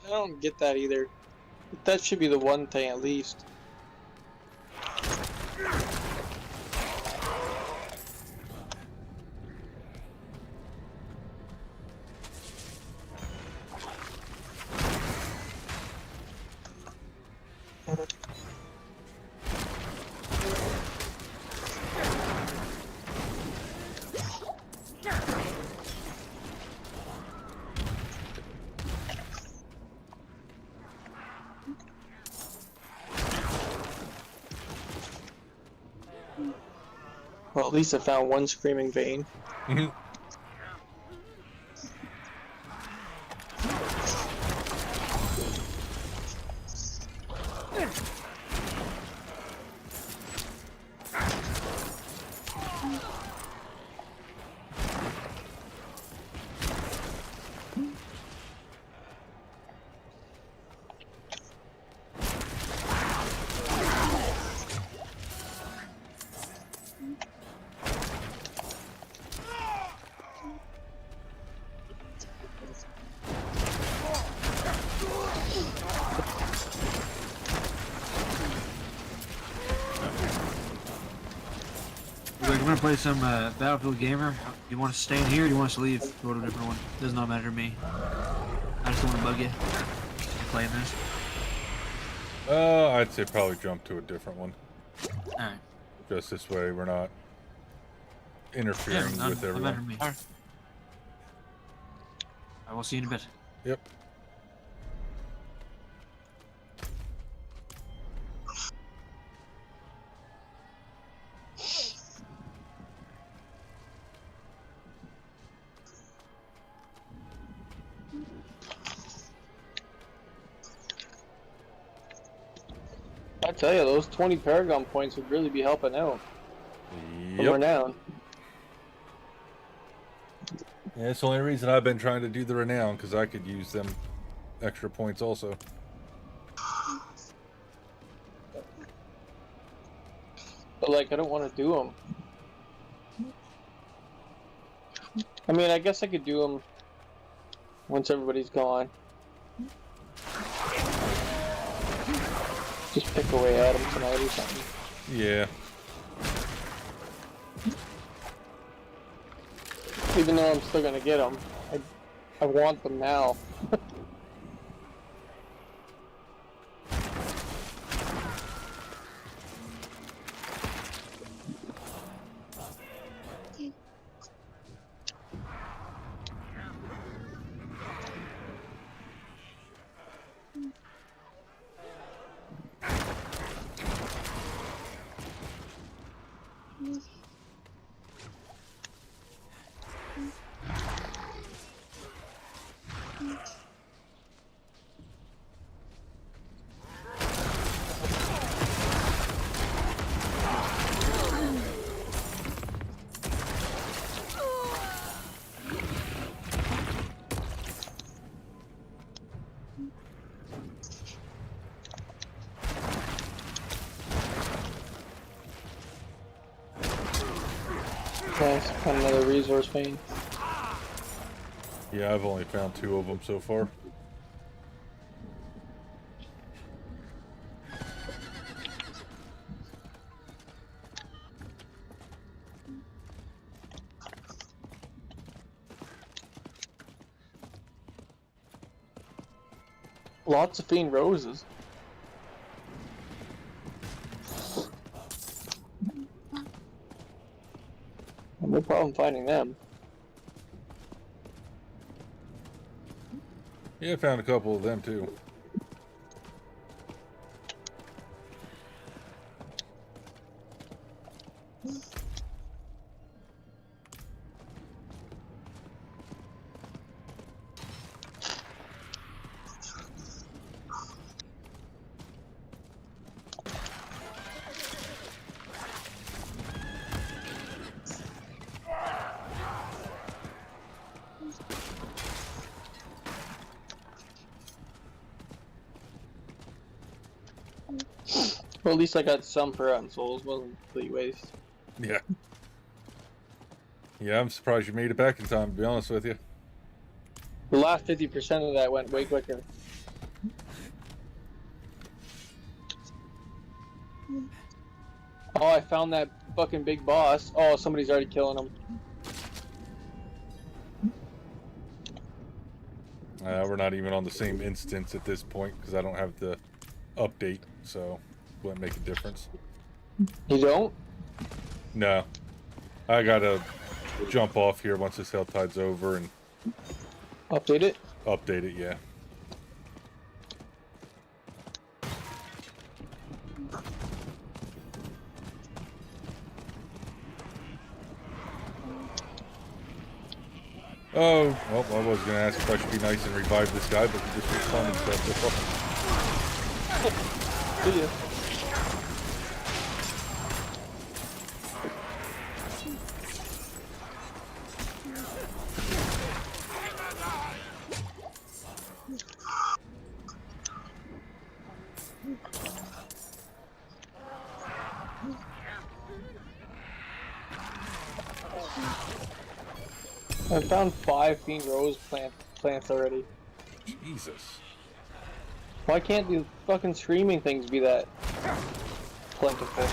I don't get that either. That should be the one thing at least. Well, at least I found one screaming vein. gonna play some Battlefield Gamer. You want to stay in here or do you want us to leave? Go to a different one. Does not matter to me. I just don't want to bug you. You're playing this. I'd say probably jump to a different one. Alright. Just this way we're not interfering with everyone. Matter to me. Alright. I will see you in a bit. Yep. I tell you, those 20 Paragon points would really be helping out. From Renown. Yeah, it's the only reason I've been trying to do the Renown, because I could use them extra points also. But, like, I don't want to do them. I mean, I guess I could do them once everybody's gone. Just pick away at them tonight or something. Yeah. Even though I'm still gonna get them, I want them now. Nice, found another resource vein. Yeah, I've only found 2 of them so far. Lots of fiend roses. No problem finding them. Yeah, I found a couple of them too. Well, at least I got some Forgotten Souls. Wasn't a complete waste. Yeah. Yeah, I'm surprised you made it back in time, to be honest with you. The last 50% of that went way quicker. Oh, I found that fucking big boss. Oh, somebody's already killing him. We're not even on the same instance at this point, because I don't have the update, so wouldn't make a difference. You don't? No. I gotta jump off here once this hell tide's over and... Update it? Update it, yeah. Oh, well, I was gonna ask if I should be nice and revive this guy, but he just responded himself. See ya. I found 5 Fiend Rose plants already. Jesus. Why can't these fucking streaming things be that plentiful?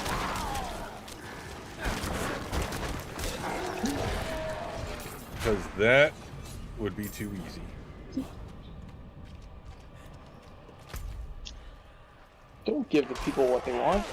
Because that would be too easy. Don't give the people what they want.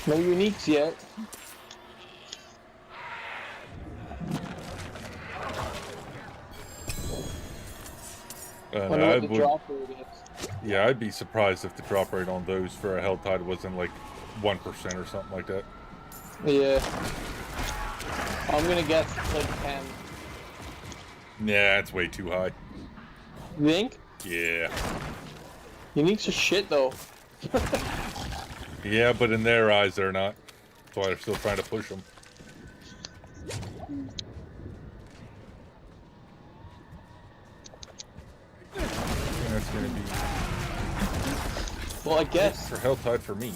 No uniques yet. Wonder what the drop rate is. Yeah, I'd be surprised if the drop rate on those for a Hell Tide wasn't like 1% or something like that. Yeah. I'm gonna guess like 10. Yeah, that's way too high. You think? Yeah. Uniques are shit though. Yeah, but in their eyes, they're not. That's why they're still trying to push them. That's gonna be. Well, I guess. For Helltide for me.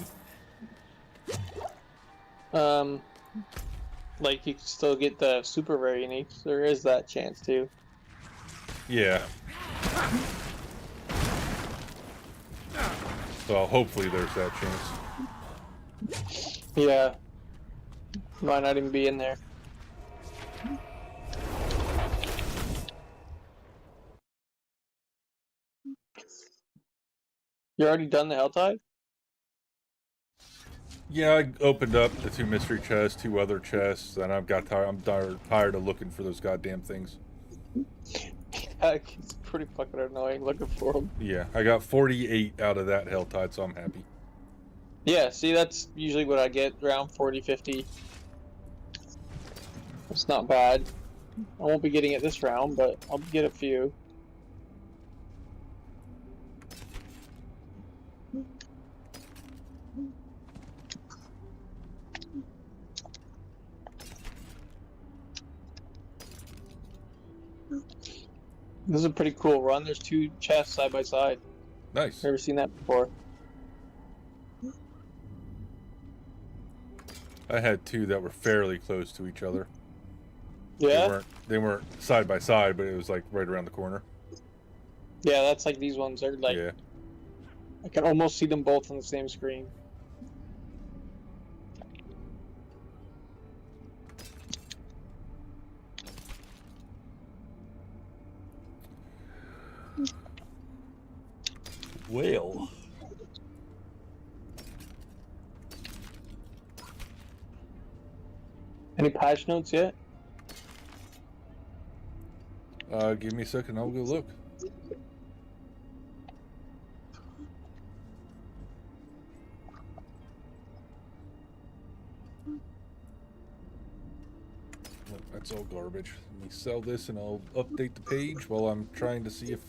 Like you can still get the super rare uniques. There is that chance too. Yeah. Well, hopefully there's that chance. Yeah. Might not even be in there. You already done the Helltide? Yeah, I opened up the 2 mystery chests, 2 other chests, and I've got tired. I'm tired of looking for those goddamn things. It's pretty fucking annoying looking for them. Yeah, I got 48 out of that Helltide, so I'm happy. Yeah, see, that's usually what I get, around 40, 50. It's not bad. I won't be getting it this round, but I'll get a few. This is a pretty cool run. There's 2 chests side by side. Nice. Never seen that before. I had 2 that were fairly close to each other. Yeah? They weren't side by side, but it was like right around the corner. Yeah, that's like these ones. They're like, yeah. I can almost see them both on the same screen. Well. Any patch notes yet? Give me a second, I'll go look. That's all garbage. Let me sell this and I'll update the page while I'm trying to see if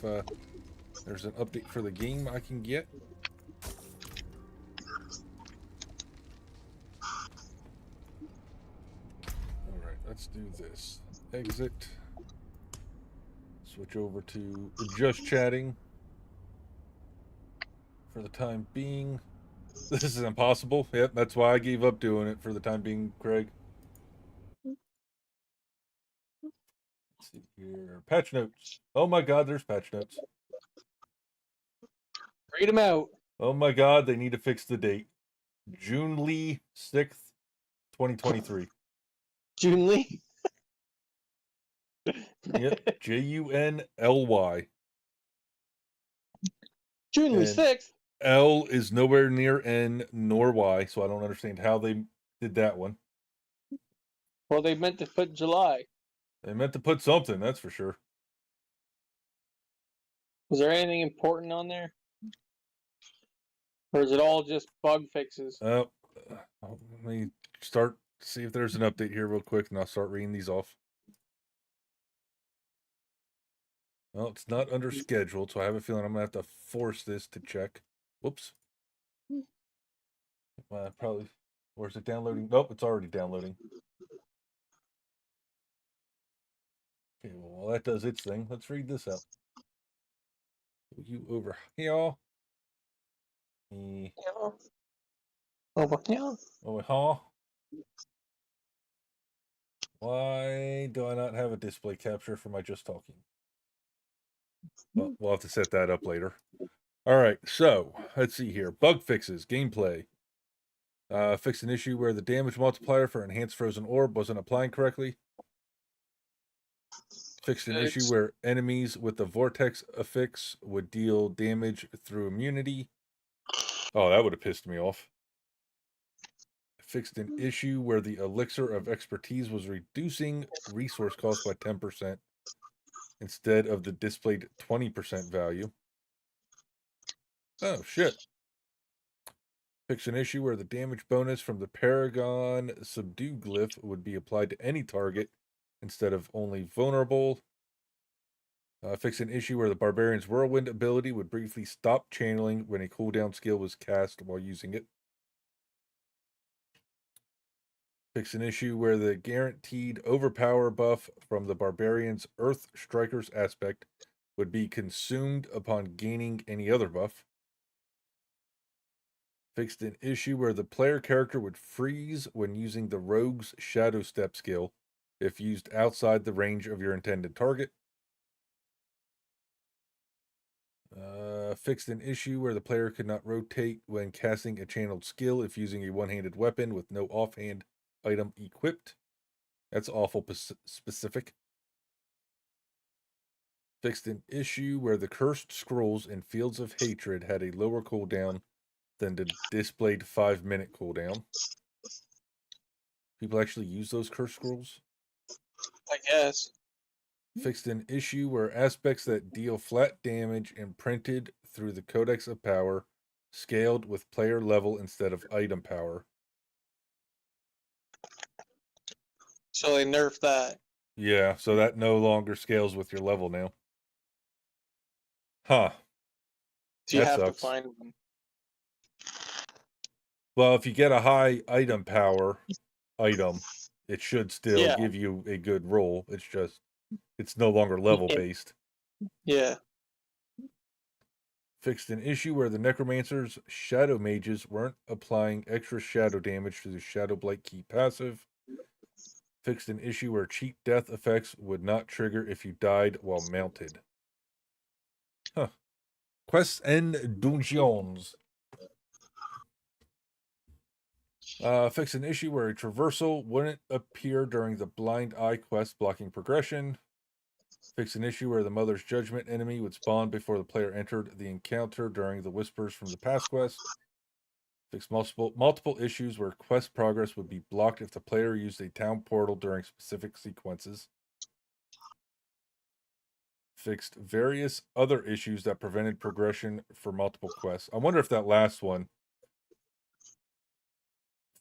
there's an update for the game I can get. Alright, let's do this. Exit. Switch over to just chatting for the time being. This is impossible. Yep, that's why I gave up doing it for the time being, Craig. Let's see here. Patch notes. Oh my god, there's patch notes. Read them out. Oh my god, they need to fix the date. June 6th, 2023. June. Yep, Junly. June 6th? L is nowhere near N nor Y, so I don't understand how they did that one. Well, they meant to put July. They meant to put something, that's for sure. Was there anything important on there? Or is it all just bug fixes? Let me start, see if there's an update here real quick, and I'll start reading these off. Well, it's not under scheduled, so I have a feeling I'm going to have to force this to check. Whoops. Probably. Where's it downloading? Nope, it's already downloading. Okay, well, while that does its thing, let's read this out. You over here. Over here. Over here. Why do I not have a display capture for my just talking? Well, we'll have to set that up later. All right, so let's see here. Bug fixes, gameplay. Fixed an issue where the damage multiplier for enhanced frozen orb wasn't applying correctly. Fixed an issue where enemies with the vortex affix would deal damage through immunity. Oh, that would have pissed me off. Fixed an issue where the elixir of expertise was reducing resource cost by 10% instead of the displayed 20% value. Oh, shit. Fix an issue where the damage bonus from the Paragon Subdue glyph would be applied to any target instead of only vulnerable. Fix an issue where the Barbarian's Whirlwind ability would briefly stop channeling when a cooldown skill was cast while using it. Fix an issue where the guaranteed overpower buff from the Barbarian's Earth Striker's aspect would be consumed upon gaining any other buff. Fixed an issue where the player character would freeze when using the Rogue's Shadow Step skill if used outside the range of your intended target. Fixed an issue where the player could not rotate when casting a channeled skill if using a one-handed weapon with no offhand item equipped. That's awful specific. Fixed an issue where the cursed scrolls in Fields of Hatred had a lower cooldown than the displayed 5-minute cooldown. People actually use those cursed scrolls? I guess. Fixed an issue where aspects that deal flat damage imprinted through the Codex of Power scaled with player level instead of item power. So they nerfed that. Yeah, so that no longer scales with your level now. Huh. So you that have sucks. to find one. Well, if you get a high item power item, it should still give you a good roll. It's just, it's no longer level based. Yeah. Fixed an issue where the Necromancer's Shadow Mages weren't applying extra shadow damage to the Shadow Blight key passive. Fixed an issue where cheat death effects would not trigger if you died while mounted. Huh. Quests and dungeons. Fix an issue where a traversal wouldn't appear during the Blind Eye quest blocking progression. Fix an issue where the Mother's Judgment enemy would spawn before the player entered the encounter during the Whispers from the past quest. Fix multiple issues where quest progress would be blocked if the player used a town portal during specific sequences. Fixed various other issues that prevented progression for multiple quests. I wonder if that last one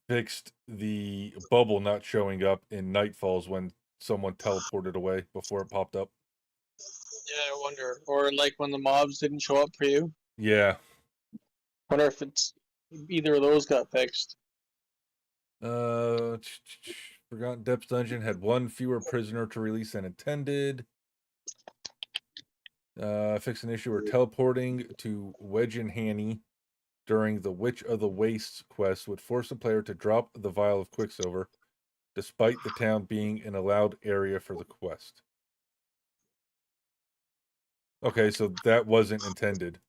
fixed the bubble not showing up in Nightfalls when someone teleported away before it popped up. Yeah, I wonder. Or like when the mobs didn't show up for you. Yeah. Wonder if it's either of those got fixed. Forgotten Depths Dungeon had one fewer prisoner to release than intended. Fix an issue where teleporting to Wedge and Hanny during the Witch of the Wastes quest would force the player to drop the vial of Quicksilver, despite the town being an allowed area for the quest. Okay, so that wasn't intended.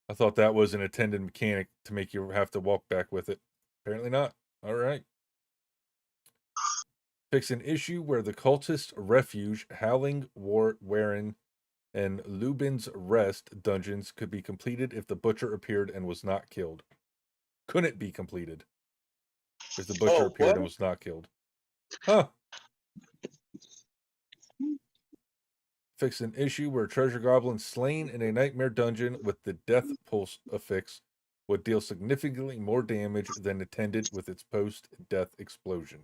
I thought that was an intended mechanic to make you have to walk back with it. Apparently not. All right. Fix an issue where the Cultist Refuge, Howling Warren, and Lubin's Rest dungeons could be completed if the Butcher appeared and was not killed. Couldn't be completed if the Butcher appeared and was not killed. Huh. Fix an issue where Treasure Goblin slain in a Nightmare dungeon with the Death Pulse affix would deal significantly more damage than intended with its post-death explosion.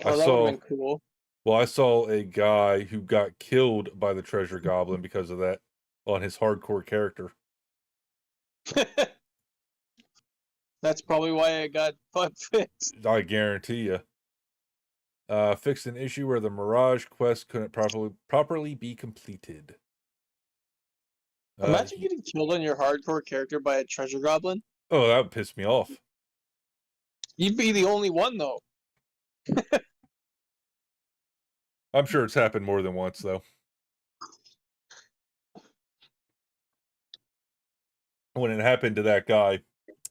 Oh, that would have been cool. Well, I saw a guy who got killed by the treasure goblin because of that on his hardcore character. That's probably why it got fixed. I guarantee you. Fixed an issue where the Mirage quest couldn't properly be completed. Imagine getting killed on your hardcore character by a treasure goblin. Oh, that would piss me off. You'd be the only one, though. I'm sure it's happened more than once, though. When it happened to that guy,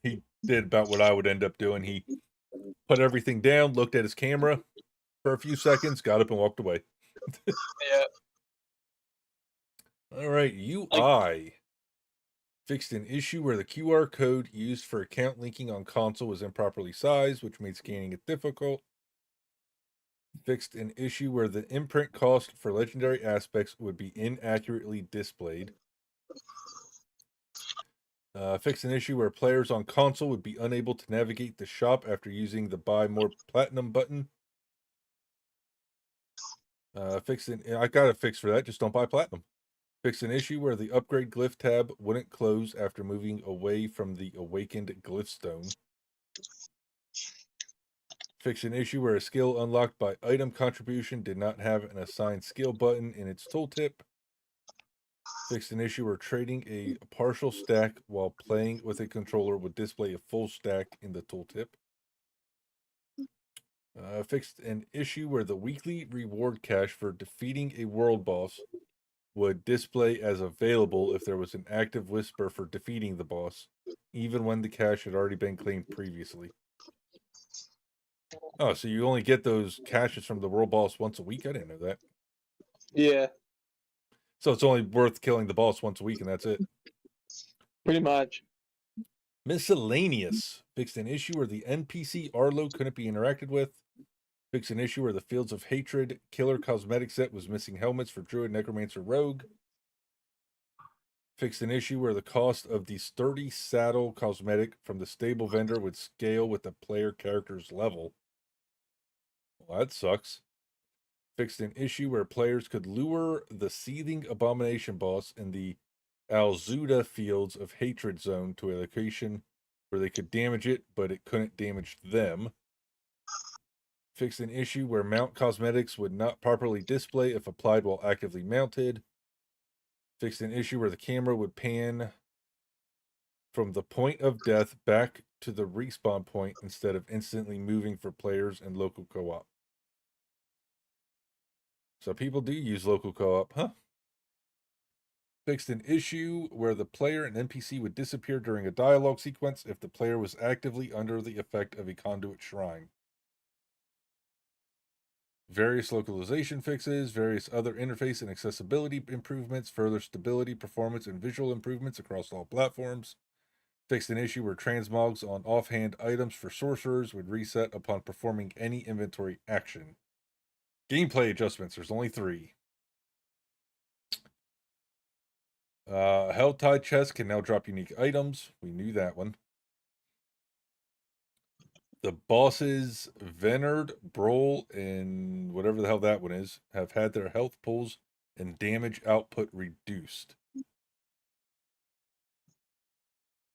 he did about what I would end up doing. He put everything down, looked at his camera for a few seconds, got up and walked away. Yeah. All right, UI. Fixed an issue where the QR code used for account linking on console was improperly sized, which made scanning it difficult. Fixed an issue where the imprint cost for legendary aspects would be inaccurately displayed. Fixed an issue where players on console would be unable to navigate the shop after using the Buy More Platinum button. I got a fix for that, just don't buy Platinum. Fixed an issue where the upgrade glyph tab wouldn't close after moving away from the awakened glyph stone. Fixed an issue where a skill unlocked by item contribution did not have an assigned skill button in its tooltip. Fixed an issue where trading a partial stack while playing with a controller would display a full stack in the tooltip. Fixed an issue where the weekly reward cache for defeating a world boss would display as available if there was an active whisper for defeating the boss, even when the cache had already been claimed previously. Oh, so you only get those caches from the world boss once a week? I didn't know that. Yeah. So it's only worth killing the boss once a week, and that's it. Pretty much. Miscellaneous. Fixed an issue where the NPC Arlo couldn't be interacted with. Fixed an issue where the Fields of Hatred killer cosmetic set was missing helmets for Druid, Necromancer, Rogue. Fixed an issue where the cost of the Sturdy Saddle cosmetic from the stable vendor would scale with the player character's level. Well, that sucks. Fixed an issue where players could lure the Seething Abomination boss in the Alzuda Fields of Hatred zone to a location where they could damage it, but it couldn't damage them. Fixed an issue where mount cosmetics would not properly display if applied while actively mounted. Fixed an issue where the camera would pan from the point of death back to the respawn point instead of instantly moving for players in local co-op. So people do use local co-op, huh? Fixed an issue where the player and NPC would disappear during a dialogue sequence if the player was actively under the effect of a conduit shrine. Various localization fixes, various other interface and accessibility improvements, further stability, performance, and visual improvements across all platforms. Fixed an issue where transmogs on offhand items for sorcerers would reset upon performing any inventory action. Gameplay adjustments, there's only 3. Helltide chests can now drop unique items. We knew that one. The bosses Venard, Broll, and whatever the hell that one is, have had their health pools and damage output reduced.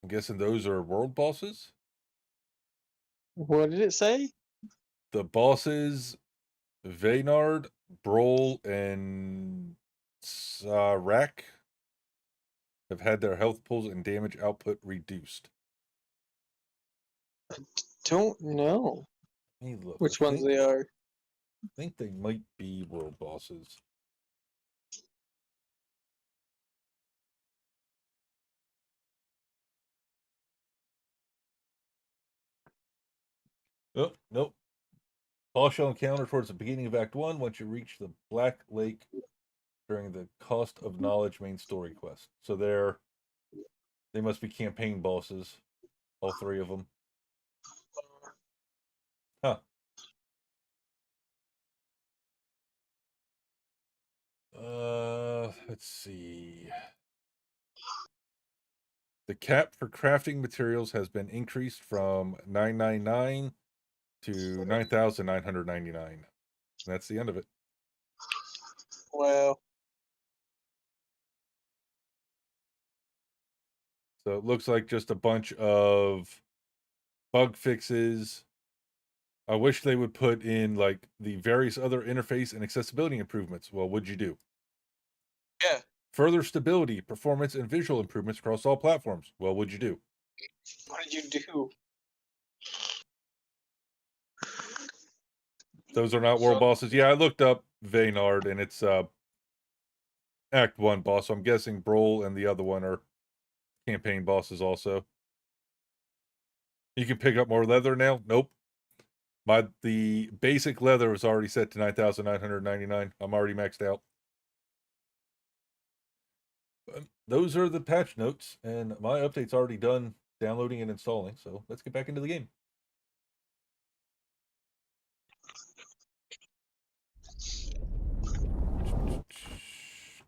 I'm guessing those are world bosses? What did it say? The bosses Venard, Broll, and Sarak have had their health pools and damage output reduced. Don't know Let me look. which ones they are. I think they might be world bosses. Oh, nope. Partial encounter towards the beginning of Act 1 once you reach the Black Lake during the Cost of Knowledge main story quest. So they must be campaign bosses, all 3 of them. Huh. Let's see. The cap for crafting materials has been increased from $999 to $9,999. That's the end of it. Wow. So it looks like just a bunch of bug fixes. I wish they would put in like the various other interface and accessibility improvements. Well, what'd you do? Yeah. Further stability, performance, and visual improvements across all platforms. Well, what'd you do? What did you do? Those are not world bosses. Yeah, I looked up Vaynard, and it's Act 1 boss. So I'm guessing Broll and the other one are campaign bosses also. You can pick up more leather now? Nope. The basic leather was already set to 9,999. I'm already maxed out. But those are the patch notes, and my update's already done downloading and installing, so let's get back into the game.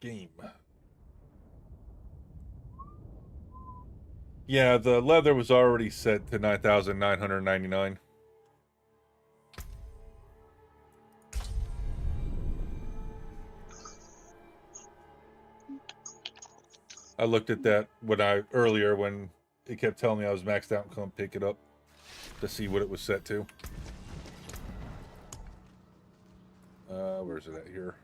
Game. Yeah, the leather was already set to 9,999. I looked at that earlier when it kept telling me I was maxed out and come pick it up to see what it was set to. Where's it at here?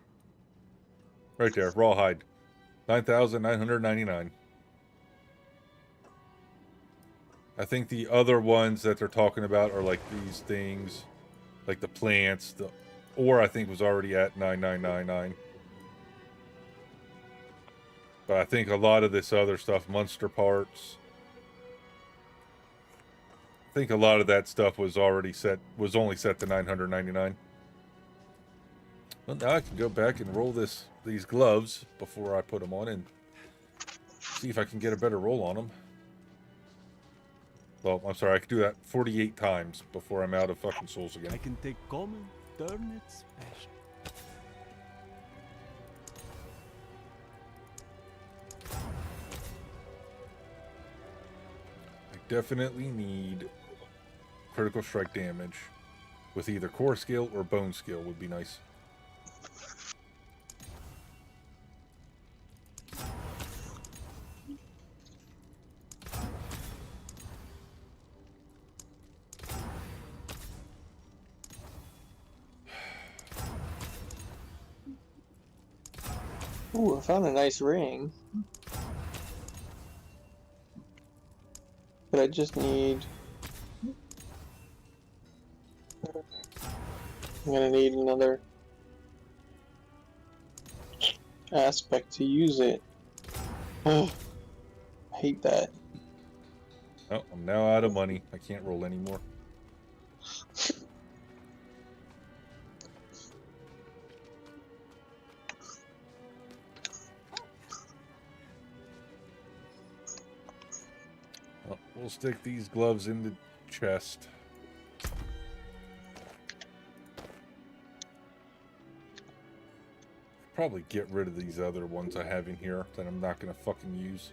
Right there, rawhide. 9,999. I think the other ones that they're talking about are like these things, like the plants. The ore I think was already at 9,999. But I think a lot of this other stuff, monster parts, I think a lot of that stuff was only set to 999. Well, now I can go back and roll these gloves before I put them on and see if I can get a better roll on them. Well, I'm sorry, I can do that 48 times before I'm out of fucking souls again. I can take common, turn it special. I definitely need critical strike damage with either core skill or bone skill would be nice. Ooh, I found a nice ring. But I just need... I'm gonna need another aspect to use it. I hate that. Oh, I'm now out of money. I can't roll anymore. Well, we'll stick these gloves in the chest. Probably get rid of these other ones I have in here that I'm not going to fucking use.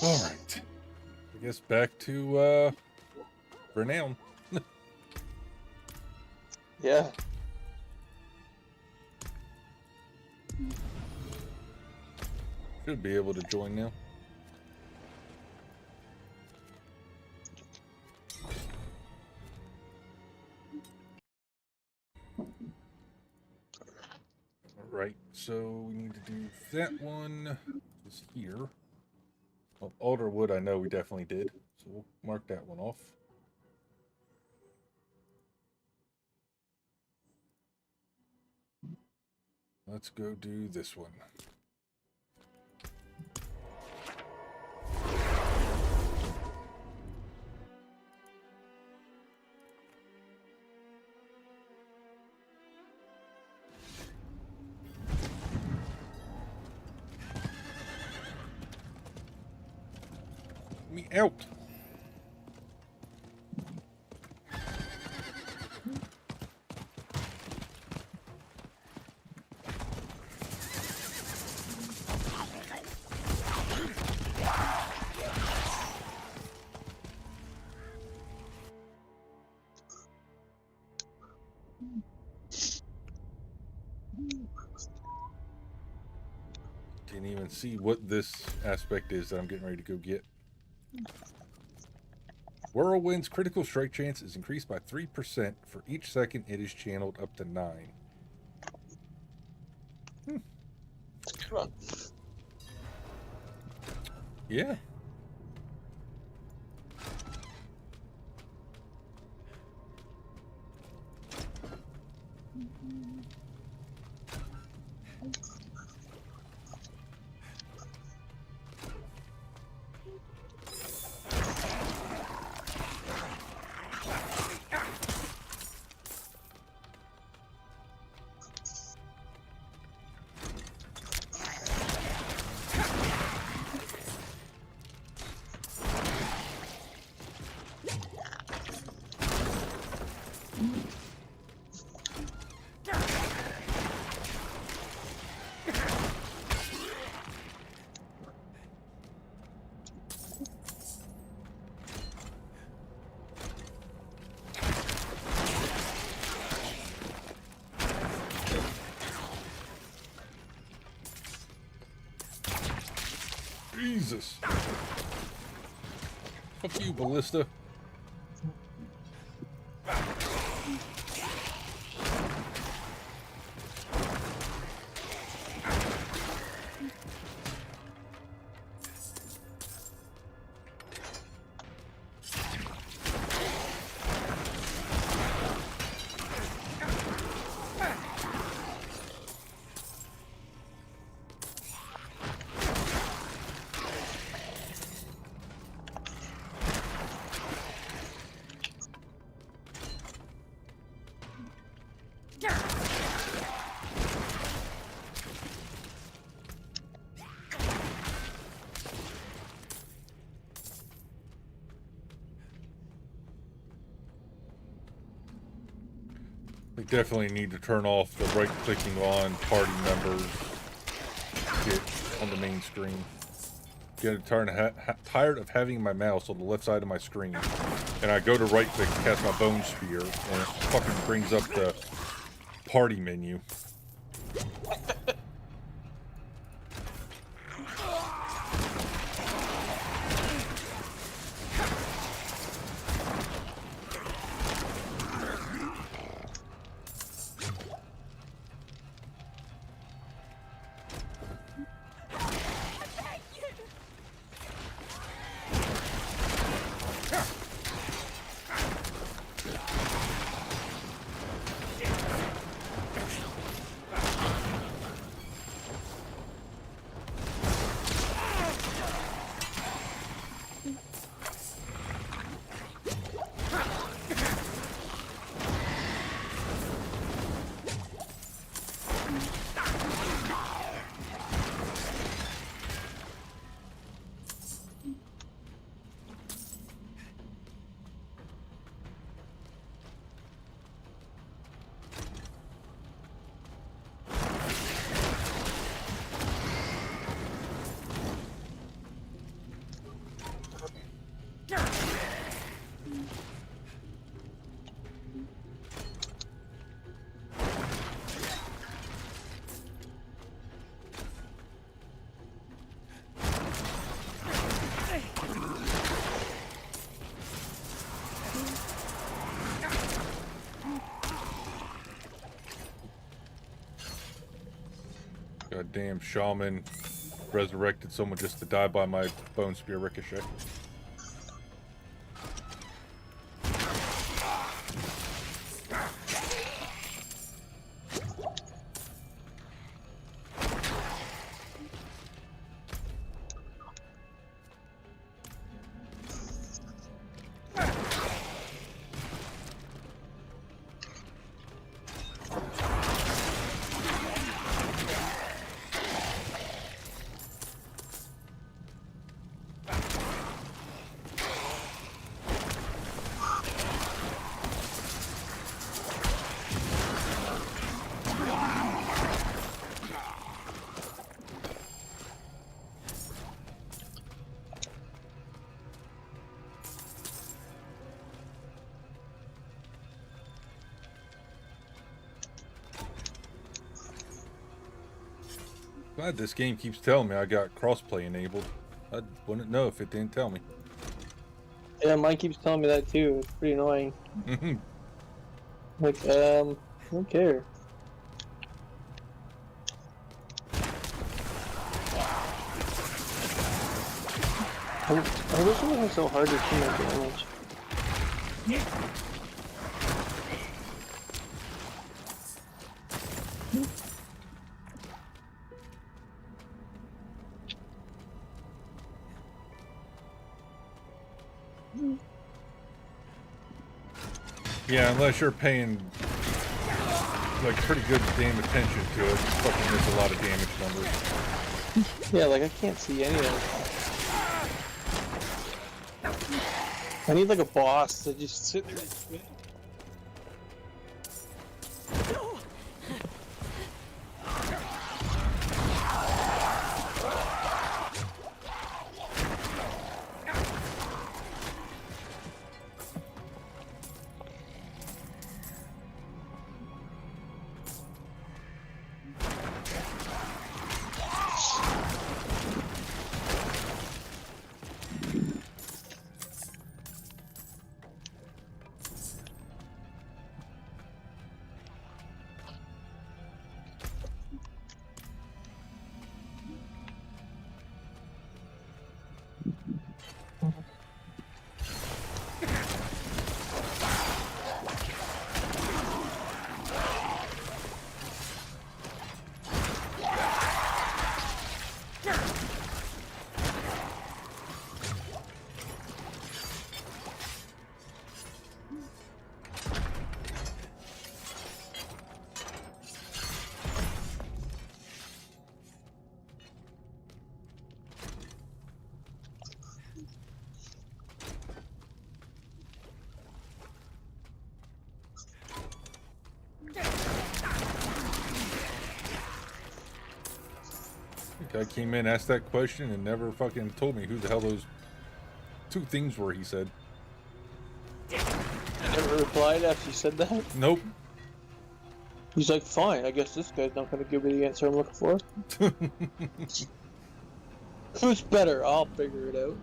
All right. I guess back to Renown. Yeah. Should be able to join now. Alright, so we need to do that one. Is here. Well, Alderwood, I know we definitely did. So we'll mark that one off. Let's go do this one. Me out. Can't even see what this aspect is that I'm getting ready to go get. Whirlwind's critical strike chance is increased by 3% for each second it is channeled up to 9. Come on. Yeah. Jesus. Fuck you, Ballista. We definitely need to turn off the right-clicking on party members shit on the main screen. Getting tired of having my mouse on the left side of my screen, and I go to right-click to cast my bone spear, and it fucking brings up the party menu. Goddamn shaman resurrected someone just to die by my bone spear ricochet. Glad this game keeps telling me I got crossplay enabled. I wouldn't know if it didn't tell me. Yeah, mine keeps telling me that too. It's pretty annoying. Like, I don't care. I wish it wasn't so hard to kill my damage. Yeah, unless you're paying like pretty good damn attention to it, you fucking miss a lot of damage numbers. Yeah, like I can't see any of it. I need like a boss to just sit there and spin. Guy came in, asked that question, and never fucking told me who the hell those two things were he said. Never replied after you said that? Nope. He's like, fine, I guess this guy's not gonna give me the answer I'm looking for. Who's better? I'll figure it out.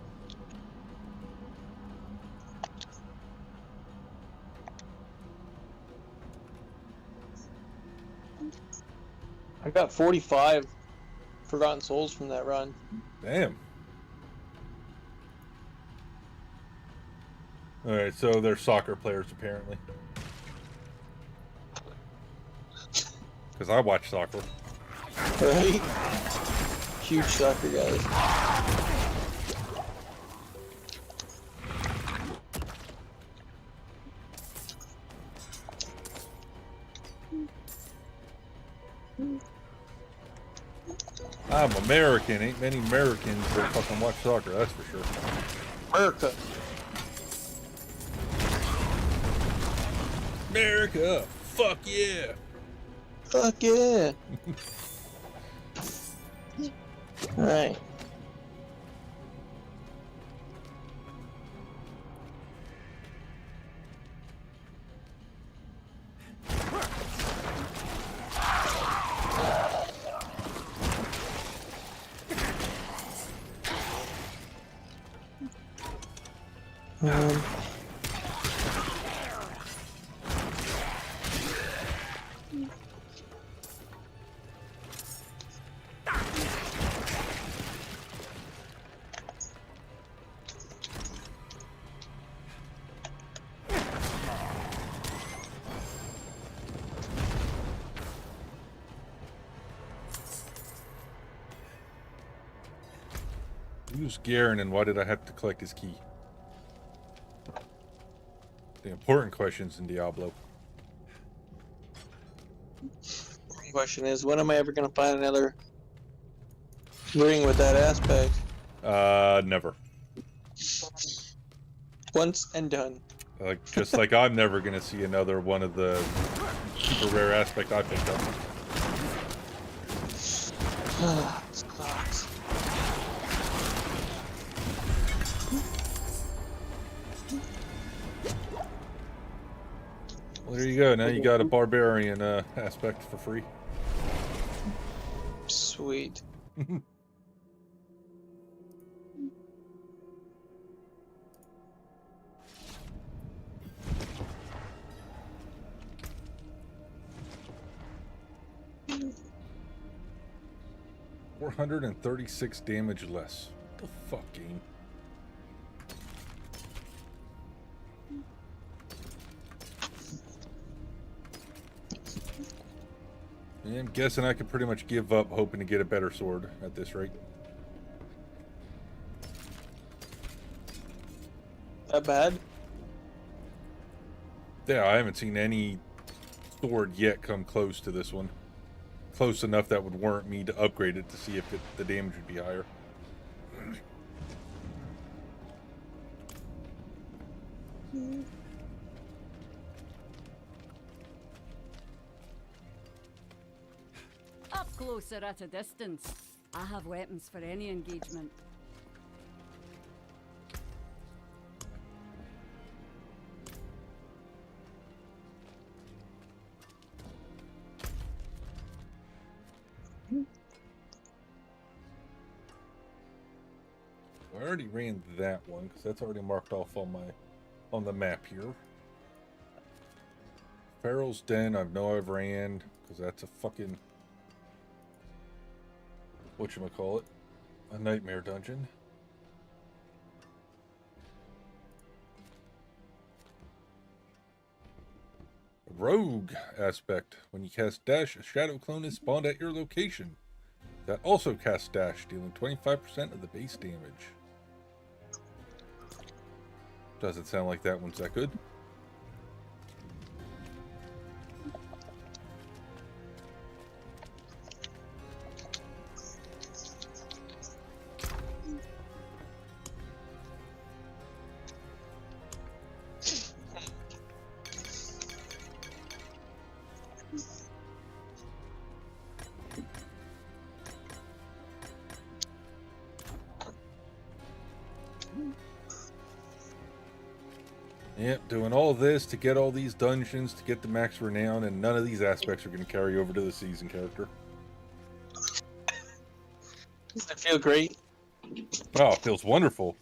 I got 45 Forgotten Souls from that run. Damn. Alright, so they're soccer players apparently. Because I watch soccer. Right? Huge soccer guys. I'm American. Ain't many Americans that fucking watch soccer, that's for sure. America. America! Fuck yeah! Fuck yeah! Alright. Who's Garen and why did I have to collect his key? The important questions in Diablo. The question is, when am I ever going to find another ring with that aspect? Never. Once and done. Like, just like I'm never gonna see another one of the super rare aspect I picked up. This sucks. Well, there you go. Now you got a barbarian aspect for free. Sweet. 436 damage less. What the fuck, game? Yeah, I'm guessing I could pretty much give up hoping to get a better sword at this rate. That bad? Yeah, I haven't seen any sword yet come close to this one. Close enough that would warrant me to upgrade it to see if the damage would be higher. Up closer at a distance. I have weapons for any engagement. I already ran that one because that's already marked off on the map here. Pharaoh's Den, I know I've ran because that's a fucking whatchamacallit, a nightmare dungeon. Rogue aspect. When you cast dash, a shadow clone is spawned at your location. That also casts dash, dealing 25% of the base damage. Doesn't sound like that one's that good. Yep, doing all this to get all these dungeons, to get the max renown, and none of these aspects are going to carry over to the season character. Does it feel great? Oh, it feels wonderful.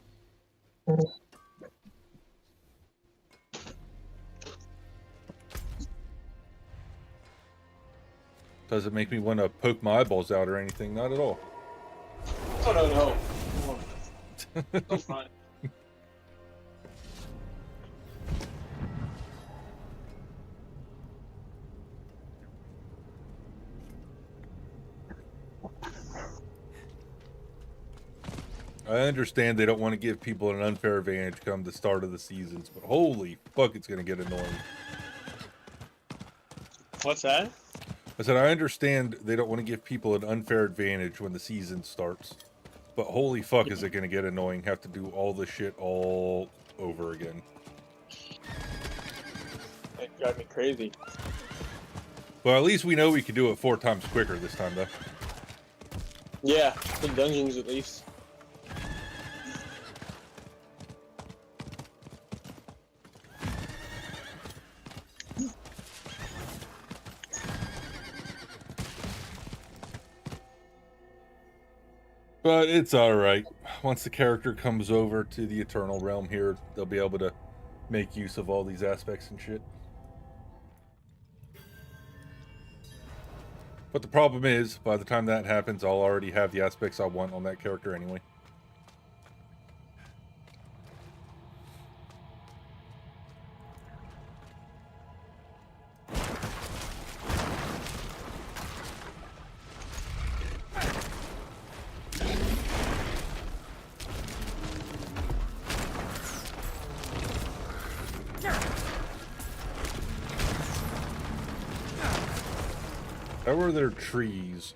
Does it make me want to poke my eyeballs out or anything? Not at all. Oh, no. That's fine. I understand they don't want to give people an unfair advantage come the start of the seasons, but holy fuck, it's going to get annoying. What's that? I said, I understand they don't want to give people an unfair advantage when the season starts, but holy fuck, is it going to get annoying, have to do all this shit all over again. It drives me crazy. Well, at least we know we can do it 4 times quicker this time, though. Yeah, the dungeons at least. But it's alright. Once the character comes over to the Eternal Realm here, they'll be able to make use of all these aspects and shit. But the problem is, by the time that happens, I'll already have the aspects I want on that character anyway. How are there trees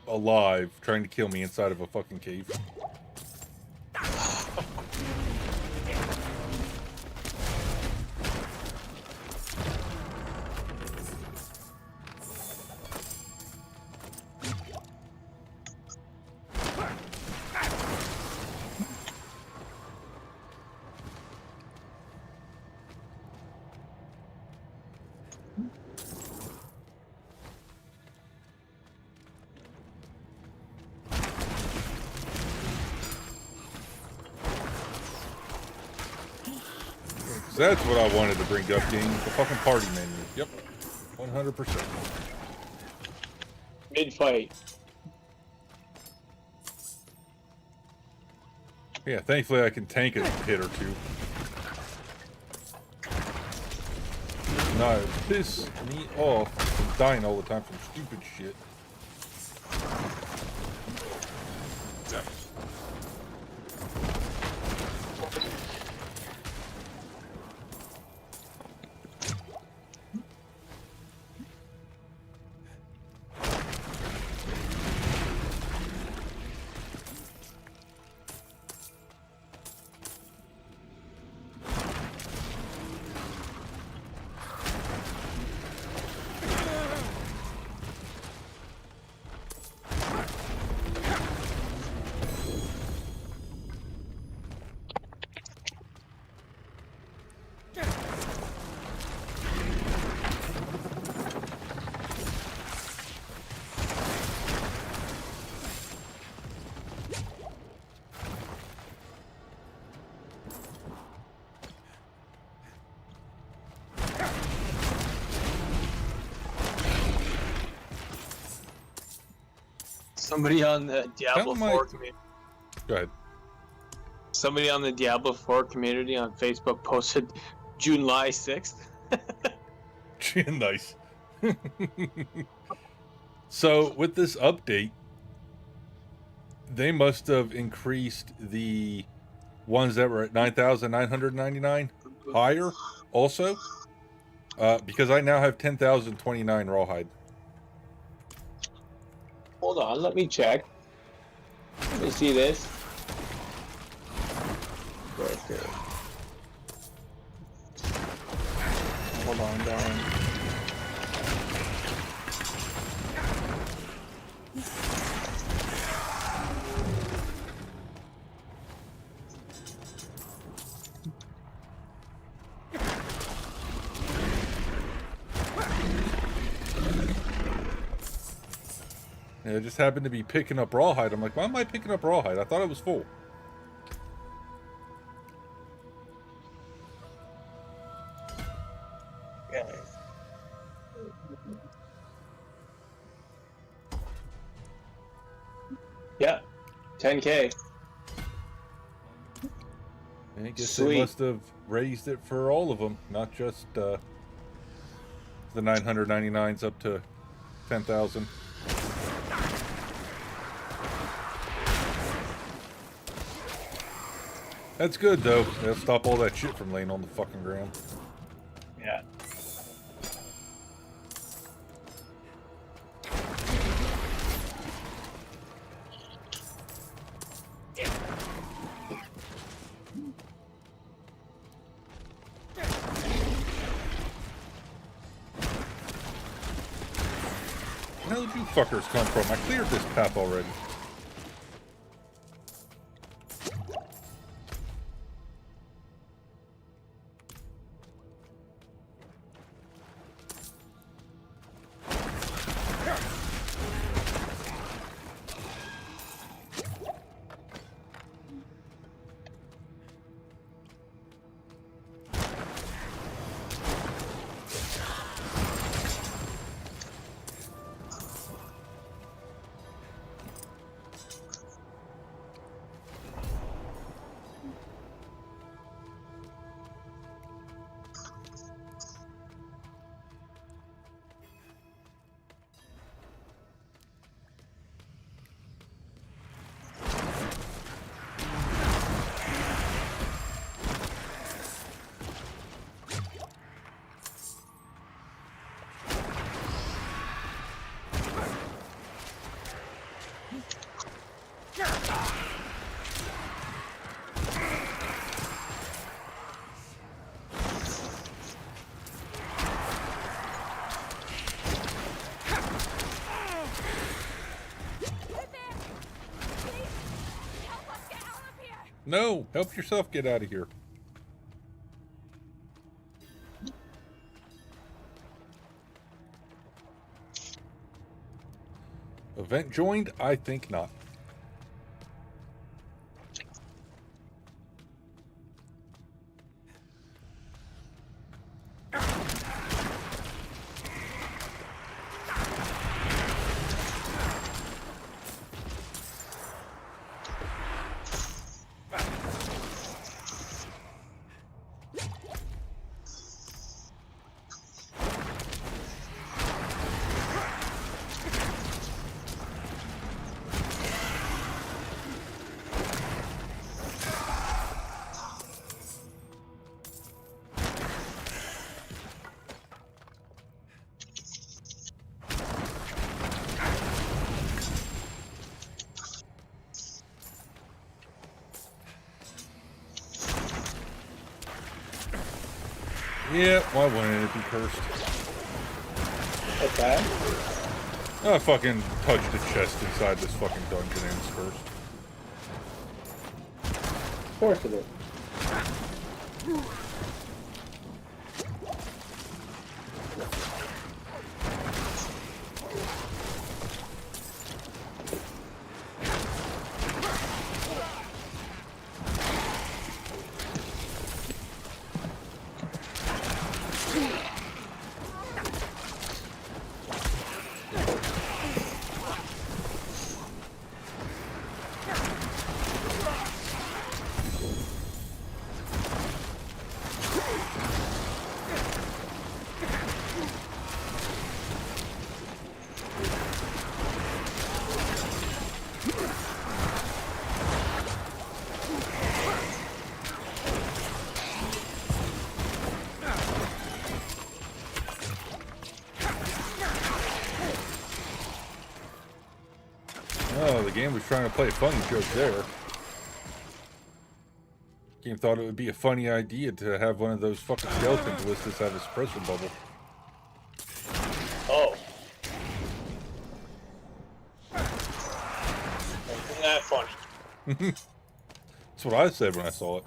alive trying to kill me inside of a fucking cave? 'Cause that's what I wanted to bring up, game. The fucking party menu. Yep. 100%. Mid-fight. Yeah, thankfully I can tank a hit or two. No, it piss me off from dying all the time from stupid shit. Somebody on the Diablo 4 community. Go ahead. Somebody on the Diablo 4 community on Facebook posted July 6th. Nice. So with this update, they must have increased the ones that were at 9,999 higher also, because I now have 10,029 rawhide. Hold on, let me check. Let me see this. Okay. Hold on, darling. Yeah, it just happened to be picking up rawhide. I'm like, why am I picking up rawhide? I thought it was full. Okay. Yeah, 10K. I guess Sweet. they must have raised it for all of them, not just the 999s up to 10,000. That's good though. They'll stop all that shit from laying on the fucking ground. Yeah. Where did you fuckers come from? I cleared this path already. No, help yourself get out of here. Event joined? I think not. Yeah, why wouldn't it be cursed? Okay. I fucking touched the chest inside this fucking dungeon and it's cursed. Of course it is. Oh, the game was trying to play a funny joke there. Game thought it would be a funny idea to have one of those fucking skeleton ballistas have a suppressor bubble. Oh. Isn't that funny? That's what I said when I saw it.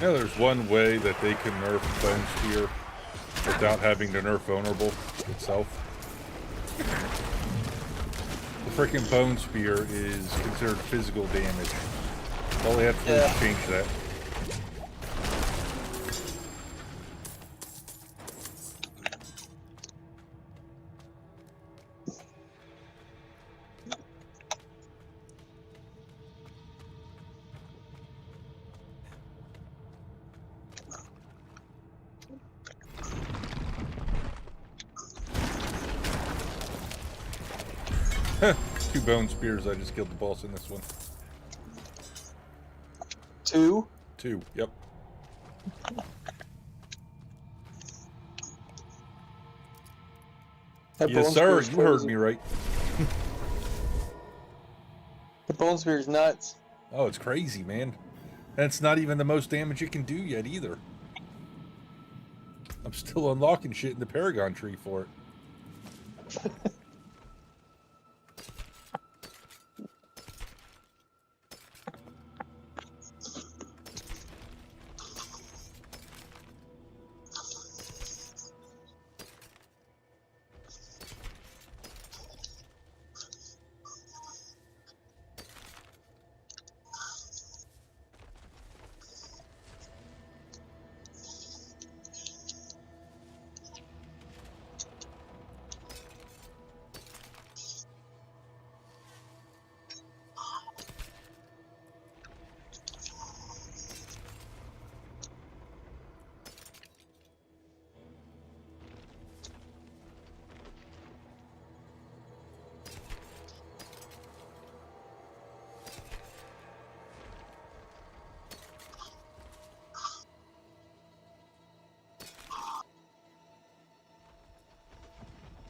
Yeah, there's one way that they can nerf Bone Spear without having to nerf Vulnerable itself. The freaking Bone Spear is considered physical damage. All they have to do is change that. Two Bone Spears, I just killed the boss in this one. Two? Two, yep. That Yes, Bone sir, Spear's you heard crazy. me right. The Bone Spear's nuts. Oh, it's crazy, man. And it's not even the most damage it can do yet, either. I'm still unlocking shit in the Paragon tree for it.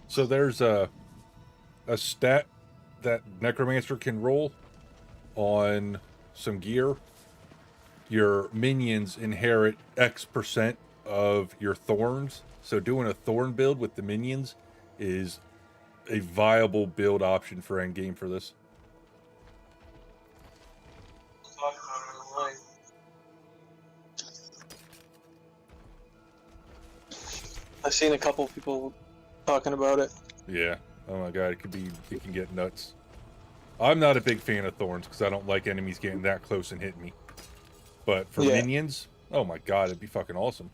So there's a stat that Necromancer can roll on some gear. your minions inherit X% of your thorns. So doing a thorn build with the minions is a viable build option for endgame for this. I've seen a couple people talking about it. Yeah. Oh my god, it can get nuts. I'm not a big fan of thorns because I don't like enemies getting that close and hitting me. But for minions, oh my god, it'd be fucking awesome.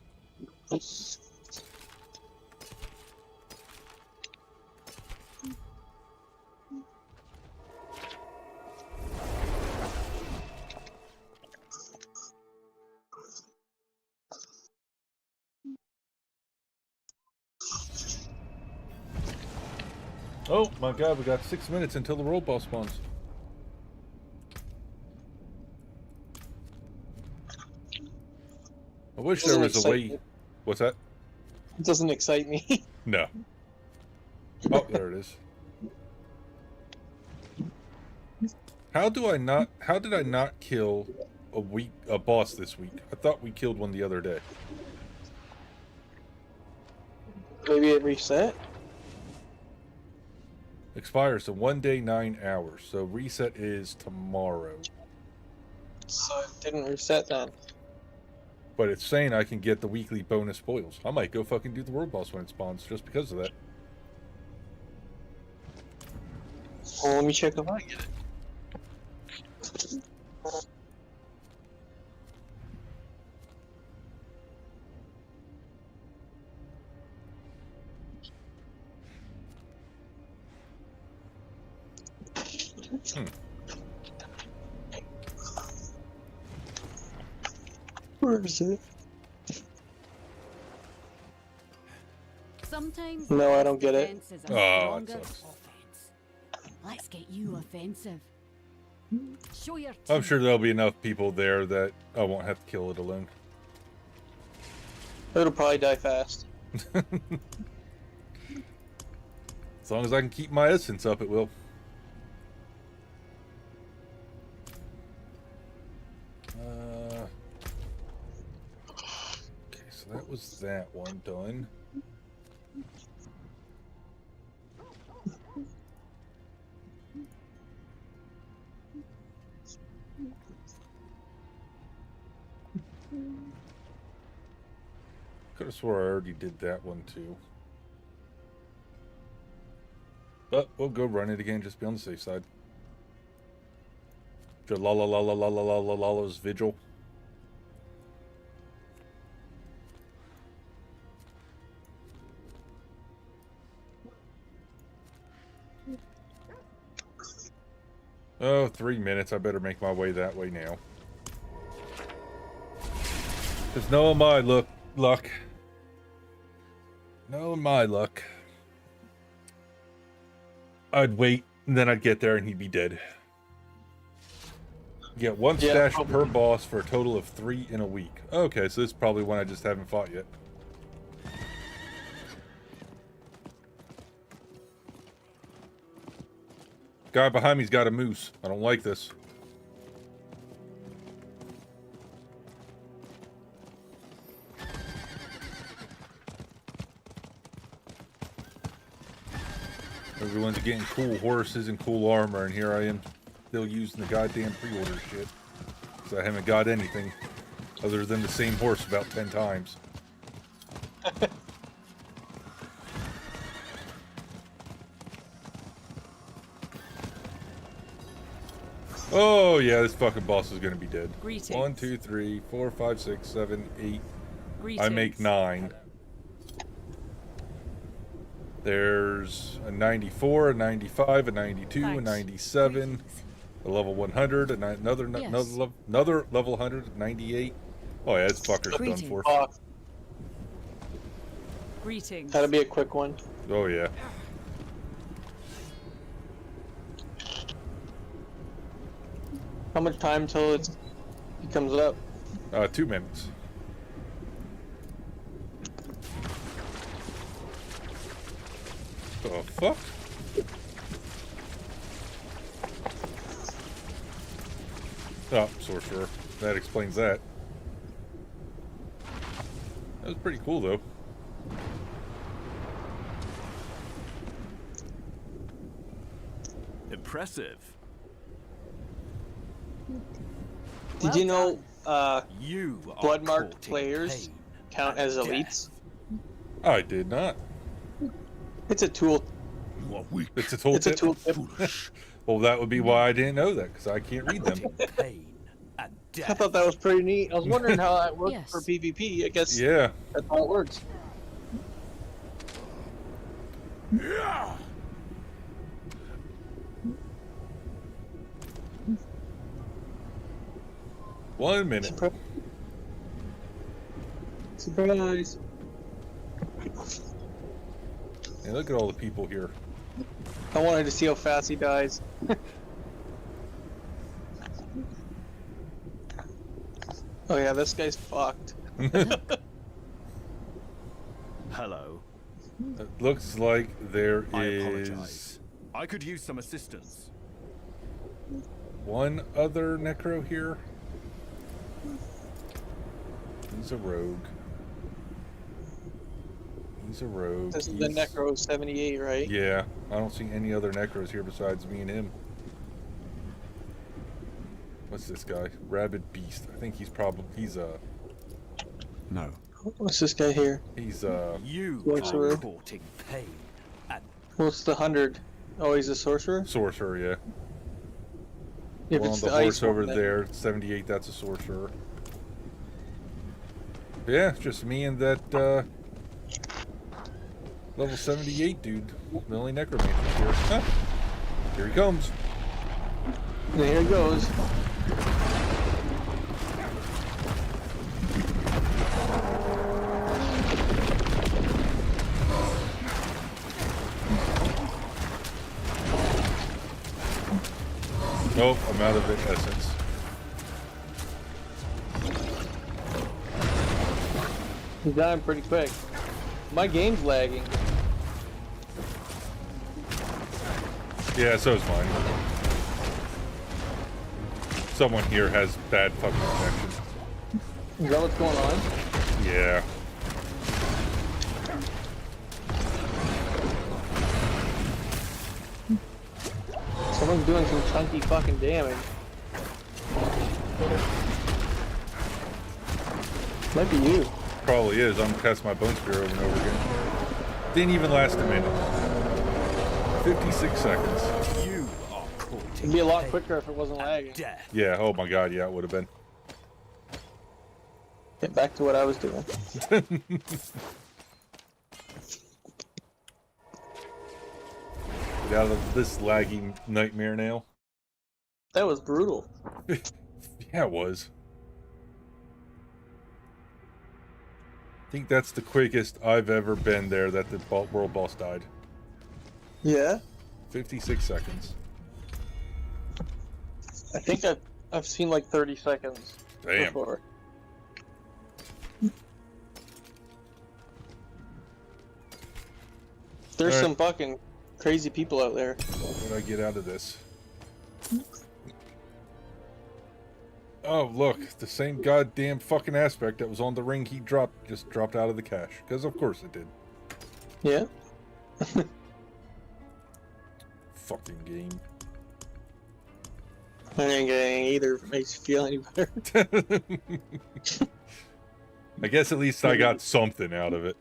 Oh my god, we got 6 minutes until the roll ball spawns. I wish there was a way. What's that? It doesn't excite me. No. Oh, there it is. How did I not kill a boss this week? I thought we killed one the other day. Maybe it reset? Expires in 1 day, 9 hours. So reset is tomorrow. So it didn't reset then. But it's saying I can get the weekly bonus spoils. I might go fucking do the world boss when it spawns just because of that. Well, let me check if I get it. Where is it? Sometimes no, I don't get it. Oh, it sucks. Let's get you offensive. Show your teeth. I'm sure there'll be enough people there that I won't have to kill it alone. It'll probably die fast. As long as I can keep my essence up, it will. Okay, so that was that one done. Could have swore I already did that one too. But we'll go run it again, just be on the safe side. Lala's vigil. Oh, 3 minutes. I better make my way that way now. There's no my luck. No my luck. I'd wait, and then I'd get there, and he'd be dead. Get one stash per boss for a total of 3 in a week. Okay, so this is probably one I just haven't fought yet. Guy behind me's got a moose. I don't like this. Everyone's getting cool horses and cool armor, and here I am still using the goddamn pre-order shit. So I haven't got anything other than the same horse about 10 times. Oh yeah, this fucking boss is gonna be dead. Greetings. 1, 2, 3, 4, 5, 6, 7, 8. Greetings. I make 9. There's a 94, a 95, a 92, a 97, a level 100, another level 100, 98. Oh yeah, this fucker's done for. Greetings. That'll be a quick one. Oh yeah. How much time till it comes up? 2 minutes. The fuck? Oh, sorcerer. That explains that. That was pretty cool, though. Impressive. Did you know You blood marked players count as elites? I did not. It's a tool. It's a tool It's a tip? tool tip. Well, that would be why I didn't know that, because I can't read them. I thought that was pretty neat. I was wondering how that worked for PvP. I guess Yeah. that's how it works. Yeah. One minute. Surprise. And look at all the people here. I wanted to see how fast he dies. Oh yeah, this guy's fucked. Hello. It looks like there I is apologize. I could use some assistance. one other necro here. He's a rogue. He's a rogue. This is the Necro 78, right? Yeah, I don't see any other necros here besides me and him. What's this guy? Rabid Beast. I think he's No. What's this guy here? He's You Sorcerer. are courting pain. And What's the 100? Oh, he's a sorcerer? sorcerer, yeah. If One it's on the the ice horse over one, then- there, 78, that's a sorcerer. Yeah, it's just me and that level 78 dude. The only necromancer here. Huh. Here he comes. And here it goes. Nope, I'm out of essence. He's dying pretty quick. My game's lagging. Yeah, so is mine. Someone here has bad fucking connection. Is that what's going on? Yeah. Someone's doing some chunky fucking damage. Might be you. Probably is. I'm casting my Bone Spear over and over again. Didn't even last a minute. 56 seconds. you are courting It'd be a lot quicker if it wasn't lagging. death. Yeah, oh my god, yeah, it would have been. Get back to what I was doing. Get out of this laggy nightmare now. That was brutal. Yeah, it was. I think that's the quickest I've ever been there that the world boss died. Yeah? 56 seconds. I think I've seen like 30 seconds Damn. before. There's All right. some fucking crazy people out there. What did I get out of this? Oh, look, the same goddamn fucking aspect that was on the ring he dropped just dropped out of the cache. Because of course it did. Yeah? Fucking game. I ain't getting either if it makes you feel any better. I guess at least I got something out of it.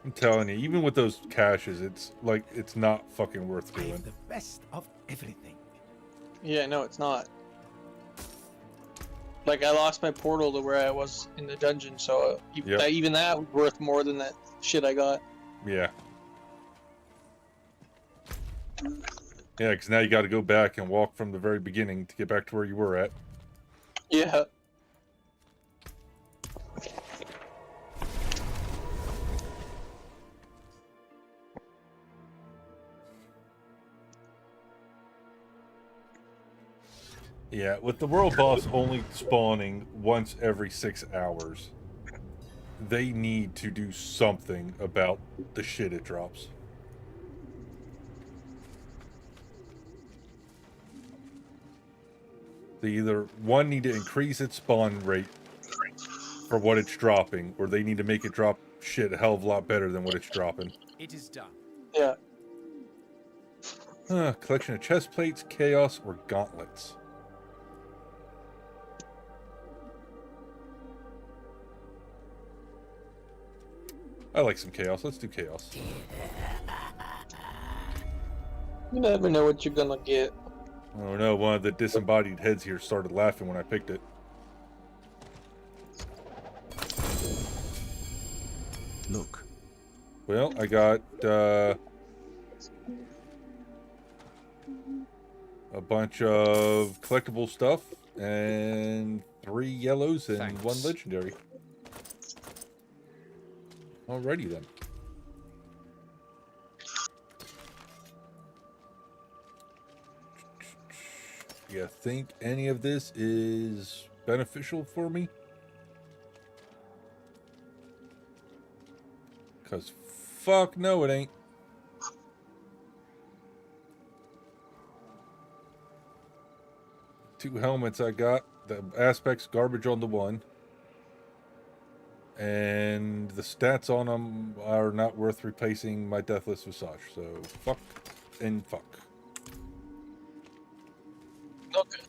I'm telling you, even with those caches, it's like, it's not fucking worth doing. The best of everything. Yeah, no, it's not. Like, I lost my portal to where I was in the dungeon, so Yep. even that was worth more than that shit I got. Yeah. Yeah, because now you got to go back and walk from the very beginning to get back to where you were at. Yeah. Yeah, with the world boss only spawning once every 6 hours, they need to do something about the shit it drops. They either, one, need to increase its spawn rate for what it's dropping, or they need to make it drop shit a hell of a lot better than what it's dropping. It is done. Yeah. Collection of chest plates, chaos, or gauntlets. I like some chaos. Let's do chaos. You never know what you're gonna get. Oh no, one of the disembodied heads here started laughing when I picked it. Look. Well, I got a bunch of collectible stuff and 3 yellows and 1 legendary. Alrighty then. You think any of this is beneficial for me? Because fuck no it ain't. Two helmets I got. The aspect's garbage on the one. And the stats on them are not worth replacing my Deathless Visage. So fuck and fuck. Okay.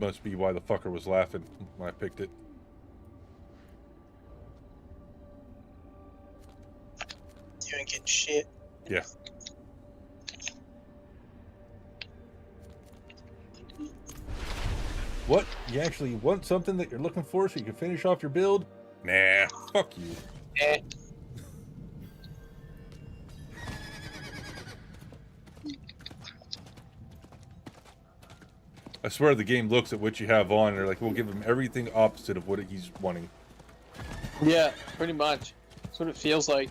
Must be why the fucker was laughing when I picked it. You ain't getting shit. Yeah. What? You actually want something that you're looking for so you can finish off your build? Nah, fuck you. Eh. I swear the game looks at what you have on and they're like, we'll give him everything opposite of what he's wanting. Yeah, pretty much. That's what it feels like.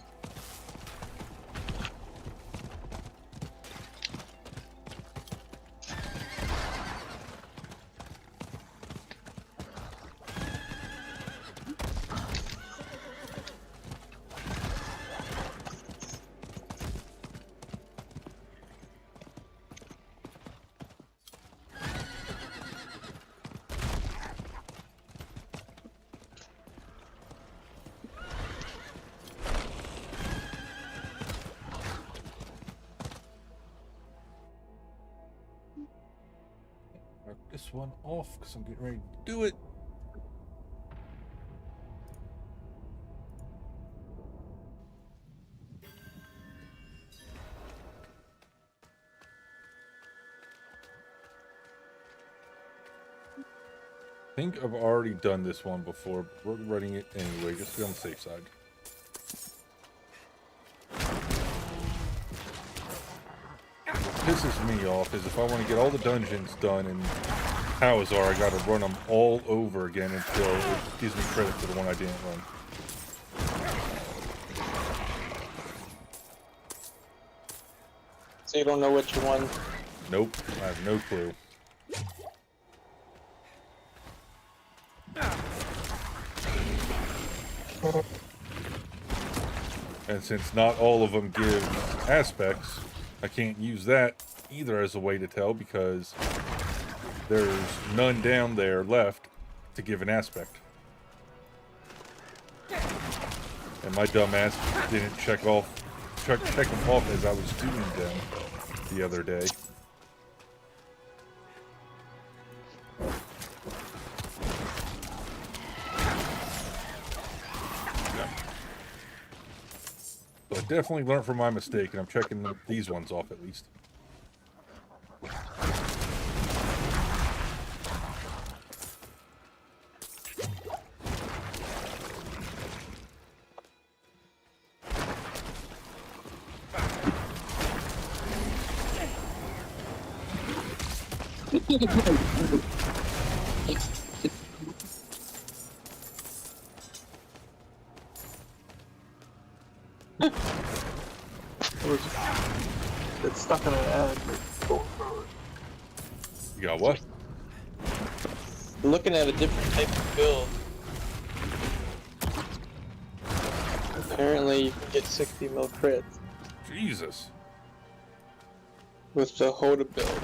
This one off because I'm getting ready to do it. I think I've already done this one before, but we're running it anyway, just to be on the safe side. What pisses me off is if I want to get all the dungeons done in Hawazar, I gotta run them all over again until it gives me credit for the one I didn't run. So you don't know which one? Nope, I have no clue. And since not all of them give aspects, I can't use that either as a way to tell because there's none down there left to give an aspect. And my dumbass didn't check them off as I was doing them the other day. So I definitely learned from my mistake, and I'm checking these ones off at least. It's stuck in an ad. You got what? Looking at a different type of build. Apparently, you can get 60 mil crit Jesus. with the Hoda build.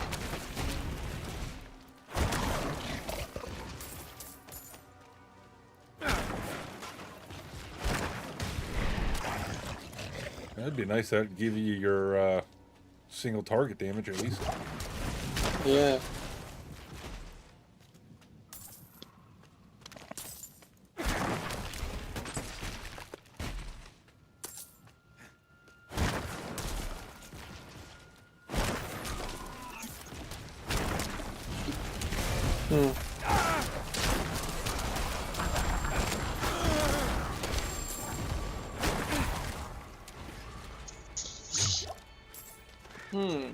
That'd be nice. That'd give you your single target damage at least. Yeah. Hmm. Hmm.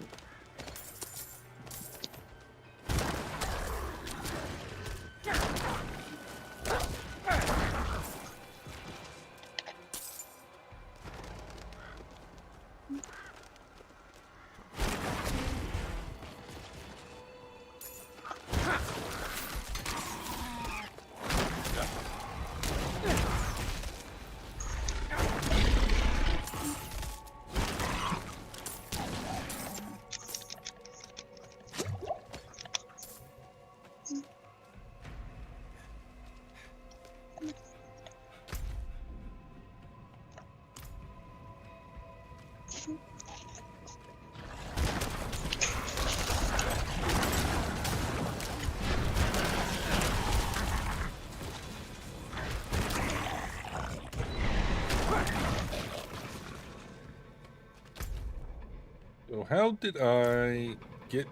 So how did I get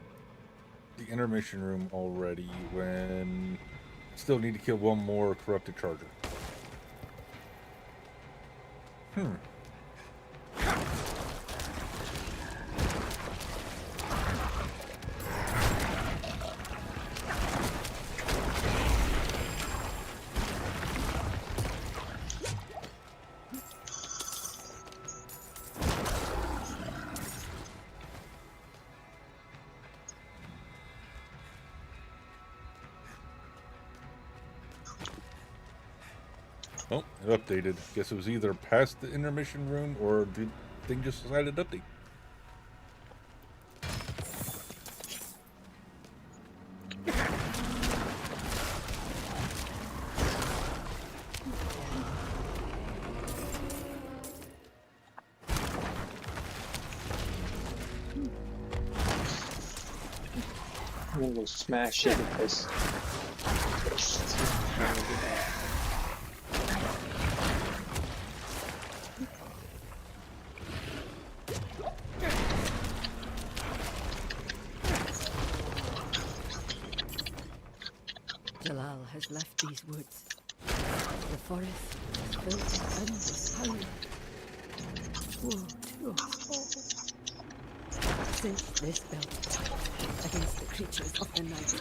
the intermission room already when I still need to kill one more corrupted charger? Hmm. Oh, it updated. Guess it was either past the intermission room or the thing just decided to update. I'm gonna go smash it with this. Jalal has left these woods. The forest is filled with endless howling. Woe to us all. Since this belt against the creatures of the night.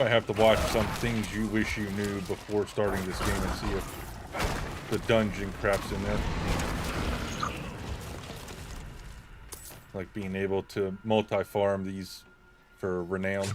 I have to watch some things you wish you knew before starting this game and see if the dungeon crap's in there. Like being able to multi-farm these for Renown.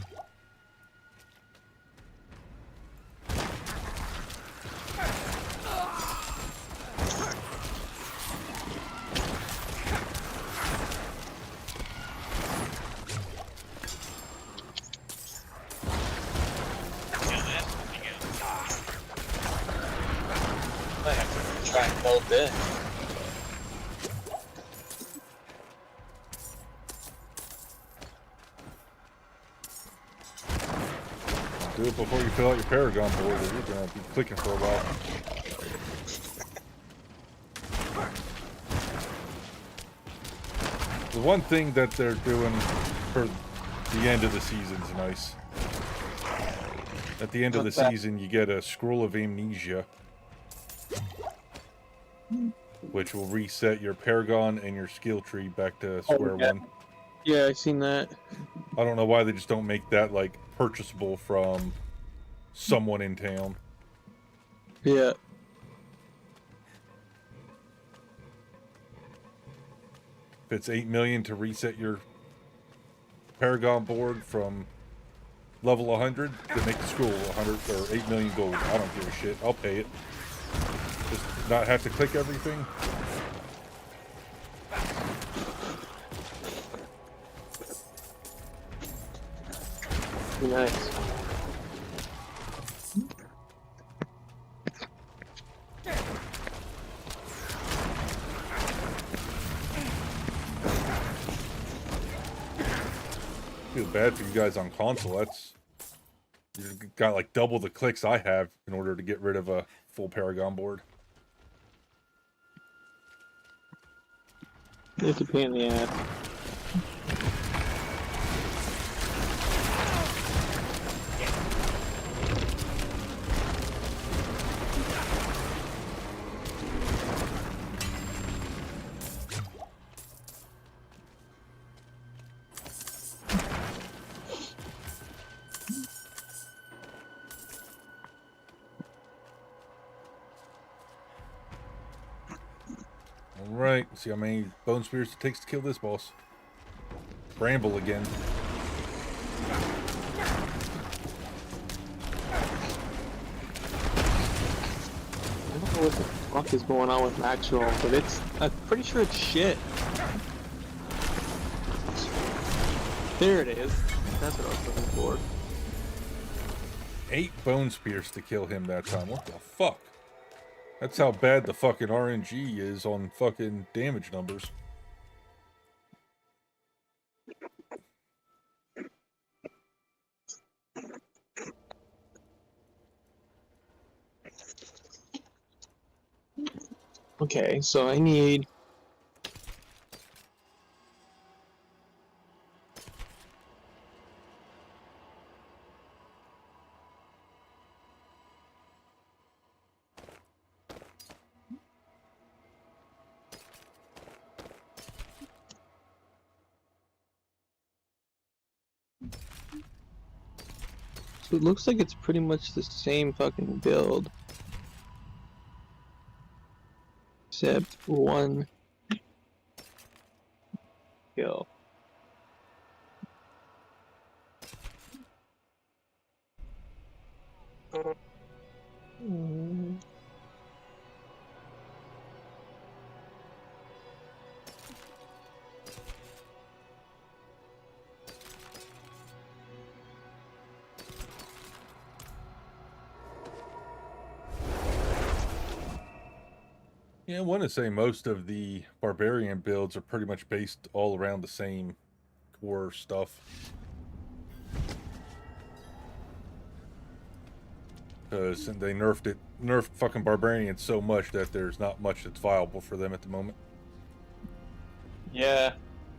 I have to try and build this. Do it before you fill out your Paragon board, or you're gonna be clicking for a while. The one thing that they're doing for the end of the season's nice. At the end of the season, you get a Scroll of Amnesia, which will reset your Paragon and your skill tree back to square one. Yeah, I seen that. I don't know why they just don't make that like purchasable from someone in town. Yeah. If it's 8 million to reset your Paragon board from level 100, to make the scroll 100 or 8 million gold. I don't give a shit. I'll pay it. Just not have to click everything. Nice. Feel bad for you guys on console. That's, you got like double the clicks I have in order to get rid of a full Paragon board. It's a pain in the ass. Alright, see how many bone spears it takes to kill this boss. Bramble again. I don't know what the fuck is going on with Maxwell, but I'm pretty sure it's shit. There it is. That's what I was looking for. 8 bone spears to kill him that time. What the fuck? That's how bad the fucking RNG is on fucking damage numbers. Okay, so I need... So it looks like it's pretty much the same fucking build. Except one kill. Yeah, I want to say most of the barbarian builds are pretty much based all around the same core stuff. Because they nerfed fucking barbarians so much that there's not much that's viable for them at the moment. Yeah,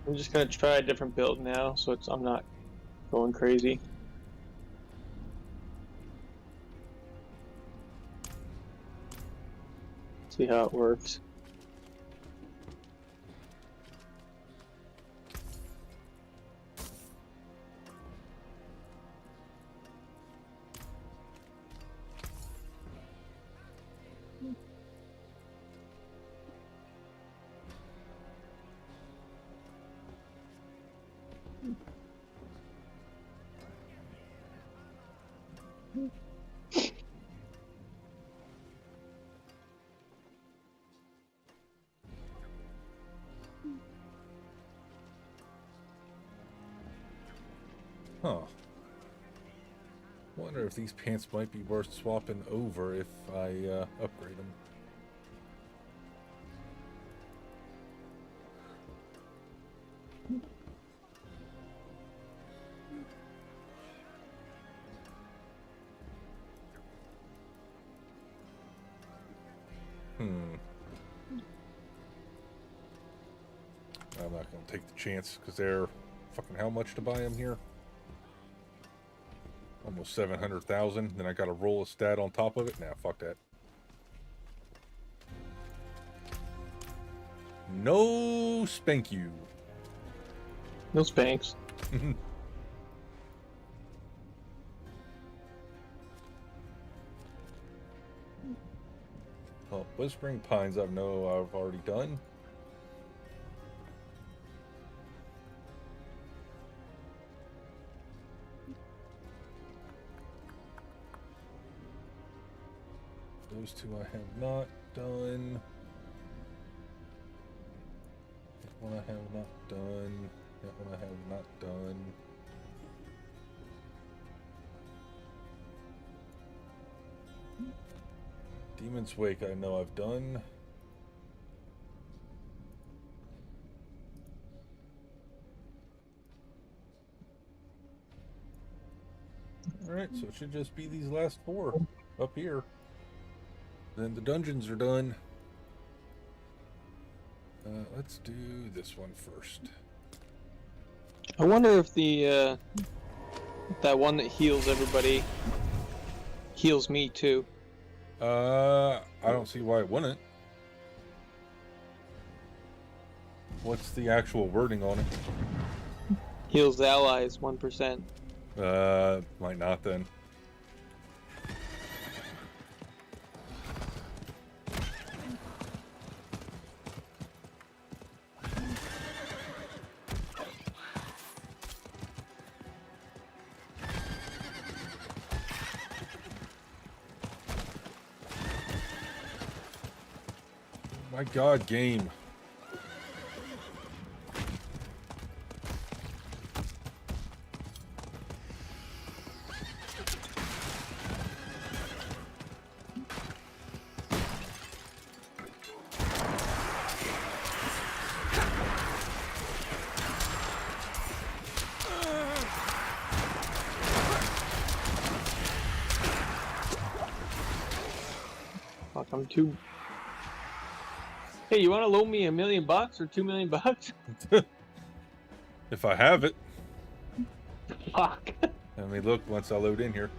I'm just gonna try a different build now, so I'm not going crazy. See how it works. Huh. Wonder if these pants might be worth swapping over if I upgrade them. I'm not gonna take the chance because they're fucking how much to buy them here? Almost 700,000. Then I got to roll a stat on top of it. Nah, fuck that. No spank you. No spanks. Well, Whispering Pines I've already done. Those two I have not done. That one I have not done. That one I have not done. Demon's Wake I know I've done. Alright, so it should just be these last 4 up here. Then the dungeons are done. Let's do this one first. I wonder if the that one that heals everybody heals me too. I don't see why it wouldn't. What's the actual wording on it? Heals allies 1%. Might not then. My God, game. Fuck, I'm too. Hey, you want to loan me $1 million or $2 million? If I have it. Fuck. Let me look once I load in here.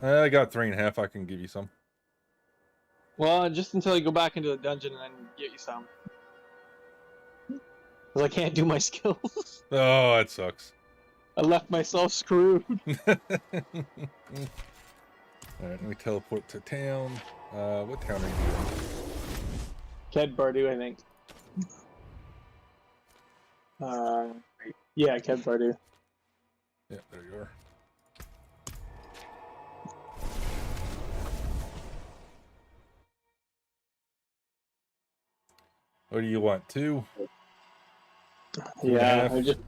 I got 3.5. I can give you some. Well, just until you go back into the dungeon and then get you some. Because I can't do my skills. Oh, that sucks. I left myself screwed. Alright, let me teleport to town. What town are you Ked Bardu, I think. Yeah, Ked Bardu. in? Yeah, there you are. What do you want? 2? Yeah, 2.5? I just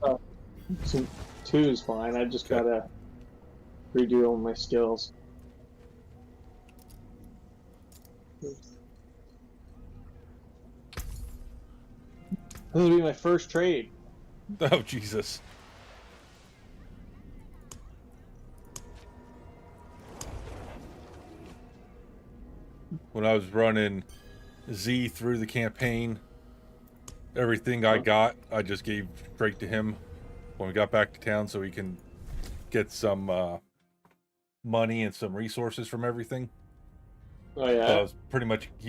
2 is fine. I just gotta redo all my skills. This will be my first trade. Oh, Jesus. When I was running Z through the campaign, everything I got, I just gave straight to him when we got back to town so he can get some money and some resources from everything. Oh yeah. So he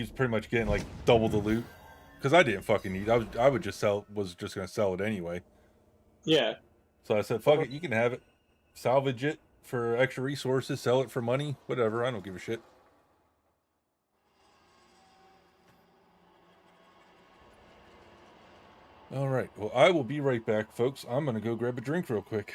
was pretty much getting like double the loot because I didn't fucking need. I would just was just gonna sell it anyway. Yeah. So I said, fuck it, you can have it. Salvage it for extra resources, sell it for money, whatever. I don't give a shit. All right. Well, I will be right back, folks. I'm going to go grab a drink real quick.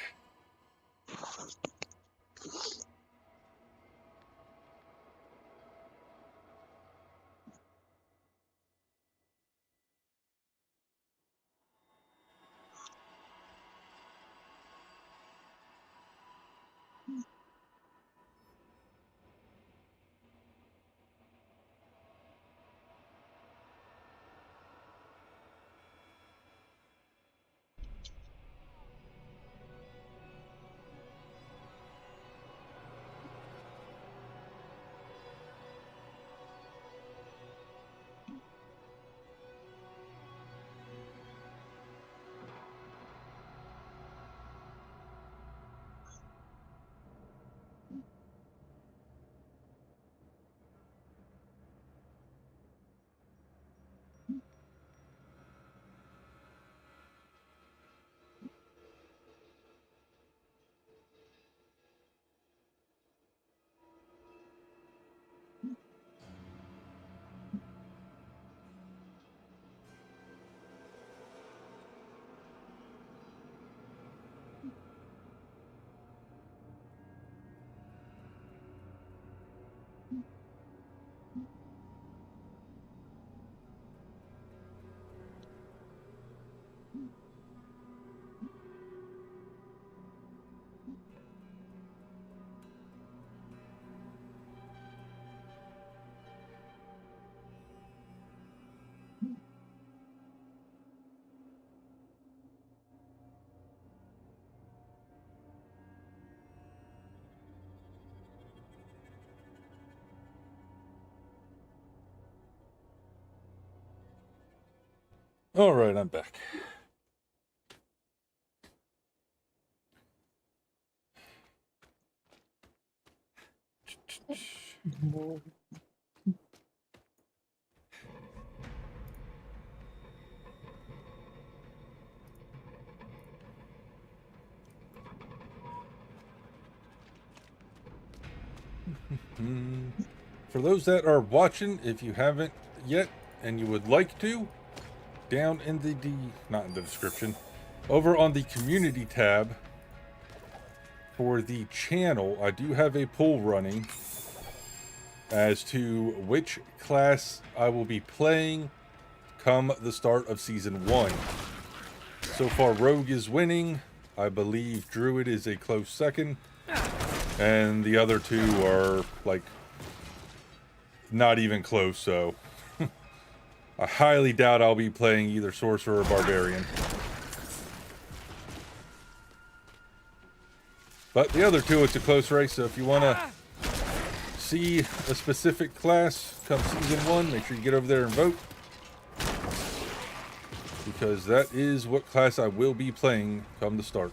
All right, I'm back. For those that are watching, if you haven't yet and you would like to, down in the not in the description, over on the community tab for the channel, I do have a poll running as to which class I will be playing come the start of Season 1. So far, Rogue is winning. I believe Druid is a close second. And the other two are, like, not even close, so... I highly doubt I'll be playing either Sorcerer or Barbarian. But the other two, it's a close race, so if you want to see a specific class come Season 1, make sure you get over there and vote. Because that is what class I will be playing come the start.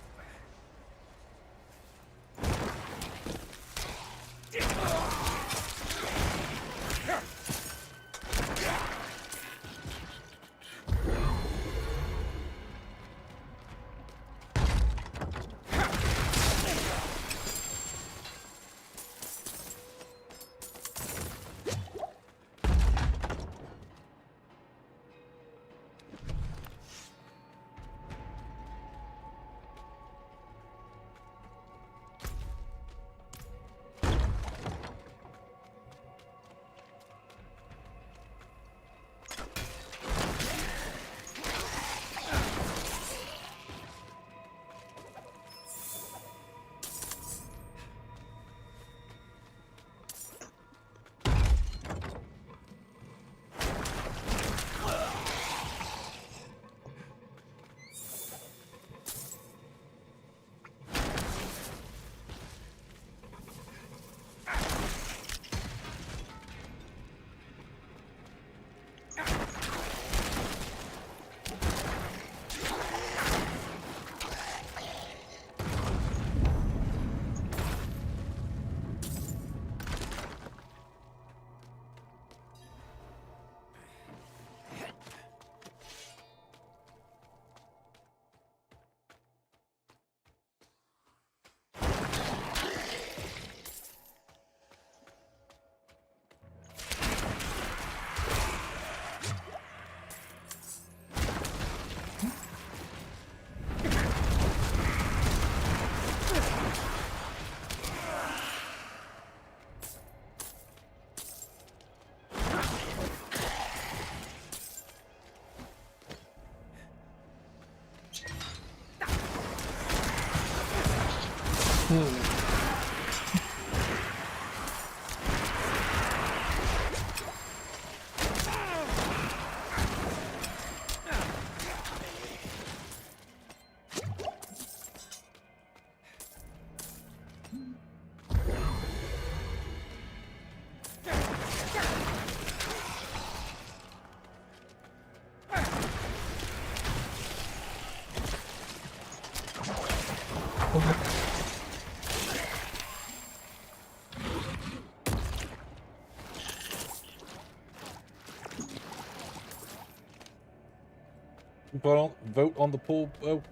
Vote on the poll. Oh.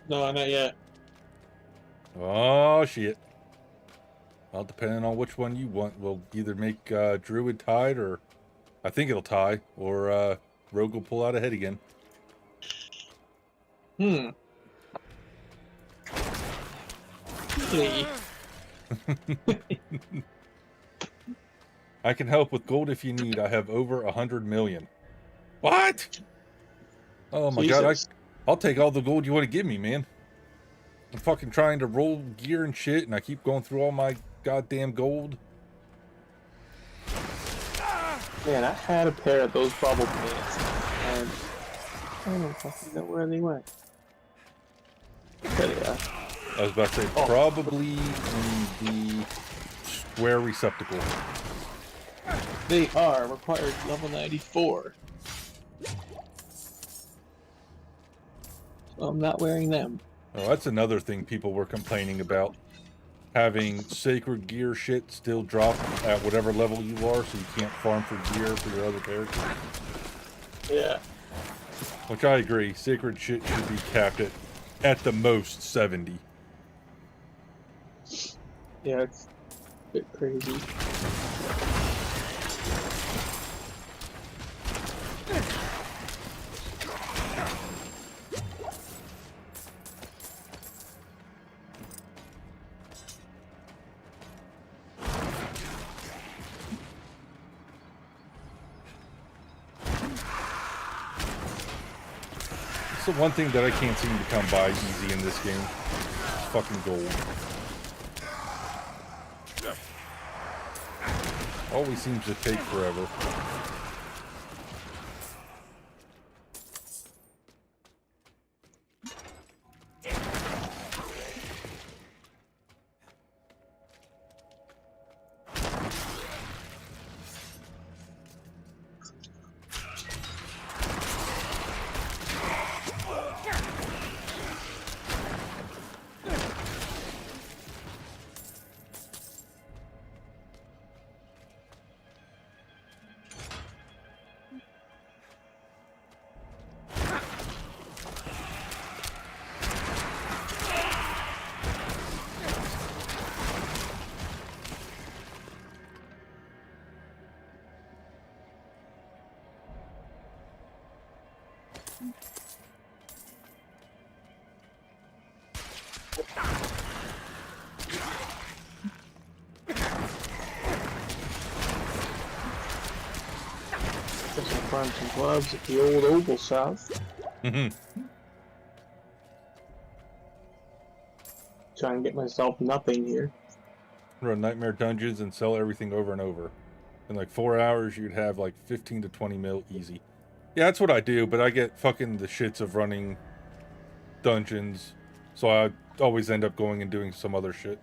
No, not yet. Oh, shit. Well, depending on which one you want, we'll either make Druid tied, or I think it'll tie, or Rogue will pull out ahead again. I can help with gold if you need. I have over 100 million. What? Oh my God, I'll take all the gold you want to give me, man. I'm fucking trying to roll gear and shit, and I keep going through all my goddamn gold. Man, I had a pair of those bubble pants, and I don't fucking know where they went. There they are. I was about to say, probably in the square receptacle. They are required level 94. I'm not wearing them. Oh, that's another thing people were complaining about. Having sacred gear shit still drop at whatever level you are, so you can't farm for gear for your other characters. Yeah. Which I agree. Sacred shit should be capped at the most 70. Yeah, it's a bit crazy. It's the one thing that I can't seem to come by easy in this game. It's fucking gold. Always seems to take forever. Guess I'll find some gloves at the old Oval South. Try and get myself nothing here. Run Nightmare Dungeons and sell everything over and over. In like 4 hours, you'd have like 15 to 20 mil easy. Yeah, that's what I do, but I get fucking the shits of running dungeons, so I always end up going and doing some other shit.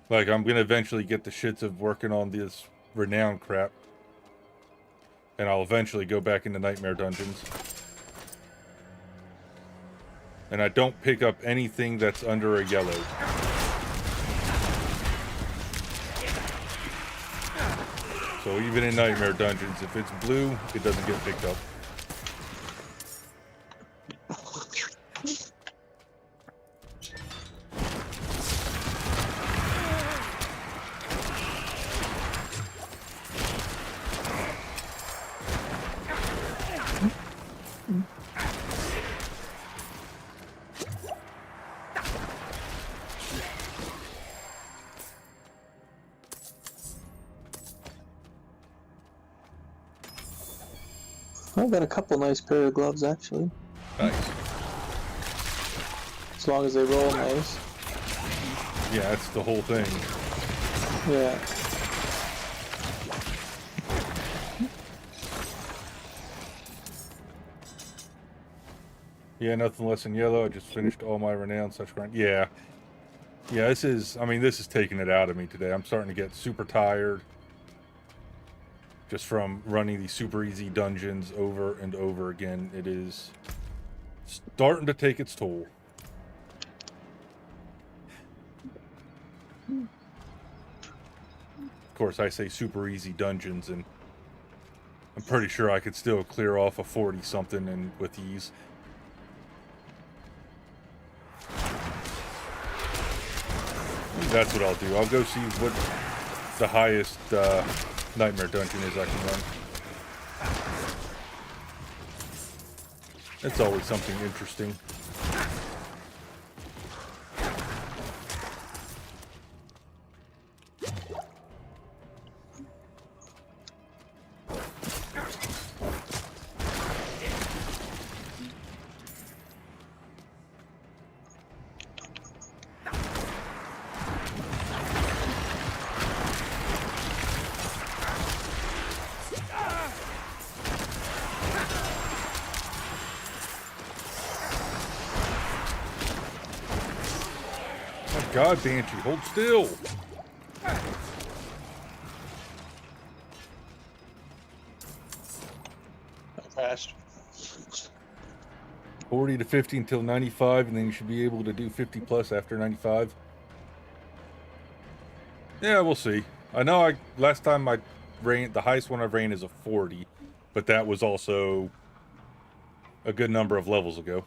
Like, I'm gonna eventually get the shits of working on this Renown crap. And I'll eventually go back into Nightmare Dungeons. And I don't pick up anything that's under a yellow. So even in Nightmare Dungeons, if it's blue, it doesn't get picked up. I've got a couple nice pair of gloves actually. Nice. As long as they roll nice. Yeah, that's the whole thing. Yeah. Yeah, nothing less than yellow. I just finished all my Renown such grind. Yeah. Yeah, this is taking it out of me today. I'm starting to get super tired. Just from running these super easy dungeons over and over again. It is starting to take its toll. Of course, I say super easy dungeons, and I'm pretty sure I could still clear off a 40-something and with ease. That's what I'll do. I'll go see what the highest Nightmare Dungeon is I can run. It's always something interesting. God, Banshee, hold still. 40 to 50 until 95, and then you should be able to do 50 plus after 95. Yeah, we'll see. I know last time I ran, the highest one I've ran is a 40, but that was also a good number of levels ago.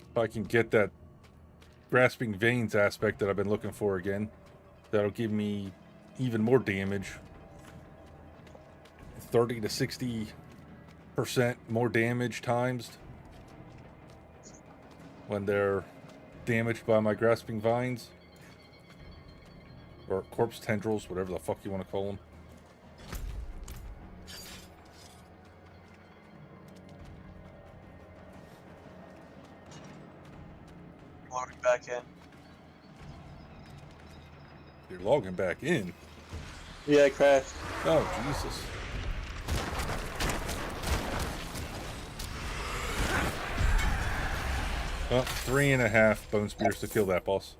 If I can get that grasping veins aspect that I've been looking for again, that'll give me even more damage. 30 to 60% more damage times when they're damaged by my grasping vines. Or corpse tendrils, whatever the fuck you want to call them. Logging back in. You're logging back in? Yeah, I crashed. Oh, Jesus. Well, 3.5 bone spears to kill that boss.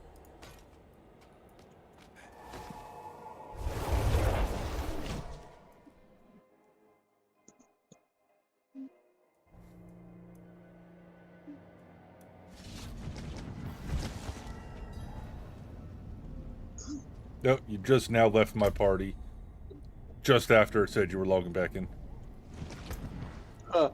Nope, you just now left my party. Just after it said you were logging back in. Huh.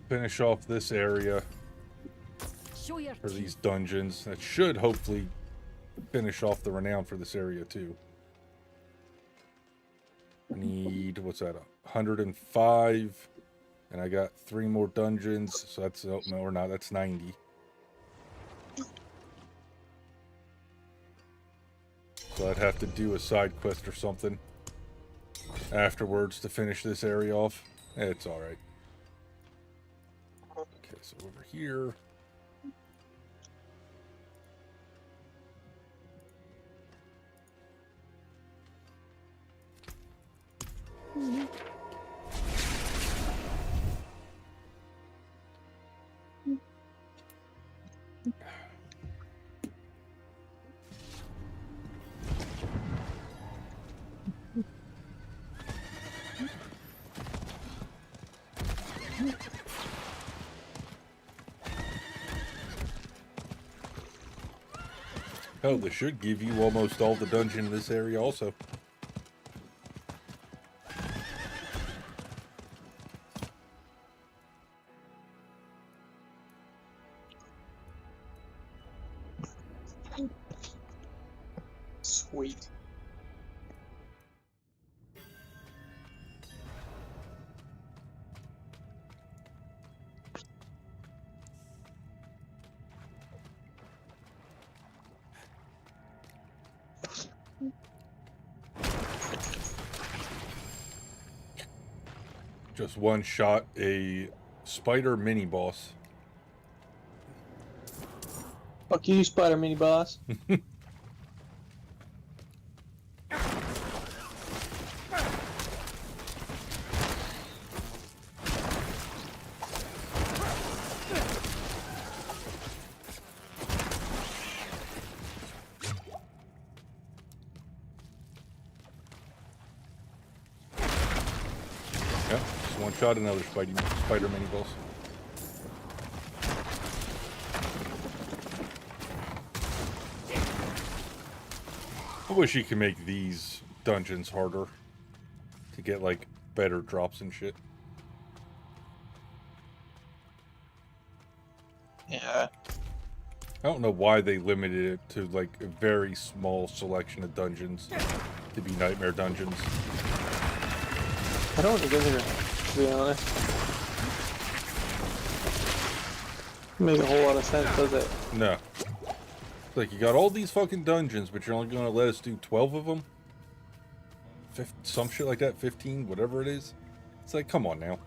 Finish off this area Show your for these dungeons. That should hopefully finish off the renown for this area too. I need, what's that, 105, and I got 3 more dungeons, so that's, oh, no, or not, that's 90. So I'd have to do a side quest or something afterwards to finish this area off. It's alright. Okay, so over here. Oh, this should give you almost all the dungeon in this area also. Sweet. Just one shot a spider mini boss. Fuck you, spider mini boss. Yeah, just one shot another spider mini boss. I wish you could make these dungeons harder to get like better drops and shit. Yeah. I don't know why they limited it to like a very small selection of dungeons to be nightmare dungeons. I don't think either, to be honest. Make a whole lot of sense, does it? No. It's like, you got all these fucking dungeons, but you're only going to let us do 12 of them? Some shit like that, 15, whatever it is. It's like, come on now.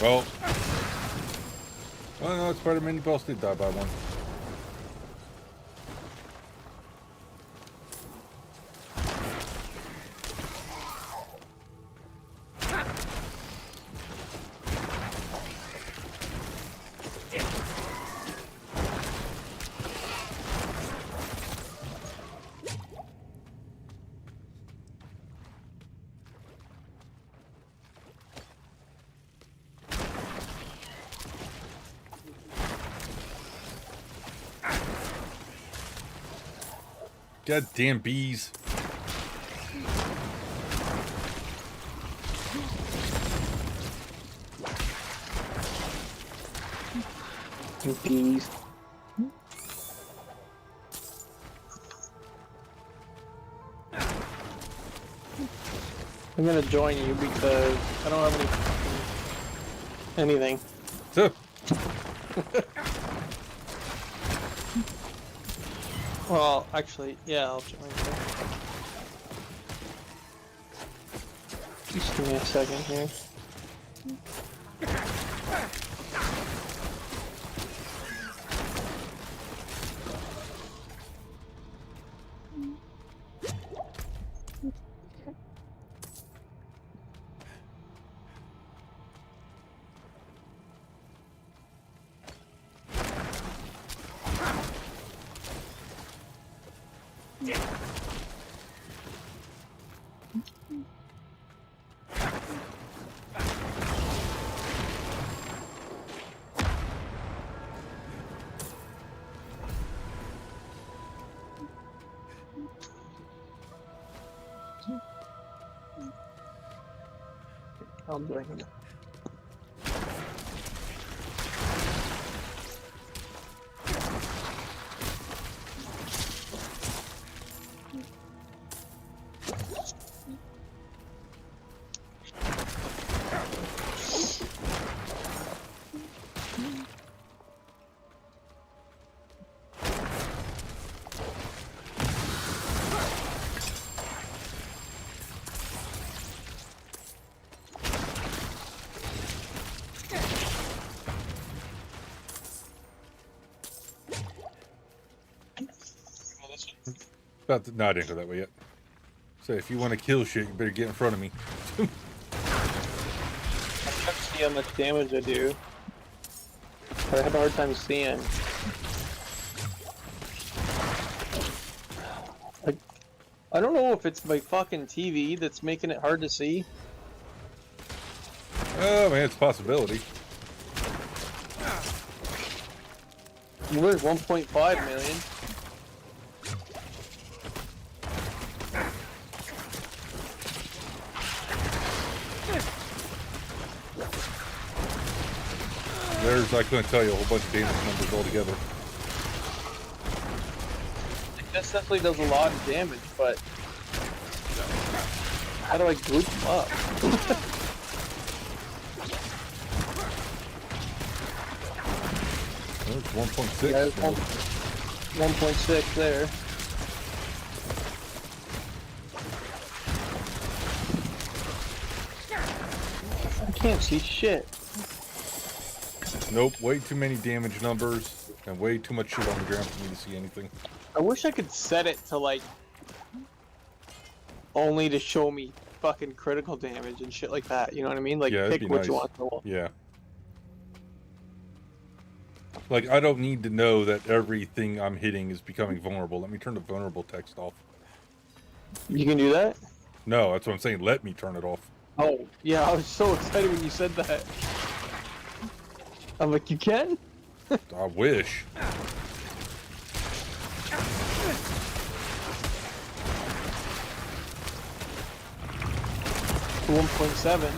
Well, no, Spider-Man, you both did die by one. Goddamn bees. Bees. I'm gonna join you because I don't have anything. So. Well, actually, yeah, I'll join you. Just give me a second here. I'll join him. No, I didn't go that way yet. So if you want to kill shit, you better get in front of me. I can't see how much damage I do. I have a hard time seeing. I don't know if it's my fucking TV that's making it hard to see. Oh man, it's a possibility. Where's 1.5 million? I couldn't tell you a whole bunch of damage numbers altogether. This definitely does a lot of damage, but how do I group them up? There's 1.6. Yeah, 1.6 there. I can't see shit. Nope, way too many damage numbers and way too much shit on the ground for me to see anything. I wish I could set it to like only to show me fucking critical damage and shit like that. You know what I mean? Like Yeah, pick it'd be what nice. you want. To Yeah. Like, I don't need to know that everything I'm hitting is becoming vulnerable. Let me turn the vulnerable text off. You can do that? No, that's what I'm saying. Let me turn it off. Oh, yeah, I was so excited when you said that. I'm like, you can? I wish. $1.7.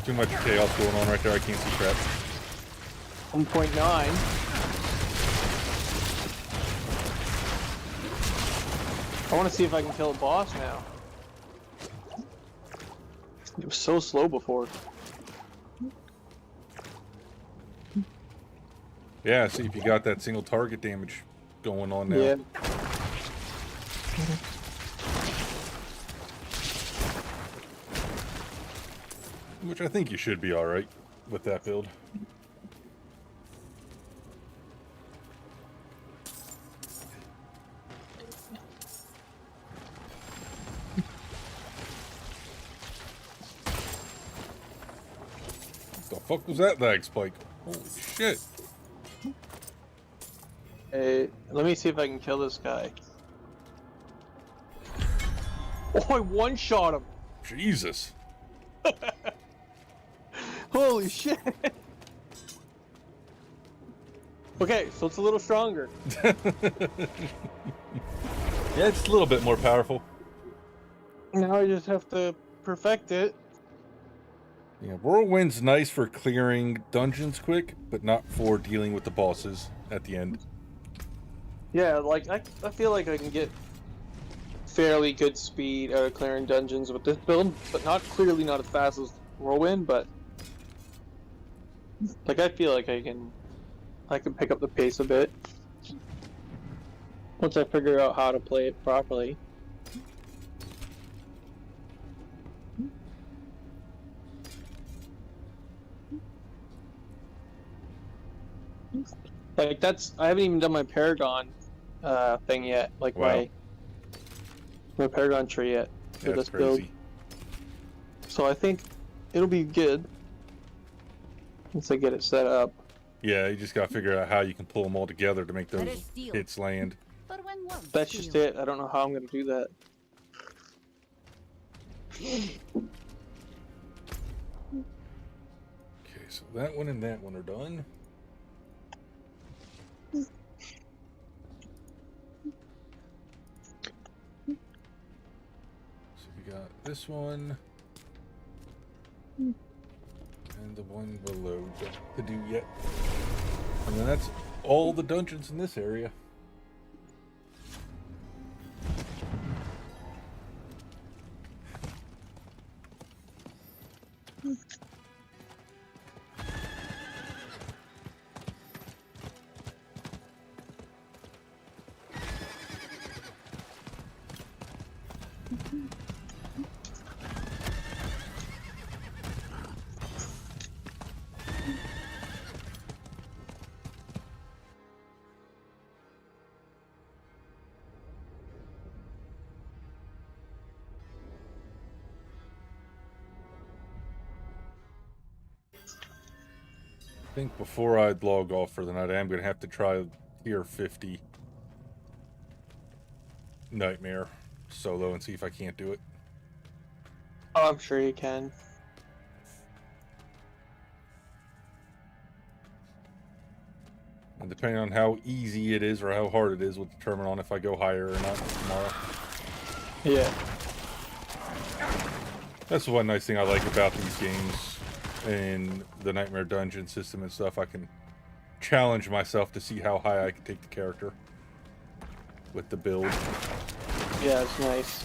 Too much chaos going on right there. I can't see crap. 1.9. I want to see if I can kill a boss now. It was so slow before. Yeah, see if you got that single target damage going on now. Yeah. Which I think you should be alright with that build. What the fuck was that lag spike? Holy shit. Hey, let me see if I can kill this guy. Oh, I one-shot him! Jesus. Holy shit! Okay, so it's a little stronger. Yeah, it's a little bit more powerful. Now I just have to perfect it. Yeah, Whirlwind's nice for clearing dungeons quick, but not for dealing with the bosses at the end. Yeah, like, I feel like I can get fairly good speed out of clearing dungeons with this build, but clearly not as fast as Whirlwind, but like, I feel like I can pick up the pace a bit once I figure out how to play it properly. Like, I haven't even done my Paragon thing yet, like wow. my Paragon tree yet for That's this build. crazy. So I think it'll be good once I get it set up. Yeah, you just gotta figure out how you can pull them all together to make those hits land. That's just it. I don't know how I'm gonna do that. Okay, so that one and that one are done. So we got this one and the one below to do yet. And then that's all the dungeons in this area. I think before I log off for the night, I am going to have to try tier 50 Nightmare solo and see if I can't do it. Oh, I'm sure you can. And depending on how easy it is or how hard it is will determine on if I go higher or not tomorrow. Yeah. That's the one nice thing I like about these games and the Nightmare Dungeon system and stuff. I can challenge myself to see how high I can take the character with the build. Yeah, it's nice.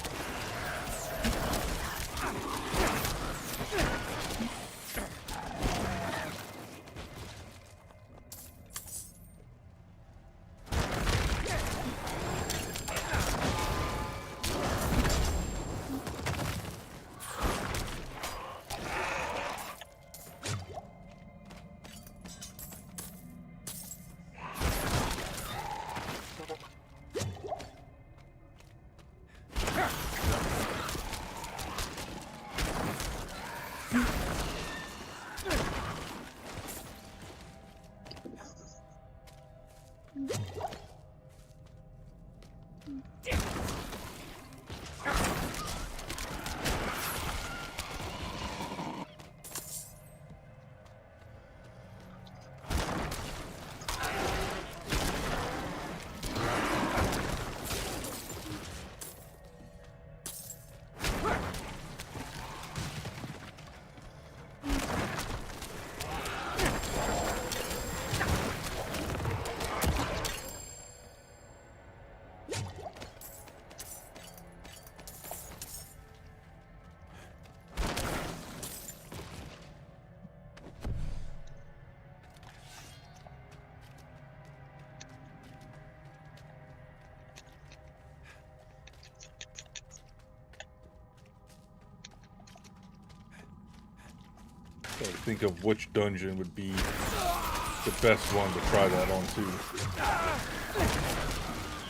Gotta think of which dungeon would be the best one to try that on too.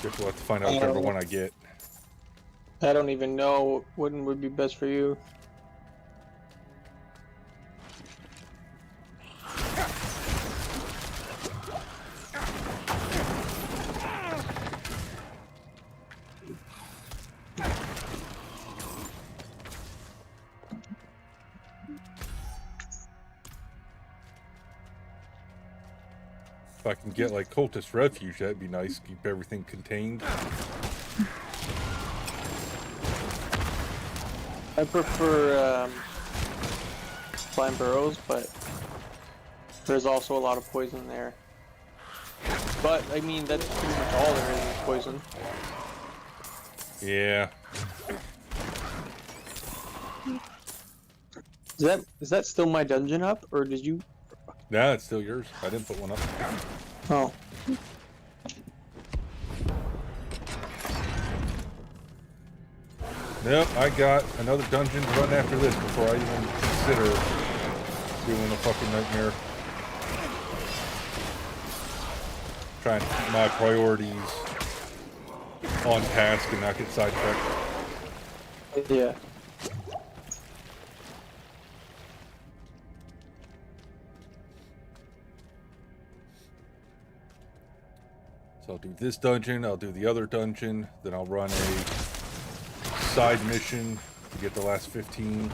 Guess we'll have to find out whichever one I get. I don't even know what one would be best for you. If I can get like Cultist Refuge, that'd be nice. Keep everything contained. I prefer Slime Burrows, but there's also a lot of poison there. But I mean, that's pretty much all there is poison. Yeah. Is that still my dungeon up, or did you? Nah, it's still yours. I didn't put one up. Oh. Nope, I got another dungeon to run after this before I even consider doing a fucking nightmare. Trying to keep my priorities on task and not get sidetracked. Yeah. So I'll do this dungeon, I'll do the other dungeon, then I'll run a side mission to get the last 15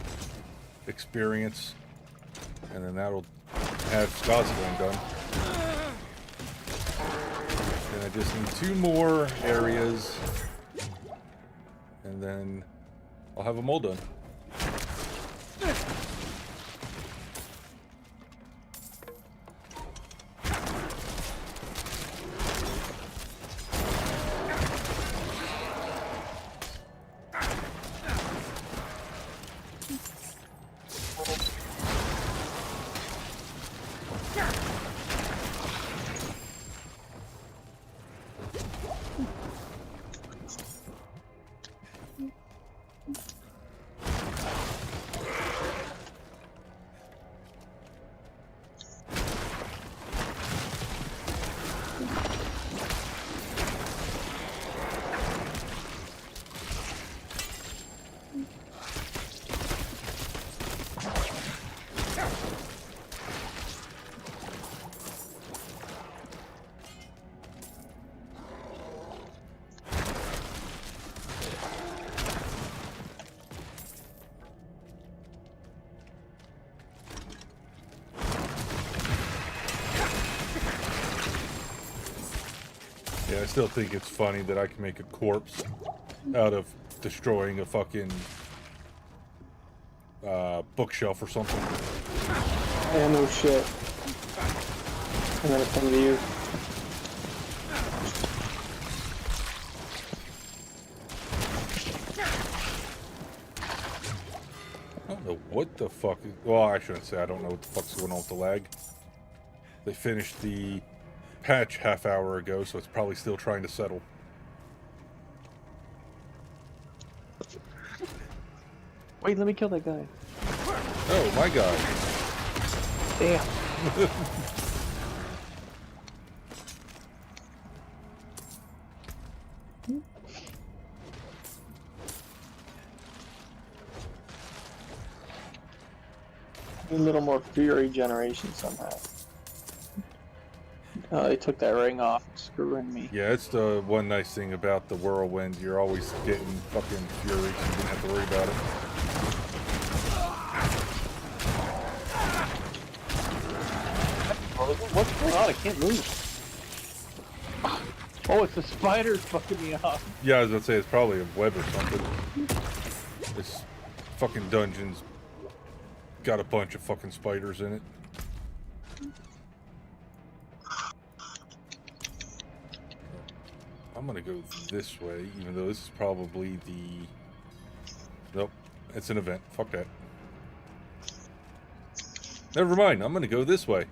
experience, and then that'll have Scotland done. Then I just need 2 more areas, and then I'll have them all done. Yeah, I still think it's funny that I can make a corpse out of destroying a fucking bookshelf or something. Yeah, no shit. I'm gonna come to you. I don't know what the fuck is... Well, I shouldn't say I don't know what the fuck's going on with the lag. They finished the patch half hour ago, so it's probably still trying to settle. Wait, let me kill that guy. Oh, my God. Damn. A little more fury generation somehow. Oh, they took that ring off, screwing me. Yeah, it's the one nice thing about the whirlwind. You're always getting fucking fury, so you don't have to worry about it. What's going on? I can't move. Oh, it's the spiders fucking me off. Yeah, I was gonna say it's probably a web or something. This fucking dungeon's got a bunch of fucking spiders in it. I'm gonna go this way, even though this is probably the... Nope, it's an event. Fuck that. Never mind, I'm gonna go this way.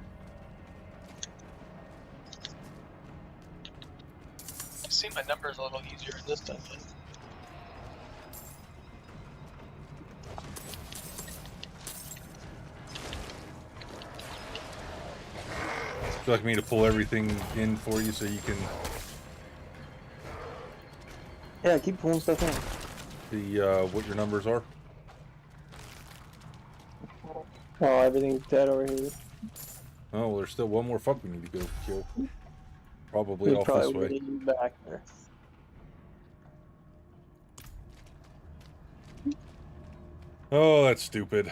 I see my numbers a little easier in this dungeon. you like me to pull everything in for you so you can... Yeah, keep pulling stuff in. See what your numbers are? Oh, everything's dead over here. Oh, well, there's still one more fuck we need to go kill. Probably We off probably this way. need you back there. Oh, that's stupid.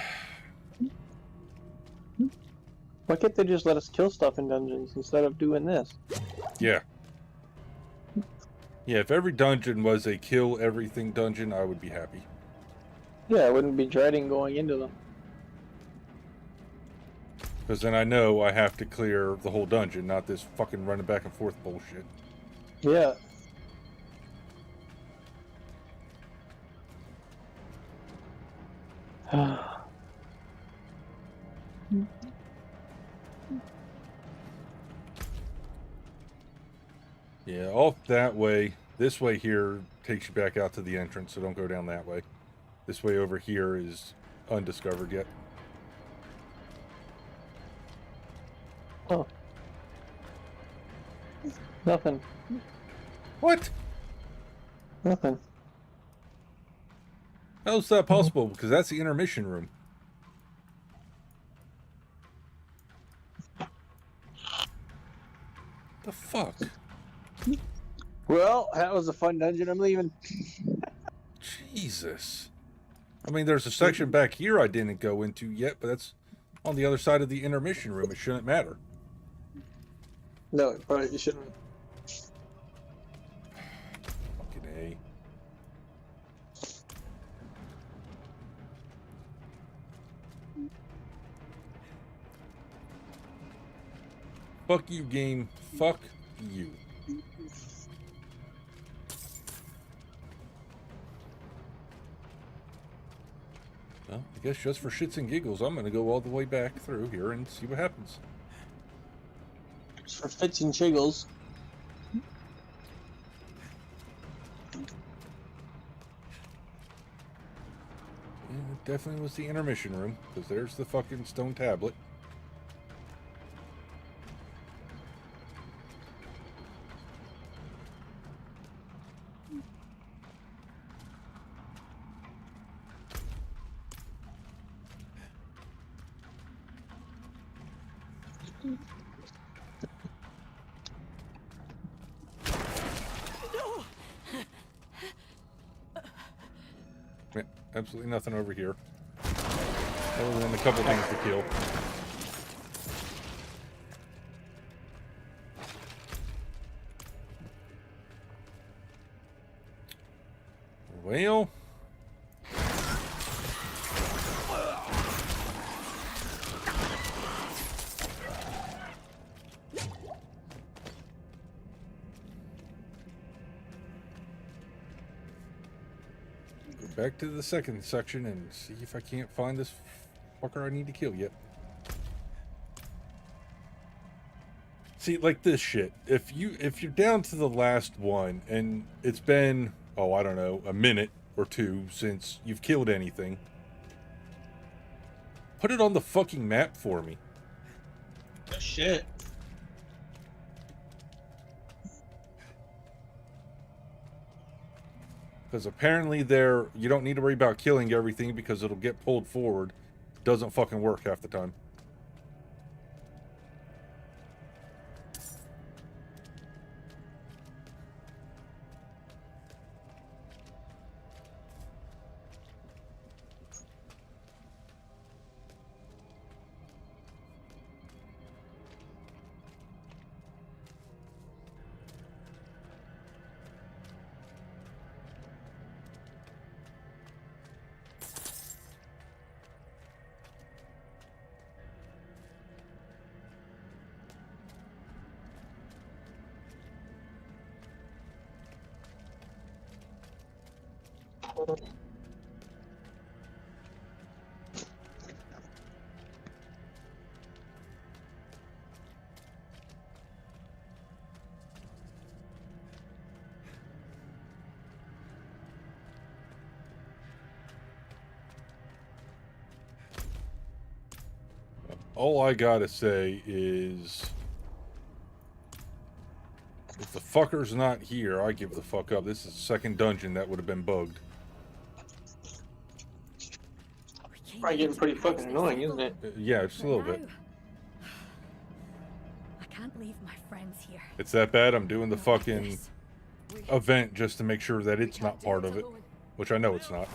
Why can't they just let us kill stuff in dungeons instead of doing this? Yeah. Yeah, if every dungeon was a kill everything dungeon, I would be happy. Yeah, I wouldn't be dreading going into them. Because then I know I have to clear the whole dungeon, not this fucking running back and forth bullshit. Yeah. Yeah, off that way. This way here takes you back out to the entrance, so don't go down that way. This way over here is undiscovered yet. Oh. Nothing. What? Nothing. How's that possible? Because that's the intermission room. The fuck? Well, that was a fun dungeon. I'm leaving. Jesus. I mean, there's a section back here I didn't go into yet, but that's on the other side of the intermission room. It shouldn't matter. No, but you shouldn't. Fucking A. Fuck you, game. Fuck you. Well, I guess just for shits and giggles, I'm going to go all the way back through here and see what happens. Just for fits and jiggles. Yeah, it definitely was the intermission room, because there's the fucking stone tablet. Yeah, absolutely nothing over here. Other than a couple things to kill. Well... back to the second section and see if I can't find this fucker I need to kill yet. See, like this shit. If you're down to the last one and it's been, oh, I don't know, a minute or two since you've killed anything, put it on the fucking map for me. Oh, shit. Because apparently you don't need to worry about killing everything because it'll get pulled forward. Doesn't fucking work half the time. All I gotta say is If the fucker's not here, I give the fuck up. This is the second dungeon that would have been bugged. Probably getting pretty fucking annoying, isn't it? Yeah, just a little bit. I can't leave my friends here. It's that bad. I'm doing the fucking event just to make sure that it's not part of it, which I know it's not.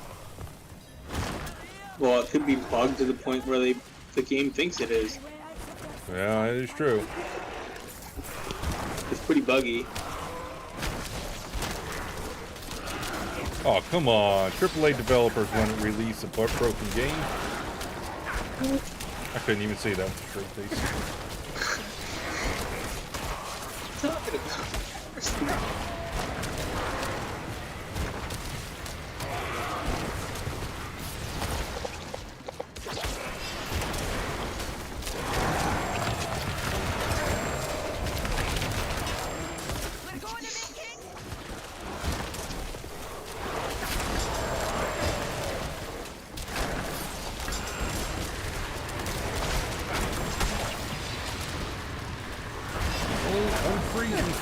Well, it could be bugged to the point where the game thinks it is. Yeah, it is true. It's pretty buggy. Oh, come on. AAA developers wouldn't release a broken game. I couldn't even say that with a straight face.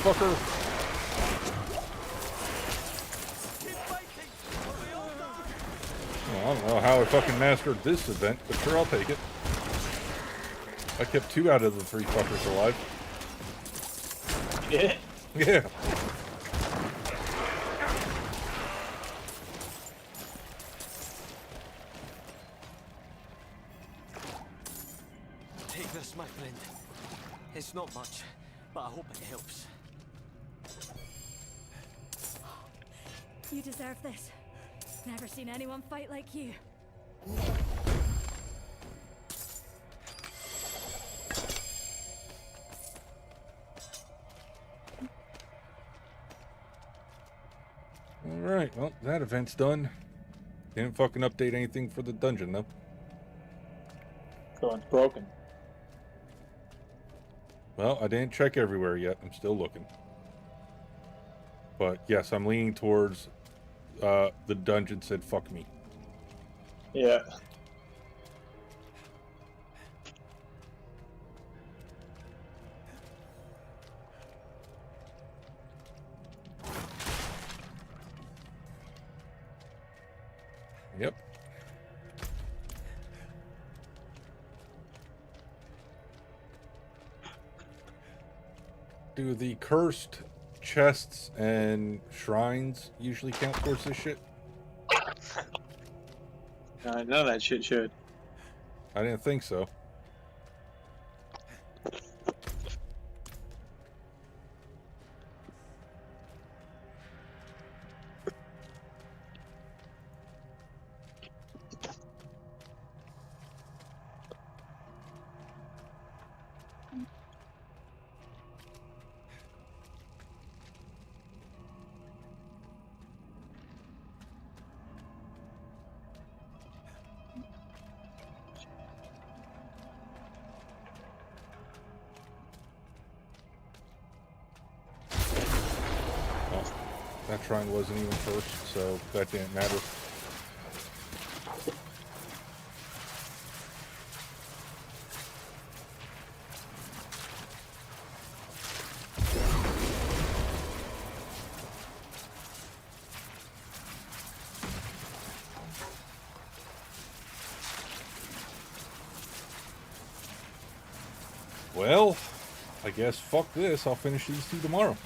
Fucker. Well, I don't know how I fucking mastered this event, but sure, I'll take it. I kept 2 out of the 3 fuckers alive. Yeah. Yeah. Take this, my friend. It's not much, but I hope it helps. You deserve this. Never seen anyone fight like you. Alright, well, that event's done. Didn't fucking update anything for the dungeon, though. So it's broken. Well, I didn't check everywhere yet. I'm still looking. But yes, I'm leaning towards the dungeon said fuck me. Yeah. Yep. Do the cursed chests and shrines usually count towards this shit? None of that shit should. I didn't think so. That shrine wasn't even first, so that didn't matter. Well, I guess fuck this. I'll finish these 2 tomorrow.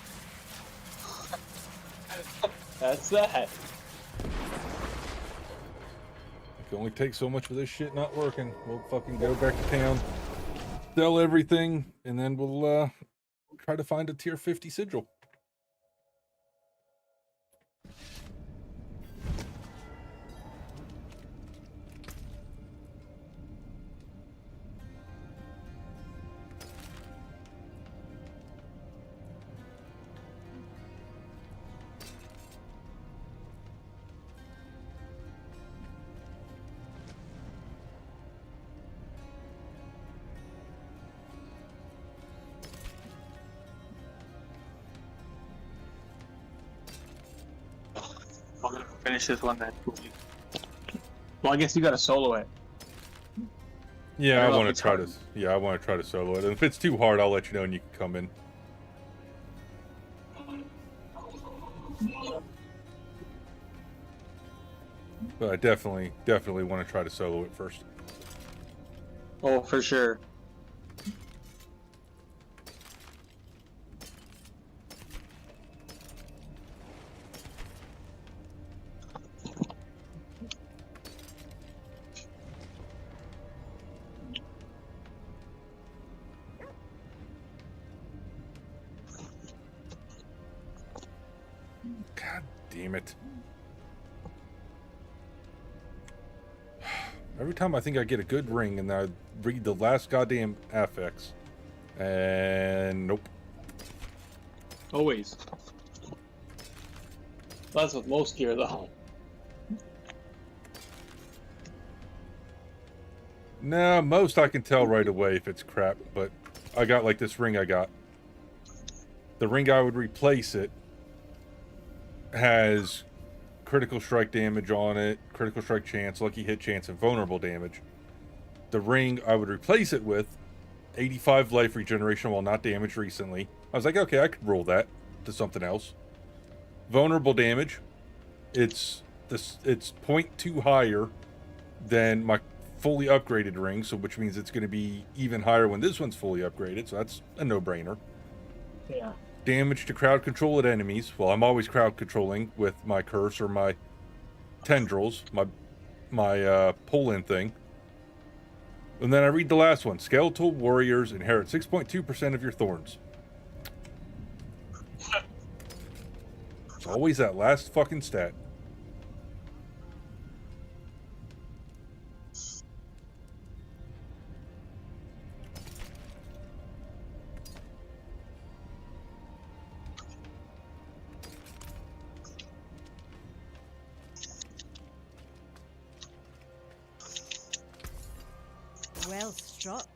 That's that. It can only take so much for this shit not working. We'll fucking go back to town, sell everything, and then we'll try to find a tier 50 sigil. I'm gonna finish this one then. Well, I guess you gotta solo it. Yeah, I know want if to it's try hard. to. Yeah, I want to try to solo it. And if it's too hard, I'll let you know, and you can come in. But I definitely want to try to solo it first. Oh, for sure. God damn it. Every time I think I get a good ring and I read the last goddamn affix. And nope. Always. That's with most gear, though. Nah, most I can tell right away if it's crap, but I got like this ring I got. The ring I would replace it has critical strike damage on it, critical strike chance, lucky hit chance, and vulnerable damage. The ring I would replace it with, 85 life regeneration while not damaged recently. I was like, okay, I could roll that to something else. Vulnerable damage, it's 0.2 higher than my fully upgraded ring, so which means it's going to be even higher when this one's fully upgraded, so that's a no-brainer. Yeah. Damage to crowd control at enemies. Well, I'm always crowd controlling with my curse or my tendrils, my pull-in thing. And then I read the last one. Skeletal warriors inherit 6.2% of your thorns. It's always that last fucking stat. Well struck.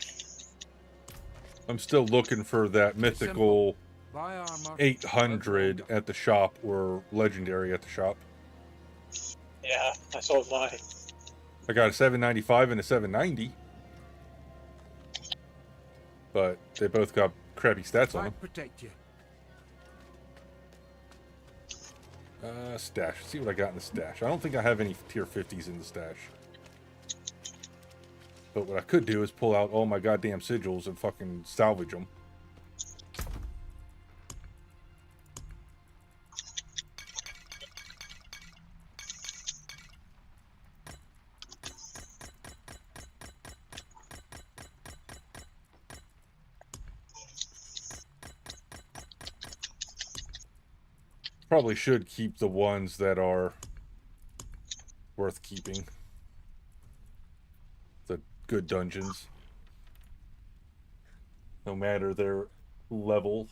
I'm still looking for that mythical Buy armor. 800 at the shop or legendary at the shop. Yeah, I sold mine. I got a 795 and a 790. But they both got crappy stats on them. Protect you. Stash. Let's see what I got in the stash. I don't think I have any tier 50s in the stash. But what I could do is pull out all my goddamn sigils and fucking salvage them. Probably should keep the ones that are worth keeping. The good dungeons. No matter their level.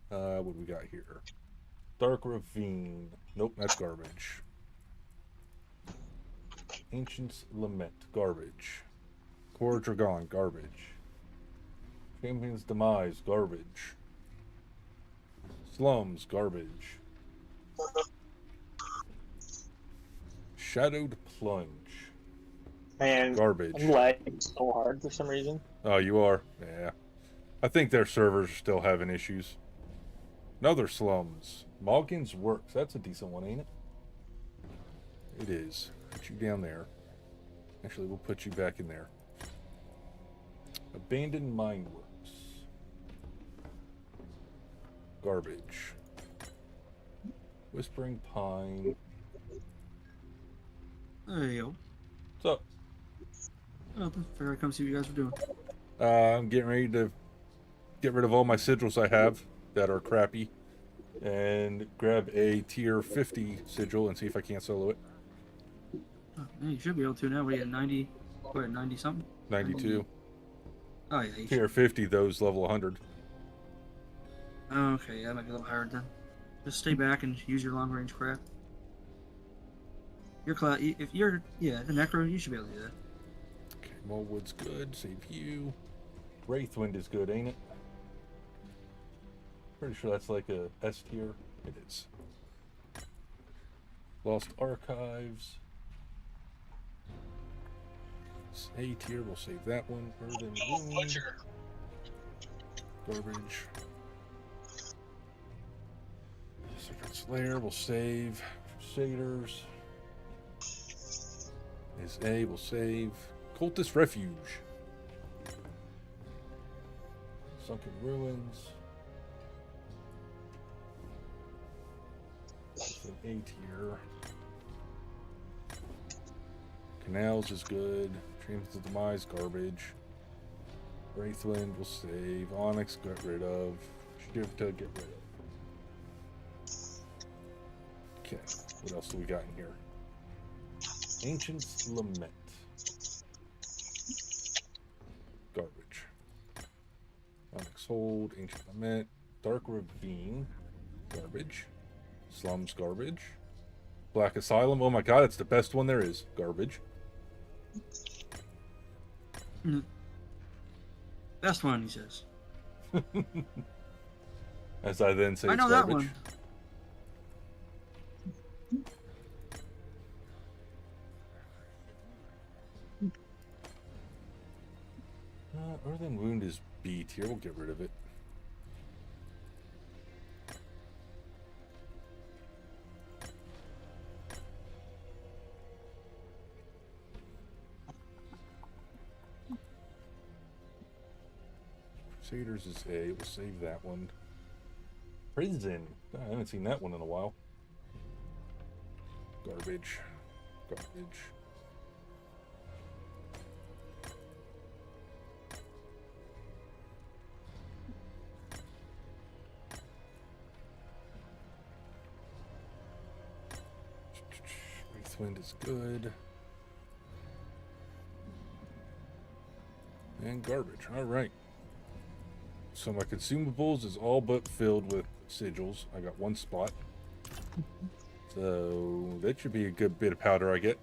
What do we got here? Dark Ravine. Nope, that's garbage. Ancient's Lament. Garbage. Core Dragon. Garbage. Champion's Demise. Garbage. Slums. Garbage. Shadowed Plunge. Man, garbage. I'm lagging so hard for some reason. Oh, you are? Yeah. I think their servers are still having issues. Another Slums. Morgan's Works. That's a decent one, ain't it? It is. Put you down there. Actually, we'll put you back in there. Abandoned Mine Works. Garbage. Whispering Pine. There you go. What's up? Nothing. Figured I'd come see what you guys were doing. I'm getting ready to get rid of all my sigils I have that are crappy and grab a tier 50 sigil and see if I can't solo it. Oh, yeah, you should be able to now. What are you at 90? What, 90 something? 92. Oh, yeah. Tier 50, those level 100. Okay, yeah, that might be a little higher then. Just stay back and use your long range crap. If you're, yeah, the Necro, you should be able to do that. Okay, Mulwood's good. Save you. Wraithwind is good, ain't it? Pretty sure that's like a S tier. It is. Lost Archives. A tier, we'll save that one. Earthen Wound. Garbage. Secret Slayer, we'll save. Crusaders. is A. We'll save. Cultist Refuge. Sunken Ruins. It's an A tier. Canals is good. Dreams of Demise, garbage. Wraithwind will save. Onyx, got rid of. Shivta, get rid of. Okay, what else do we got in here? Ancient's Lament. Garbage. Onyx Hold, Ancient Lament. Dark Ravine, garbage. Slums, garbage. Black Asylum, oh my god, it's the best one there is. Garbage. Best one, he says. As I then say, I it's know garbage. that one. Earthen Wound is B tier. We'll get rid of it. Crusaders is A. We'll save that one. Prison. I haven't seen that one in a while. Garbage. Garbage. Wraithwind is good. And garbage. Alright. So my consumables is all but filled with sigils. I got one spot. So that should be a good bit of powder I get.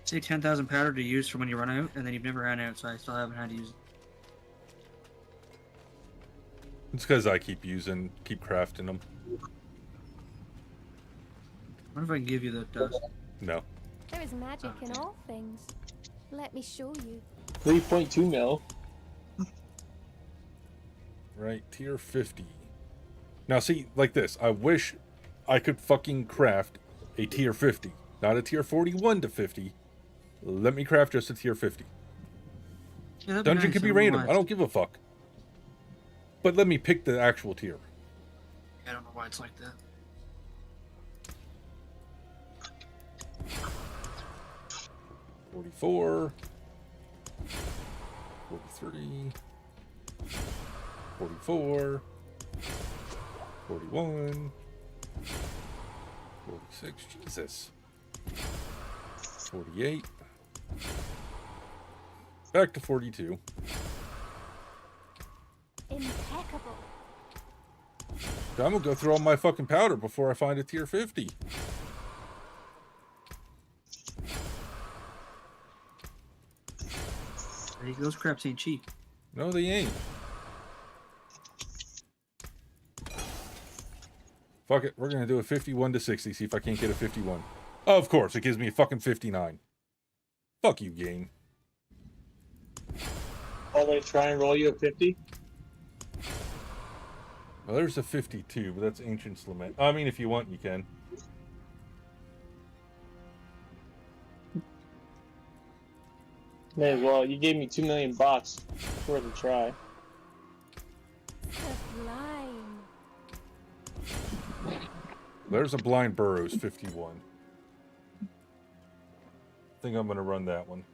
Say 10,000 powder to use for when you run out, and then you've never ran out, so I still haven't had to use it. It's because I keep crafting them. What if I can give you that dust? No. There is magic in all things. Let me show you. 3.2 mil. Right, tier 50. Now see, like this, I wish I could fucking craft a tier 50. Not a tier 41 to 50. Let me craft just a tier 50. Yeah, Dungeon could be random, I don't give a fuck. But let me pick the actual tier. I don't know why it's like that. $44, 43, 44, 41, 46, Jesus, 48, back to 42. Impeccable. I'm gonna go through all my fucking powder before I find a tier 50. Those craps ain't cheap. No, they ain't. Fuck it, we're gonna do a 51 to 60, see if I can't get a 51. Of course, it gives me a fucking 59. Fuck you, game. Oh, they try and roll you a 50? Well, there's a 52, but that's Ancient's Lament. I mean, if you want, you can. May as well. You gave me $2 million bucks. It's worth a try. Sublime. There's a Blind Burrows 51. I think I'm gonna run that one.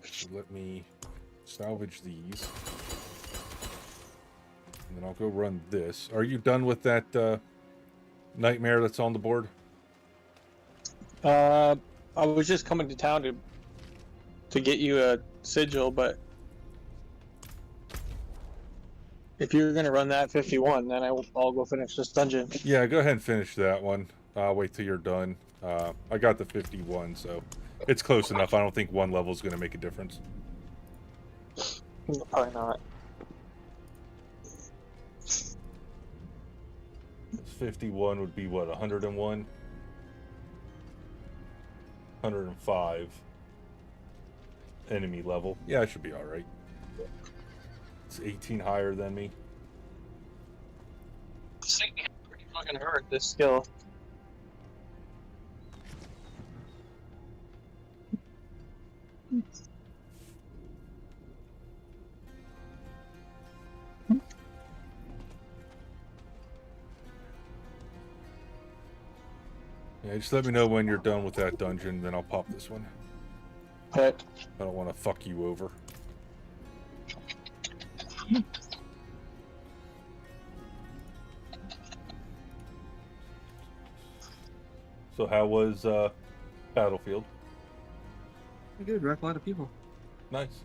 So let me salvage these. And then I'll go run this. Are you done with that nightmare that's on the board? I was just coming to town to get you a sigil, but if you're gonna run that 51, then I'll go finish this dungeon. Yeah, go ahead and finish that one. I'll wait till you're done. I got the 51, so it's close enough. I don't think one level is going to make a difference. Probably not. 51 would be what, 101? 105 enemy level. Yeah, I should be alright. It's 18 higher than me. This thing pretty fucking hard, this skill. Yeah, just let me know when you're done with that dungeon, then I'll pop this one. Okay. I don't want to fuck you over. So how was Battlefield? Good, wrecked a lot of people. Nice.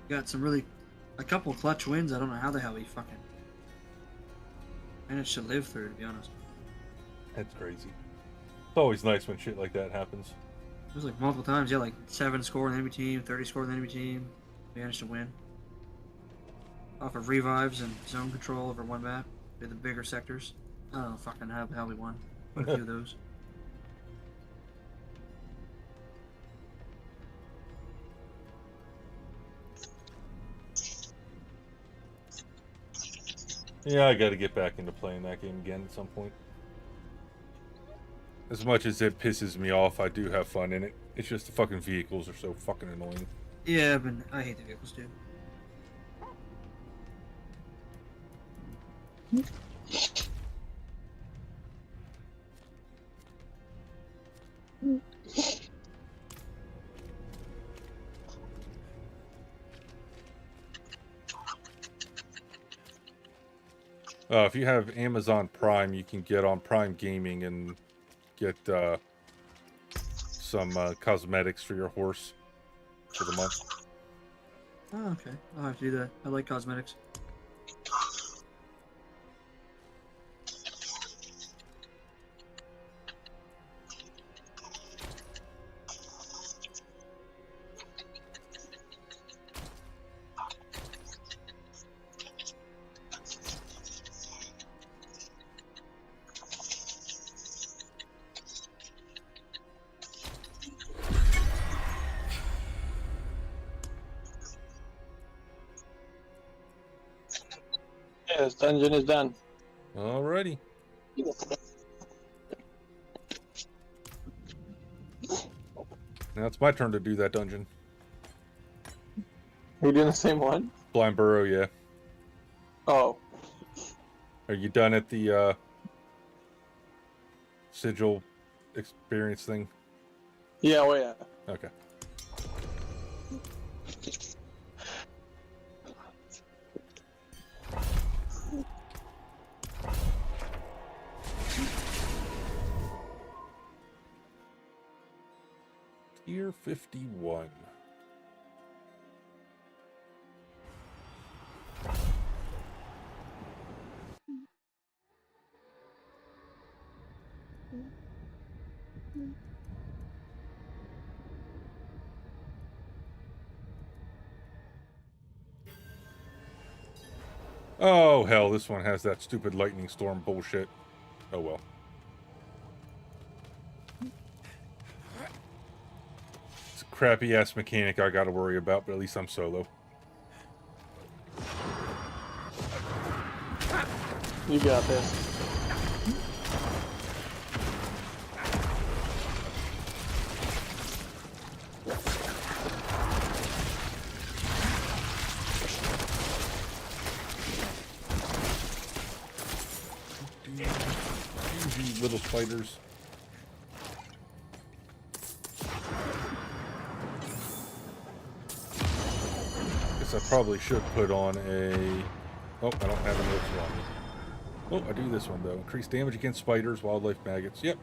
Got a couple clutch wins. I don't know how the hell he fucking managed to live through, to be honest. That's crazy. It's always nice when shit like that happens. It was like multiple times, yeah, like 7 score in the enemy team, 30 score in the enemy team. Managed to win. Off of revives and zone control over one map. Did the bigger sectors. I don't know fucking how the hell we won. Quite a few of those. Yeah, I gotta get back into playing that game again at some point. As much as it pisses me off, I do have fun in it. It's just the fucking vehicles are so fucking annoying. Yeah, but I hate the vehicles too. If you have Amazon Prime, you can get on Prime Gaming and get some cosmetics for your horse for the month. Oh, okay. I'll have to do that. I like cosmetics. Yeah, this dungeon is done. Alrighty. Now it's my turn to do that dungeon. Are you doing the same one? Blind Burrow, yeah. Oh. Are you done at the sigil experience thing? Yeah, oh yeah. Okay. Tier 51. Oh, hell, this one has that stupid lightning storm bullshit. Oh, well. It's a crappy-ass mechanic I gotta worry about, but at least I'm solo. You got this. You little spiders. Guess I probably should put on a... Oh, I don't have an elixir on me. Oh, I do this one, though. Increase damage against spiders, wildlife, maggots. Yep.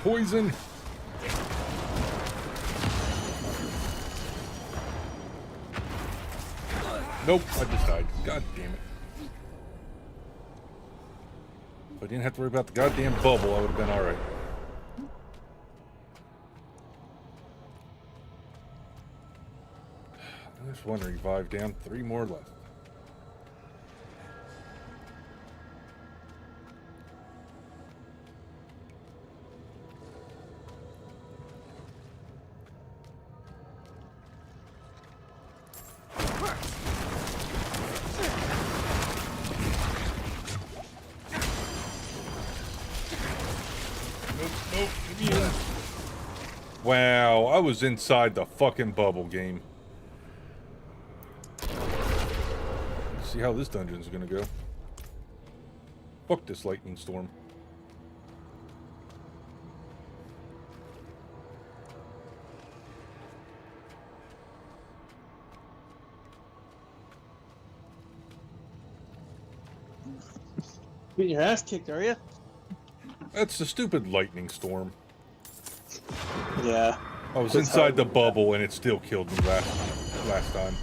poison. Nope, I just died. God damn it. If I didn't have to worry about the goddamn bubble, I would have been alright. There's one revive down, 3 more left. Wow, I was inside the fucking bubble game. Let's see how this dungeon's gonna go. Fuck this lightning storm. Getting your ass kicked, are you? That's the stupid lightning storm. Yeah. I was inside the bubble and it still killed me last time.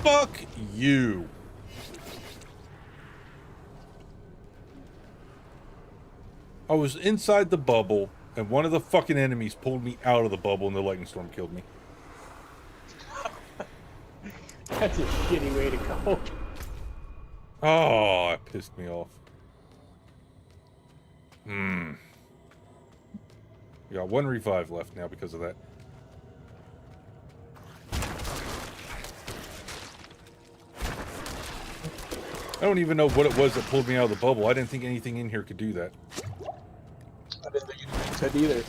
Fuck you. I was inside the bubble, and one of the fucking enemies pulled me out of the bubble, and the lightning storm killed me. That's a shitty way to go. Oh, it pissed me off. We got 1 revive left now because of that. I don't even know what it was that pulled me out of the bubble. I didn't think anything in here could do that. I didn't think anything could either.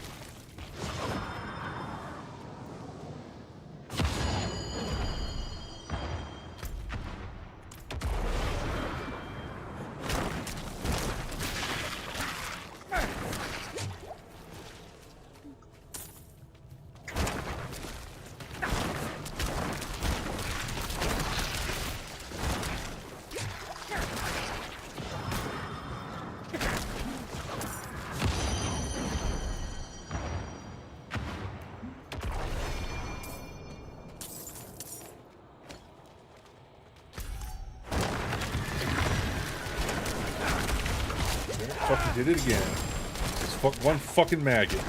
Fucking did it again. It's one fucking maggot.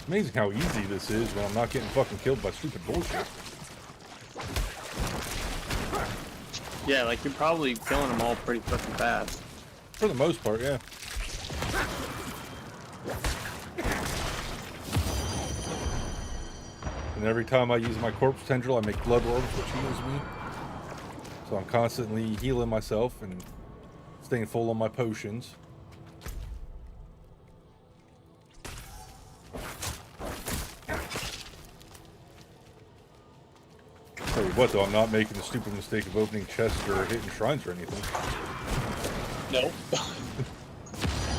Amazing how easy this is when I'm not getting fucking killed by stupid bullshit. Yeah, like you're probably killing them all pretty fucking fast. For the most part, yeah. And every time I use my corpse tendril, I make blood orbs, which heals me. So I'm constantly healing myself and staying full on my potions. Tell you what, though, I'm not making the stupid mistake of opening chests or hitting shrines or anything. No.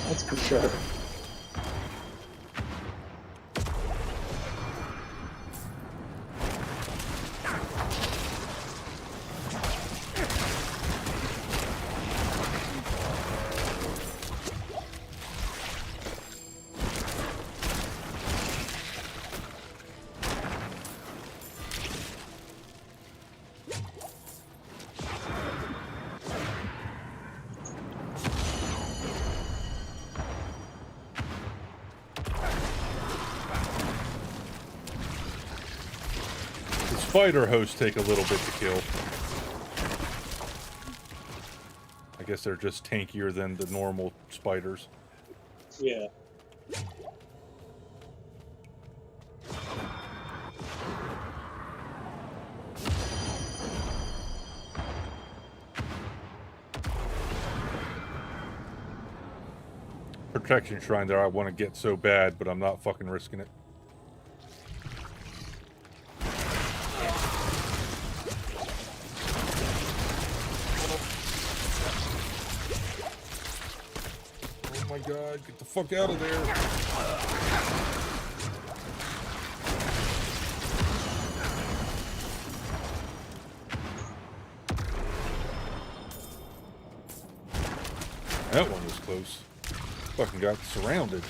That's for sure. Spider hosts take a little bit to kill. I guess they're just tankier than the normal spiders. Yeah. Protection shrine there I want to get so bad, but I'm not fucking risking it. Oh my god, get the fuck out of there. That one was close. Fucking got surrounded.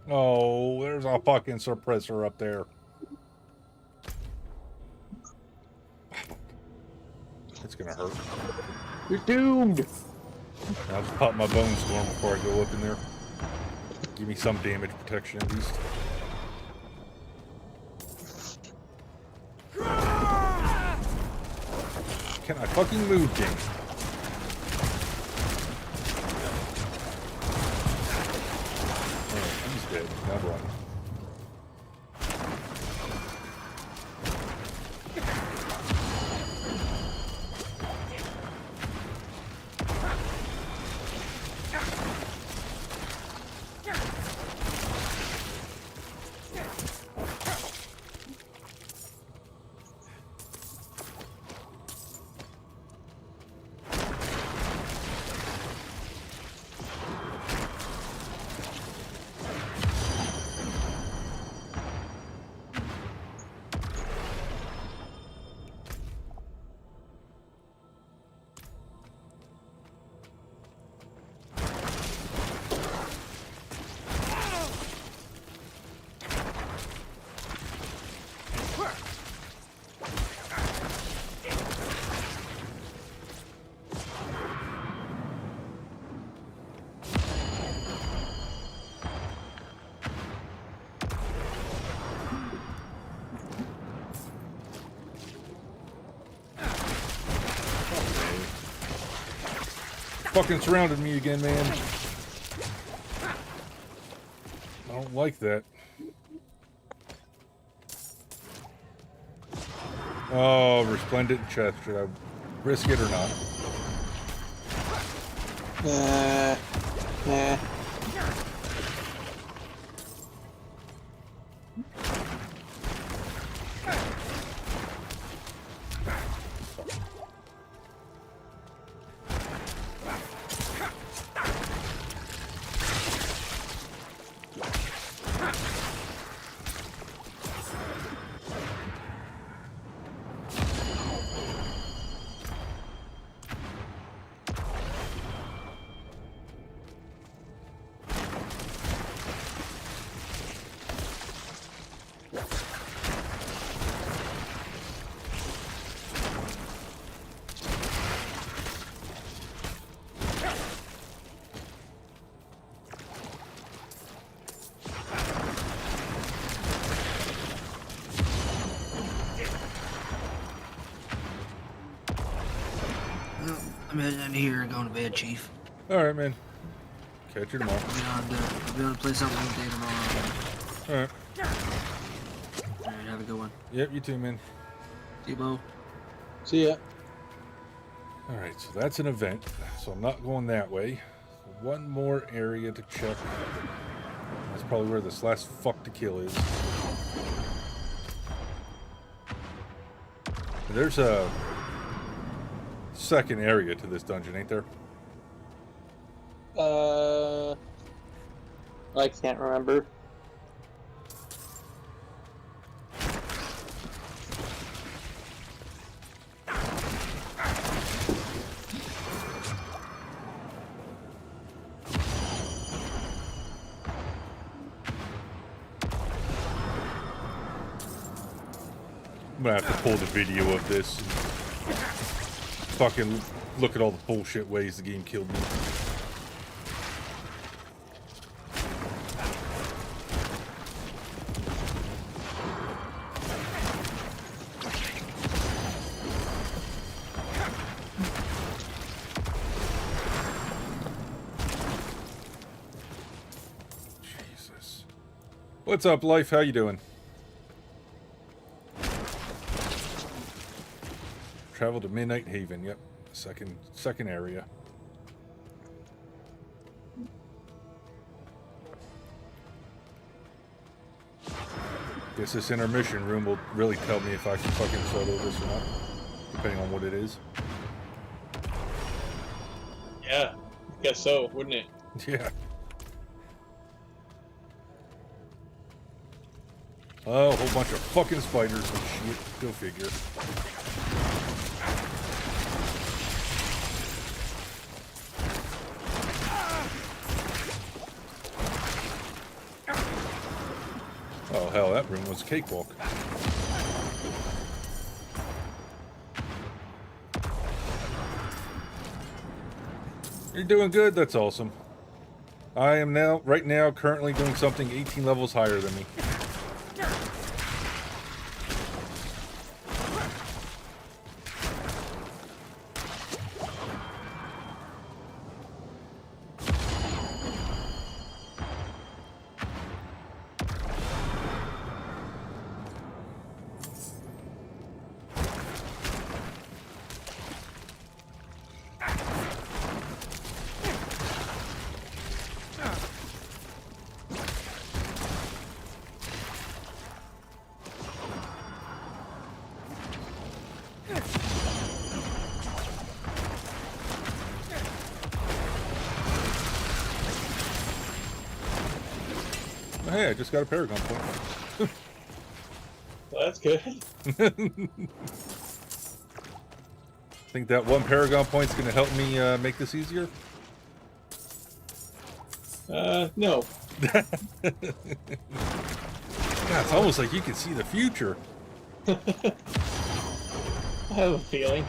Oh, there's a fucking suppressor up there. It's gonna hurt. You're doomed! I'll just pop my bone storm before I go up in there. Give me some damage protection at least. Can I fucking move, game? Oh, he's dead. Now run. fucking surrounded me again, man. I don't like that. Oh, resplendent chest. Should I risk it or not? Nah. I'm heading out of here and going to bed, Chief. Alright, man. Catch you tomorrow. I'll be on to play something all day tomorrow. Alright. Alright, have a good one. Yep, you too, man. See you, Bo. See ya. Alright, so that's an event. So I'm not going that way. One more area to check. That's probably where this last fuck to kill is. There's a second area to this dungeon, ain't there? I can't remember. I'm gonna have to pull the video of this and fucking look at all the bullshit ways the game killed me. Jesus. What's up, Life? How you doing? Travel to Midnight Haven. Yep, second area. Guess this intermission room will really tell me if I can fucking solo this or not, depending on what it is. Yeah, I guess so, wouldn't it? Yeah. Oh, a whole bunch of fucking spiders and shit. Go figure. Oh hell, that room was a cakewalk. You're doing good, that's awesome. I am right now currently doing something 18 levels higher than me. Hey, I just got a Paragon point. Well, that's good. Think that one Paragon point's gonna help me make this easier? No. God, it's almost like you can see the future. I have a feeling.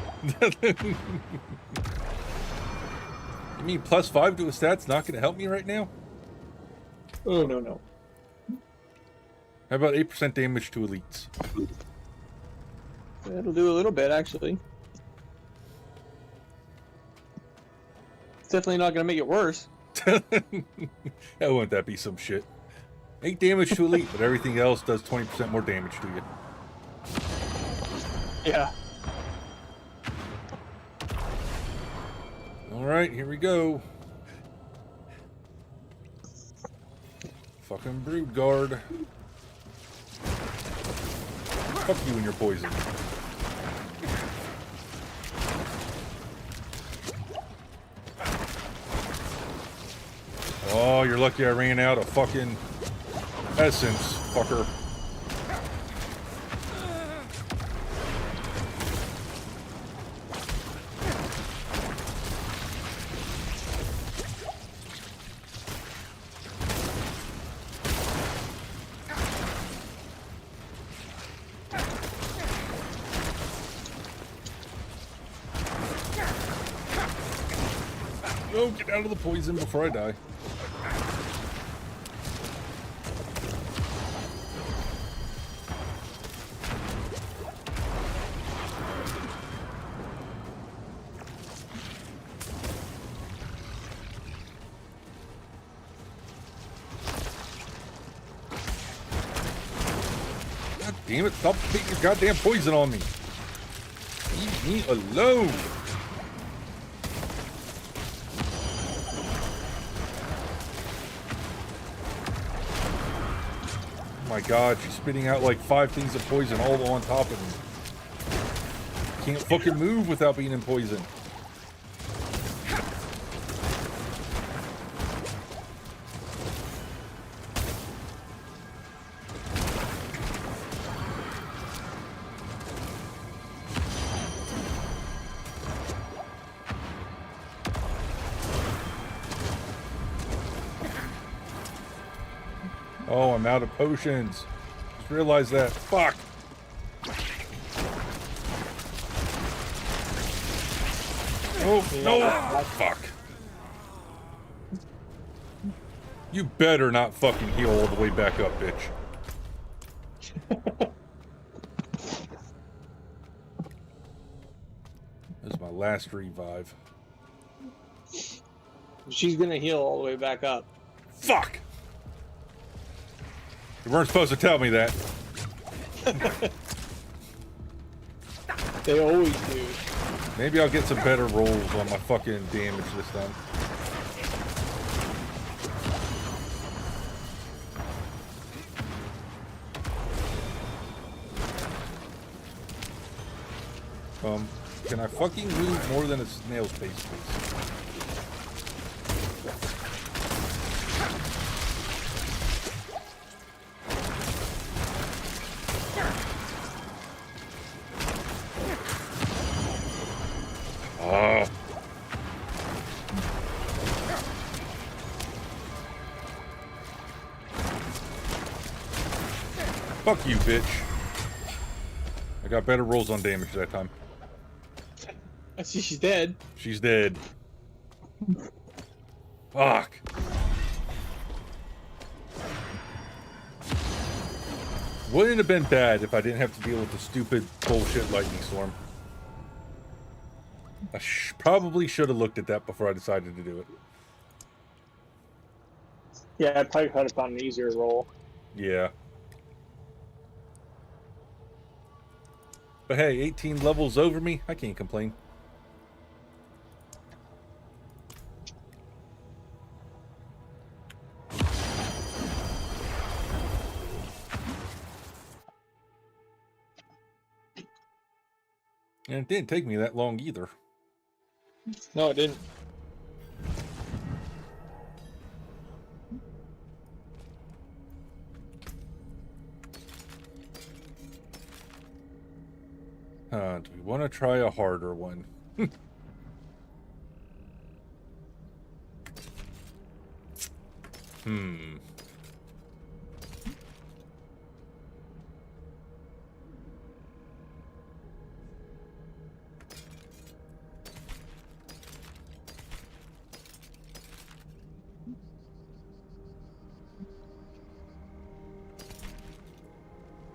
You mean +5 to a stat's not gonna help me right now? Oh, no. How about 8% damage to elites? That'll do a little bit, actually. definitely not gonna make it worse. Wouldn't that be some shit? 8 damage to elite, but everything else does 20% more damage to you. Yeah. Alright, here we go. Fucking Brood Guard. Fuck you and your poison. Oh, you're lucky I ran out of fucking essence, fucker. No, get out of the poison before I die. God damn it, stop putting your goddamn poison on me. Leave me alone. Oh my god, she's spitting out like 5 things of poison all on top of me. Can't fucking move without being in poison. Oh, I'm out of potions. Just realized that. Fuck. Oh, no. Fuck. You better not fucking heal all the way back up, bitch. This is my last revive. She's gonna heal all the way back up. Fuck! You weren't supposed to tell me that. They always do. Maybe I'll get some better rolls on my fucking damage this time. Can I fucking move more than a snail's pace, please? Fuck you, bitch. I got better rolls on damage that time. I see she's dead. She's dead. Fuck. Wouldn't have been bad if I didn't have to deal with the stupid bullshit lightning storm. I probably should have looked at that before I decided to do it. Yeah, I probably could have found an easier roll. Yeah. But hey, 18 levels over me, I can't complain. And it didn't take me that long either. No, it didn't. Do we want to try a harder one?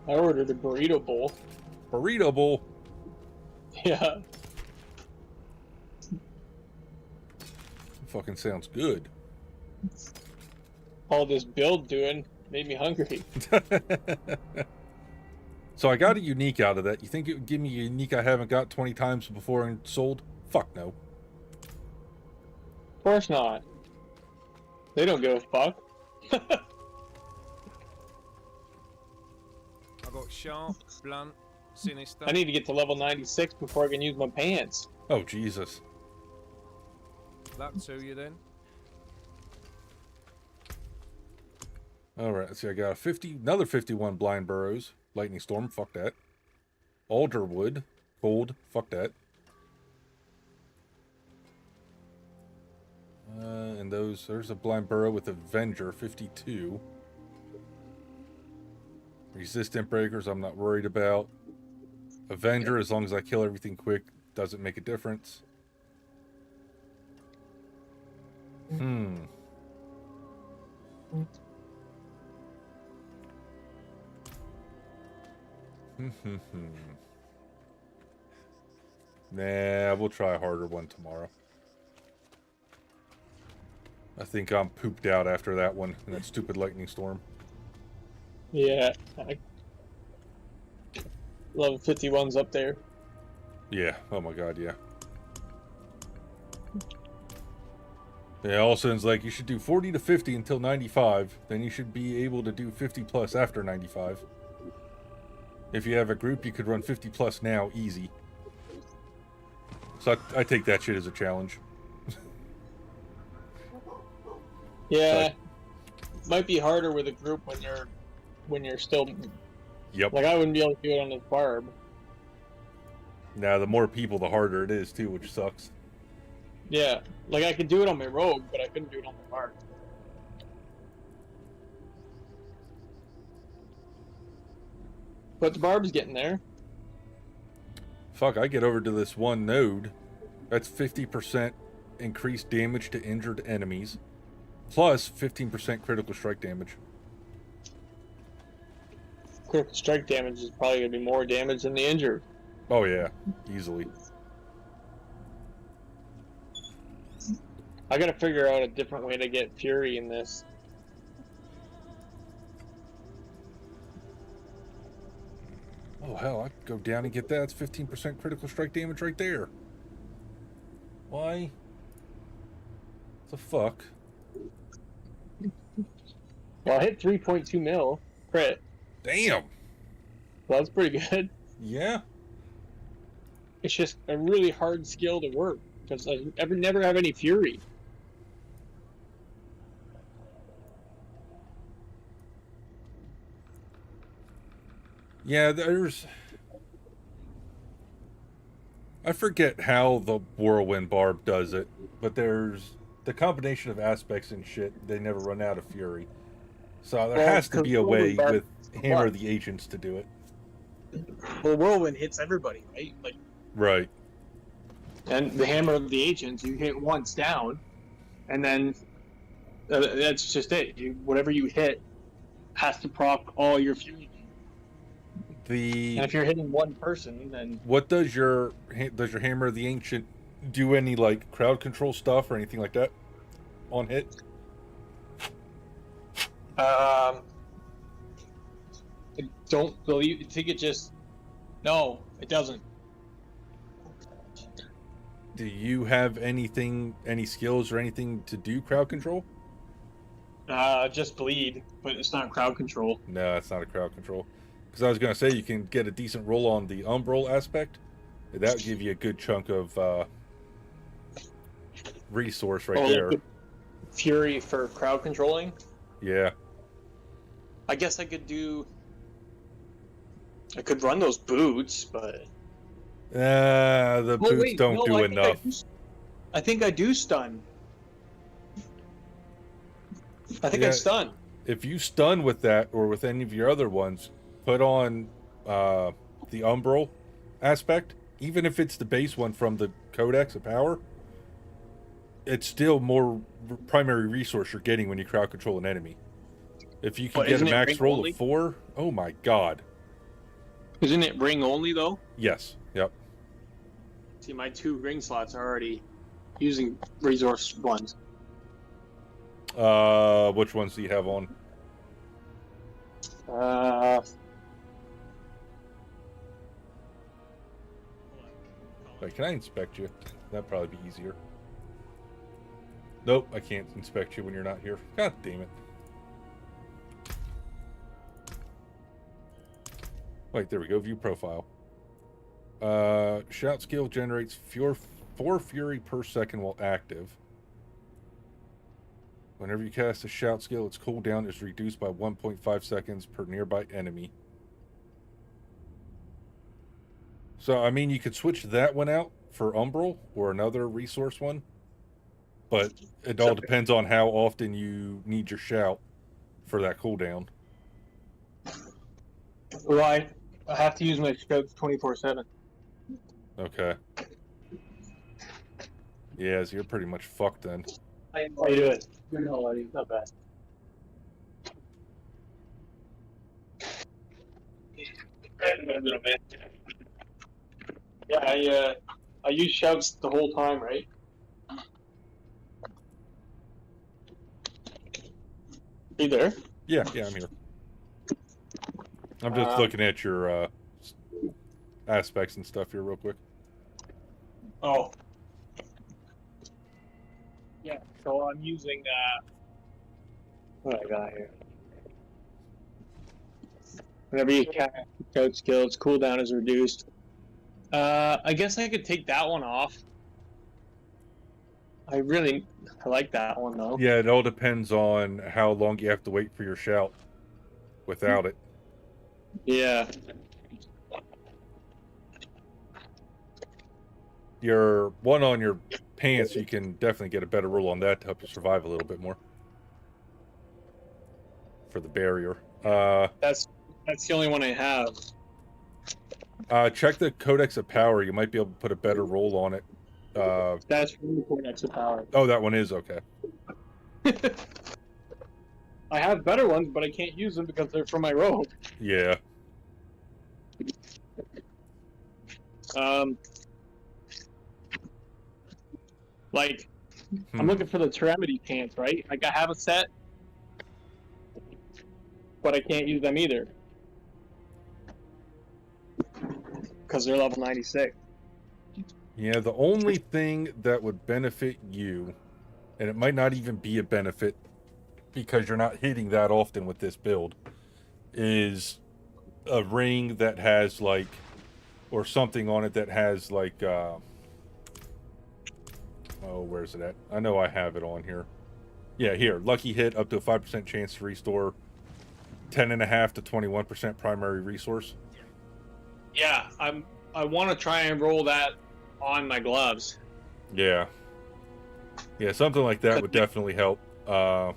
I ordered a burrito bowl. Burrito bowl? Yeah. Fucking sounds good. All this build doing made me hungry. So I got a unique out of that. You think it would give me a unique I haven't got 20 times before and sold? Fuck no. Of course not. They don't give a fuck. I got sharp, blunt, sinister. I need to get to level 96 before I can use my pants. Oh, Jesus. That to you then. Alright, let's see. I got another 51 blind burrows. Lightning storm, fuck that. Alderwood, cold, fuck that. And there's a blind burrow with Avenger, 52. Resistant breakers, I'm not worried about. Avenger, as long as I kill everything quick, doesn't make a difference. Nah, we'll try a harder one tomorrow. I think I'm pooped out after that one, and that stupid lightning storm. Yeah. Level 51's up there. Yeah, oh my god, yeah. Yeah, all of a sudden it's like you should do 40 to 50 until 95, then you should be able to do 50 plus after 95. If you have a group, you could run 50 plus now, easy. So I take that shit as a challenge. Yeah, might be harder with a group when you're still. Yep. Like I wouldn't be able to do it on this barb. Now the more people, the harder it is too, which sucks. Yeah, like I could do it on my rogue, but I couldn't do it on the barb. But the barb's getting there. Fuck, I get over to this one node. That's 50% increased damage to injured enemies, plus 15% critical strike damage. Critical strike damage is probably going to be more damage than the injured. Oh yeah, easily. I got to figure out a different way to get Fury in this. Oh hell, I could go down and get that. It's 15% critical strike damage right there. Why? The fuck? Well, I hit 3.2 mil crit. Damn. Well, that's pretty good. Yeah. It's just a really hard skill to work because I never have any Fury. Yeah, I forget how the Whirlwind Barb does it, but there's the combination of aspects and shit, they never run out of Fury. So there has to be a way with Hammer of the Ancients to do it. Well, Whirlwind hits everybody, right? Like, right. And the Hammer of the Ancients, you hit once down, and then that's just it. Whatever you hit has to proc all your Fury. And if you're hitting one person, then what does your Hammer of the Ancient do? Any like crowd control stuff or anything like that on hit? I don't believe. I think it just no, it doesn't. Do you have any skills or anything to do crowd control? Just bleed, but it's not crowd control. No, it's not a crowd control. Because I was going to say you can get a decent roll on the Umbral aspect. That would give you a good chunk of resource right there. Like Fury for crowd controlling? Yeah. I guess I could run those boots, but... the boots don't do enough. I think I do stun. I think I stun. If you stun with that, or with any of your other ones, put on the Umbral aspect, even if it's the base one from the Codex of Power, it's still more primary resource you're getting when you crowd control an enemy. If you can get a max roll of 4, oh my god. Isn't it ring only though? Yes, yep. See, my 2 ring slots are already using resource ones. Which ones do you have on? Wait, can I inspect you? That'd probably be easier. Nope, I can't inspect you when you're not here. God damn it. Wait, there we go. View profile. Shout skill generates 4 fury per second while active. Whenever you cast a shout skill, its cooldown is reduced by 1.5 seconds per nearby enemy. So, I mean, you could switch that one out for Umbral or another resource one. But it all depends on how often you need your shout for that cooldown. Well, I have to use my scopes 24/7. Okay. Yeah, so you're pretty much fucked then. How you doing? Good, how are you? Not bad. Yeah, I use shouts the whole time, right? You there? Yeah, I'm here. I'm just looking at your aspects and stuff here real quick. Oh. Yeah, so I'm using what I got here. Whenever you cast code skill, its cooldown is reduced. I guess I could take that one off. I like that one though. Yeah, it all depends on how long you have to wait for your shout without it. Yeah. Your one on your pants, you can definitely get a better roll on that to help you survive a little bit more. For the barrier. That's the only one I have. Check the Codex of Power. You might be able to put a better roll on it. That's from the Codex of Power. Oh, that one is okay. I have better ones, but I can't use them because they're from my robe. Yeah. Like, I'm looking for the Teramity pants, right? Like, I have a set, but I can't use them either. Because they're level 96. Yeah, the only thing that would benefit you, and it might not even be a benefit because you're not hitting that often with this build, is a ring that has like, or something on it that has like, oh, where's it at? I know I have it on here. Yeah, here, lucky hit, up to a 5% chance to restore 10.5 to 21% primary resource. Yeah, I want to try and roll that on my gloves. Yeah. Yeah, something like that would definitely help. But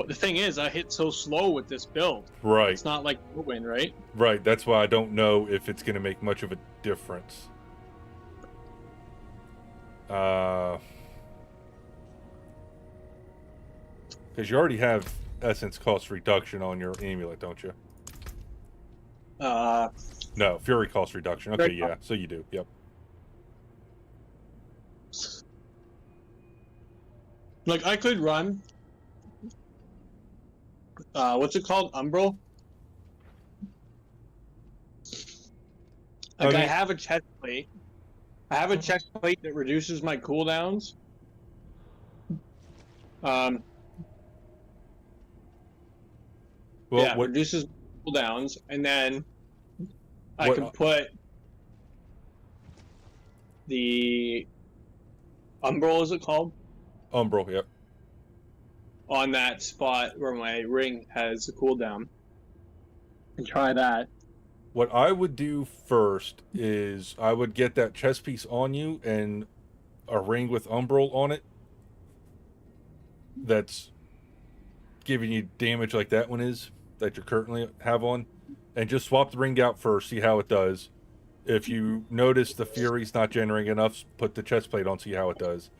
the thing is, I hit so slow with this build. Right. It's not like whirlwind, right? Right, that's why I don't know if it's going to make much of a difference. Because you already have essence cost reduction on your amulet, don't you? No, fury cost reduction. Okay, yeah, so you do. Yep. Like, I could run... what's it called? Umbral? Like, I have a chest plate. I have a chest plate that reduces my cooldowns. Well, yeah, reduces cooldowns, and then I can put the Umbral, is it called? Umbral, yep. On that spot where my ring has a cooldown. And try that. What I would do first is I would get that chest piece on you and a ring with Umbral on it that's giving you damage like that one is, that you currently have on, and just swap the ring out first, see how it does. If you notice the Fury's not generating enough, put the chest plate on, see how it does.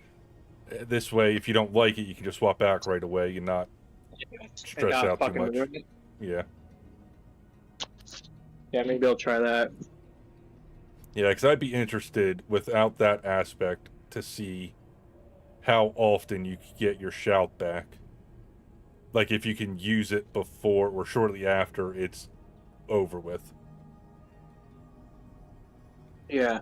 This way, if you don't like it, you can just swap back right away and not stress out too much. Yeah. Yeah, maybe I'll try that. Yeah, because I'd be interested, without that aspect, to see how often you can get your shout back. Like if you can use it before or shortly after it's over with. Yeah.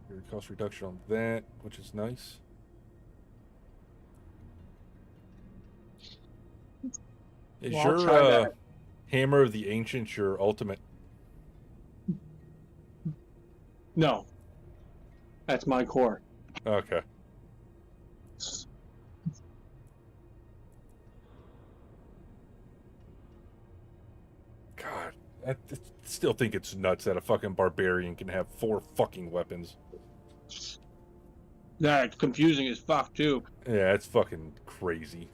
Your cost reduction on that, which is nice. Is Well, I'll your try that. Hammer of the Ancients your ultimate? No. That's my core. Okay. God, I still think it's nuts that a fucking barbarian can have 4 fucking weapons. Yeah, it's confusing as fuck too. Yeah, it's fucking crazy.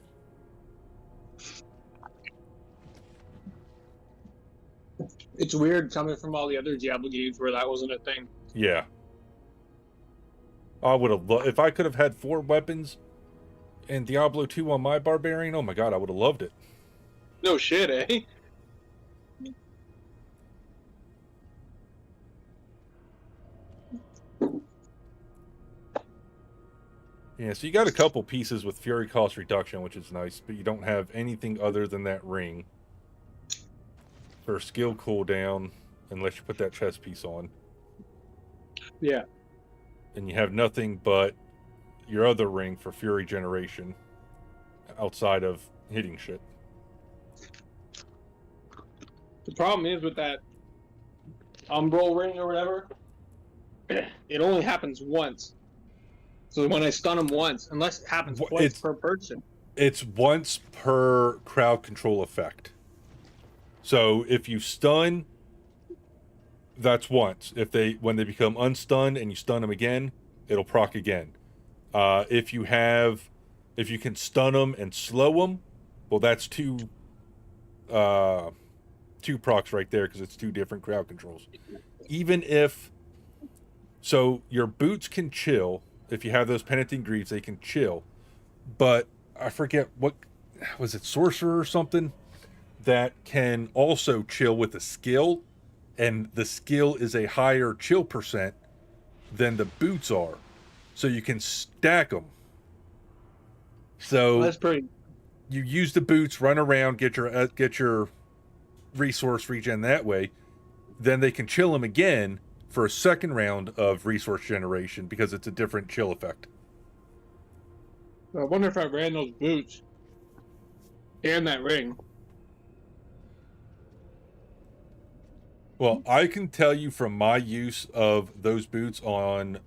It's weird coming from all the other Diablo games where that wasn't a thing. Yeah. I would have if I could have had 4 weapons in Diablo 2 on my barbarian, oh my god, I would have loved it. No shit, eh? Yeah, so you got a couple pieces with Fury cost reduction, which is nice, but you don't have anything other than that ring for skill cooldown unless you put that chest piece on. Yeah. And you have nothing but your other ring for Fury generation outside of hitting shit. The problem is with that Umbral ring or whatever, it only happens once. So when I stun him once, unless it happens twice per person. It's once per crowd control effect. So if you stun, that's once. When they become unstunned and you stun them again, it'll proc again. If you can stun them and slow them, well, that's two procs right there because it's 2 different crowd controls. Even if, so your boots can chill. If you have those penitent greaves, they can chill. But I forget what was it, sorcerer or something that can also chill with a skill, and the skill is a higher chill percent than the boots are, so you can stack them. So that's pretty. You use the boots, run around, get your resource regen that way. Then they can chill them again for a second round of resource generation because it's a different chill effect. I wonder if I ran those boots and that ring. Well, I can tell you from my use of those boots on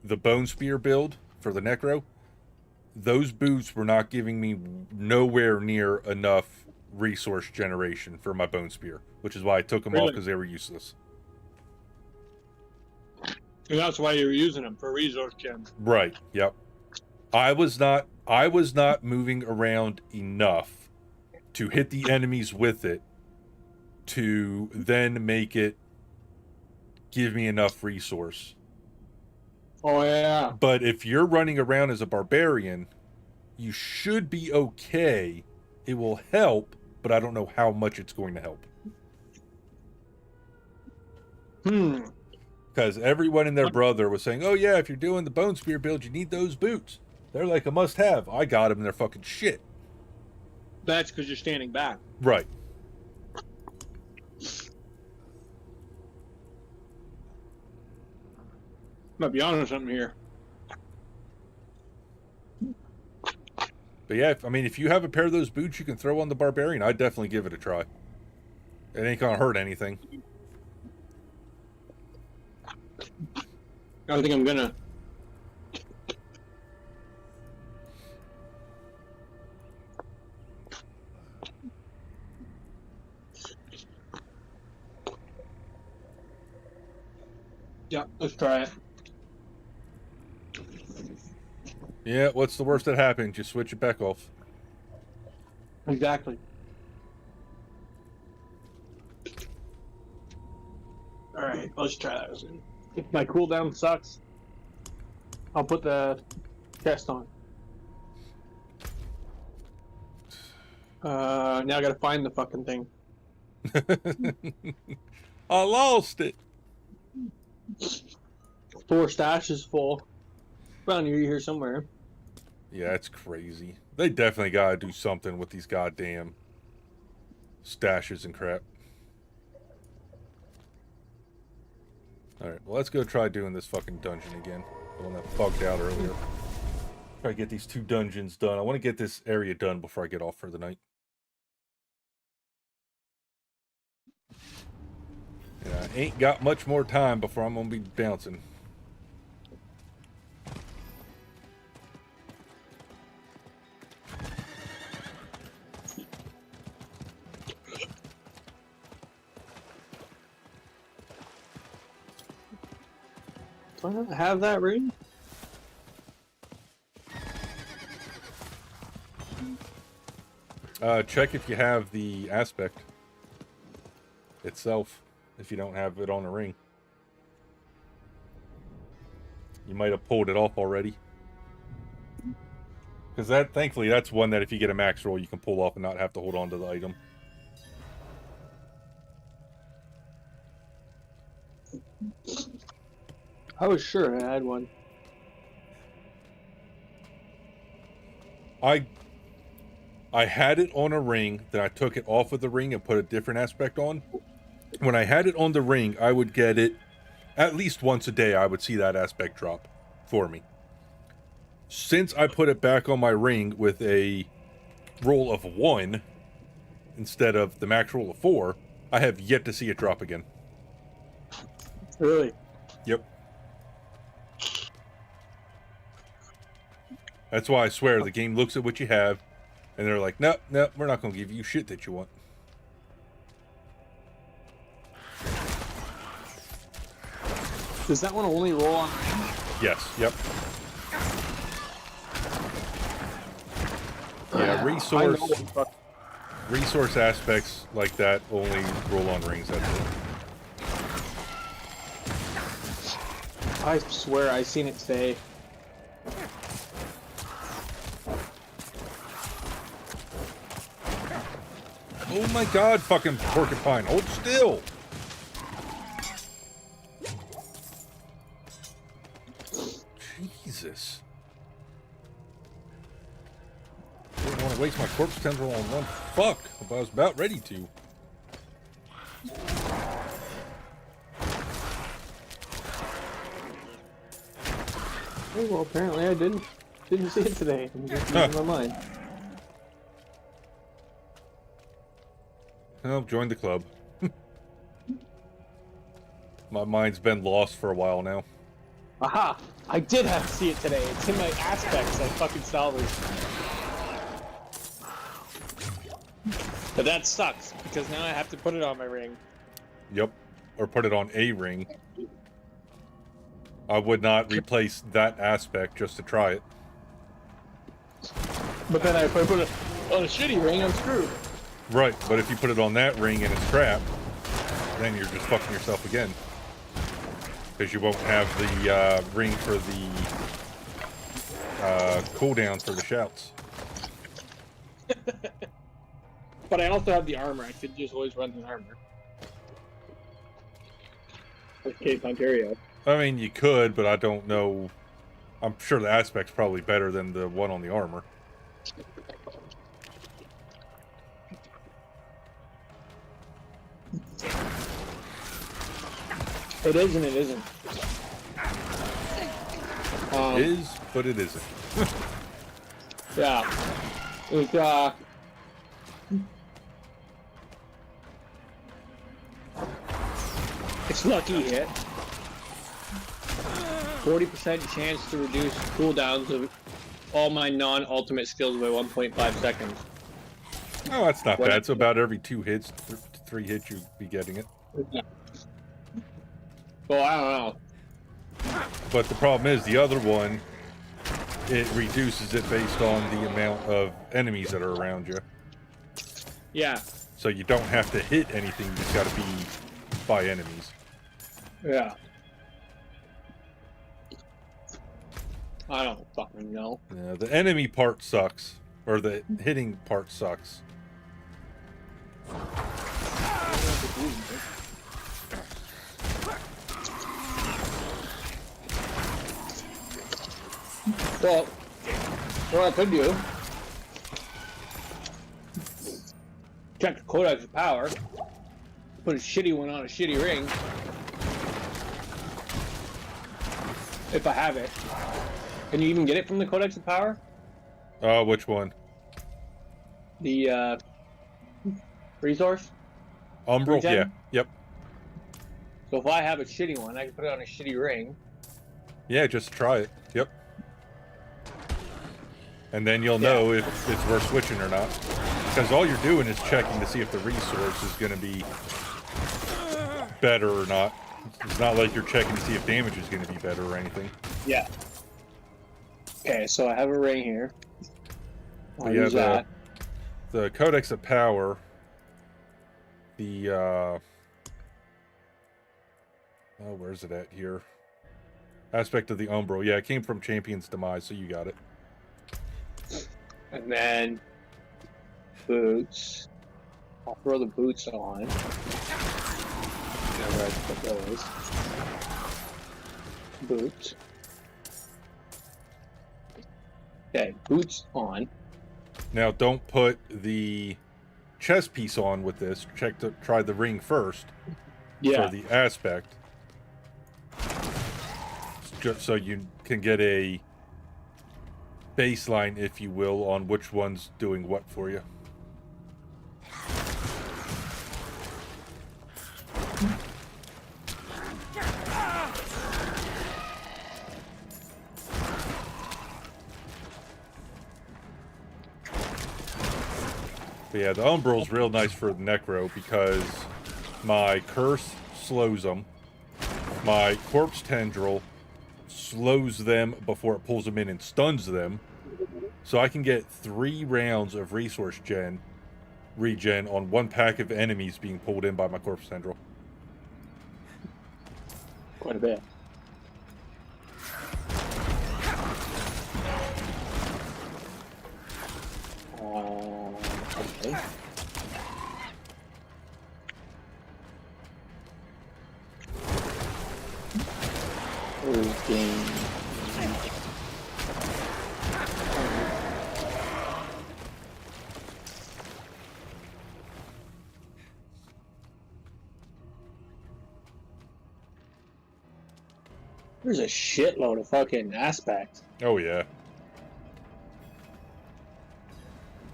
the Bone Spear build for the Necro, those boots were not giving me nowhere near enough resource generation for my Bone Spear, which is why I took them off because they were useless. And that's why you were using them for resource gen. Right. Yep. I was not moving around enough to hit the enemies with it to then make it give me enough resource. Oh yeah. But if you're running around as a barbarian, you should be okay. It will help, but I don't know how much it's going to help. Because everyone and their brother was saying, oh yeah, if you're doing the Bone Spear build, you need those boots. They're like a must-have. I got them and they're fucking shit. That's because you're standing back. Right. Might be onto something here. But yeah, if you have a pair of those boots you can throw on the barbarian, I'd definitely give it a try. It ain't gonna hurt anything. I think I'm gonna. Yeah, let's try it. Yeah, what's the worst that happens? Just switch it back off. Exactly. Alright, let's try that. If my cooldown sucks, I'll put the chest on. Now I gotta find the fucking thing. I lost it. 4 stashes full. Around here somewhere. Yeah, it's crazy. They definitely gotta do something with these goddamn stashes and crap. Alright, well, let's go try doing this fucking dungeon again. The one that bugged out earlier. Try to get these 2 dungeons done. I want to get this area done before I get off for the night. Yeah, I ain't got much more time before I'm gonna be bouncing. Do I not have that ring? Check if you have the aspect itself, if you don't have it on a ring. You might have pulled it off already. Because that, thankfully, that's one that if you get a max roll, you can pull off and not have to hold on to the item. I was sure I had one. I had it on a ring, then I took it off of the ring and put a different aspect on. When I had it on the ring, I would get it at least once a day. I would see that aspect drop for me. Since I put it back on my ring with a roll of 1 instead of the max roll of 4, I have yet to see it drop again. Really? Yep. That's why I swear the game looks at what you have, and they're like, nope, we're not going to give you shit that you want. Does that one only roll on ring? Yes, yep. Yeah, resource aspects like that only roll on rings, that's it. I swear I seen it today. Oh my god, fucking porcupine, hold still! Jesus. I didn't want to waste my corpse tendril on one fuck, but I was about ready to. Oh, well, apparently I didn't see it today. I'm just losing my mind. Well, join the club. My mind's been lost for a while now. Aha! I did have to see it today. It's in my aspects I fucking salvaged. But that sucks, because now I have to put it on my ring. Yep. Or put it on a ring. I would not replace that aspect just to try it. But then if I put it on a shitty ring, I'm screwed. Right, but if you put it on that ring and it's crap, then you're just fucking yourself again. Because you won't have the ring for the cooldown for the shouts. But I also have the armor. I could just always run the armor. With Cape Ontario. I mean, you could, but I don't know. I'm sure the aspect's probably better than the one on the armor. It is and it isn't. It is, but it isn't. Yeah. It's lucky hit. 40% chance to reduce cooldowns of all my non-ultimate skills by 1.5 seconds. Oh, that's not bad. So about every 2 hits, 3 hits, you'd be getting it. Yeah. Well, I don't know. But the problem is, the other one, it reduces it based on the amount of enemies that are around you. Yeah. So you don't have to hit anything, you just gotta be by enemies. Yeah. I don't fucking know. Yeah, the enemy part sucks. Or the hitting part sucks. Well, what I could do, check the Codex of Power, put a shitty one on a shitty ring, if I have it. Can you even get it from the Codex of Power? Which one? The, resource? Umbral? Regen? Yeah. Yep. So if I have a shitty one, I can put it on a shitty ring. Yeah, just try it. Yep. And then you'll know if it's worth switching or not. Because all you're doing is checking to see if the resource is going to be better or not. It's not like you're checking to see if damage is going to be better or anything. Yeah. Okay, so I have a ring here. I'll Yeah, use that. the Codex of Power, the, oh, where's it at here? Aspect of the Umbral. Yeah, it came from Champion's Demise, so you got it. And then boots. I'll throw the boots on. Whenever I put those. Boots. Okay, boots on. Now, don't put the chest piece on with this. Try the ring first. Yeah. For the aspect. Just so you can get a baseline, if you will, on which one's doing what for you. But yeah, the Umbral's real nice for the Necro because my Curse slows them. My Corpse Tendril slows them before it pulls them in and stuns them. So I can get 3 rounds of resource regen on 1 pack of enemies being pulled in by my Corpse Tendril. Quite a bit. Okay. There's a shitload of fucking aspects. Oh, yeah.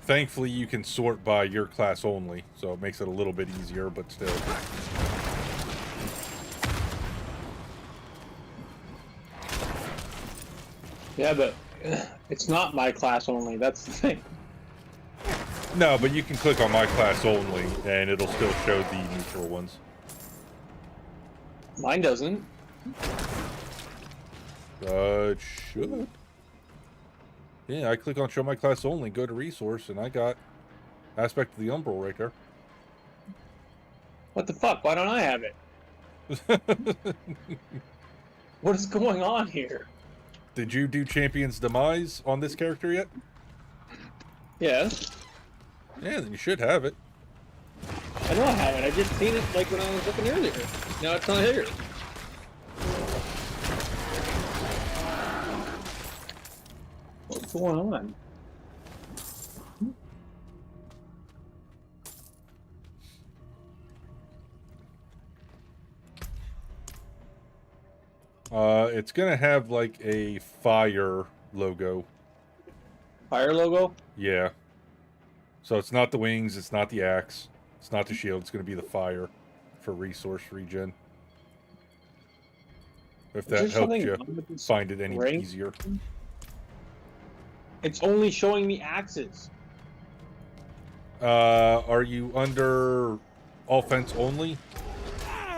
Thankfully, you can sort by your class only, so it makes it a little bit easier, but still. Yeah, but it's not my class only, that's the thing. No, but you can click on my class only, and it'll still show the neutral ones. Mine doesn't. It should. Yeah, I click on show my class only, go to resource, and I got aspect of the Umbral right there. What the fuck? Why don't I have it? What is going on here? Did you do Champion's Demise on this character yet? Yes. Yeah, then you should have it. I know I have it. I just seen it like when I was looking earlier. Now it's not here. What's going on? It's gonna have like a fire logo. Fire logo? Yeah. So it's not the wings, it's not the axe, it's not the shield, it's gonna be the fire for resource regen. If that helps you find it any easier. It's only showing me axes. Are you under offense only?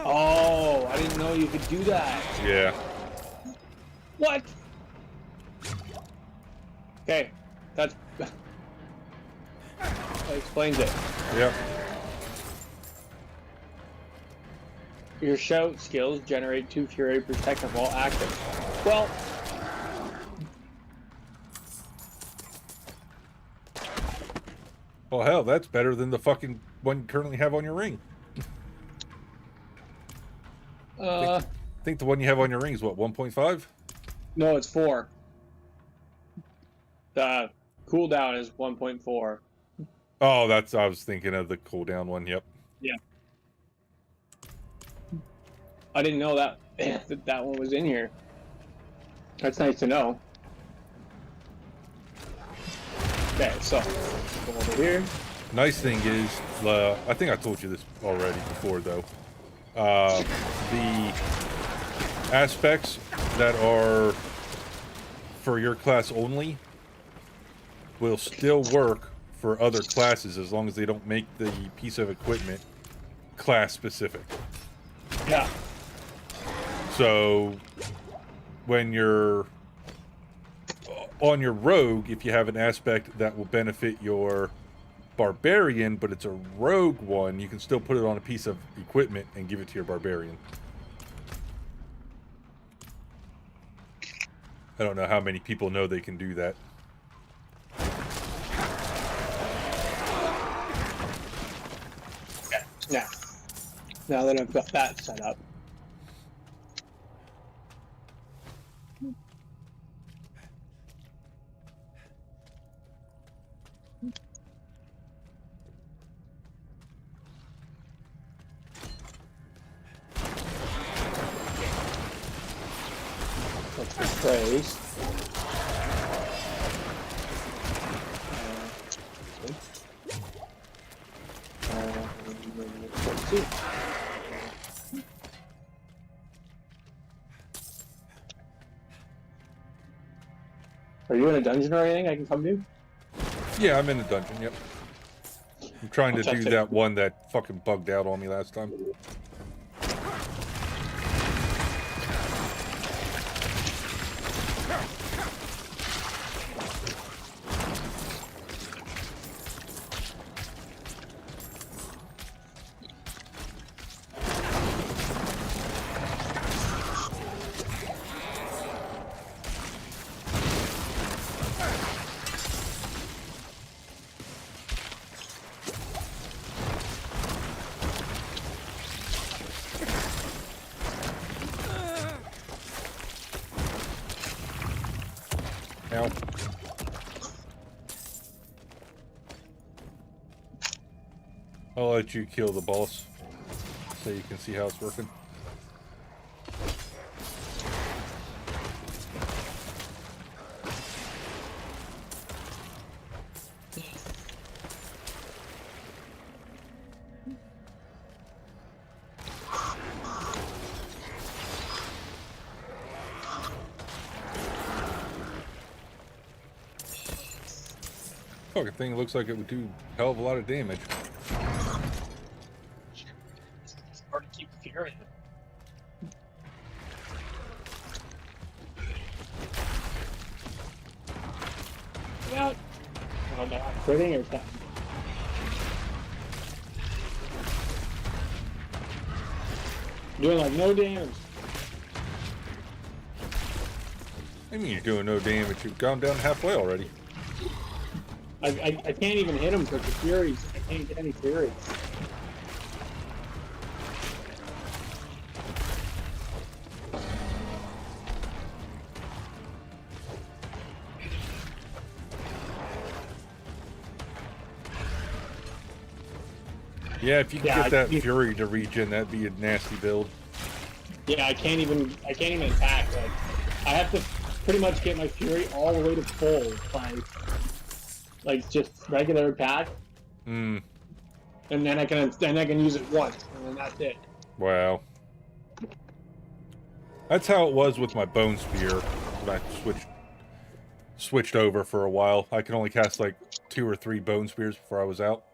Oh, I didn't know you could do that. Yeah. What? Okay, that explains it. Yep. Your shout skills generate 2 Fury Protective while active. Well, well, hell, that's better than the fucking one you currently have on your ring. I think the one you have on your ring is what, 1.5? No, it's 4. The cooldown is 1.4. Oh, I was thinking of the cooldown one. Yep. Yeah. I didn't know that that one was in here. That's nice to know. Okay, so go over here. Nice thing is, I think I told you this already before, though. The aspects that are for your class only will still work for other classes as long as they don't make the piece of equipment class specific. Yeah. So when you're on your rogue, if you have an aspect that will benefit your barbarian, but it's a rogue one, you can still put it on a piece of equipment and give it to your barbarian. I don't know how many people know they can do that. Okay. Now that I've got that set up. Let's replace. Let's see. Are you in a dungeon or anything I can come to? Yeah, I'm in the dungeon, yep. I'm trying to do that one that fucking bugged out on me last time. Ow. I'll let you kill the boss so you can see how it's working. Fucking thing looks like it would do a hell of a lot of damage. It's hard to keep fearing it. Without quitting or something. Doing like no damage. I mean, you're doing no damage. You've gone down halfway already. I can't even hit him because the Furies. I can't get any Furies. Yeah, if you could get that Fury to regen, that'd be a nasty build. Yeah, I can't even attack. Like, I have to pretty much get my Fury all the way to full by like just regular attack. Hmm. And then I can use it once, and then that's it. Wow. That's how it was with my Bone Spear when I switched over for a while. I could only cast like 2 or 3 Bone Spears before I was out.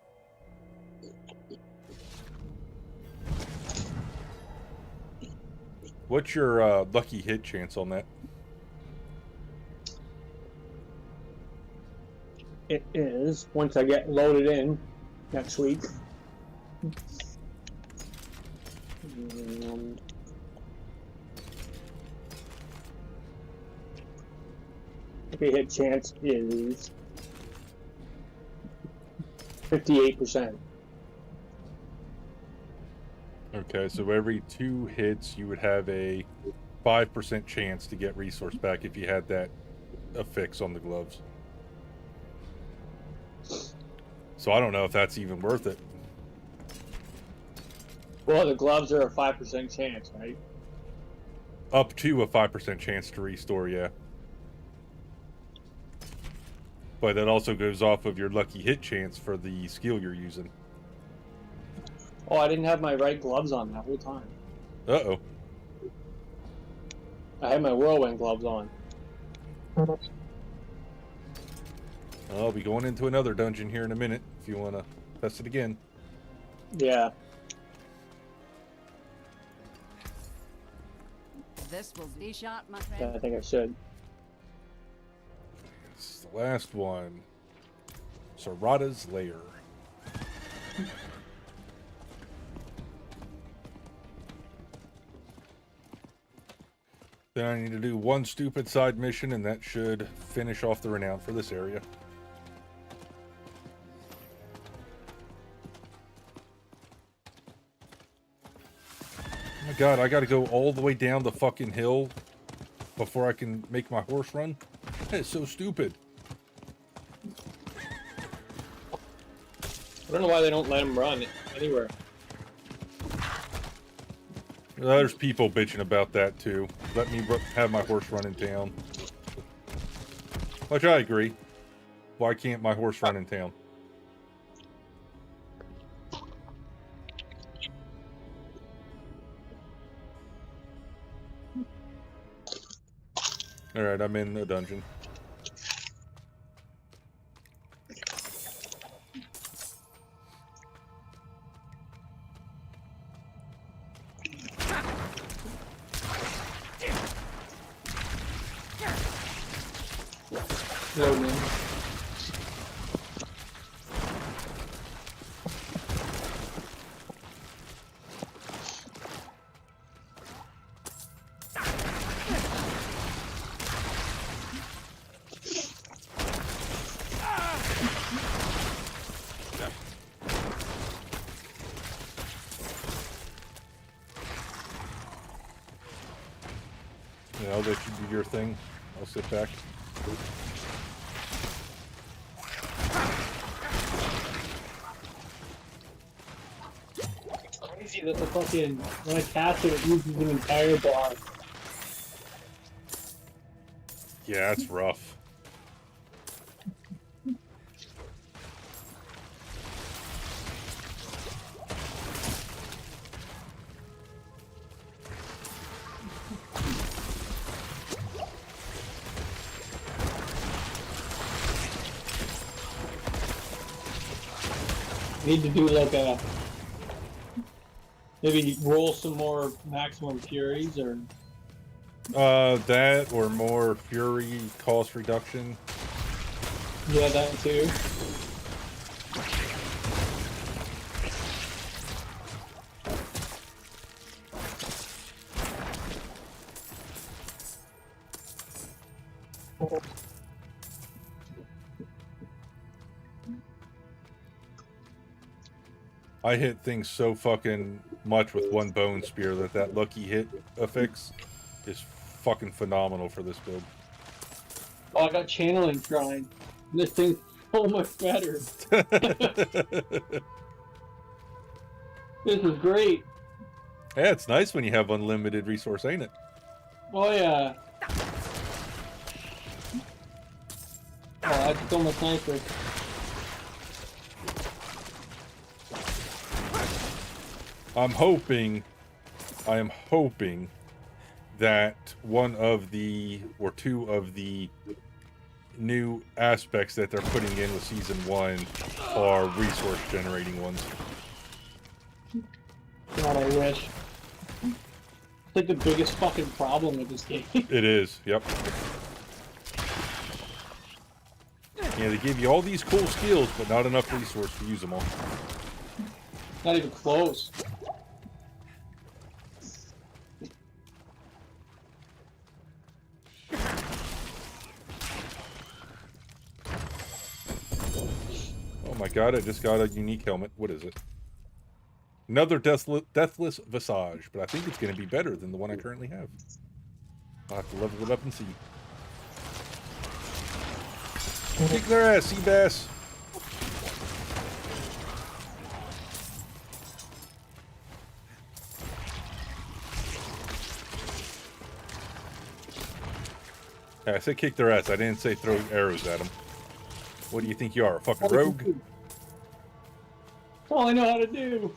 What's your lucky hit chance on that? It is once I get loaded in next week. The hit chance is 58%. Okay, so every 2 hits, you would have a 5% chance to get resource back if you had that affix on the gloves. So I don't know if that's even worth it. Well, the gloves are a 5% chance, right? Up to a 5% chance to restore, yeah. But that also goes off of your lucky hit chance for the skill you're using. Oh, I didn't have my right gloves on that whole time. Uh-oh. I had my whirlwind gloves on. I'll be going into another dungeon here in a minute if you want to test it again. Yeah. This will be shot, my Yeah, friend. I think I should. This is the last one. Sarada's Lair. Then I need to do one stupid side mission, and that should finish off the Renown for this area. Oh my god, I gotta go all the way down the fucking hill before I can make my horse run? That is so stupid. I don't know why they don't let him run anywhere. There's people bitching about that too. Let me have my horse run in town. Which I agree. Why can't my horse run in town? Alright, I'm in the dungeon. No, man. Yeah, I'll let you do your thing. I'll sit back. Crazy that the fucking, when I cast it, it uses an entire bar. Yeah, it's rough. Need to do like a, maybe roll some more maximum furies or. That or more fury cost reduction. Yeah, that too. I hit things so fucking much with one bone spear that lucky hit affix is fucking phenomenal for this build. Oh, I got channeling shrine. This thing's so much better. This is great. Yeah, it's nice when you have unlimited resource, ain't it? Oh yeah. Oh, that's so much nicer. I am hoping that one of the, or two of the new aspects that they're putting in with Season 1 are resource generating ones. God, I wish. It's like the biggest fucking problem with this game. It is, yep. Yeah, they give you all these cool skills, but not enough resource to use them all. Not even close. Oh my god, I just got a unique helmet. What is it? Another Deathless Visage, but I think it's going to be better than the one I currently have. I'll have to level it up and see. Kick their ass, Seabass! I said kick their ass. I didn't say throw arrows at them. What do you think you are, a fucking rogue? That's all I know how to do.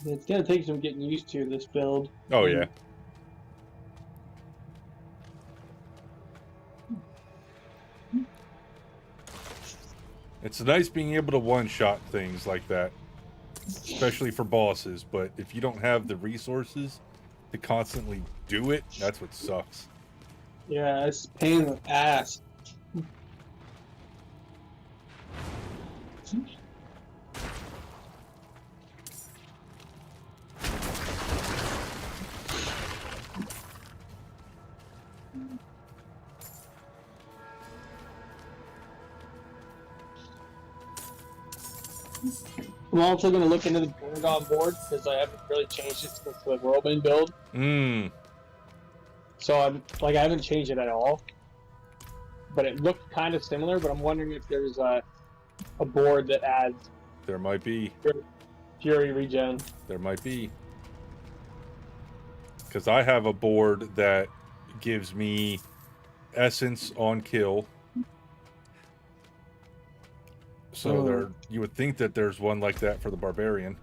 It's gonna take some getting used to this build. Oh yeah. It's nice being able to one-shot things like that, especially for bosses, but if you don't have the resources to constantly do it, that's what sucks. Yeah, it's a pain in the ass. I'm also going to look into the Renown board because I haven't really changed it since the Roman build. So I haven't changed it at all. But it looked kind of similar, but I'm wondering if there's a board that adds... There might be. Fury regen. There might be. Because I have a board that gives me essence on kill. So there, you would think that there's one like that for the barbarian.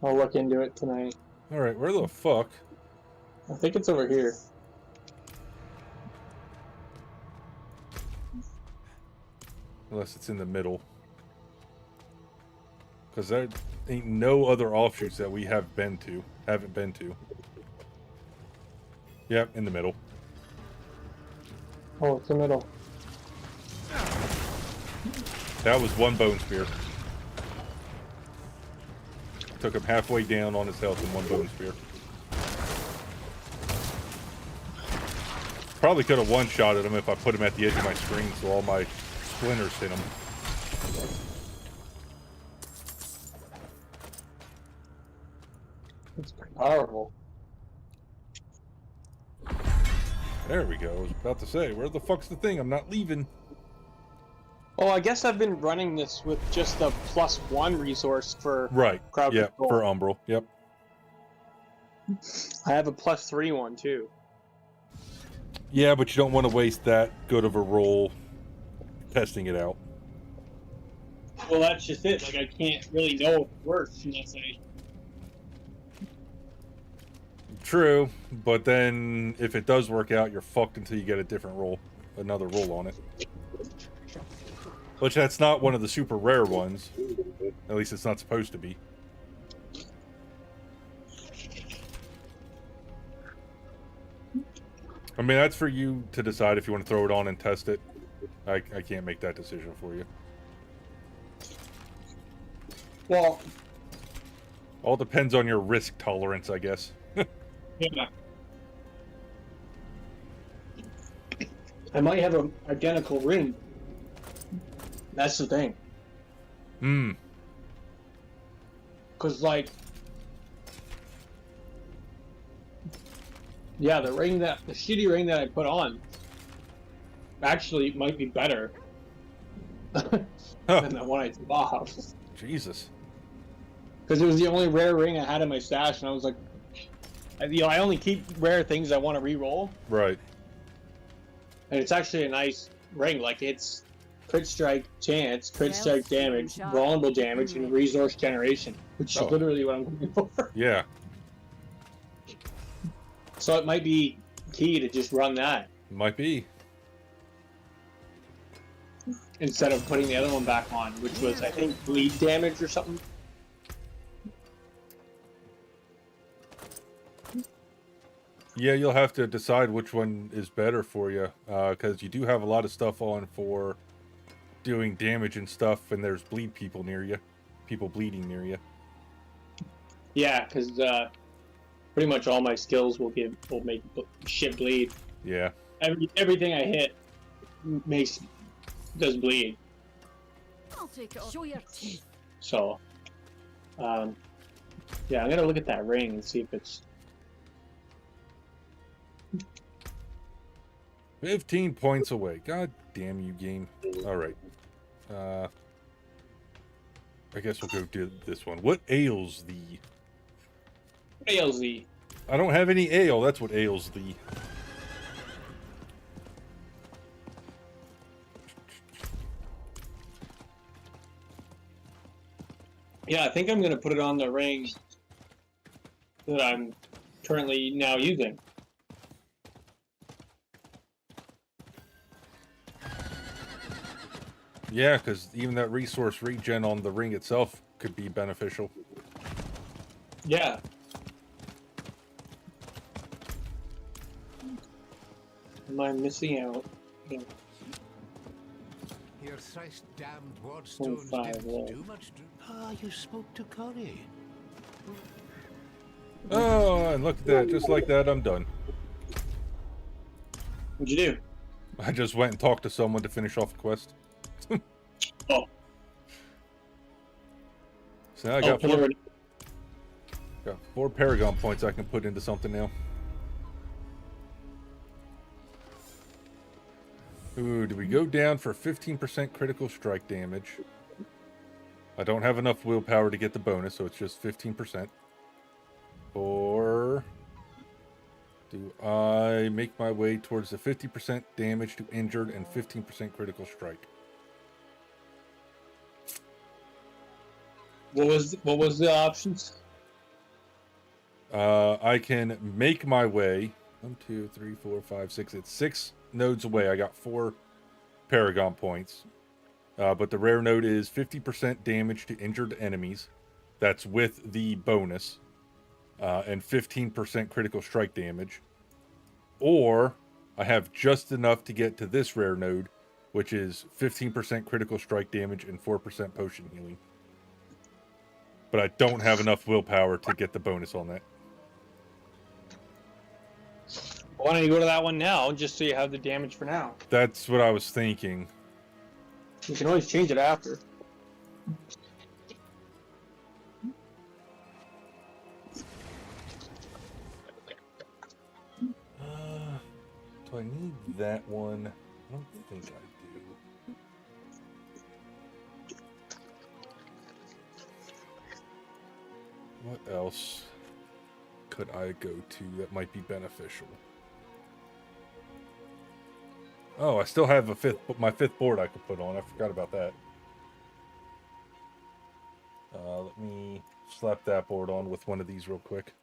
I'll look into it tonight. Alright, where the fuck? I think it's over here. Unless it's in the middle. Because there ain't no other offshoots that we haven't been to. Yep, in the middle. Oh, it's the middle. That was one bone spear. Took him halfway down on his health in one bone spear. Probably could have one-shotted him if I put him at the edge of my screen so all my splinters hit him. It's pretty powerful. There we go. I was about to say, where the fuck's the thing? I'm not leaving. Oh, I guess I've been running this with just a +1 resource for crowd control. For Umbral. Yep. I have a +3 one too. Yeah, but you don't want to waste that good of a roll testing it out. Well, that's just it. Like, I can't really know if it works unless I... True, but then if it does work out, you're fucked until you get a different roll, another roll on it. Which that's not one of the super rare ones. At least it's not supposed to be. I mean, that's for you to decide if you want to throw it on and test it. I can't make that decision for you. Well... All depends on your risk tolerance, I guess. Yeah. I might have an identical ring. That's the thing. Because, like... Yeah, the shitty ring that I put on actually might be better than the one I took off. Jesus. Because it was the only rare ring I had in my stash, and I was like, I only keep rare things I want to re-roll. Right. And it's actually a nice ring. Like, it's crit strike chance, crit strike damage, vulnerable damage, and resource generation, which is literally what I'm looking for. Yeah. So it might be key to just run that. Might be. Instead of putting the other one back on, which was, I think, bleed damage or something. Yeah, you'll have to decide which one is better for you, because you do have a lot of stuff on for doing damage and stuff, and there's people bleeding near you. Yeah, because pretty much all my skills will make shit bleed. Yeah. Everything I hit does bleed. I'll take it. Show your teeth. So, yeah, I'm gonna look at that ring and see if it's 15 points away. God damn you, game. All right. I guess we'll go do this one. What ails thee? Ails thee. I don't have any ale. That's what ails thee. Yeah, I think I'm going to put it on the ring that I'm currently now using. Yeah, because even that resource regen on the ring itself could be beneficial. Yeah. Am I missing out? Yeah. Your thrice damned wardstones didn't do much to... Ah, you spoke to Corey. Oh, and look at that. Just like that, I'm done. What'd you do? I just went and talked to someone to finish off a quest. Oh. So now I got four Paragon points I can put into something now. Ooh, do we go down for 15% critical strike damage? I don't have enough willpower to get the bonus, so it's just 15%. Or do I make my way towards the 50% damage to injured and 15% critical strike? What was the options? I can make my way 1, 2, 3, 4, 5, 6. It's 6 nodes away. I got 4 Paragon points. But the rare node is 50% damage to injured enemies. That's with the bonus. And 15% critical strike damage. Or I have just enough to get to this rare node, which is 15% critical strike damage and 4% potion healing. But I don't have enough willpower to get the bonus on that. Why don't you go to that one now, just so you have the damage for now? That's what I was thinking. You can always change it after. Do I need that one? I don't think I do. What else could I go to that might be beneficial? Oh, I still have my fifth board I could put on. I forgot about that. Let me slap that board on with one of these real quick.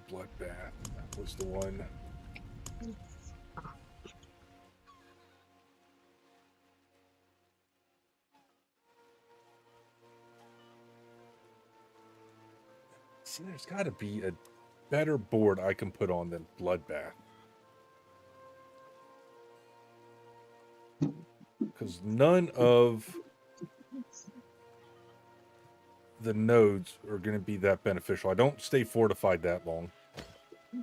Bloodbath. That was the one. See, there's got to be a better board I can put on than Bloodbath. Because none of the nodes are going to be that beneficial. I don't stay fortified that long.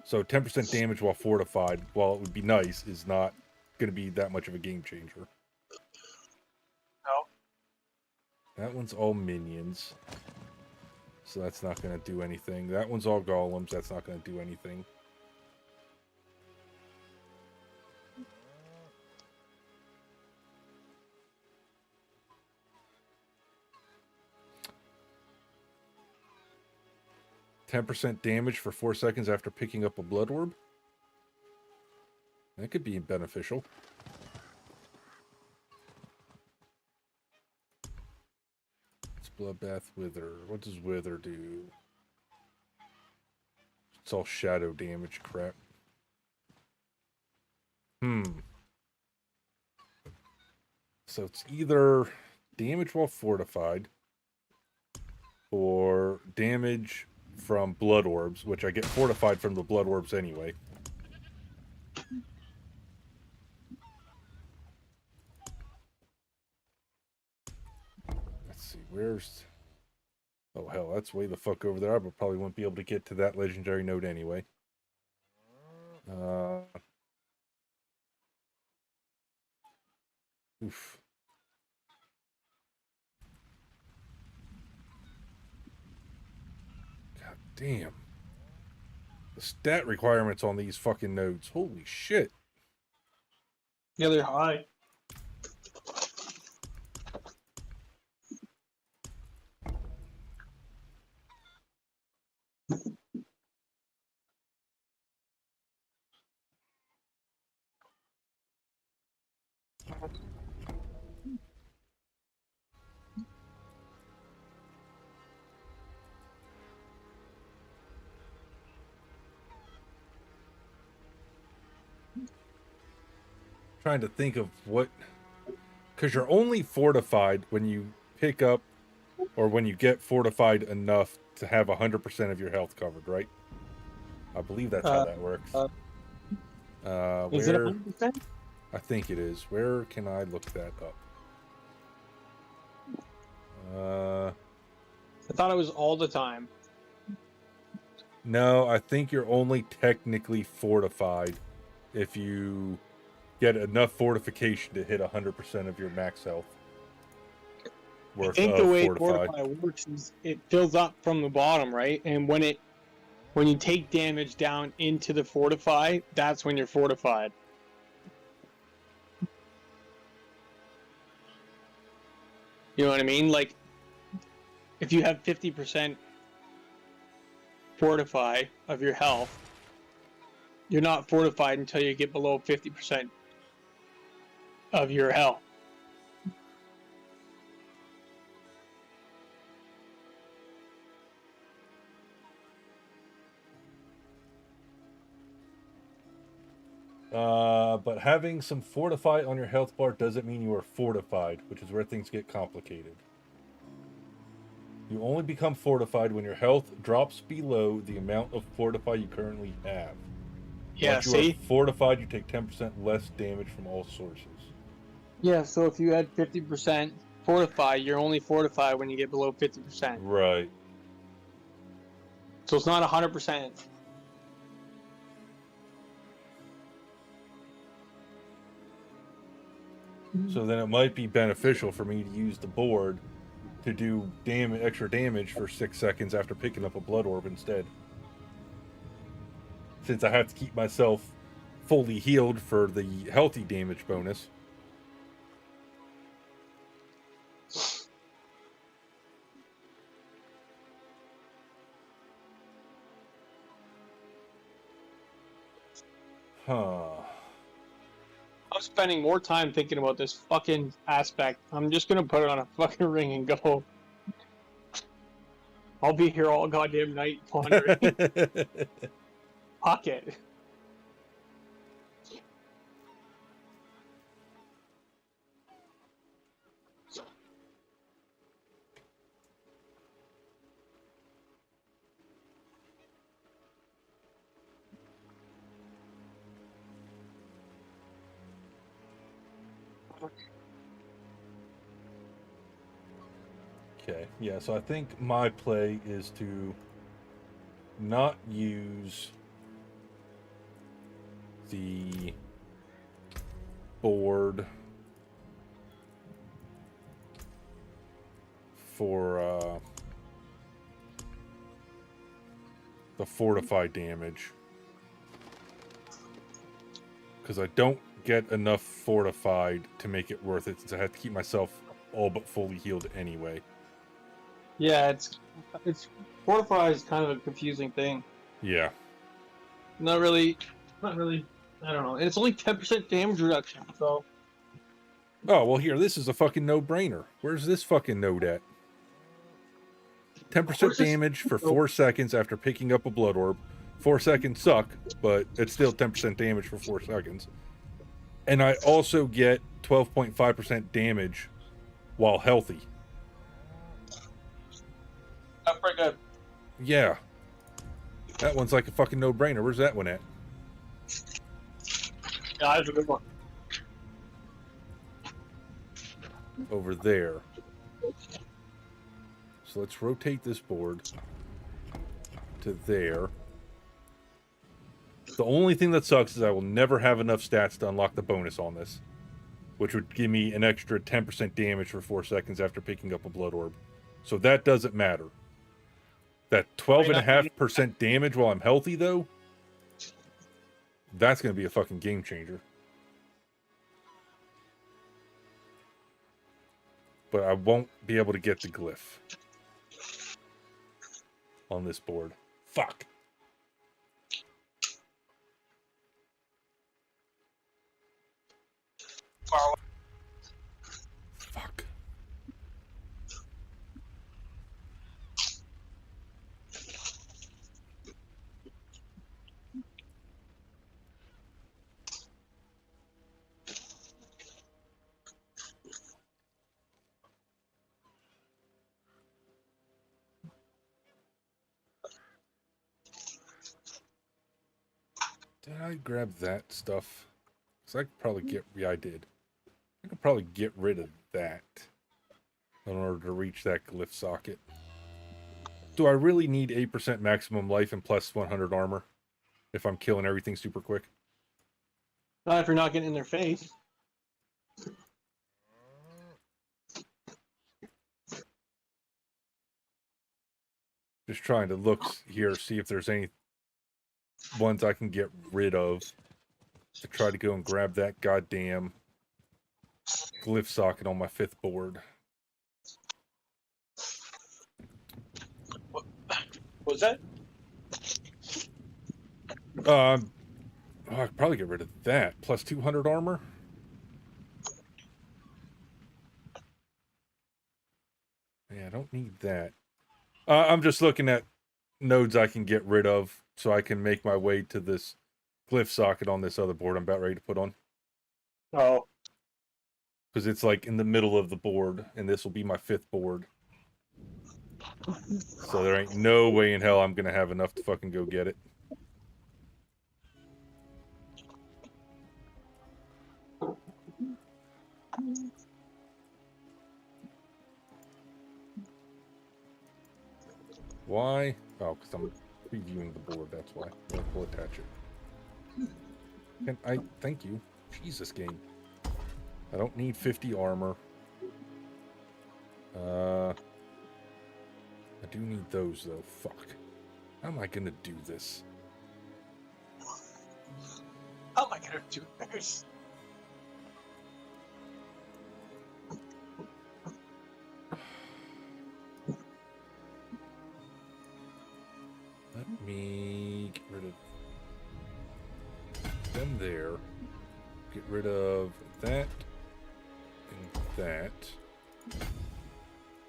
So 10% damage while fortified, while it would be nice, is not going to be that much of a game changer. No. That one's all minions. So that's not going to do anything. That one's all golems. That's not going to do anything. %10 damage for 4 seconds after picking up a blood orb. That could be beneficial. It's Bloodbath Wither. What does Wither do? It's all shadow damage crap. So it's either damage while fortified or damage from blood orbs, which I get fortified from the blood orbs anyway. Let's see, where's... Oh, hell, that's way the fuck over there. I probably won't be able to get to that legendary node anyway. Oof. God damn. The stat requirements on these fucking nodes. Holy shit. Yeah, they're high. Trying to think of what, because you're only fortified when you pick up or when you get fortified enough to have 100% of your health covered, right? I believe that's how that works. Is it Where 100%? I think it is. Where can I look that up? I thought it was all the time. No, I think you're only technically fortified if you get enough fortification to hit 100% of your max health. I think the way Fortify works is it fills up from the bottom, right? And when you take damage down into the Fortify, that's when you're fortified. You know what I mean? Like, if you have 50% Fortify of your health, you're not fortified until you get below 50% of your health. But having some fortify on your health bar doesn't mean you are fortified, which is where things get complicated. You only become fortified when your health drops below the amount of fortify you currently have. Yeah, Once you see? are fortified, you take 10% less damage from all sources. Yeah, so if you had 50% Fortify, you're only fortified when you get below 50%. Right. So it's not 100%. So then it might be beneficial for me to use the board to do extra damage for 6 seconds after picking up a blood orb instead. Since I have to keep myself fully healed for the healthy damage bonus. Huh. I'm spending more time thinking about this fucking aspect. I'm just gonna put it on a fucking ring and go. I'll be here all goddamn night pondering. Fuck it. Okay, yeah, so I think my play is to not use the board for the fortify damage, because I don't get enough fortified to make it worth it, since I have to keep myself all but fully healed anyway. Yeah, it's Fortify is kind of a confusing thing. Yeah. Not really. I don't know. And it's only 10% damage reduction, so. Oh, well, here, this is a fucking no-brainer. Where's this fucking node at? 10% damage for 4 seconds after picking up a blood orb. 4 seconds suck, but it's still 10% damage for 4 seconds. And I also get 12.5% damage while healthy. That's pretty good. Yeah. That one's like a fucking no-brainer. Where's that one at? Yeah, that's a good one. Over there. So let's rotate this board to there. The only thing that sucks is I will never have enough stats to unlock the bonus on this, which would give me an extra 10% damage for 4 seconds after picking up a blood orb. So that doesn't matter. That 12.5% damage while I'm healthy, though, that's going to be a fucking game changer. but I won't be able to get the glyph on this board. Fuck. Fuck. Did I grab that stuff? Because I could probably get... Yeah, I did. I could probably get rid of that in order to reach that glyph socket. Do I really need 8% maximum life and plus 100 armor if I'm killing everything super quick? Not if you're not getting in their face. Just trying to look here, see if there's any ones I can get rid of to try to go and grab that goddamn glyph socket on my 5th board. What was that? I could probably get rid of that. Plus 200 armor? Yeah, I don't need that. I'm just looking at nodes I can get rid of so I can make my way to this glyph socket on this other board I'm about ready to put on. Oh. Because it's like in the middle of the board, and this will be my 5th board. So there ain't no way in hell I'm going to have enough to fucking go get it. Why? Oh, because I'm previewing the board, that's why. We'll attach it. And thank you. Jesus, game. I don't need 50 armor. I do need those, though. Fuck. How am I gonna do this? How am I gonna do this? Let me get rid of them there. Get rid of that and that.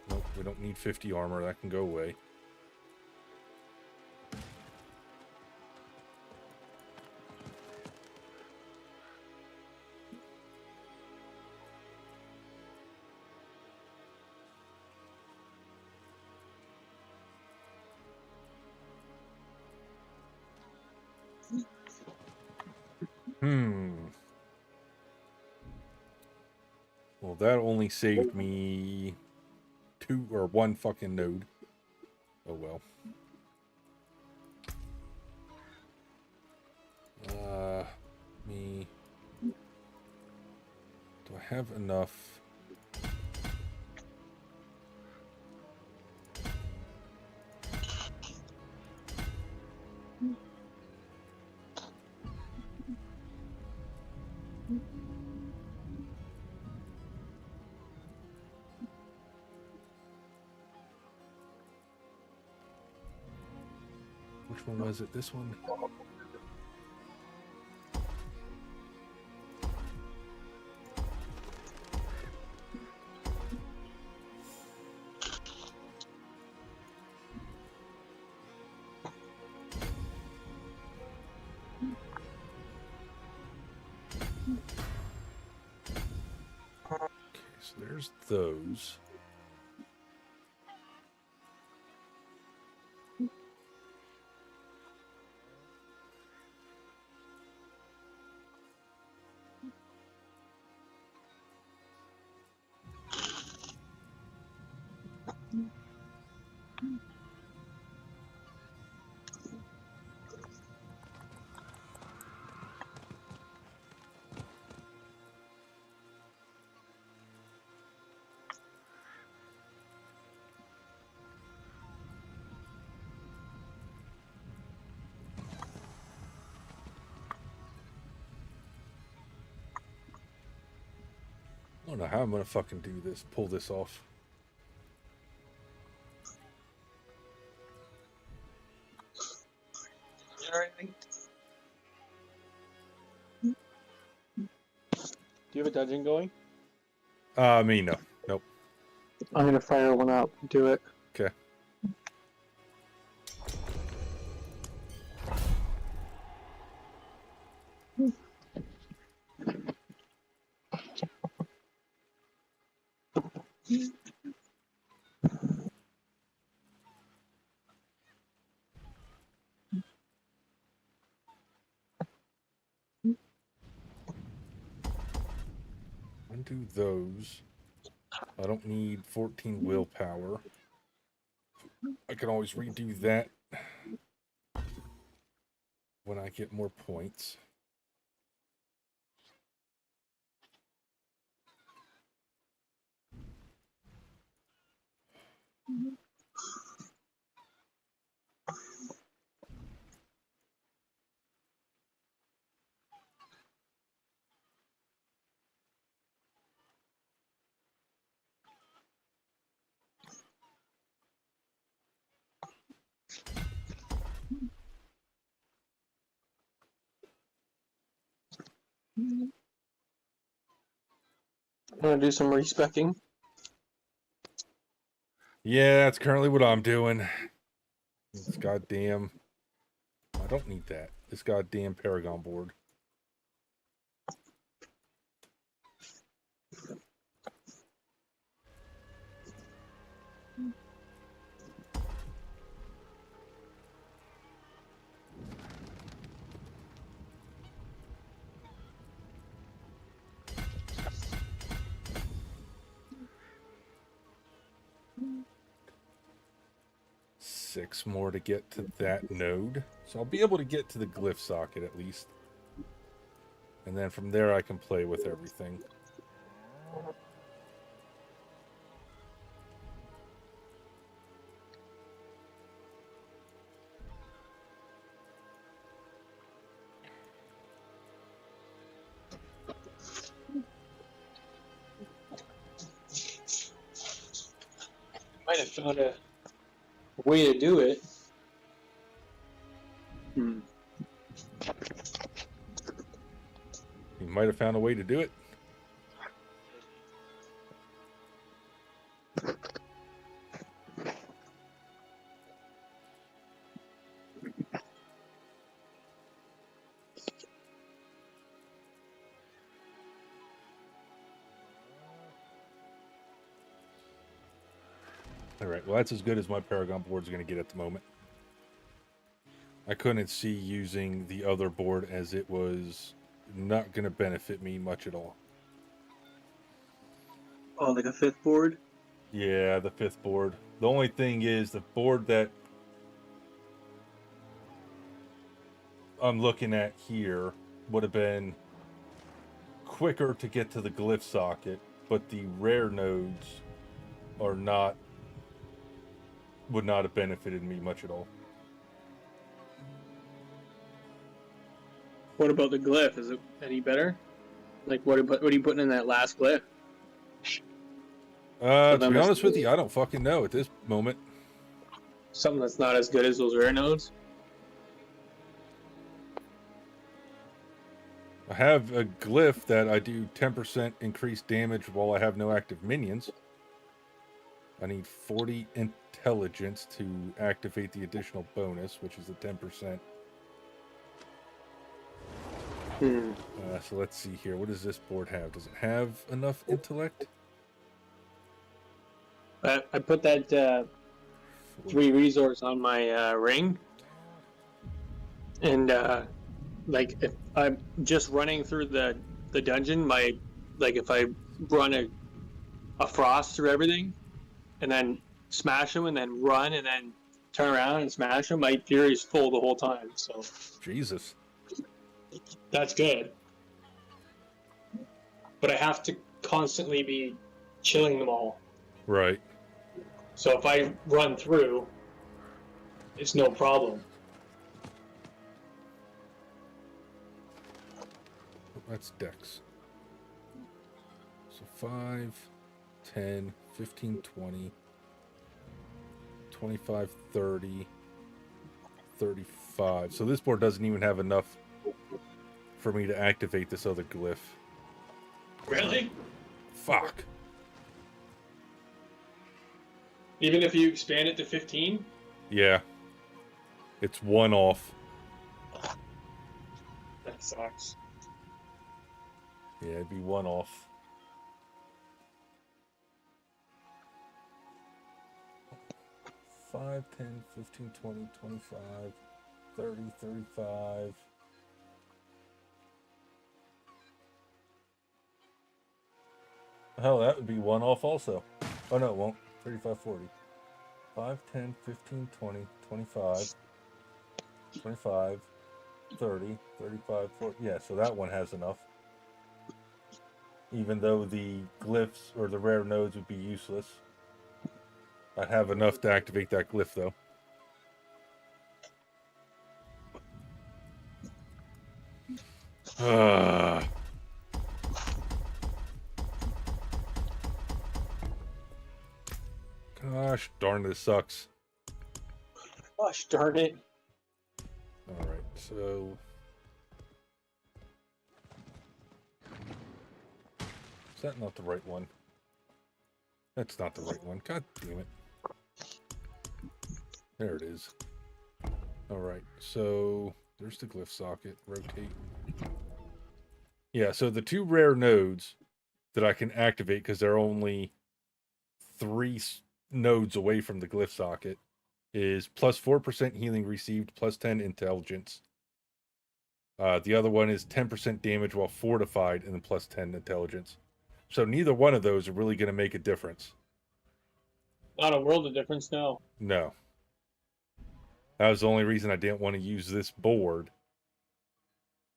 Nope, we don't need 50 armor. That can go away. Well, that only saved me 2 or 1 fucking node. Oh well. Do I have enough? Which one was it? This one? Okay, so there's those. I don't know how I'm gonna fucking do this. Pull this off. Do you have a dungeon going? Me, no. Nope. I'm gonna fire one up and do it. Okay. Undo those. I don't need 14 willpower. I can always redo that when I get more points. I'm gonna do some respecking. Yeah, that's currently what I'm doing. This goddamn... I don't need that. This goddamn Paragon board. Six more to get to that node. So I'll be able to get to the glyph socket at least. And then from there I can play with everything. Might have found a way to do it. You might have found a way to do it. Alright, well that's as good as my Paragon board is going to get at the moment. I couldn't see using the other board as it was not going to benefit me much at all. Oh, like a fifth board? Yeah, the fifth board. The only thing is the board that I'm looking at here would have been quicker to get to the glyph socket, but the rare nodes are not, would not have benefited me much at all. What about the glyph? Is it any better? Like, what are you putting in that last glyph? To be honest with you, I don't fucking know at this moment. Something that's not as good as those rare nodes? I have a glyph that I do 10% increased damage while I have no active minions. I need 40 intelligence to activate the additional bonus, which is the 10%. So let's see here. What does this board have? Does it have enough intellect? I put that 3 resource on my ring. And like if I'm just running through the dungeon, if I run a frost through everything and then smash them and then run and then turn around and smash them, my fury is full the whole time. So Jesus. That's good. But I have to constantly be chilling them all. Right. So if I run through, it's no problem. That's Dex. So 5, 10, 15, 20, 25, 30, 35. So this board doesn't even have enough for me to activate this other glyph. Really? Fuck. Even if you expand it to 15? Yeah. It's 1 off. That sucks. Yeah, it'd be 1 off. Five, 10, 15, 20, 25, 30, 35. Hell, that would be 1 off also. Oh, no, it won't. 35, 40. 5, 10, 15, 20, 25, 25, 30, 35, 40. Yeah, so that one has enough. Even though the glyphs or the rare nodes would be useless. I'd have enough to activate that glyph, though. Gosh darn, this sucks. Gosh darn it. Alright, so... Is that not the right one? That's not the right one. God damn it. There it is. Alright, so there's the glyph socket. Rotate. Yeah, so the 2 rare nodes that I can activate, because they're only 3 nodes away from the glyph socket, is plus 4% healing received, plus 10 intelligence. The other one is 10% damage while fortified, and then plus 10 intelligence. So neither one of those are really going to make a difference. Not a world of difference, no. No. That was the only reason I didn't want to use this board.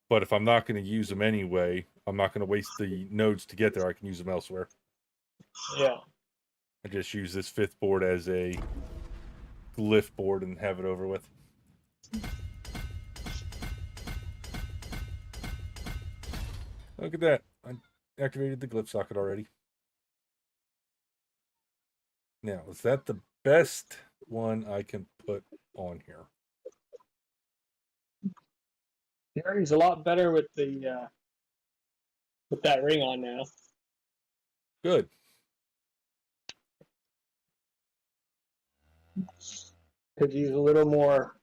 But if I'm not going to use them anyway, I'm not going to waste the nodes to get there. I can use them elsewhere. Yeah. I just use this 5th board as a glyph board and have it over with. Look at that. I activated the glyph socket already. Now, is that the best one I can put on here? Gary's a lot better with the with that ring on now. Good. Could use a little more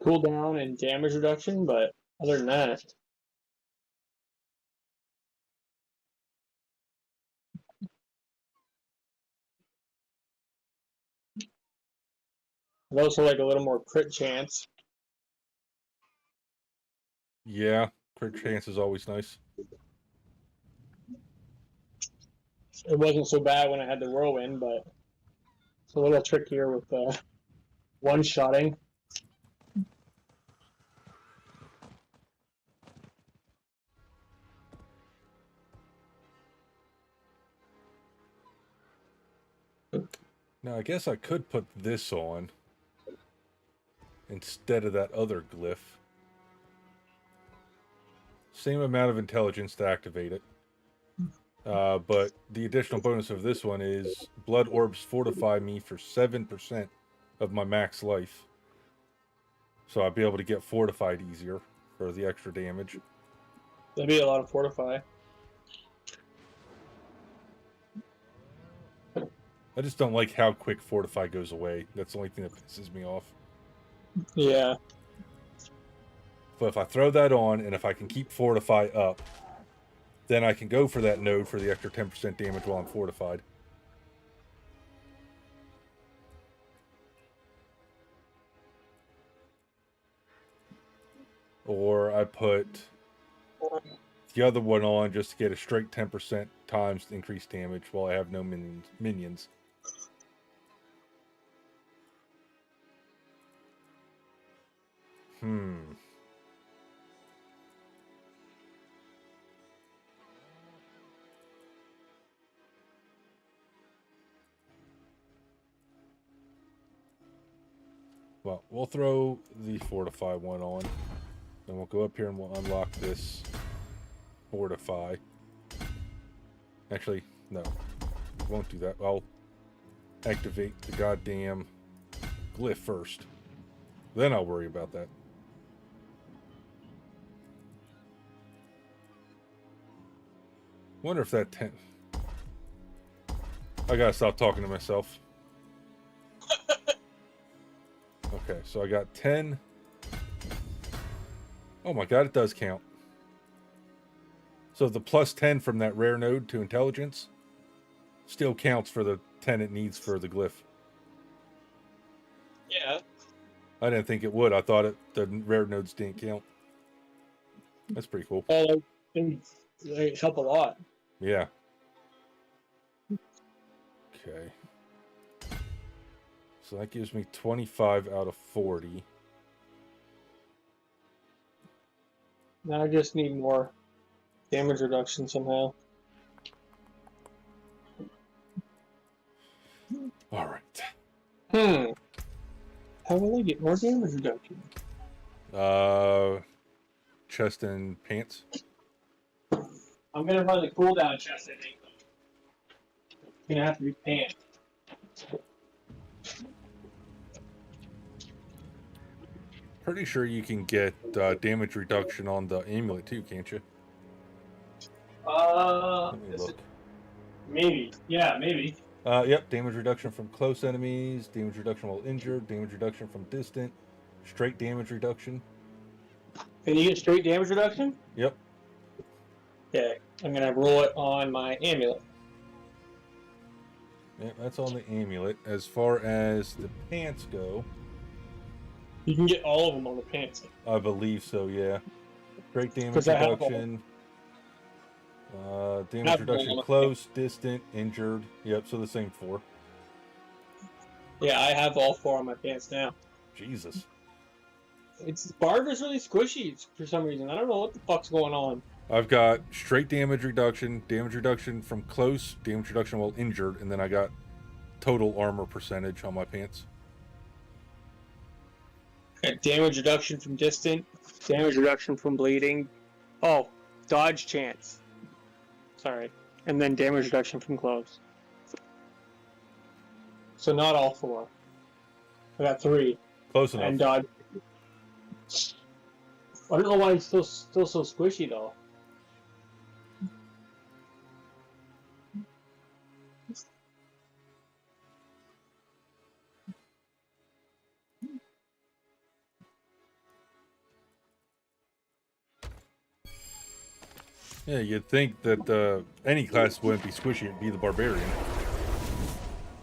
cooldown and damage reduction, but other than that. I'd also like a little more crit chance. Yeah, crit chance is always nice. It wasn't so bad when I had the whirlwind, but it's a little trickier with one-shotting. Now, I guess I could put this on instead of that other glyph. Same amount of intelligence to activate it. But the additional bonus of this one is blood orbs fortify me for 7% of my max life. So I'll be able to get fortified easier for the extra damage. That'd be a lot of fortify. I just don't like how quick fortify goes away. That's the only thing that pisses me off. Yeah. But if I throw that on, and if I can keep fortify up, then I can go for that node for the extra 10% damage while I'm fortified. Or I put the other one on just to get a straight 10% times increased damage while I have no minions. Well, we'll throw the Fortify one on. Then we'll go up here and we'll unlock this Fortify. Actually, no. Won't do that. I'll activate the goddamn glyph first. Then I'll worry about that. Wonder if that 10... I gotta stop talking to myself. Okay, so I got 10. Oh my god, it does count. So the plus 10 from that rare node to intelligence still counts for the 10 it needs for the glyph. Yeah. I didn't think it would. I thought the rare nodes didn't count. That's pretty cool. Oh, they help a lot. Yeah. Okay. So that gives me 25 out of 40. Now I just need more damage reduction somehow. All right. How will I get more damage reduction? Chest and pants. I'm gonna run the cooldown chest, I think. It's gonna have to be pants. Pretty sure you can get damage reduction on the amulet too, can't you? Let me look. Maybe. Yeah, maybe. Yep, damage reduction from close enemies, damage reduction while injured, damage reduction from distant, straight damage reduction. Can you get straight damage reduction? Yep. Okay, I'm gonna roll it on my amulet. Yep, that's on the amulet. As far as the pants go, you can get all of them on the pants. I believe so, yeah. Straight damage reduction. Damage reduction close, distant, injured. Yep, so the same 4. Yeah, I have all 4 on my pants now. Jesus. Barb is really squishy for some reason. I don't know what the fuck's going on. I've got straight damage reduction from close, damage reduction while injured, and then I got total armor percentage on my pants. Got damage reduction from distant, damage reduction from bleeding. Oh, dodge chance. Sorry. And then damage reduction from close. So not all 4. I got 3. Close enough. And dodge. I don't know why it's still so squishy though. Yeah, you'd think that any class wouldn't be squishy, it'd be the barbarian.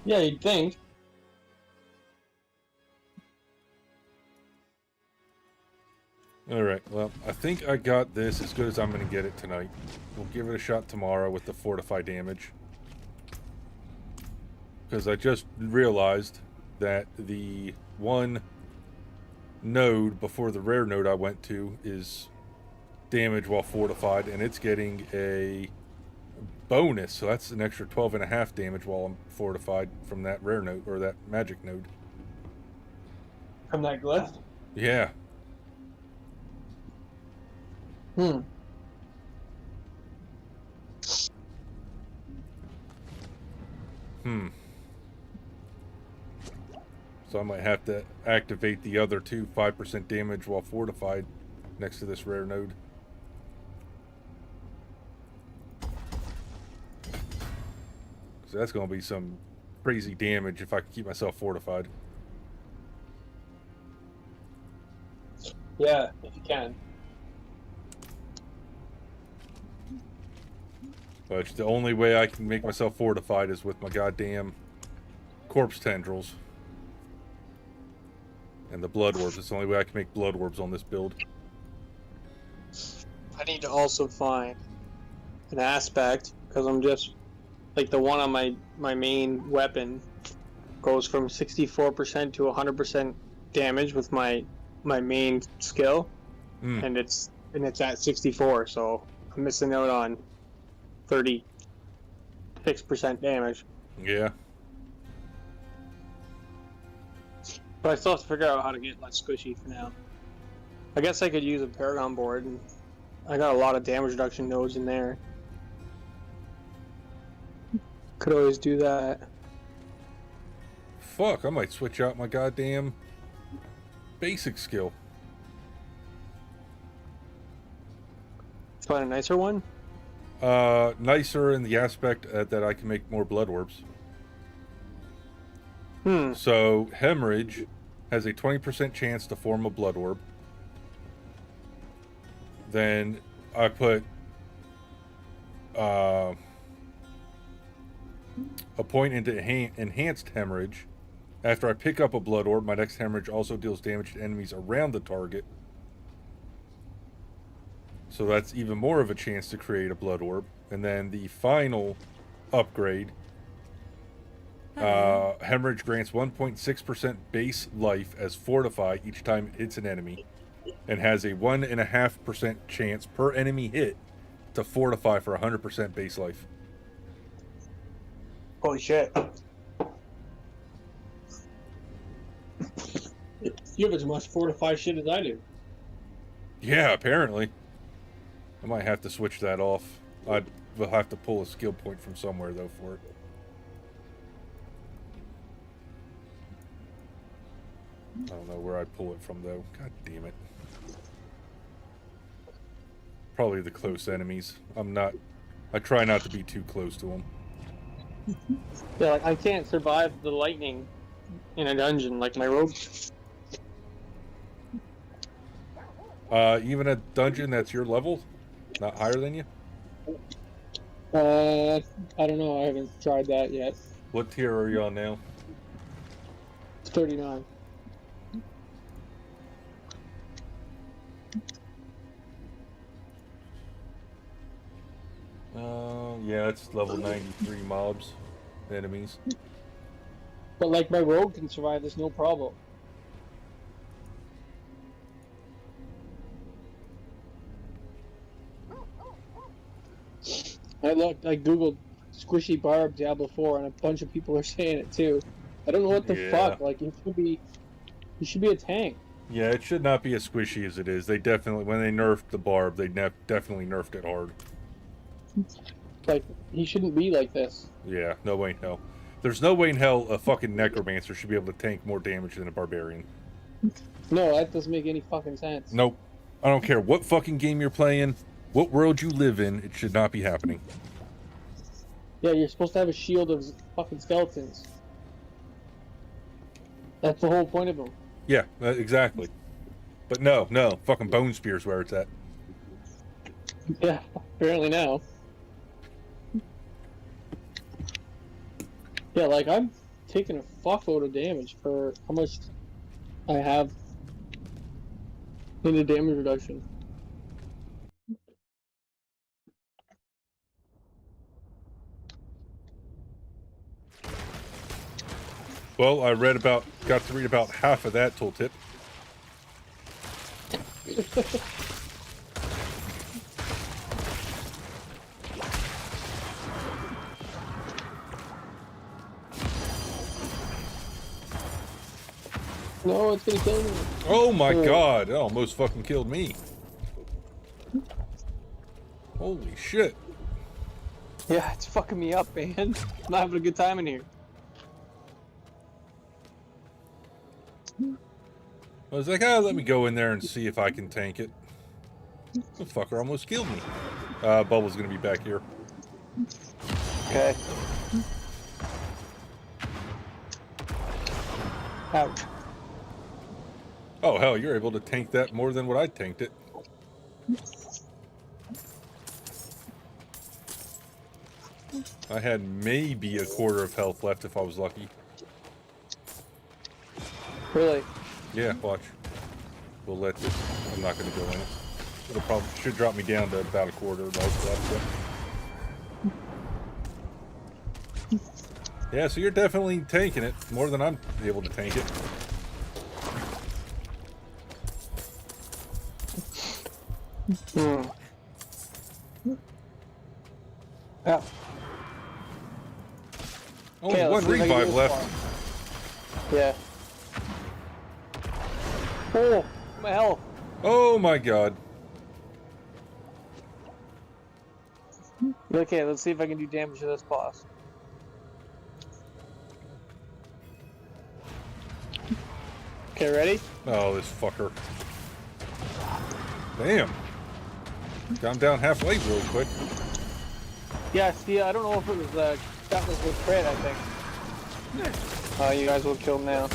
Yeah, you'd think. Alright, well, I think I got this as good as I'm going to get it tonight. We'll give it a shot tomorrow with the fortify damage. Because I just realized that the one node before the rare node I went to is damage while fortified, and it's getting a bonus, so that's an extra 12.5 damage while I'm fortified from that rare node, or that magic node. From that glyph? Yeah. So I might have to activate the other 2 5% damage while fortified next to this rare node. So that's going to be some crazy damage if I can keep myself fortified. Yeah, if you can. But the only way I can make myself fortified is with my goddamn corpse tendrils. And the blood orbs. It's the only way I can make blood orbs on this build. I need to also find an aspect, because I'm just, like the one on my main weapon goes from 64% to 100% damage with my main skill, and it's at 64, so I'm missing out on 36% damage. Yeah. But I still have to figure out how to get less squishy for now. I guess I could use a Paragon board, and I got a lot of damage reduction nodes in there. Could always do that. Fuck, I might switch out my goddamn basic skill. Find a nicer one? Nicer in the aspect that I can make more blood orbs. So, Hemorrhage has a 20% chance to form a blood orb. Then I put a point into Enhanced Hemorrhage. After I pick up a blood orb, my next hemorrhage also deals damage to enemies around the target. So that's even more of a chance to create a blood orb. And then the final upgrade, hemorrhage grants 1.6% base life as fortify each time it hits an enemy, and has a 1.5% chance per enemy hit to fortify for 100% base life. Holy shit. You have as much fortified shit as I do. Yeah, apparently. I might have to switch that off. I will have to pull a skill point from somewhere, though, for it. I don't know where I'd pull it from, though. God damn it. Probably the close enemies. I try not to be too close to them. Yeah, like I can't survive the lightning in a dungeon like my rogue. Even a dungeon that's your level? Not higher than you? I don't know. I haven't tried that yet. What tier are you on now? It's 39. Yeah, it's level 93 mobs, enemies. But like my rogue can survive this no problem. I googled squishy barb Diablo 4 and a bunch of people are saying it too. I don't know what the fuck. Like he should be a tank. Yeah, it should not be as squishy as it is. They definitely, when they nerfed the barb, they definitely nerfed it hard. Like he shouldn't be like this. Yeah, no way in hell. There's no way in hell a fucking necromancer should be able to tank more damage than a barbarian. No, that doesn't make any fucking sense. Nope. I don't care what fucking game you're playing, what world you live in, it should not be happening. Yeah, you're supposed to have a shield of fucking skeletons. That's the whole point of them. Yeah, exactly. But no, fucking bone spear's where it's at. Yeah, apparently now. Yeah, like I'm taking a fuckload of damage for how much I have in the damage reduction. Well, got to read about half of that tooltip. No, it's gonna kill me. Oh my god, it almost fucking killed me. Holy shit. Yeah, it's fucking me up, man. I'm not having a good time in here. I was like, let me go in there and see if I can tank it. The fucker almost killed me. Bubble's gonna be back here. Okay. Ouch. Oh hell, you're able to tank that more than what I tanked it. I had maybe a quarter of health left if I was lucky. Really? Yeah, watch. We'll let this. I'm not going to go in it. It'll probably should drop me down to about a quarter of life left. Yeah, so you're definitely tanking it more than I'm able to tank it. Yeah. Only one revive left. Yeah. Oh, my health. Oh my god. Okay, let's see if I can do damage to this boss. Okay, ready? Oh, this fucker. Damn. Got him down halfway real quick. Yeah, see, I don't know if it was, that was with crit, I think. You guys will kill him now.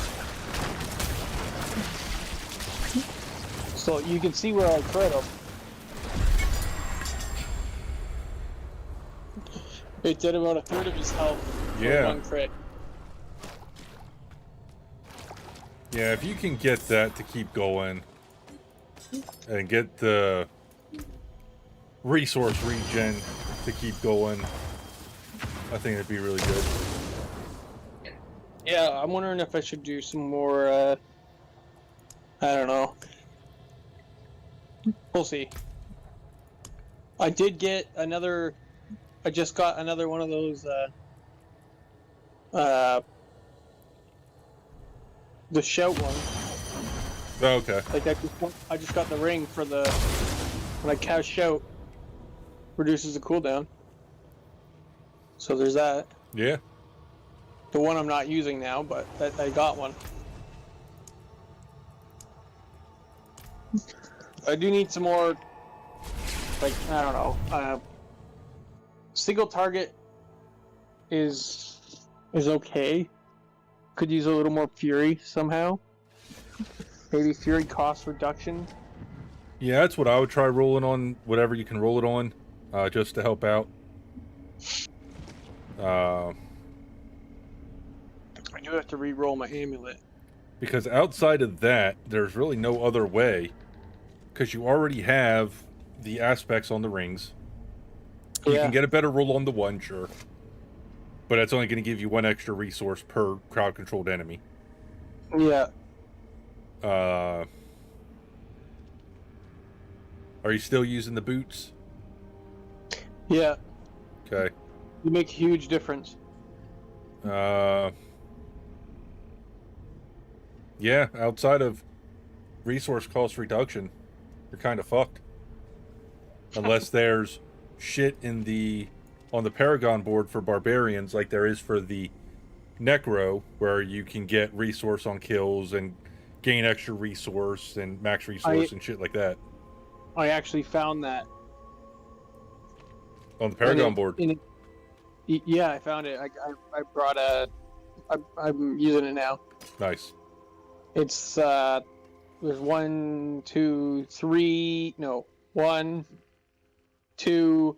So you can see where I crit him. It did about a third of his health for one crit. Yeah, if you can get that to keep going and get the resource regen to keep going, I think it'd be really good. Yeah, I'm wondering if I should do some more, I don't know. We'll see. I did get another, I just got another one of those, the shout one. Oh, okay. Like I just got the ring for the, when I cast shout, reduces the cooldown. So there's that. Yeah. The one I'm not using now, but I got one. I do need some more, like, I don't know, single target is okay. Could use a little more fury somehow. Maybe fury cost reduction. Yeah, that's what I would try rolling on, whatever you can roll it on, just to help out. I do have to re-roll my amulet. Because outside of that, there's really no other way. Because you already have the aspects on the rings. You can get a better roll on the one, sure. But it's only going to give you one extra resource per crowd-controlled enemy. Yeah. Are you still using the boots? Yeah. Okay. You make a huge difference. Yeah, outside of resource cost reduction, you're kind of fucked. Unless there's shit in the on the Paragon board for barbarians like there is for the Necro, where you can get resource on kills and gain extra resource and max resource and shit like that. I actually found that. On the Paragon board? Yeah, I found it. I brought a... I'm using it now. Nice. It's, there's 1, 2, 3... No. 1, 2...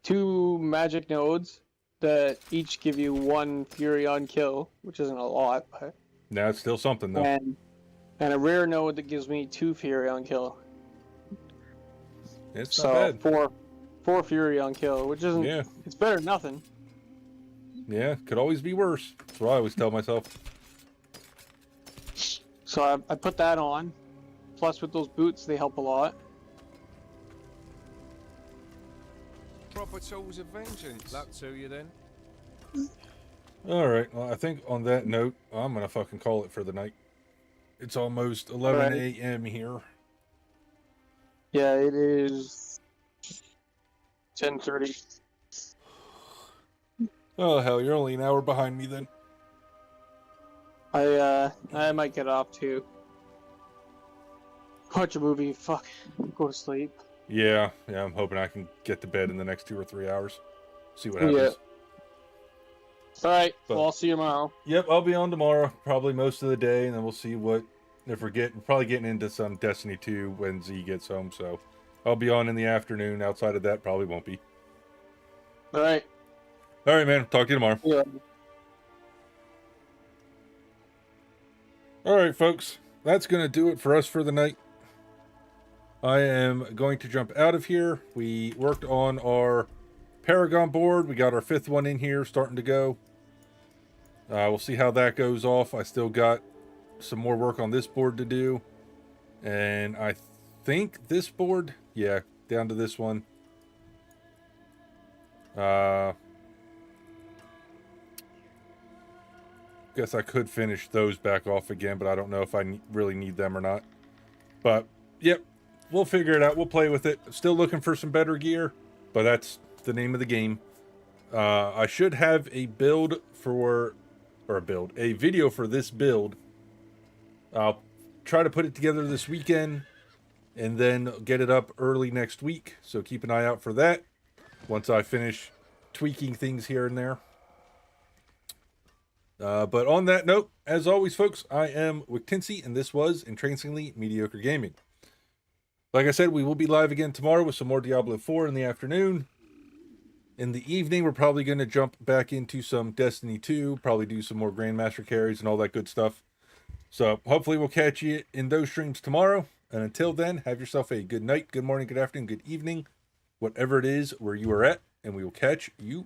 2 magic nodes that each give you 1 fury on kill, which isn't a lot, but... No, it's still something, though. And a rare node that gives me 2 fury on kill. It's not bad. 4 fury on kill, which isn't... Yeah. It's better than nothing. Yeah, could always be worse. That's what I always tell myself. So I put that on. Plus with those boots, they help a lot. Proper tools of vengeance. Luck to you then. Alright, well, I think on that note, I'm gonna fucking call it for the night. It's almost 11 a.m. here. Yeah, it is 10:30. Oh, hell, you're only an hour behind me then. I might get off too. Watch a movie, fuck, go to sleep. Yeah, I'm hoping I can get to bed in the next 2 or 3 hours. See what happens. Yeah. Alright, well, I'll see you tomorrow. Yep, I'll be on tomorrow, probably most of the day, and then we'll see what, if we're probably getting into some Destiny 2 when Z gets home, so I'll be on in the afternoon. Outside of that, probably won't be. Alright. Alright, man, talk to you tomorrow. Yeah. Alright, folks, that's going to do it for us for the night. I am going to jump out of here. We worked on our Paragon board. We got our 5th one in here, starting to go. We'll see how that goes off. I still got some more work on this board to do. And I think this board, yeah, down to this one. Guess I could finish those back off again, but I don't know if I really need them or not. But, yep, we'll figure it out. We'll play with it. Still looking for some better gear, but that's the name of the game. I should have a build for, a video for this build I'll try to put it together this weekend and then get it up early next week. So keep an eye out for that once I finish tweaking things here and there. But on that note, as always, folks, I am EMGWictincei, and this was Entrancingly Mediocre Gaming. Like I said, we will be live again tomorrow with some more Diablo 4 in the afternoon. In the evening, we're probably going to jump back into some Destiny 2, probably do some more Grandmaster carries and all that good stuff. So hopefully we'll catch you in those streams tomorrow. And until then, have yourself a good night, good morning, good afternoon, good evening, whatever it is where you are at, and we will catch you